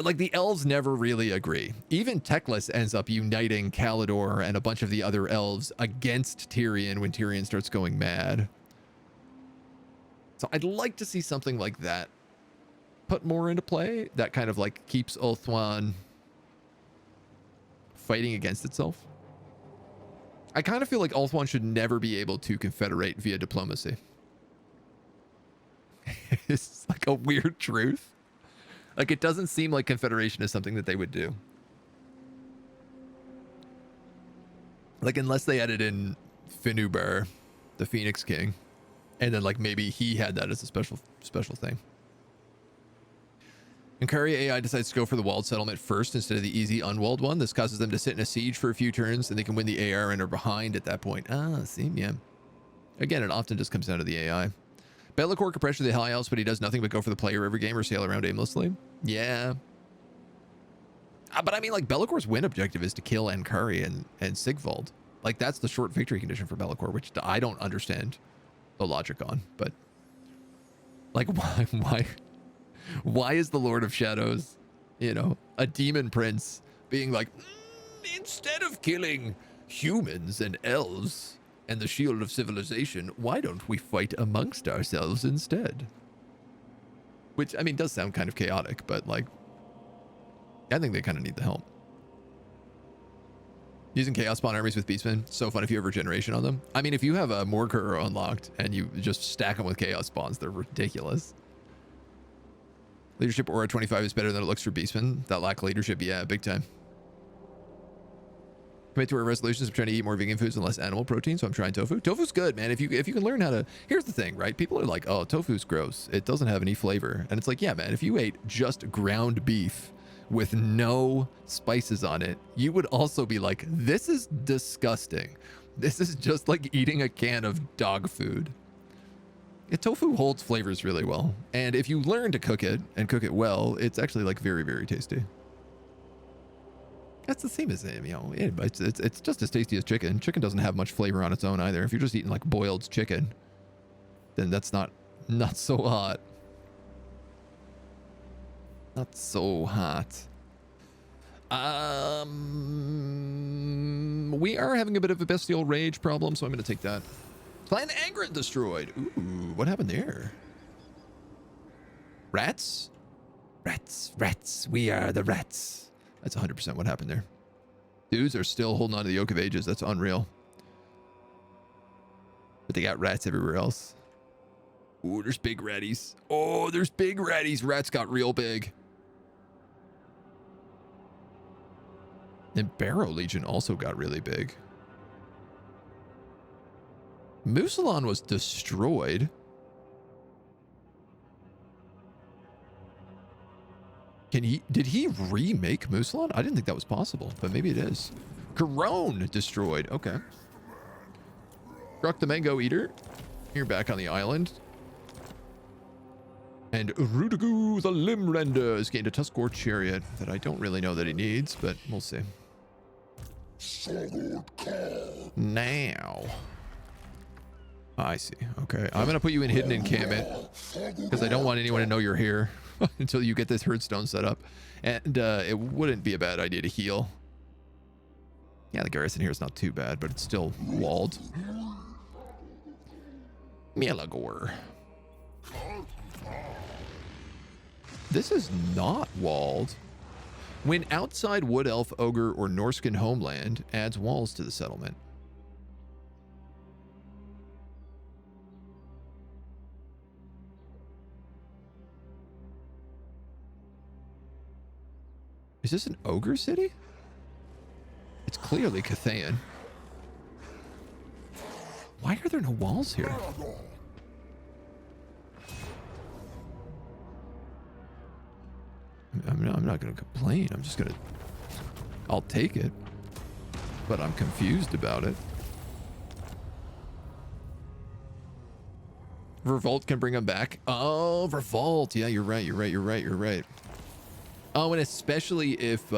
like the elves never really agree. Even Teclis ends up uniting Kalidor and a bunch of the other elves against Tyrion when Tyrion starts going mad. So I'd like to see something like that put more into play. That kind of like keeps Ulthuan fighting against itself. I kind of feel like Ulthuan should never be able to confederate via diplomacy. It's like a weird truth. Like it doesn't seem like confederation is something that they would do. Like unless they added in Finubar, the Phoenix King, and then like maybe he had that as a special thing. And Curry AI decides to go for the walled settlement first instead of the easy unwalled one. This causes them to sit in a siege for a few turns and they can win the AR and are behind at that point. Ah, see, yeah. Again, it often just comes down to the AI. Be'lakor can pressure the high elves, but he does nothing but go for the player every game or sail around aimlessly. Yeah. But I mean, like, Be'lakor's win objective is to kill Ankari and Sigvald. Like, that's the short victory condition for Be'lakor, which I don't understand the logic on. But, like, why is the Lord of Shadows, you know, a Daemon Prince being like, instead of killing humans and elves and the shield of civilization, why don't we fight amongst ourselves instead? Which, I mean, does sound kind of chaotic, but like, I think they kind of need the help. Using chaos spawn armies with beastmen, so fun if you have regeneration on them. I mean, if you have a Morgur unlocked and you just stack them with chaos spawns, they're ridiculous. Leadership aura 25 is better than it looks for beastmen. That lack of leadership, yeah, big time. Commit to our resolutions of trying to eat more vegan foods and less animal protein, so I'm trying tofu. Tofu's good, man. If you can learn how to... Here's the thing, right? People are like, oh, tofu's gross. It doesn't have any flavor. And it's like, yeah, man, if you ate just ground beef with no spices on it, you would also be like, this is disgusting. This is just like eating a can of dog food. Yeah, tofu holds flavors really well. And if you learn to cook it and cook it well, it's actually like very, very tasty. That's the same as, you know, it's just as tasty as chicken. Chicken doesn't have much flavor on its own either. If you're just eating like boiled chicken, then that's not so hot. Not so hot. We are having a bit of a bestial rage problem, so I'm going to take that. Clan Angrit destroyed. Ooh, what happened there? Rats? Rats. We are the rats. That's 100% what happened there. Dudes are still holding on to the Oak of Ages. That's unreal. But they got rats everywhere else. Ooh, there's big ratties. Oh, there's big ratties. Rats got real big. And Barrow Legion also got really big. Musalon was destroyed. Did he remake Musalon? I didn't think that was possible, but maybe it is. Khorne destroyed. Okay. Struck the Mango Eater. You're back on the island. And Rudigu the Limrender has gained a Tuskor Chariot that I don't really know that he needs, but we'll see. Now. I see. Okay. I'm going to put you in hidden encampment because I don't want anyone to know you're here until you get this herdstone set up. And it wouldn't be a bad idea to heal. Yeah, the garrison here is not too bad, but it's still walled. Malagor. This is not walled. When outside Wood Elf, Ogre, or Norscan homeland adds walls to the settlement. Is this an ogre city? It's clearly Cathayan. Why are there no walls here? I'm not going to complain. I'm just going to... I'll take it. But I'm confused about it. Revolt can bring them back. Oh, Revolt. Yeah, you're right. You're right. Oh, and especially if...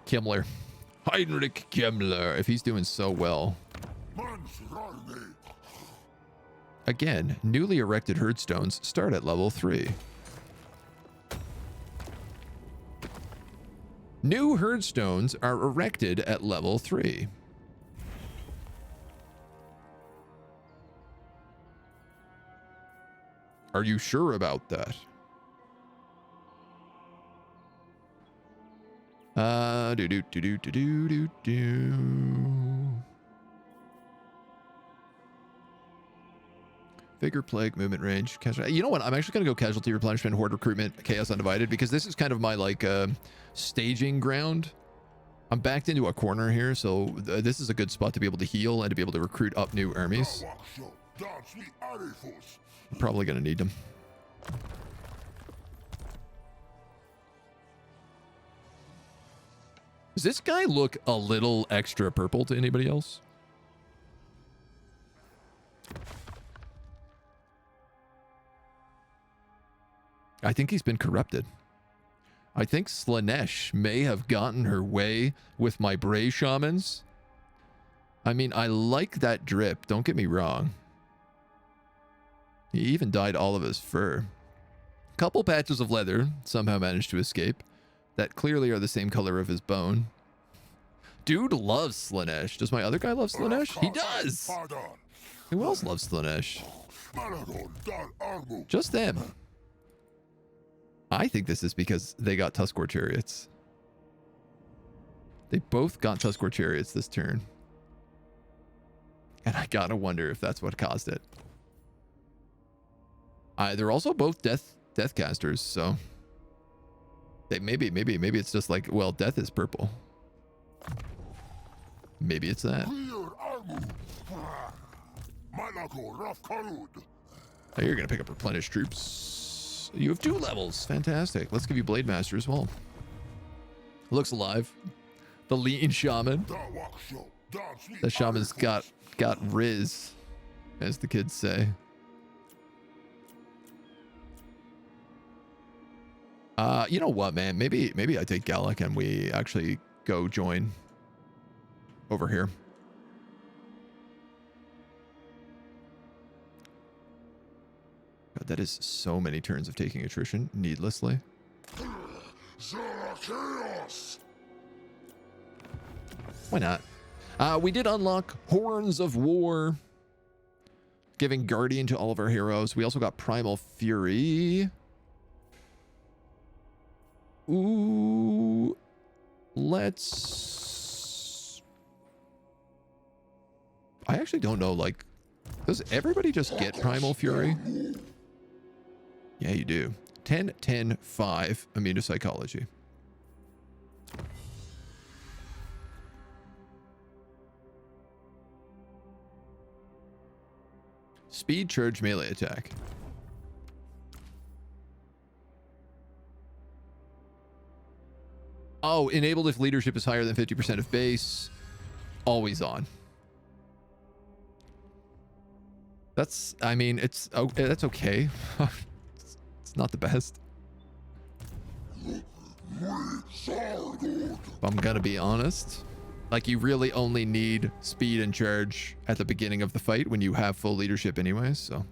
Kimmler. Heinrich Kimmler. If he's doing so well. Again, newly erected herdstones start at level 3. New herdstones are erected at level 3. Are you sure about that? Vigor, plague, movement range. You know what? I'm actually going to go casualty replenishment, horde recruitment, chaos undivided, because this is kind of my like staging ground. I'm backed into a corner here, so this is a good spot to be able to heal and to be able to recruit up new armies. Probably going to need them. Does this guy look a little extra purple to anybody else? I think he's been corrupted. I think Slaanesh may have gotten her way with my Bray Shamans. I mean, I like that drip, don't get me wrong. He even dyed all of his fur. Couple patches of leather somehow managed to escape. That clearly are the same color of his bone. Dude loves Slaanesh. Does my other guy love Slaanesh? He does! Who else loves Slaanesh? Just them. I think this is because they got Tuskor chariots. They both got Tuskor chariots this turn. And I gotta wonder if that's what caused it. They're also both death casters, so... Maybe it's just like, well, death is purple. Maybe it's that. Oh, you're gonna pick up replenished troops. You have 2 levels. Fantastic. Let's give you Blade Master as well. Looks alive. The lean shaman. The shaman's got riz, as the kids say. You know what, man? Maybe I take Gallic and we actually go join over here. God, that is so many turns of taking attrition needlessly. Why not? We did unlock Horns of War, giving Guardian to all of our heroes. We also got Primal Fury. Ooh, let's... I actually don't know, like, does everybody just get Primal Fury? Yeah, you do. 10, 10, 5, immune to psychology. Speed, charge, melee attack. Oh, enabled if leadership is higher than 50% of base. Always on. That's, I mean, it's, that's okay. It's not the best. If I'm gonna be honest. Like, you really only need speed and charge at the beginning of the fight when you have full leadership anyways, so.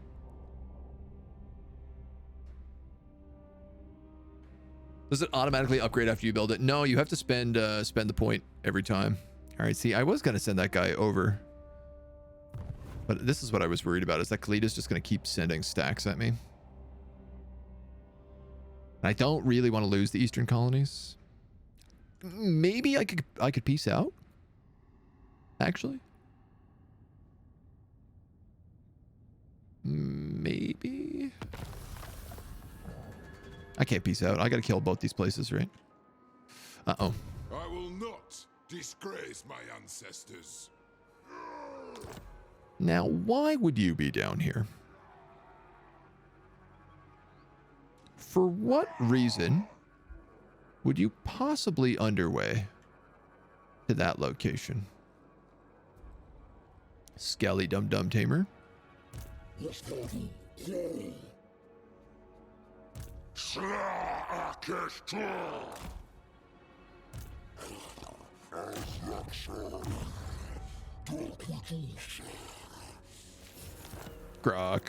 Does it automatically upgrade after you build it? No, you have to spend the point every time. All right, see, I was going to send that guy over. But this is what I was worried about, is that Khalid just going to keep sending stacks at me. And I don't really want to lose the Eastern colonies. Maybe I could peace out, actually. Maybe. I can't peace out. I gotta kill both these places, right? Uh-oh. I will not disgrace my ancestors. Now, why would you be down here? For what reason would you possibly underway to that location? Scally Dum Dum Tamer. Grok.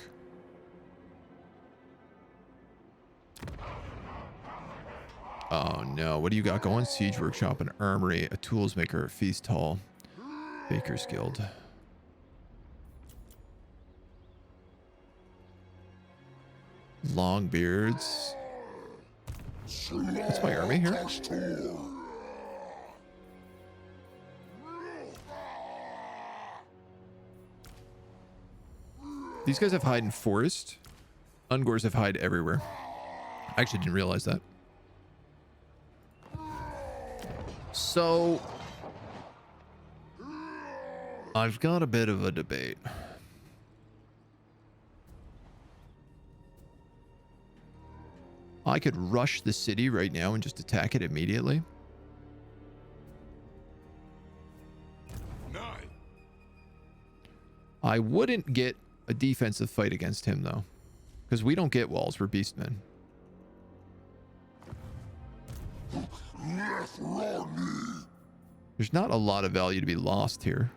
Oh no, what do you got going? Siege Workshop, an armory, a tools maker, a feast hall, Baker's Guild. Longbeards. That's my army here. These guys have hide in forest. Ungors have hide everywhere. I actually didn't realize that. So I've got a bit of a debate. I could rush the city right now and just attack it immediately. I wouldn't get a defensive fight against him though, because we don't get walls, we're beastmen. There's not a lot of value to be lost here.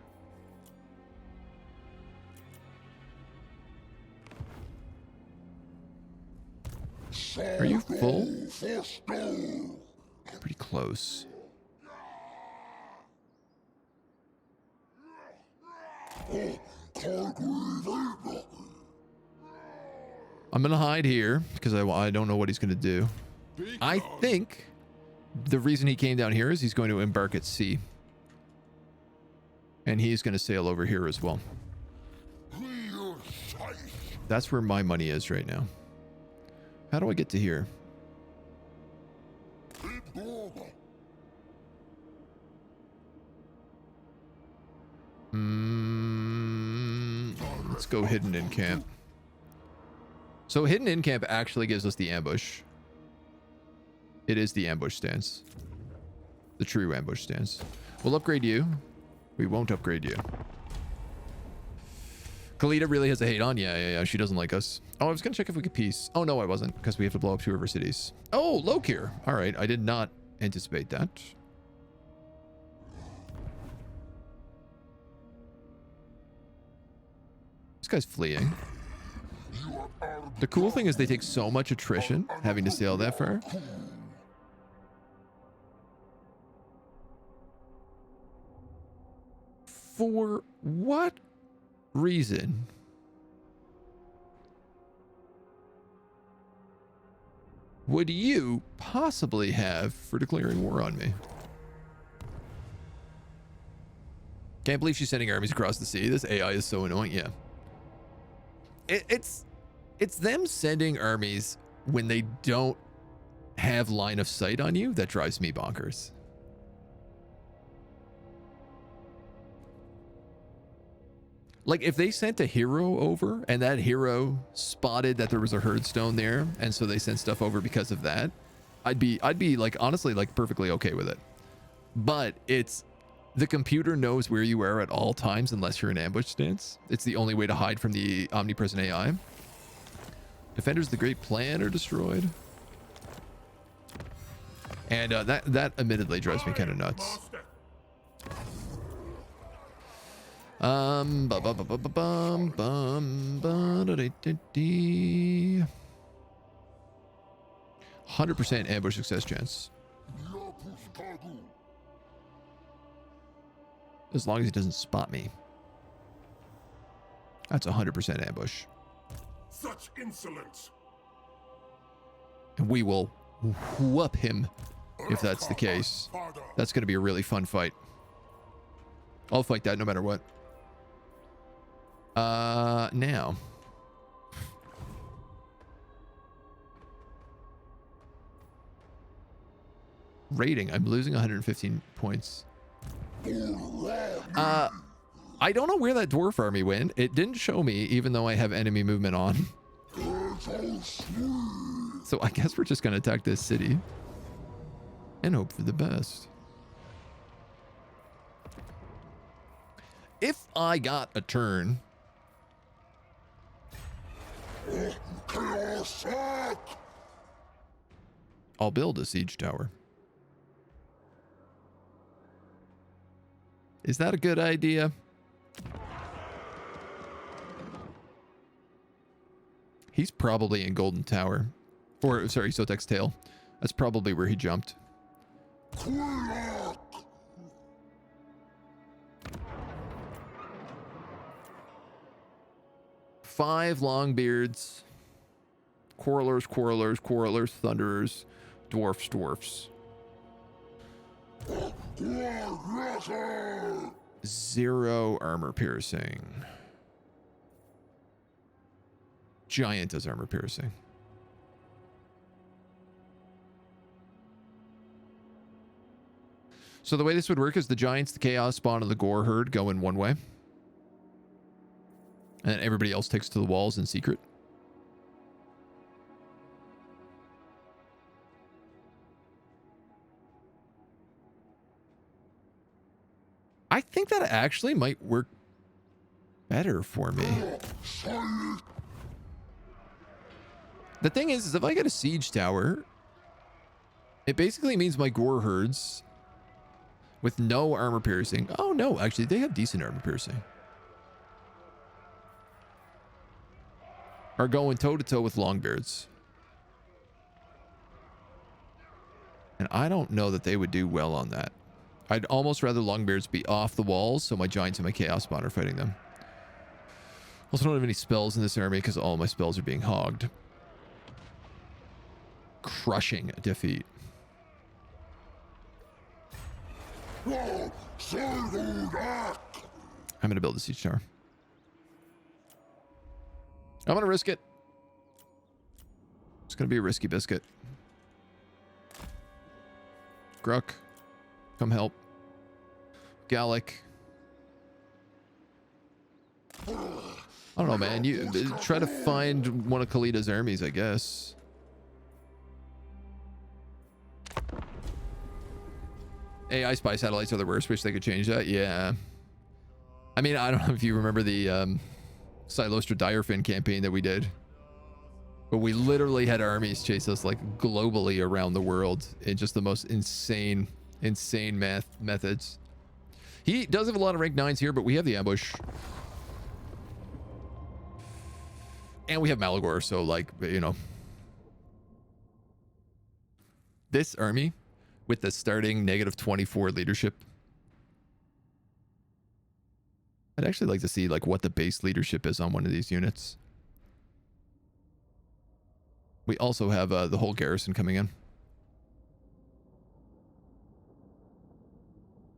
Are you full? Pretty close. I'm gonna hide here because I don't know what he's gonna do. I think the reason he came down here is he's going to embark at sea. And he's going to sail over here as well. That's where my money is right now. How do I get to here? Let's go hidden in camp. So hidden in camp actually gives us the ambush. It is the ambush stance. The true ambush stance. We'll upgrade you. We won't upgrade you. Kalita really has a hate on? Yeah. She doesn't like us. Oh, I was going to check if we could peace. Oh, no, I wasn't, because we have to blow up 2 of our cities. Oh, Lokir. All right. I did not anticipate that. This guy's fleeing. The cool thing is they take so much attrition having to sail that far. For what reason would you possibly have for declaring war on me? Can't believe she's sending armies across the sea. This AI is so annoying. Yeah. It's them sending armies when they don't have line of sight on you that drives me bonkers. Like, if they sent a hero over and that hero spotted that there was a herdstone there, and so they sent stuff over because of that, I'd be like, honestly, like perfectly okay with it. But it's the computer knows where you are at all times unless you're in ambush stance. It's the only way to hide from the omnipresent AI. Defenders of the Great Plan are destroyed. And that admittedly drives me kind of nuts. 100% ambush success chance. As long as he doesn't spot me. That's 100% ambush. Such insolence. And we will whoop him if that's the case. That's going to be a really fun fight. I'll fight that no matter what. Now. Rating. I'm losing 115 points. I don't know where that dwarf army went. It didn't show me, even though I have enemy movement on. So I guess we're just going to attack this city and hope for the best. If I got a turn, I'll build a siege tower. Is that a good idea? He's probably in Golden Tower. Or, sorry, Sotek's Tail. That's probably where he jumped. 5 Longbeards. Quarrelers, Quarrelers, Quarrelers, Thunderers, Dwarfs, Dwarfs. 0 armor piercing. Giant as armor piercing. So the way this would work is the giants, the chaos spawn, and the gore herd go in one way. And everybody else takes to the walls in secret. I think that actually might work better for me. The thing is if I get a siege tower, it basically means my gore herds with no armor piercing. Oh no, actually they have decent armor piercing. Are going toe to toe with Longbeards. And I don't know that they would do well on that. I'd almost rather Longbeards be off the walls so my giants and my chaos spawn are fighting them. Also don't have any spells in this army because all my spells are being hogged. Crushing defeat. I'm gonna build a siege tower. I'm gonna risk it. It's gonna be a risky biscuit. Gruck, come help. Gallic. I don't know, man. You try to find one of Khalidah's armies, I guess. AI spy satellites are the worst. Wish they could change that. Yeah. I mean, I don't know if you remember the Silostra Direfin campaign that we did. But we literally had armies chase us like globally around the world in just the most insane methods. He does have a lot of rank 9s here, but we have the ambush. And we have Malagor, so like, you know. This army with the starting -24 leadership. I'd actually like to see like what the base leadership is on one of these units. We also have the whole garrison coming in.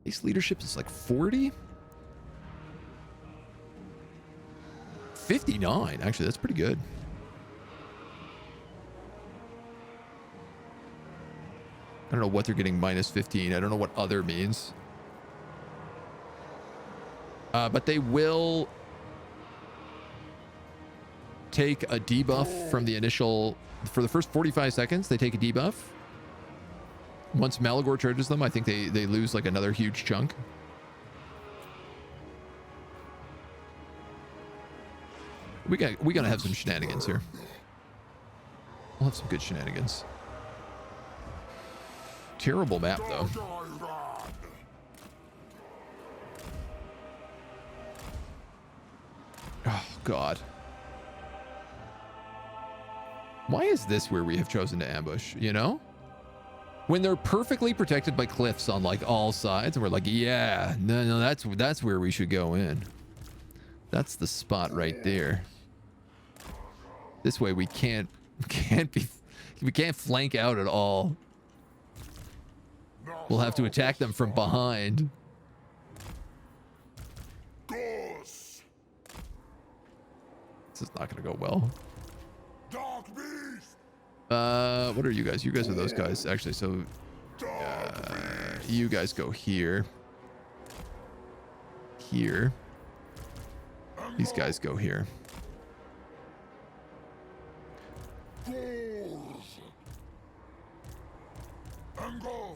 Base leadership is like 40? 59, actually, that's pretty good. I don't know what they're getting -15. I don't know what other means. But they will take a debuff from the initial... For the first 45 seconds, they take a debuff. Once Malagor charges them, I think they lose like another huge chunk. We're gonna have some shenanigans here. We'll have some good shenanigans. Terrible map, though. Oh, God. Why is this where we have chosen to ambush, you know? When they're perfectly protected by cliffs on, like, all sides, and we're like, yeah, no, that's where we should go in. That's the spot right there. This way we can't flank out at all. We'll have to attack them from behind. This is not gonna go well. What are you guys? You guys are those guys, actually. So, You guys go here. Here. These guys go here.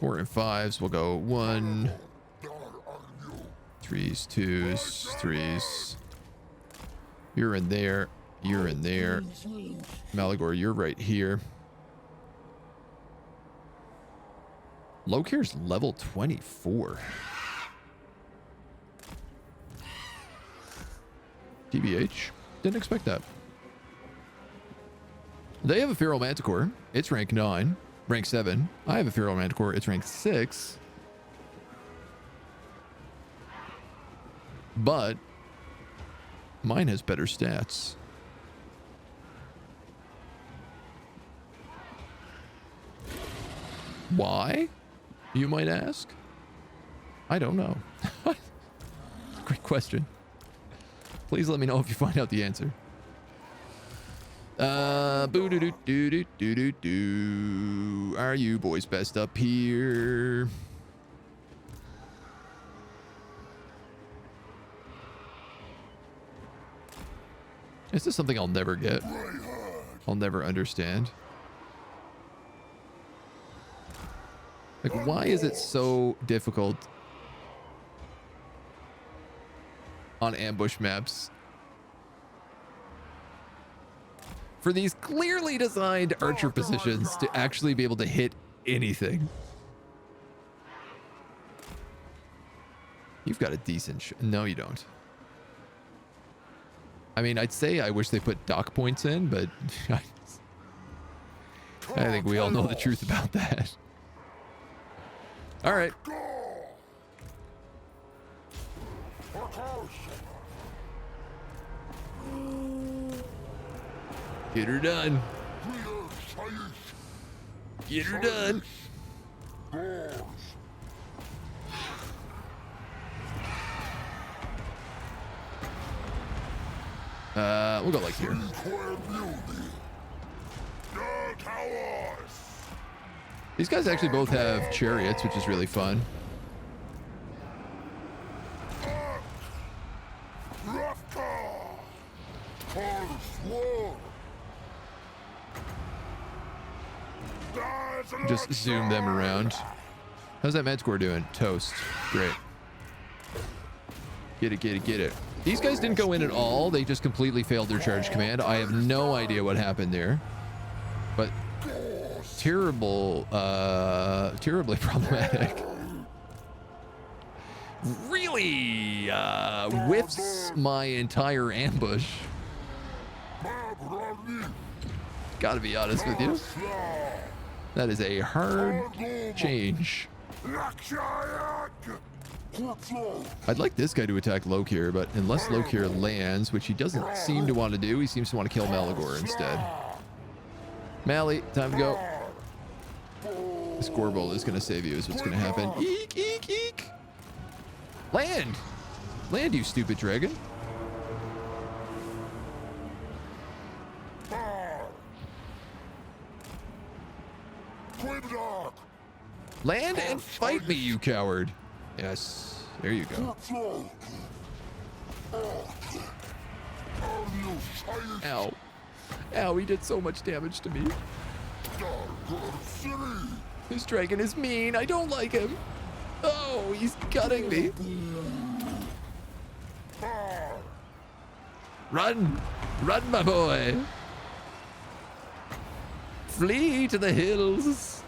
4 and 5s. We'll go 1, 3s, 2s, 3s. You're in there. You're in there. Malagor, you're right here. Lokir's level 24. TBH. Didn't expect that. They have a Feral Manticore. It's rank 9. Rank 7. I have a Feral Manticore. It's rank 6. But mine has better stats. Why, you might ask? I don't know. Great question. Please let me know if you find out the answer. Boo doo doo doo doo doo doo doo. Are you boys best up here? Is this something I'll never get? I'll never understand. Like, why is it so difficult on ambush maps for these clearly designed archer positions to actually be able to hit anything? You've got a decent no, you don't. I mean, I'd say I wish they put dock points in, but I think we all know the truth about that. All right. Get her done. Get her done. We'll go like here. These guys actually both have chariots, which is really fun. Just zoom them around. How's that Manticore doing? Toast. Great. Get it, get it, get it. These guys didn't go in at all. They just completely failed their charge command. I have no idea what happened there. But terribly problematic. Really whiffs my entire ambush. Gotta be honest with you. That is a hard change. I'd like this guy to attack Lokir, but unless Lokir lands, which he doesn't seem to want to do, he seems to want to kill Malagor instead. Mally, time to go. This Gorbel is going to save you is what's going to happen. Eek, eek, eek. Land! Land, you stupid dragon. Land and fight me, you coward. Yes, there you go. Ow. Ow, he did so much damage to me. This dragon is mean. I don't like him. Oh, he's cutting me. Run. Run, my boy. Flee to the hills.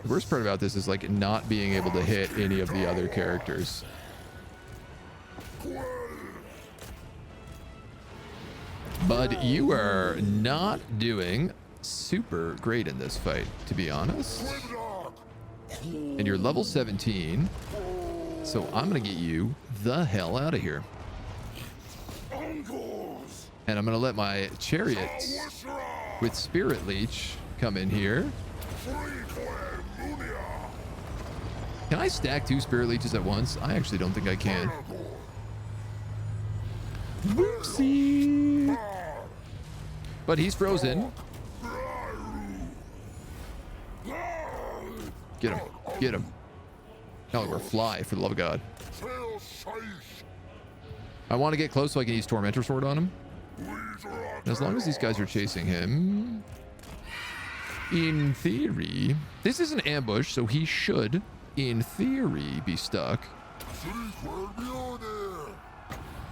The worst part about this is like not being able to hit any of the other characters. Bud, you are not doing super great in this fight, to be honest. And you're level 17, so I'm gonna get you the hell out of here. And I'm gonna let my chariots with Spirit Leech come in here. Can I stack 2 Spirit Leeches at once? I actually don't think I can. Whoopsie. But he's frozen. Get him. Get him. Malagor, fly, for the love of God. I want to get close so I can use Tormentor Sword on him. As long as these guys are chasing him, in theory, this is an ambush, so he should, in theory, be stuck.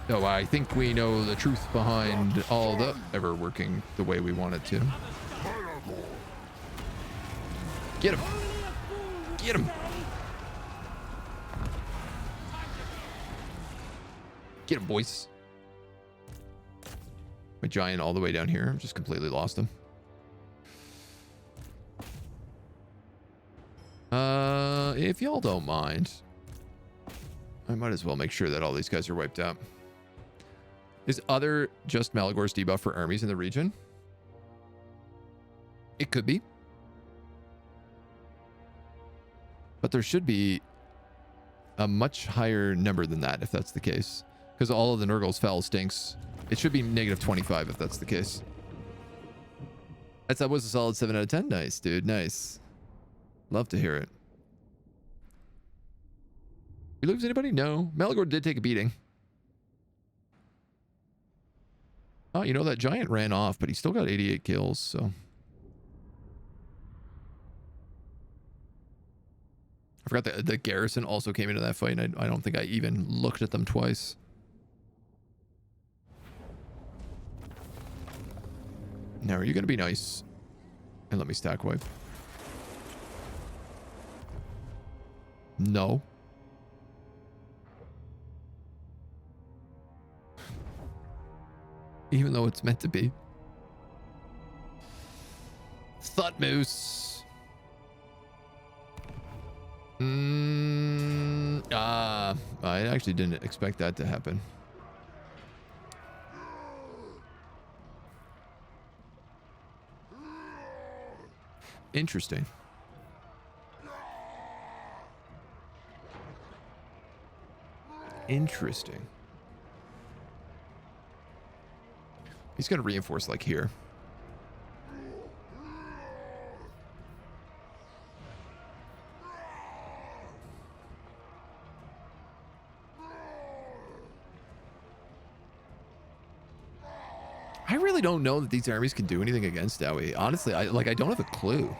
Oh, I think we know the truth behind all that ever working the way we want it to. Get him. Get him. Get him, boys. My giant all the way down here. Just completely lost him. If y'all don't mind, I might as well make sure that all these guys are wiped out. Is other just Malagor's debuff for armies in the region? It could be. But there should be a much higher number than that if that's the case. Because all of the Nurgle's foul stinks. It should be negative 25 if that's the case. That was a solid 7 out of 10. Nice, dude. Nice. Love to hear it. We lose anybody? No. Malagor did take a beating. Oh, you know, that giant ran off, but he still got 88 kills, so. I forgot that the garrison also came into that fight, and I don't think I even looked at them twice. Now, are you going to be nice and let me stack wipe? No. Even though it's meant to be. Thutmose. I actually didn't expect that to happen. Interesting. Interesting. He's going to reinforce like here. I really don't know that these armies can do anything against Dowie. Honestly, I don't have a clue.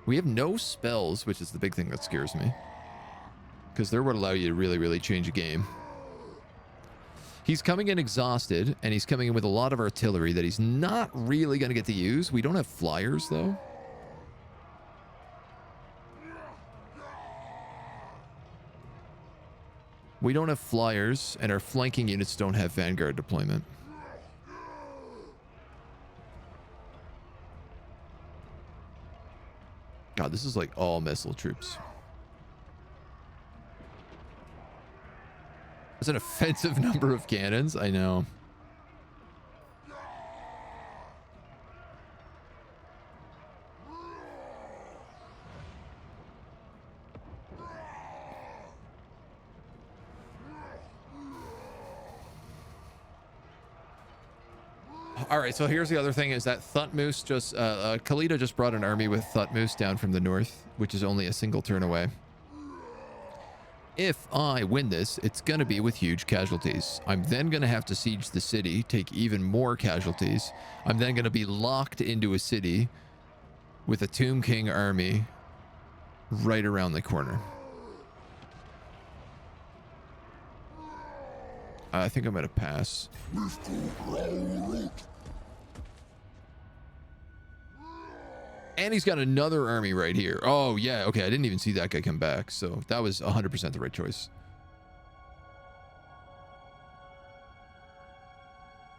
We have no spells, which is the big thing that scares me. Because they're what allow you to really, really change a game. He's coming in exhausted, and he's coming in with a lot of artillery that he's not really going to get to use. We don't have flyers, though. We don't have flyers, and our flanking units don't have vanguard deployment. God, this is like all missile troops. That's an offensive number of cannons, I know. All right, so here's the other thing is that Thutmose just, Khalida just brought an army with Thutmose down from the north, which is only a single turn away. If I win this, it's going to be with huge casualties. I'm then going to have to siege the city, take even more casualties. I'm then going to be locked into a city with a Tomb King army right around the corner. I think I'm going to pass. And he's got another army right here. Oh, yeah. Okay, I didn't even see that guy come back. So that was 100% the right choice.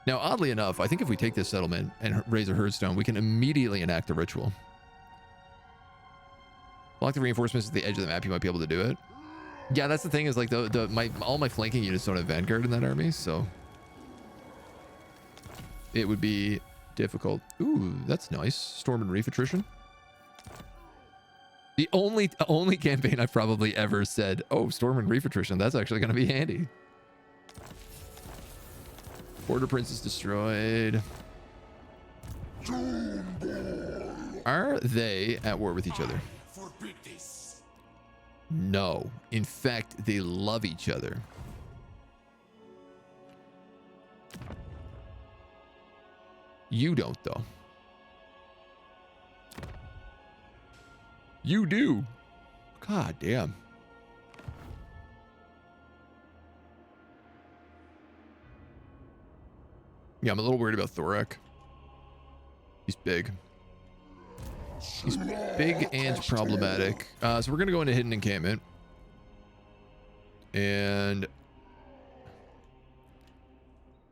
Now, oddly enough, I think if we take this settlement and raise a herdstone, we can immediately enact the ritual. Block the reinforcements at the edge of the map. You might be able to do it. Yeah, that's the thing is like all my flanking units don't have vanguard in that army, so it would be difficult. Ooh, that's nice. Storm and reef attrition. The only campaign I've probably ever said, oh, storm and grief attrition, that's actually going to be handy. Border Prince is destroyed. Are they at war with each other? Forbid this. No. In fact, they love each other. You don't, though. You do. God damn. Yeah, I'm a little worried about Thorak. He's big. He's big and problematic. So we're going to go into hidden encampment. And...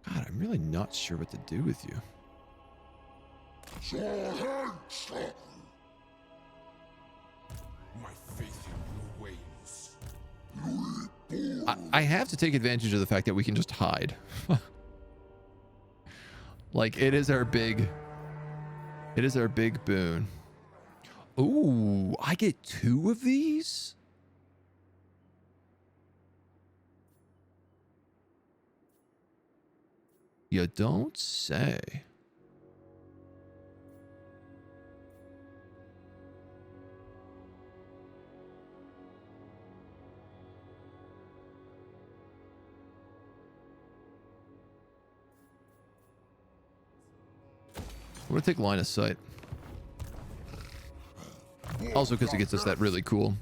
God, I'm really not sure what to do with you. My faith in your ways. I have to take advantage of the fact that we can just hide. Like, it is our big boon. Ooh, I get 2 of these? You don't say. I'm gonna take line of sight. Also because it gets us that really cool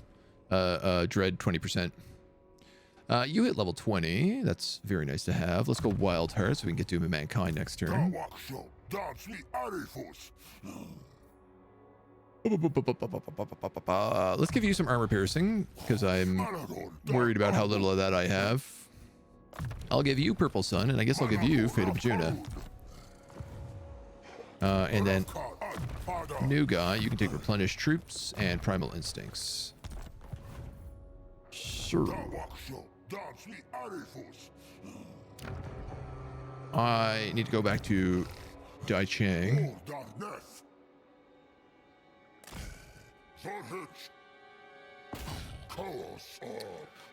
dread 20%. You hit level 20. That's very nice to have. Let's go Wild Heart so we can get Doom of Mankind next turn. Let's give you some armor piercing because I'm worried about how little of that I have. I'll give you Purple Sun, and I guess I'll give you Fate of Juna. And then, new guy, you can take Replenish Troops and Primal Instincts. Sure. I need to go back to Dai Chang.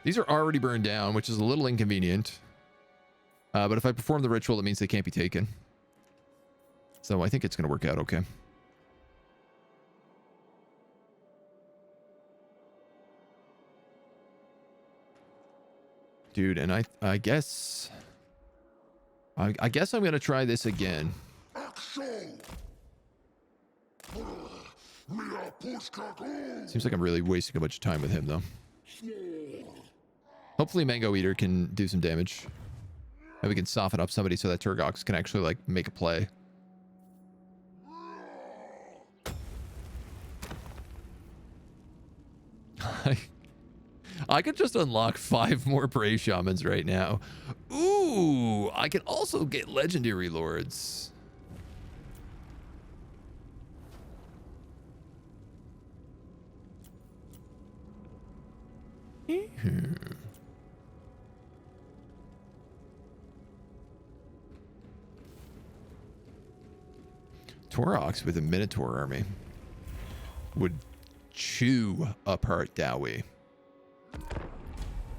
These are already burned down, which is a little inconvenient. But if I perform the ritual, it means they can't be taken. So I think it's going to work out okay. Dude, and I guess... I guess I'm going to try this again. Seems like I'm really wasting a bunch of time with him, though. Hopefully Mango Eater can do some damage. Maybe we can soften up somebody so that Turgox can actually, like, make a play. I could just unlock 5 more Brave Shamans right now. Ooh, I can also get Legendary Lords. Torox with a Minotaur army would chew apart Dowie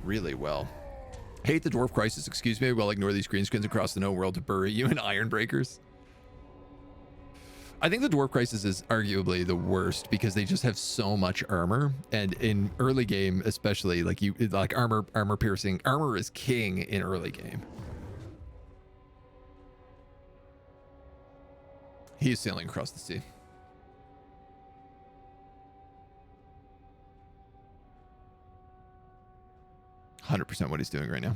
really well. Hate the Dwarf Crisis, excuse me, while ignore these green screens across the known world to bury you in Iron Breakers. I think the Dwarf Crisis is arguably the worst because they just have so much armor, and in early game especially, like armor piercing. Armor is king in early game. He is sailing across the sea. %, what he's doing right now.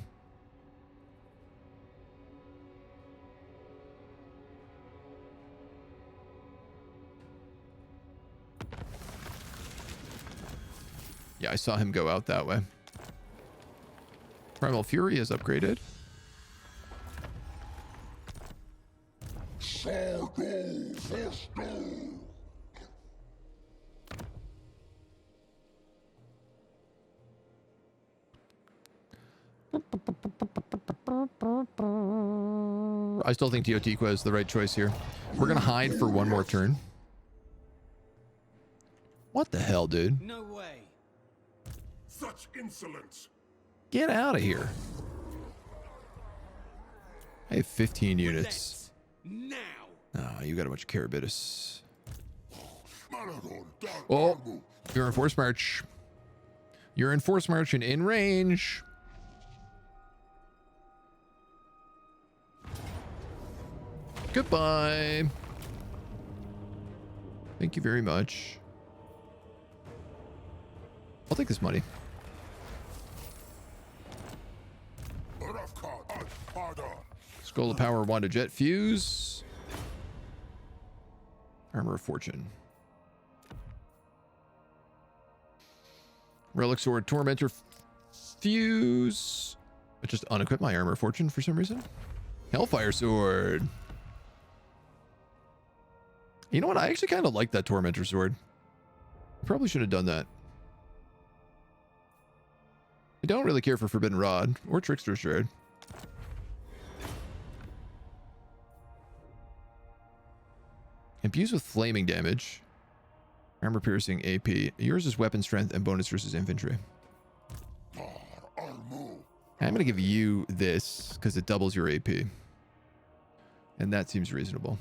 Yeah, I saw him go out that way. Primal Fury is upgraded. I still think Teotihuacan is the right choice here. We're going to hide for one more turn. What the hell? well, dude. No way. Such insolence! Get out of here. I have 15 units. Now. Ah, you got a bunch of Carabitus. Malagor, dark Oh, armor. you're in force march. You're in force march and in range. Goodbye. Thank you very much. I'll take this money. Skull of Power, Wand of Jet Fuse. Armor of Fortune. Relic Sword, Tormentor Fuse. I just unequip my Armor of Fortune for some reason. Hellfire Sword. You know what? I actually kind of like that Tormentor Sword. Probably should have done that. I don't really care for Forbidden Rod or Trickster Shard. Imbues with flaming damage. Armor piercing AP. Yours is weapon strength and bonus versus infantry. I'm going to give you this because it doubles your AP. And that seems reasonable.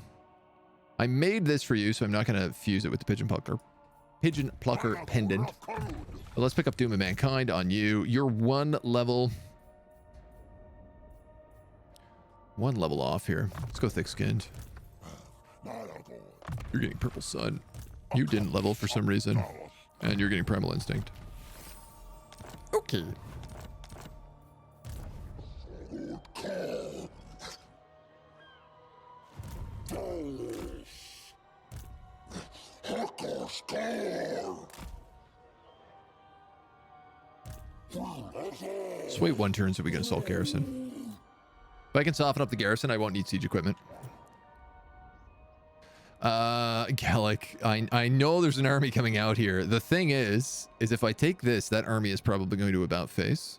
I made this for you, so I'm not going to fuse it with the Pigeon Plucker Pendant. But let's pick up Doom of Mankind on you. You're one level off here. Let's go thick-skinned. You're getting Purple Sun. You didn't level for some reason. And you're getting Primal Instinct. Okay. Just wait one turn so we can assault garrison. If I can soften up the garrison, I won't need siege equipment. Gallic, I know there's an army coming out here. The thing is if I take this, that army is probably going to about face.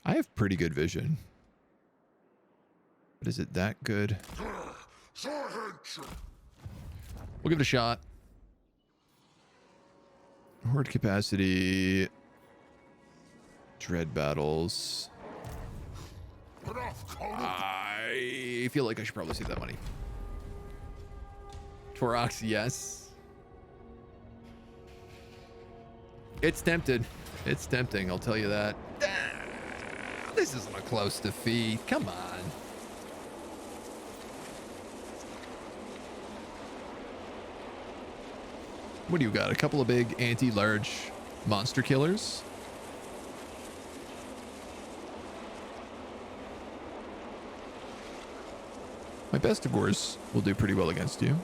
I have pretty good vision. But is it that good? We'll give it a shot. Horde capacity. Dread battles. I feel like I should probably save that money. Torox, yes. It's tempted. It's tempting, I'll tell you that. This isn't a close defeat. Come on. What do you got? A couple of big anti-large monster killers? My Bestigors will do pretty well against you.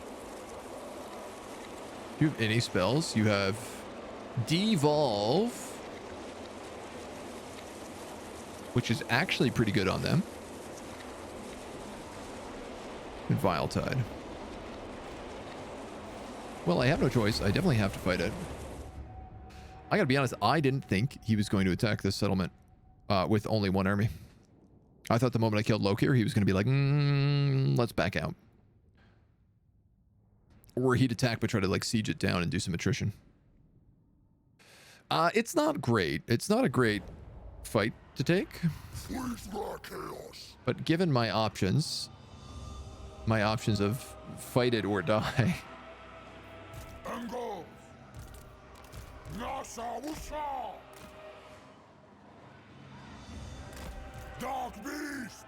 Do you have any spells? You have Devolve, which is actually pretty good on them. And Vile Tide. Well, I have no choice. I definitely have to fight it. I gotta be honest, I didn't think he was going to attack this settlement with only one army. I thought the moment I killed Lokir, he was going to be like, let's back out. Or he'd attack but try to like siege it down and do some attrition. It's not great. It's not a great fight to take. But given my options of fight it or die. Engulf. Dark Beast.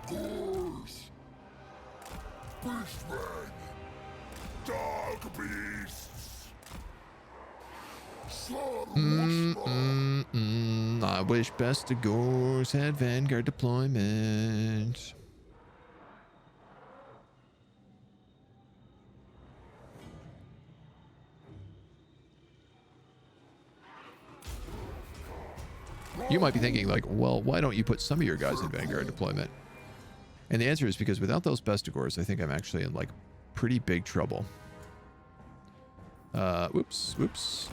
Ghouls. Beastmen. Dark Beasts. I wish Bestigors had Vanguard deployment. You might be thinking like, well, why don't you put some of your guys in Vanguard deployment? And the answer is because without those Bestigors, I think I'm actually in like pretty big trouble. Whoops.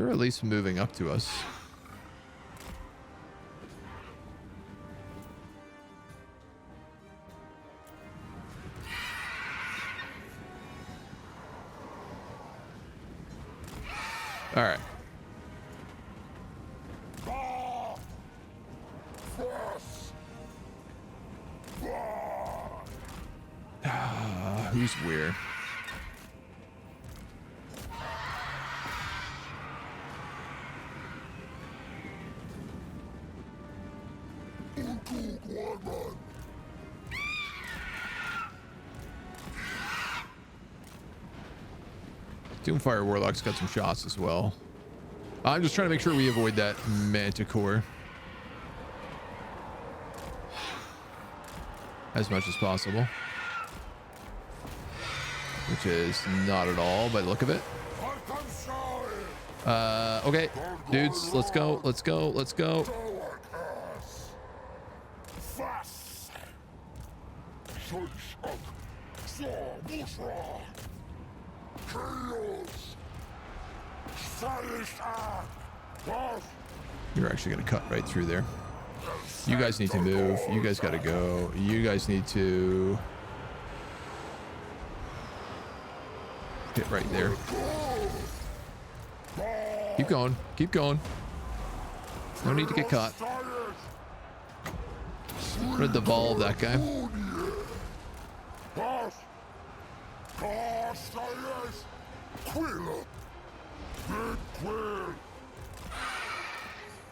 They're at least moving up to us. All right. Who's where? Doomfire Warlock's got some shots as well. I'm just trying to make sure we avoid that Manticore as much as possible, which is not at all by the look of it. Okay, dudes, let's go, let's go, let's go. You're actually going to cut right through there. You guys need to move. You guys got to go. You guys need to get right there. Keep going. Keep going. No need to get caught. I'm going to devolve that guy.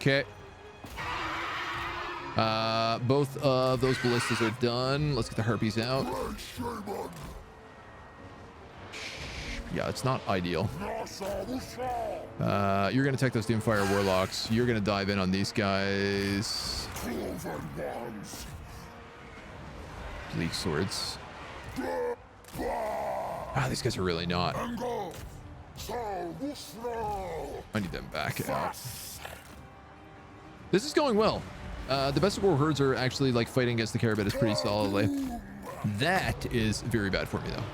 Okay. Both of those ballistas are done. Let's get the harpies out. Yeah, it's not ideal. You're gonna take those Doomfire Warlocks. You're gonna dive in on these guys. Bleak Swords. Ah, these guys are really not. I need them back out. This is going well. The best of war herds are actually like fighting against the Carabitas pretty solidly. That is very bad for me though.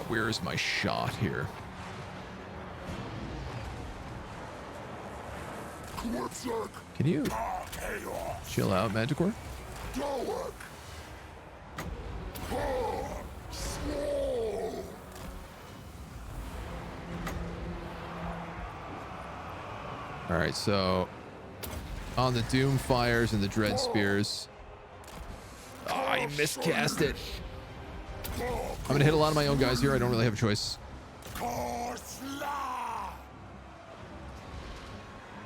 Where is my shot here? Can you chill out, Manticore? All right, so on the Doomfires and the Dread Spears. Oh, I miscast it. I'm gonna hit a lot of my own guys here. I don't really have a choice.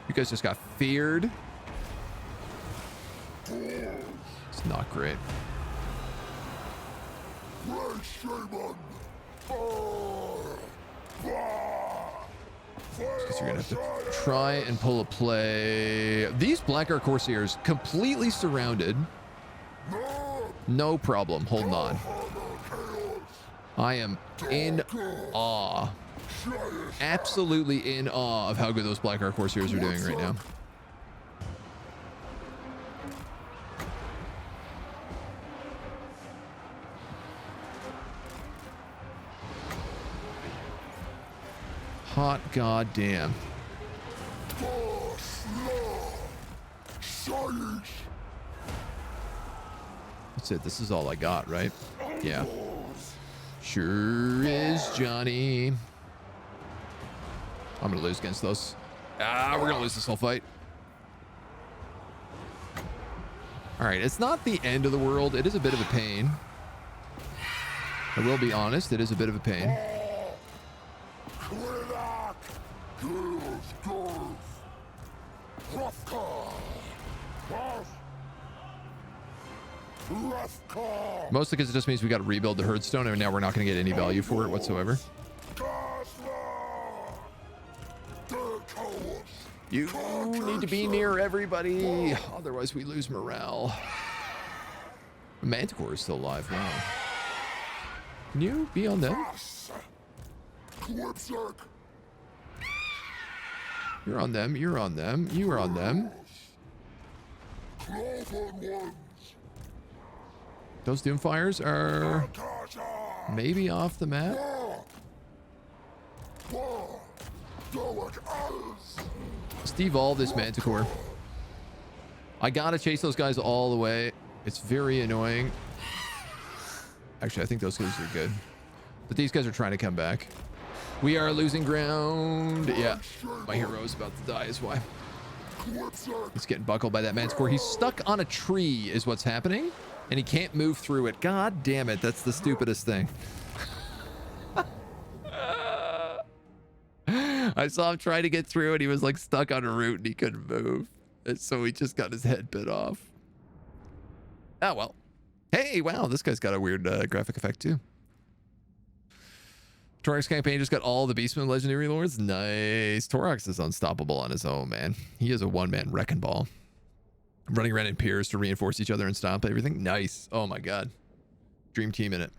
You guys just got feared. It's not great. Because you're gonna have to try and pull a play. These Blackguard Corsairs completely surrounded. No problem. Holding on. I am in awe. Absolutely in awe of how good those Blackguard Corsairs are doing right now. Hot goddamn. That's it. This is all I got, right? Yeah. Sure is, Johnny. I'm gonna lose against those. We're gonna lose this whole fight. All right, it's not the end of the world. It is a bit of a pain. I will be honest. It is a bit of a pain. Mostly because it just means we got to rebuild the herdstone, and now we're not going to get any value for it whatsoever. You need to be near everybody, otherwise we lose morale. Manticore is still alive. Wow. Can you be on them? You're on them. You're on them. You are on them. Those Doomfires are maybe off the map. Steve all this Manticore. I gotta chase those guys all the way. It's very annoying. Actually, I think those guys are good. But these guys are trying to come back. We are losing ground. Yeah, my hero is about to die is why. He's getting buckled by that Manticore. He's stuck on a tree is what's happening. And he can't move through it. God damn it. That's the stupidest thing. I saw him try to get through and he was like stuck on a root and he couldn't move. And so he just got his head bit off. Oh, well. Hey, wow. This guy's got a weird graphic effect too. Torax campaign just got all the Beastmen legendary lords. Nice. Torax is unstoppable on his own, man. He is a one-man wrecking ball. Running around in peers to reinforce each other and stop everything. Nice. Oh my god. Dream team in it.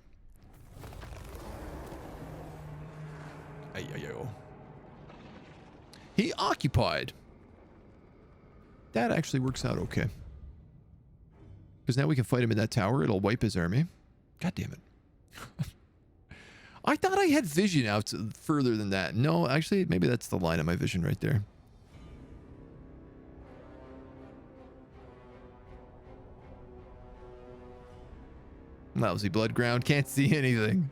Ayo. He occupied. That actually works out okay. Because now we can fight him in that tower. It'll wipe his army. God damn it. I thought I had vision out further than that. No, actually, maybe that's the line of my vision right there. Lousy blood ground. Can't see anything.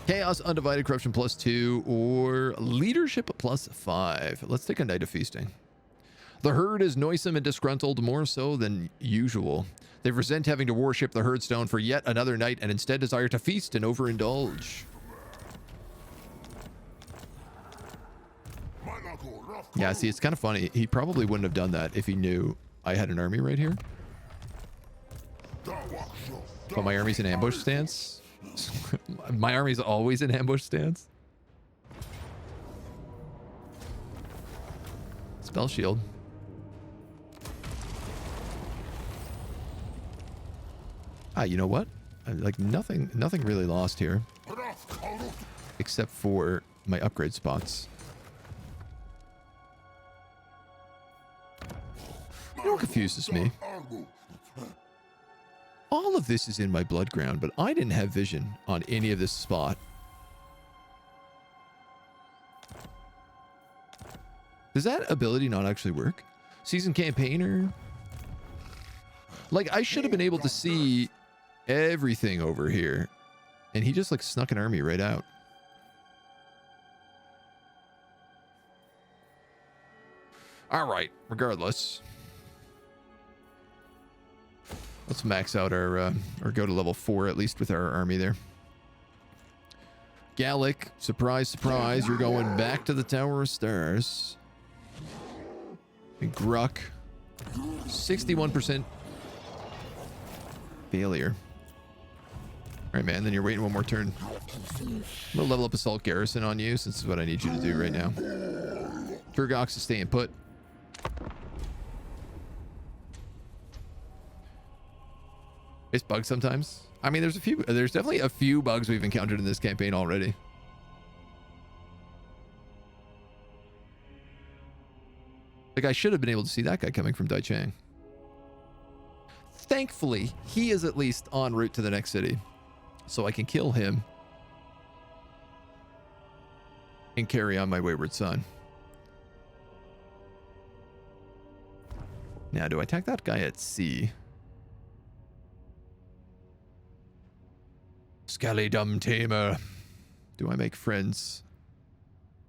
Chaos, Undivided, Corruption +2, or Leadership +5. Let's take a night of feasting. The herd is noisome and disgruntled, more so than usual. They resent having to worship the herdstone for yet another night and instead desire to feast and overindulge. Yeah, see, it's kind of funny. He probably wouldn't have done that if he knew I had an army right here. But my army's in ambush stance. My army's always in ambush stance. Spell shield. Ah, you know what? Like nothing really lost here. Except for my upgrade spots. You know what confuses me? All of this is in my blood ground, but I didn't have vision on any of this spot. Does that ability not actually work? Season campaigner? Like, I should have been able to see everything over here. And he just, like, snuck an army right out. All right, regardless. Let's max out our, or go to level 4 at least with our army there. Gallic, surprise, surprise, you're going back to the Tower of Stars. And Gruck, 61% failure. All right, man, then you're waiting one more turn. I'm gonna level up Assault Garrison on you, since this is what I need you to do right now. Turgox is staying put. It's bugs sometimes. I mean, there's definitely a few bugs we've encountered in this campaign already. Like, I should have been able to see that guy coming from Daichang. Thankfully, he is at least en route to the next city. So I can kill him. And carry on my wayward son. Now, do I attack that guy at sea? Scally dumb tamer. Do I make friends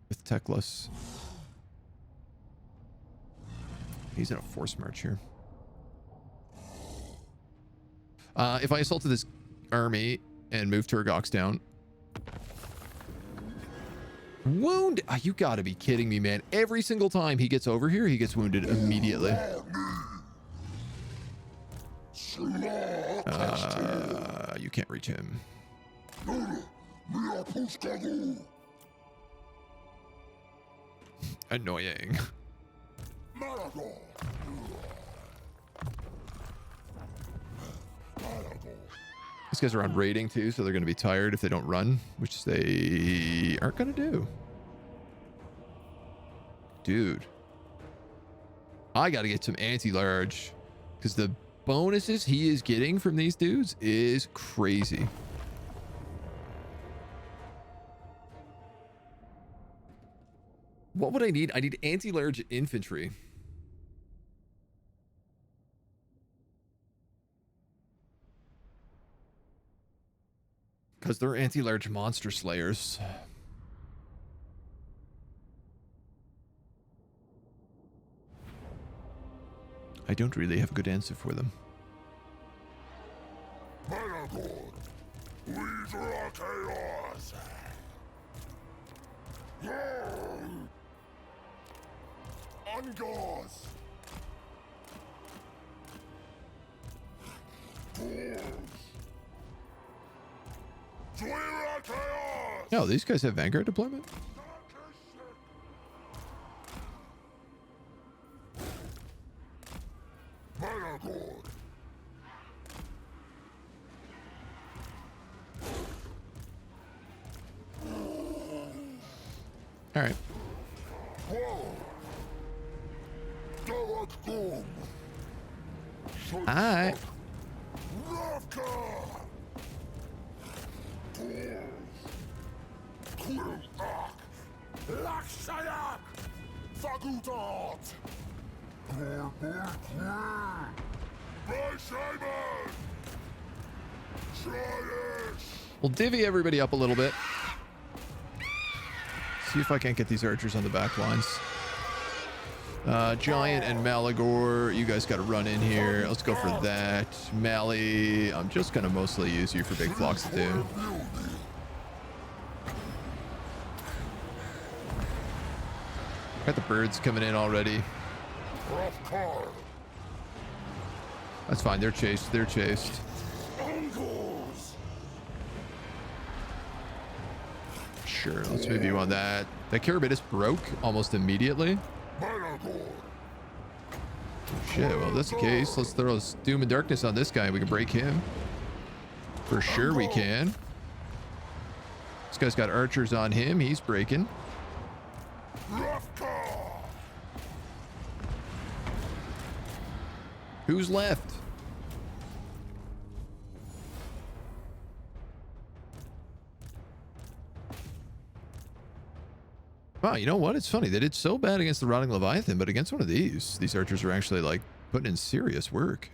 with Teclis? He's in a force march here. If I assaulted this army and move Turgox down. Wound! Oh, you gotta be kidding me, man. Every single time he gets over here, he gets wounded immediately. You can't reach him. Annoying. These guys are on raiding too, so they're going to be tired if they don't run, which they aren't going to do. Dude. I got to get some anti-large Because the bonuses he is getting from these dudes is crazy. What would I need? I need anti-large infantry. Because they're anti-large monster slayers. I don't really have a good answer for them. Malagor, we draw chaos. Ungors. Oh, these guys have Vanguard deployment? Malagor. All right. All right. We'll divvy everybody up a little bit. See if I can't get these archers on the back lines. Giant and Malagor, you guys got to run in here. Let's go for that. Mally, I'm just going to mostly use you for big flocks of doom. Got the birds coming in already. That's fine. They're chased. They're chased. Sure. Let's move you on that. That Carabitus broke almost immediately. Shit. Well, if that's the case, let's throw Doom and Darkness on this guy and we can break him. For sure we can. This guy's got archers on him. He's breaking. Who's left? Wow, you know what? It's funny. They did so bad against the Rotting Leviathan, but against one of these archers are actually, like, putting in serious work.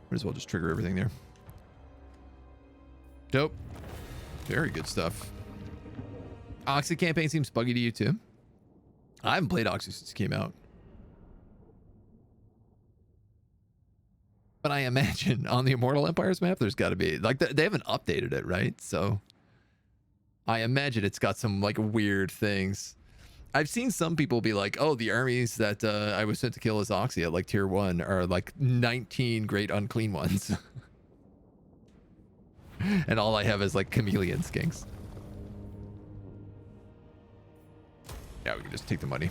Might as well just trigger everything there. Dope. Very good stuff. Oxy campaign seems buggy to you too? I haven't played Oxy since it came out. But I imagine on the Immortal Empires map, there's got to be, like, they haven't updated it, right? So I imagine it's got some, like, weird things. I've seen some people be like, oh, the armies that I was sent to kill as Oxy at, like, tier 1 are, like, 19 great unclean ones. And all I have is, like, chameleon skinks. Yeah, we can just take the money.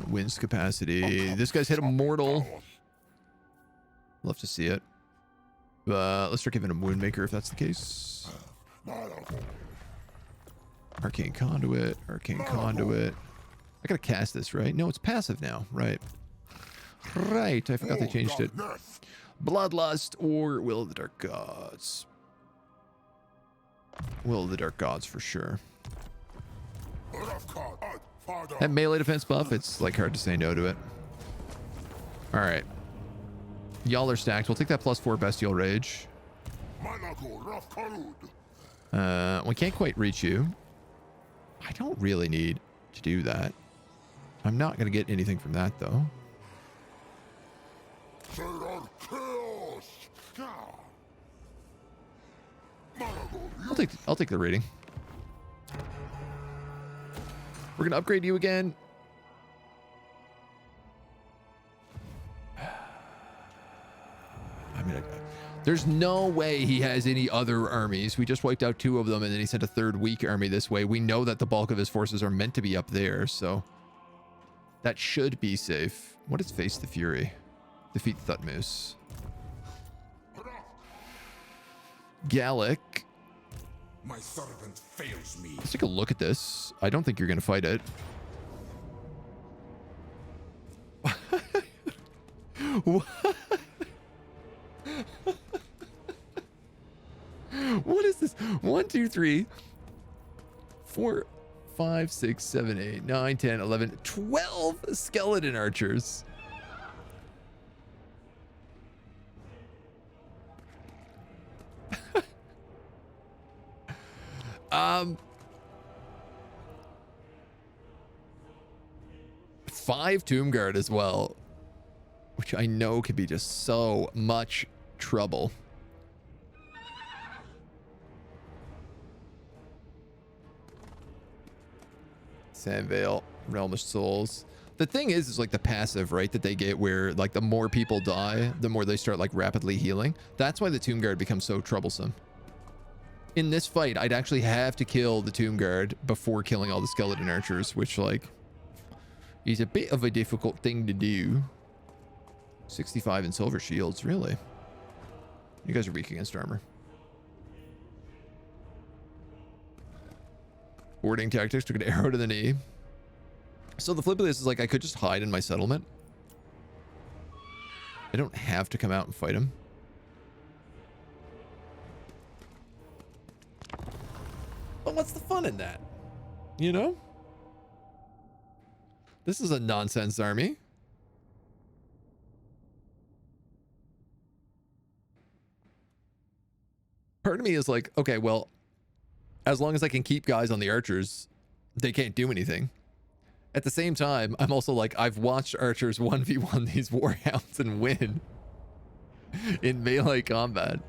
Wins capacity. This guy's hit Immortal. Love to see it. Let's start giving him Woundmaker if that's the case. Arcane Conduit. Arcane Conduit. I gotta cast this, right? No, it's passive now. Right. Right. I forgot they changed it. Bloodlust or Will of the Dark Gods. Will of the Dark Gods for sure. That melee defense buff, it's like hard to say no to it. All right. Y'all are stacked. We'll take that +4 Bestial Rage. We can't quite reach you. I don't really need to do that. I'm not going to get anything from that, though. I'll take the rating. We're going to upgrade you again. I mean, there's no way he has any other armies. We just wiped out 2 of them, and then he sent a 3rd weak army this way. We know that the bulk of his forces are meant to be up there, so That should be safe. What is Face the Fury? Defeat Thutmose. Gallic. My servant fails me. Let's take a look at this. I don't think you're going to fight it. What is this? 1, 2, 3, 4, 5, 6, 7, 8, 9, 10, 11, 12 skeleton archers. Five Tomb Guard as well, which I know could be just so much trouble. Sandvale, Realm of Souls. The thing is like the passive, right, that they get where like the more people die, the more they start like rapidly healing. That's why the Tomb Guard becomes so troublesome. In this fight, I'd actually have to kill the Tomb Guard before killing all the skeleton archers, which like is a bit of a difficult thing to do. 65 in silver shields, really? You guys are weak against armor. Boarding tactics, took an arrow to the knee. So the flip of this is like I could just hide in my settlement. I don't have to come out and fight him. But what's the fun in that? You know? This is a nonsense army. Part of me is like, okay, well, as long as I can keep guys on the archers, they can't do anything. At the same time, I'm also like, I've watched archers 1v1 these warhounds and win in melee combat.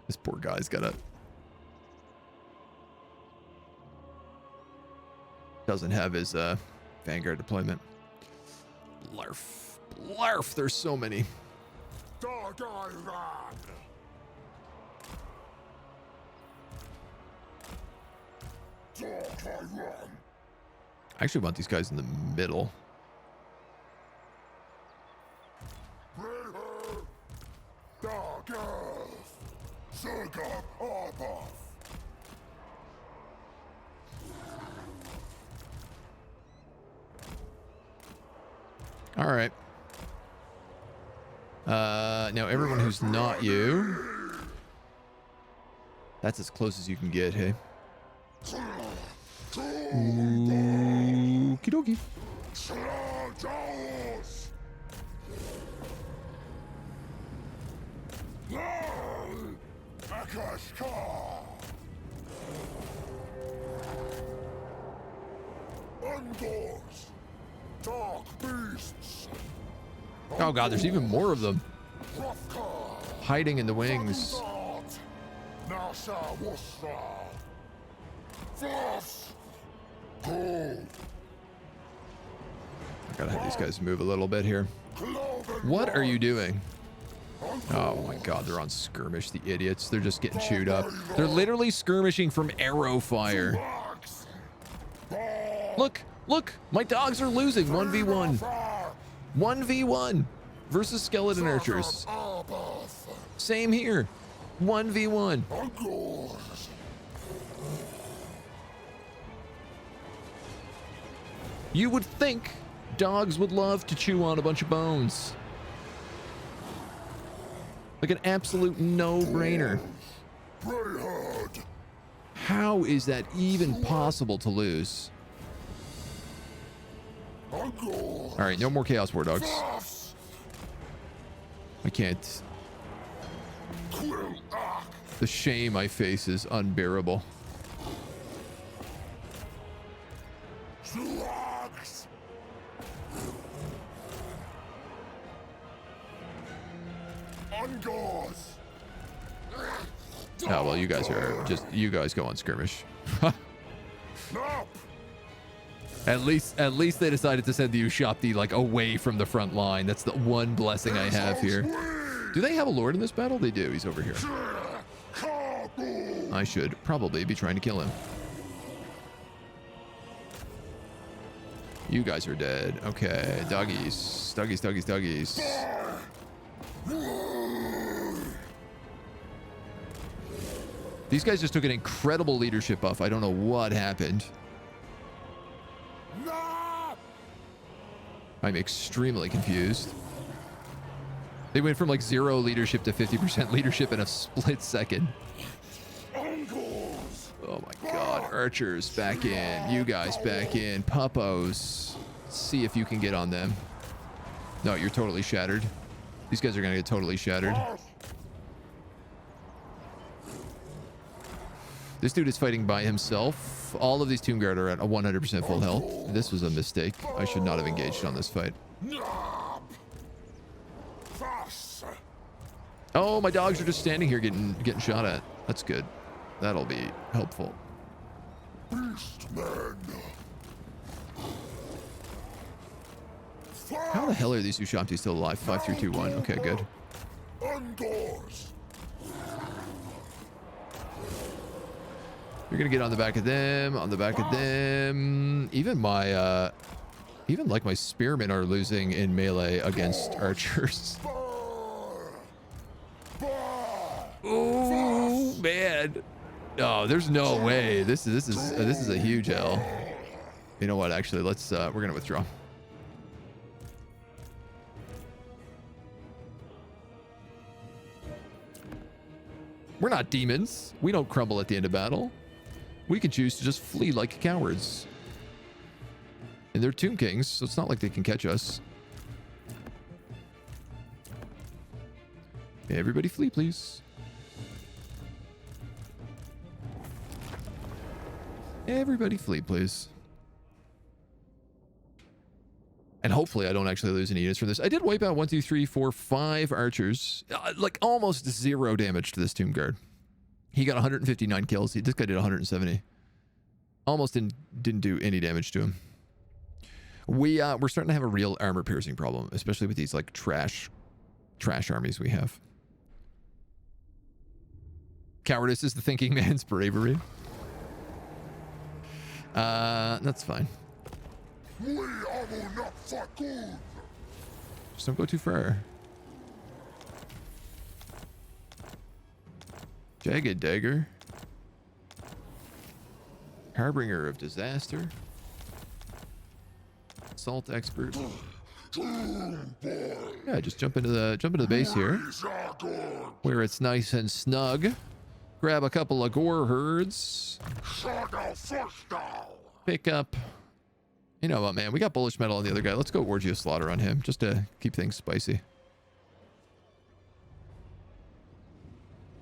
This poor guy's gotta... Doesn't have his Vanguard deployment. Blarf. Blarf, there's so many. I actually want these guys in the middle. All right. Now everyone who's not you. That's as close as you can get, hey? Okie dokie. Oh god, there's even more of them. Hiding in the wings. I gotta have these guys move a little bit here. What are you doing? Oh my god, they're on skirmish, the idiots. They're just getting chewed up. They're literally skirmishing from arrow fire. Look, look, my dogs are losing 1v1. 1v1 versus skeleton archers. Same here. 1v1. You would think dogs would love to chew on a bunch of bones. Like an absolute no-brainer. How is that even possible to lose? All right, no more Chaos War Dogs. I can't. The shame I face is unbearable. Oh, well, you guys are just, you guys go on skirmish. At least they decided to send the Ushapti like away from the front line. That's the one blessing I have here. Do they have a lord in this battle? They do. He's over here. I should probably be trying to kill him. You guys are dead. Okay, doggies. Doggies, doggies, doggies. These guys just took an incredible leadership buff. I don't know what happened. I'm extremely confused. They went from like 0 leadership to 50% leadership in a split second. Oh my god. Archers back in. You guys back in. Puppos. See if you can get on them. No, you're totally shattered. These guys are gonna get totally shattered. This dude is fighting by himself. All of these Tomb Guard are at a 100% full health. This was a mistake. I should not have engaged on this fight. Oh, my dogs are just standing here getting shot at. That's good. That'll be helpful. How the hell are these Ushabti still alive? 5, 3, 2, 1. Okay, good. You're gonna get on the back of them, on the back of them. Even my, even like my spearmen are losing in melee against archers. Oh man! Oh, there's no way. This is a huge L. You know what? Actually, let's we're gonna withdraw. We're not demons. We don't crumble at the end of battle. We can choose to just flee like cowards. And they're Tomb Kings, so it's not like they can catch us. Everybody flee, please. Everybody flee, please. And hopefully I don't actually lose any units from this. I did wipe out 1, 2, 3, 4, 5 archers. Like almost 0 damage to this Tomb Guard. He got 159 kills. This guy did 170. Almost didn't do any damage to him. We're starting to have a real armor piercing problem, especially with these like trash armies we have. Cowardice is the thinking man's bravery. That's fine. Just don't go too far. Jagged Dagger. Harbinger of Disaster. Assault Expert. Yeah, just jump into the base here, where it's nice and snug. Grab a couple of gore herds. Pick up. You know what, man? We got bullish metal on the other guy. Let's go Orgy of Slaughter on him, just to keep things spicy.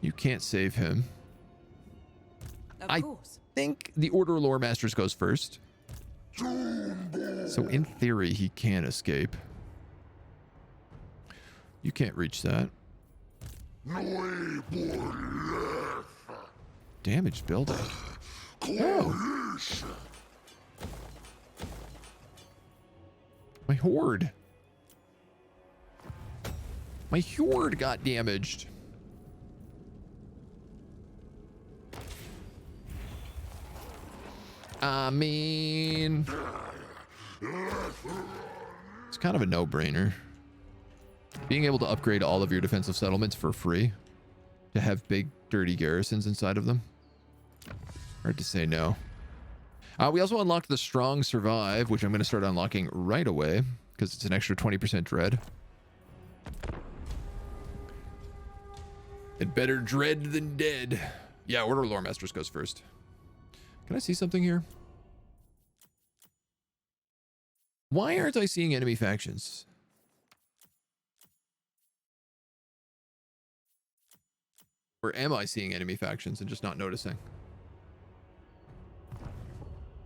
You can't save him. I think the Order of Lore Masters goes first. So in theory, he can escape. You can't reach that. Damaged building. Oh. My Horde. My Horde got damaged. I mean, it's kind of a no-brainer. Being able to upgrade all of your defensive settlements for free, to have big, dirty garrisons inside of them. Hard to say no. We also unlocked the Strong Survive, which I'm going to start unlocking right away, because it's an extra 20% dread. And better dread than dead. Yeah, Order of Lore Masters goes first. Can I see something here? Why aren't I seeing enemy factions? Or am I seeing enemy factions and just not noticing?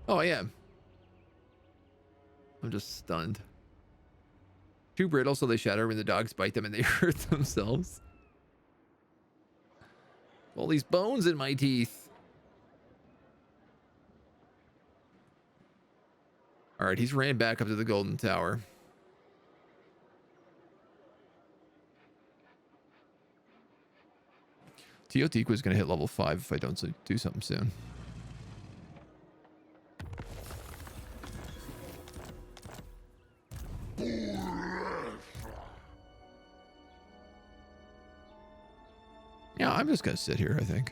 Oh, I am. I'm just stunned. Too brittle, so they shatter when the dogs bite them and they hurt themselves. All these bones in my teeth. All right, he's ran back up to the Golden Tower. Teotihuacan is going to hit level 5 if I don't do something soon. Yeah, I'm just gonna sit here, I think.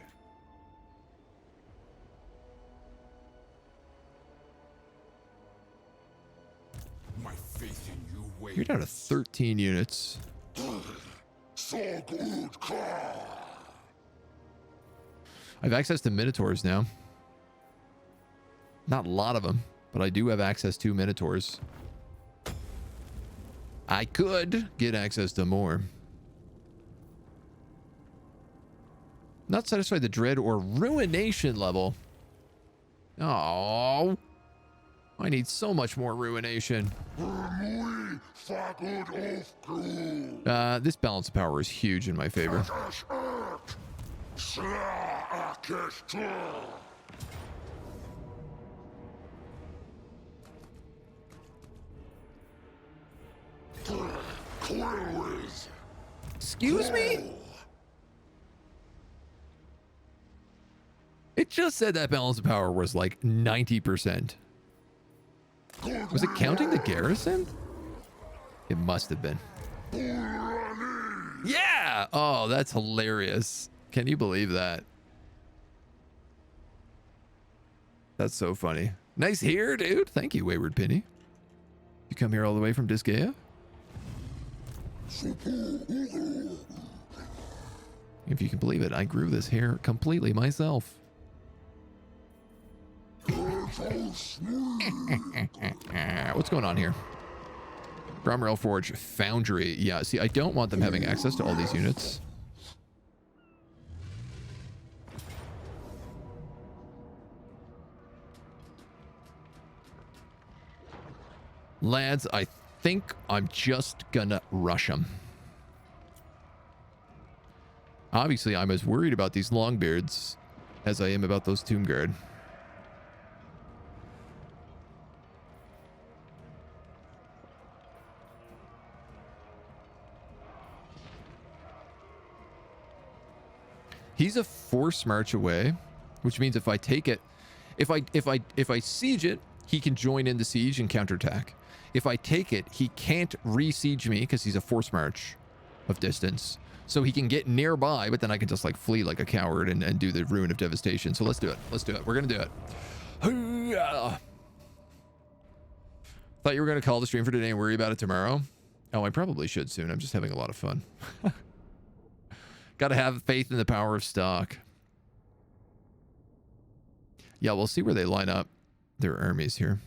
My faith in you wanes. You're down to 13 units. So good, car. I have access to Minotaurs now. Not a lot of them, but I do have access to Minotaurs. I could get access to more. Not satisfied the dread or ruination level. Oh, I need so much more ruination. This balance of power is huge in my favor. Excuse me? It just said that balance of power was like 90%. Was it counting the garrison? It must have been. Yeah! Oh, that's hilarious. Can you believe that? That's so funny. Nice here, dude. Thank you, Wayward Penny. You come here all the way from Disgaea? If you can believe it, I grew this hair completely myself. What's going on here? Bromrail Forge Foundry. Yeah, see, I don't want them having access to all these units. Lads, I think I'm just gonna rush them. Obviously, I'm as worried about these Longbeards as I am about those Tomb Guard. He's a force march away, which means if I take it, if I siege it, he can join in the siege and counterattack. If I take it, he can't re-siege me because he's a force march of distance. So he can get nearby, but then I can just like flee like a coward and do the Ruin of Devastation. So let's do it. Let's do it. We're going to do it. Thought you were going to call the stream for today and worry about it tomorrow. Oh, I probably should soon. I'm just having a lot of fun. Got to have faith in the power of stock. Yeah, we'll see where they line up their armies here.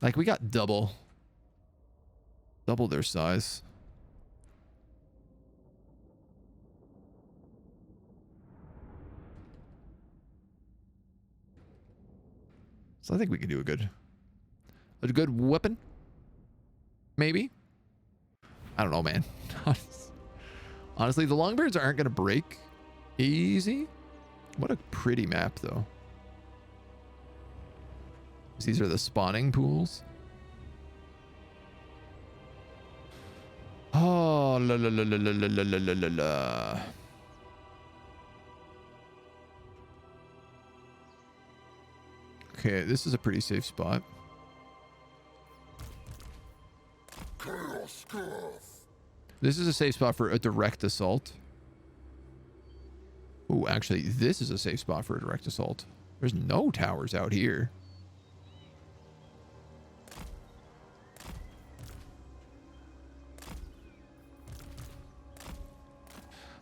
Like, we got double their size. So I think we could do a good weapon. Maybe. I don't know, man. Honestly, the Longbeards aren't going to break easy. What a pretty map, though. These are the spawning pools. Oh, la la la la la la la la la la. Okay, this is a pretty safe spot. This is a safe spot for a direct assault. Oh, actually, this is a safe spot for a direct assault. There's no towers out here.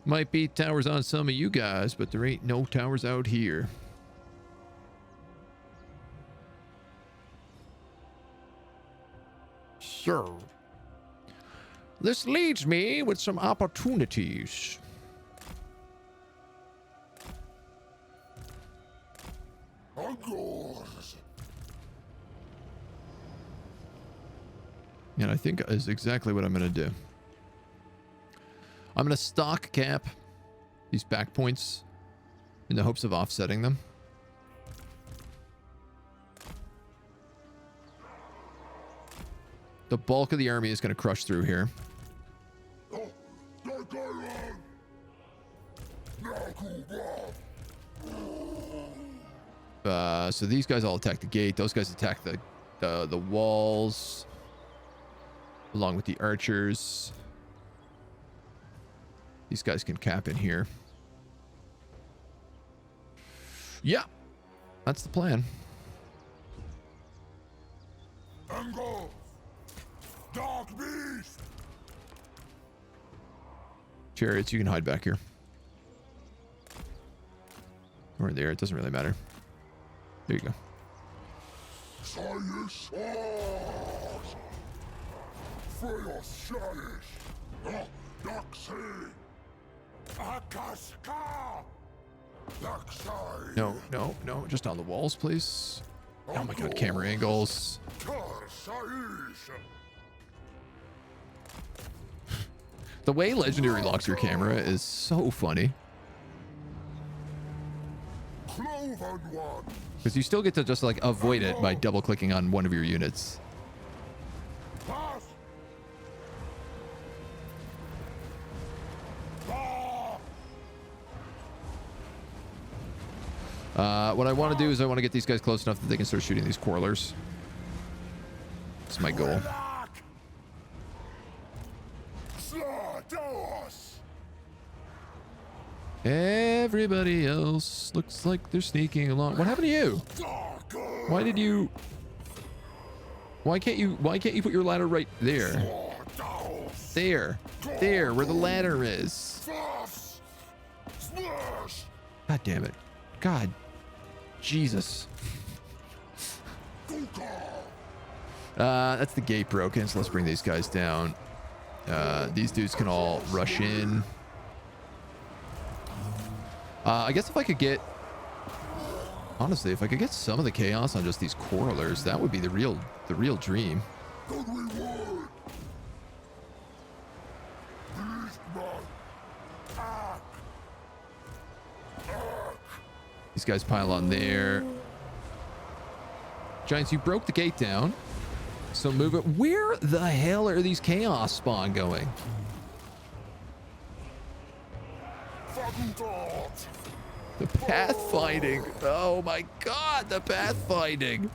Might be towers on some of you guys, but there ain't no towers out here. Sure. This leaves me with some opportunities. And I think is exactly what I'm going to do. I'm going to stock cap these back points in the hopes of offsetting them. The bulk of the army is going to crush through here. So these guys all attack the gate. Those guys attack the walls, along with the archers. These guys can cap in here. Yeah, that's the plan. Engulf! Dark beast! Chariots, you can hide back here. Or there, it doesn't really matter. There you go. No, no, no, just on the walls, please. Oh my god, camera angles. The way Legendary locks your camera is so funny. Because you still get to just like avoid it by double clicking on one of your units. What I want to do is I want to get these guys close enough that they can start shooting these quarrelers. That's my goal. Everybody else looks like they're sneaking along. What happened to you? Why did you... Why can't you put your ladder right there? There. There, where the ladder is. God damn it. God. Jesus. That's the gate broken, so let's bring these guys down. These dudes can all rush in. I guess if I could get... Honestly, if I could get some of the chaos on just these quarrelers, that would be the real dream. These guys pile on there. Giants, you broke the gate down. So move it. Where the hell are these chaos spawn going? The pathfinding. Oh my god, the pathfinding.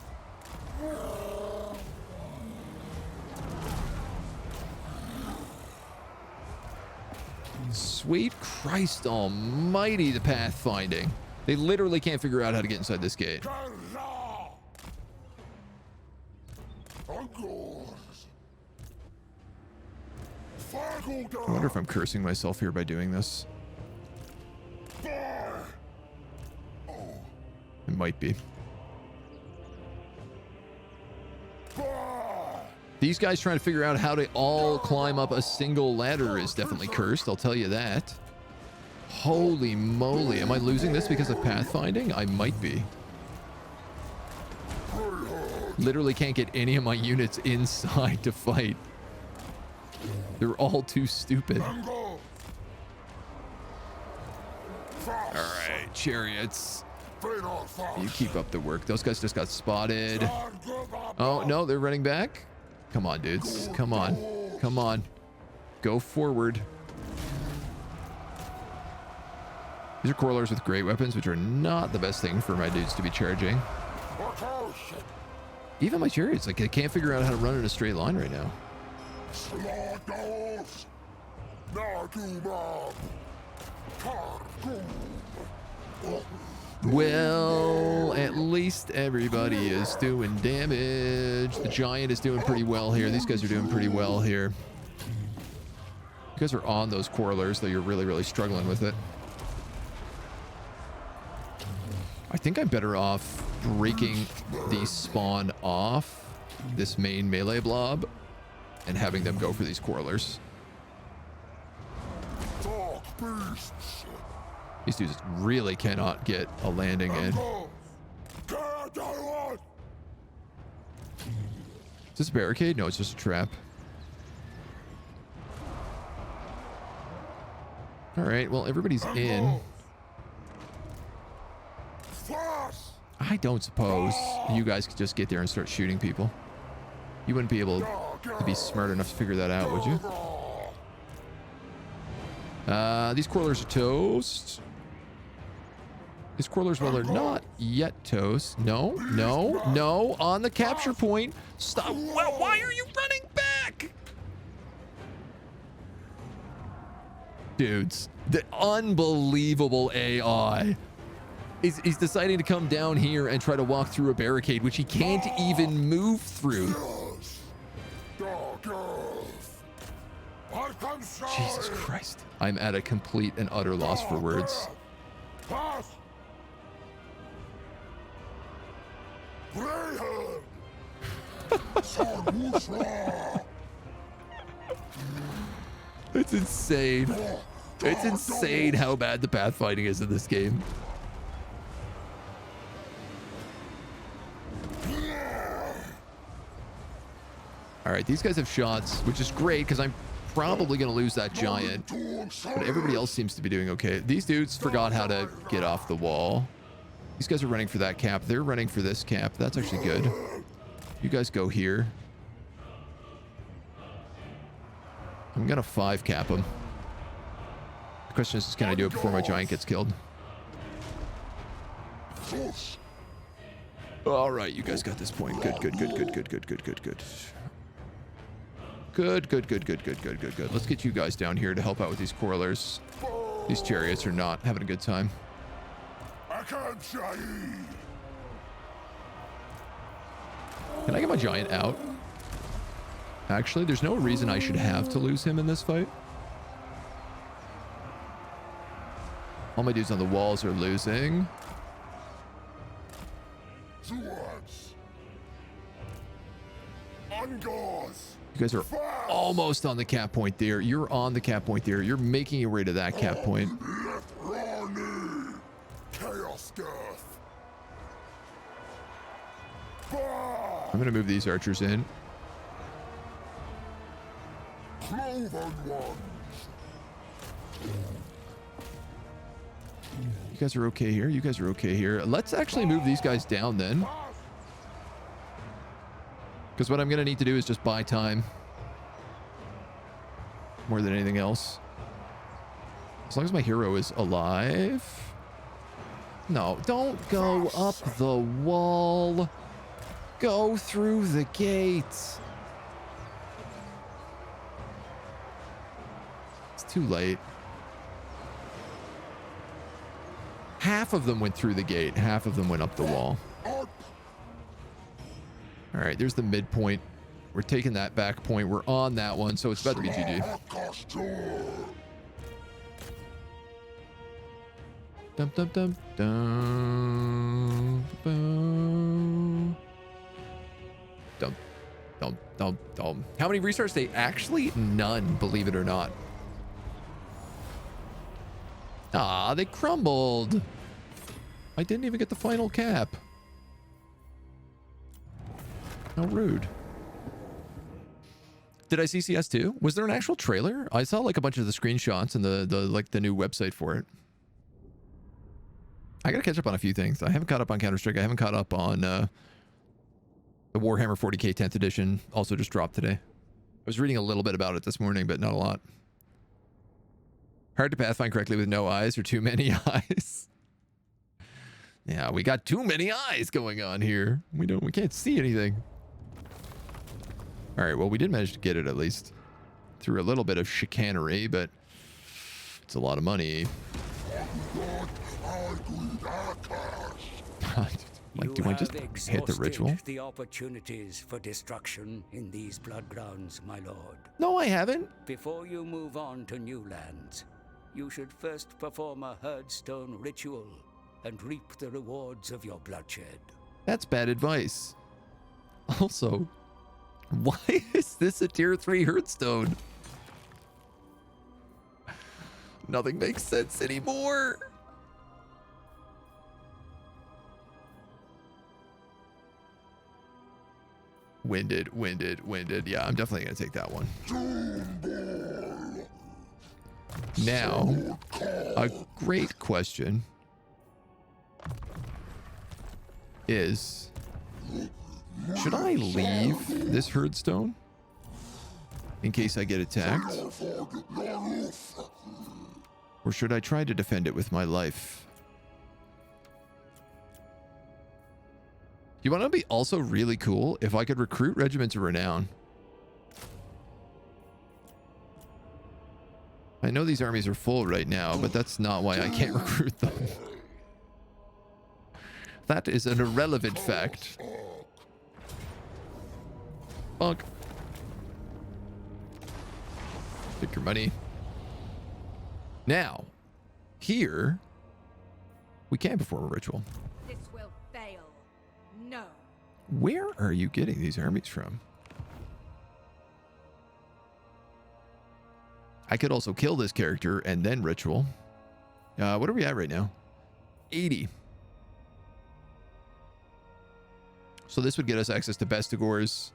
Sweet Christ almighty, the pathfinding. They literally can't figure out how to get inside this gate. I wonder if I'm cursing myself here by doing this. It might be. These guys trying to figure out how to all climb up a single ladder is definitely cursed, I'll tell you that. Holy moly, am I losing this because of pathfinding? I might be. Literally can't get any of my units inside to fight. They're all too stupid. Alright, chariots. You keep up the work. Those guys just got spotted. Oh, no, they're running back. Come on, dudes. Come on. Come on. Go forward. These are quarrelers with great weapons, which are not the best thing for my dudes to be charging. Even my chariots, like, I can't figure out how to run in a straight line right now. Well, at least everybody is doing damage. The giant is doing pretty well here. These guys are doing pretty well here. You guys are on those quarrelers, though you're really, really struggling with it. I think I'm better off breaking the spawn off this main melee blob and having them go for these quarrelers. These dudes really cannot get a landing in. Is this a barricade? No, it's just a trap. All right, well, everybody's in. I don't suppose you guys could just get there and start shooting people. You wouldn't be able to be smart enough to figure that out, would you? These quarrelers are toast. These quarrelers, well, they're not yet toast. No, no, no. On the capture point. Stop. Why are you running back? dudes. The unbelievable AI. He's deciding to come down here and try to walk through a barricade, which he can't even move through. Jesus Christ. I'm at a complete and utter loss for words. It's insane. It's insane how bad the pathfinding is in this game. All right, these guys have shots, which is great because I'm probably going to lose that giant. But everybody else seems to be doing okay. These dudes forgot how to get off the wall. These guys are running for that cap. They're running for this cap. That's actually good. You guys go here. I'm going to 5 cap him. The question is, can I do it before my giant gets killed? All right, you guys got this point. Good, good, good, good, good, good, good, good, good. Good, good, good, good, good, good, good, good. Let's get you guys down here to help out with these correlers. These chariots are not having a good time. Can I get my giant out? Actually, there's no reason I should have to lose him in this fight. All my dudes on the walls are losing. You guys are almost on the cap point there. You're on the cap point there. You're making your way to that cap point. I'm going to move these archers in. You guys are okay here. You guys are okay here. Let's actually move these guys down then. Because what I'm going to need to do is just buy time. More than anything else. As long as my hero is alive. No, don't go up the wall. Go through the gates. It's too late. Half of them went through the gate. Half of them went up the wall. All right, there's the midpoint. We're taking that back point. We're on that one, so it's about to be GG. Dum dum dum dum dum dum dum dum dum. How many restarts they actually? None, believe it or not. Ah, they crumbled. I didn't even get the final cap. How rude. Did I see CS2? Was there an actual trailer? I saw like a bunch of the screenshots and the new website for it. I gotta catch up on a few things. I haven't caught up on Counter-Strike. I haven't caught up on the Warhammer 40k 10th edition. Also just dropped today. I was reading a little bit about it this morning, but not a lot. Hard to pathfind correctly with no eyes or too many eyes. Yeah, we got too many eyes going on here. We can't see anything. All right, well, we did manage to get it at least through a little bit of chicanery, but it's a lot of money. Like, do I just hit the ritual? The opportunities for destruction in these bloodgrounds, my lord. No, I haven't. Before you move on to new lands, you should first perform a herdstone ritual and reap the rewards of your bloodshed. That's bad advice. Also, why is this a tier 3 herdstone? Nothing makes sense anymore. Winded. Yeah, I'm definitely going to take that one. Now, a great question is, should I leave this herdstone in case I get attacked? Or should I try to defend it with my life? You want to be also really cool if I could recruit regiments of renown. I know these armies are full right now, but that's not why I can't recruit them. That is an irrelevant fact. Fuck. Take your money. Now, here, we can perform a ritual. This will fail. No. Where are you getting these armies from? I could also kill this character and then ritual. What are we at right now? 80. So this would get us access to Bestigors.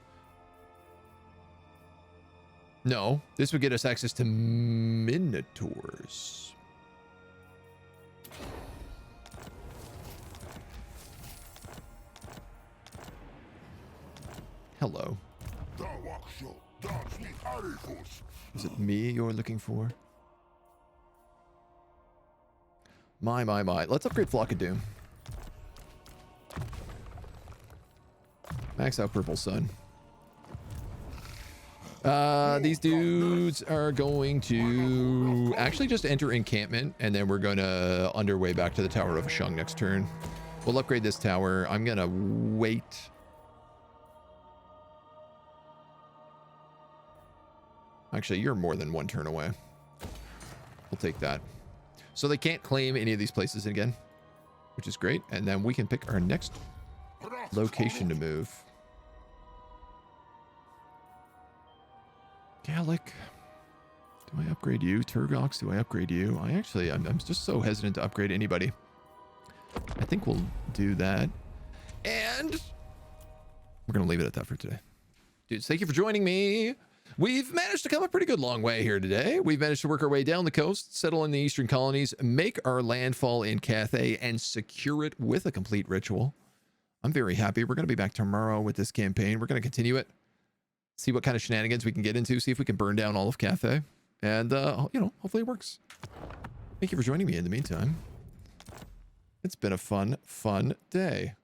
No, this would get us access to Minotaurs. Hello. Is it me you're looking for? My. Let's upgrade Flock of Doom. Max out Purple Sun. These dudes are going to actually just enter encampment, and then we're going to underway back to the Tower of Ashung next turn. We'll upgrade this tower. I'm going to wait. Actually, you're more than one turn away. We'll take that. So they can't claim any of these places again, which is great. And then we can pick our next location to move. Gallic. Do I upgrade you? Turgox, do I upgrade you? I'm just so hesitant to upgrade anybody. I think we'll do that. And we're going to leave it at that for today. Dudes, thank you for joining me. We've managed to come a pretty good long way here today. We've managed to work our way down the coast, settle in the eastern colonies, make our landfall in Cathay, and secure it with a complete ritual. I'm very happy. We're going to be back tomorrow with this campaign. We're going to continue it, see what kind of shenanigans we can get into, see if we can burn down all of Cathay, and, hopefully it works. Thank you for joining me in the meantime. It's been a fun day.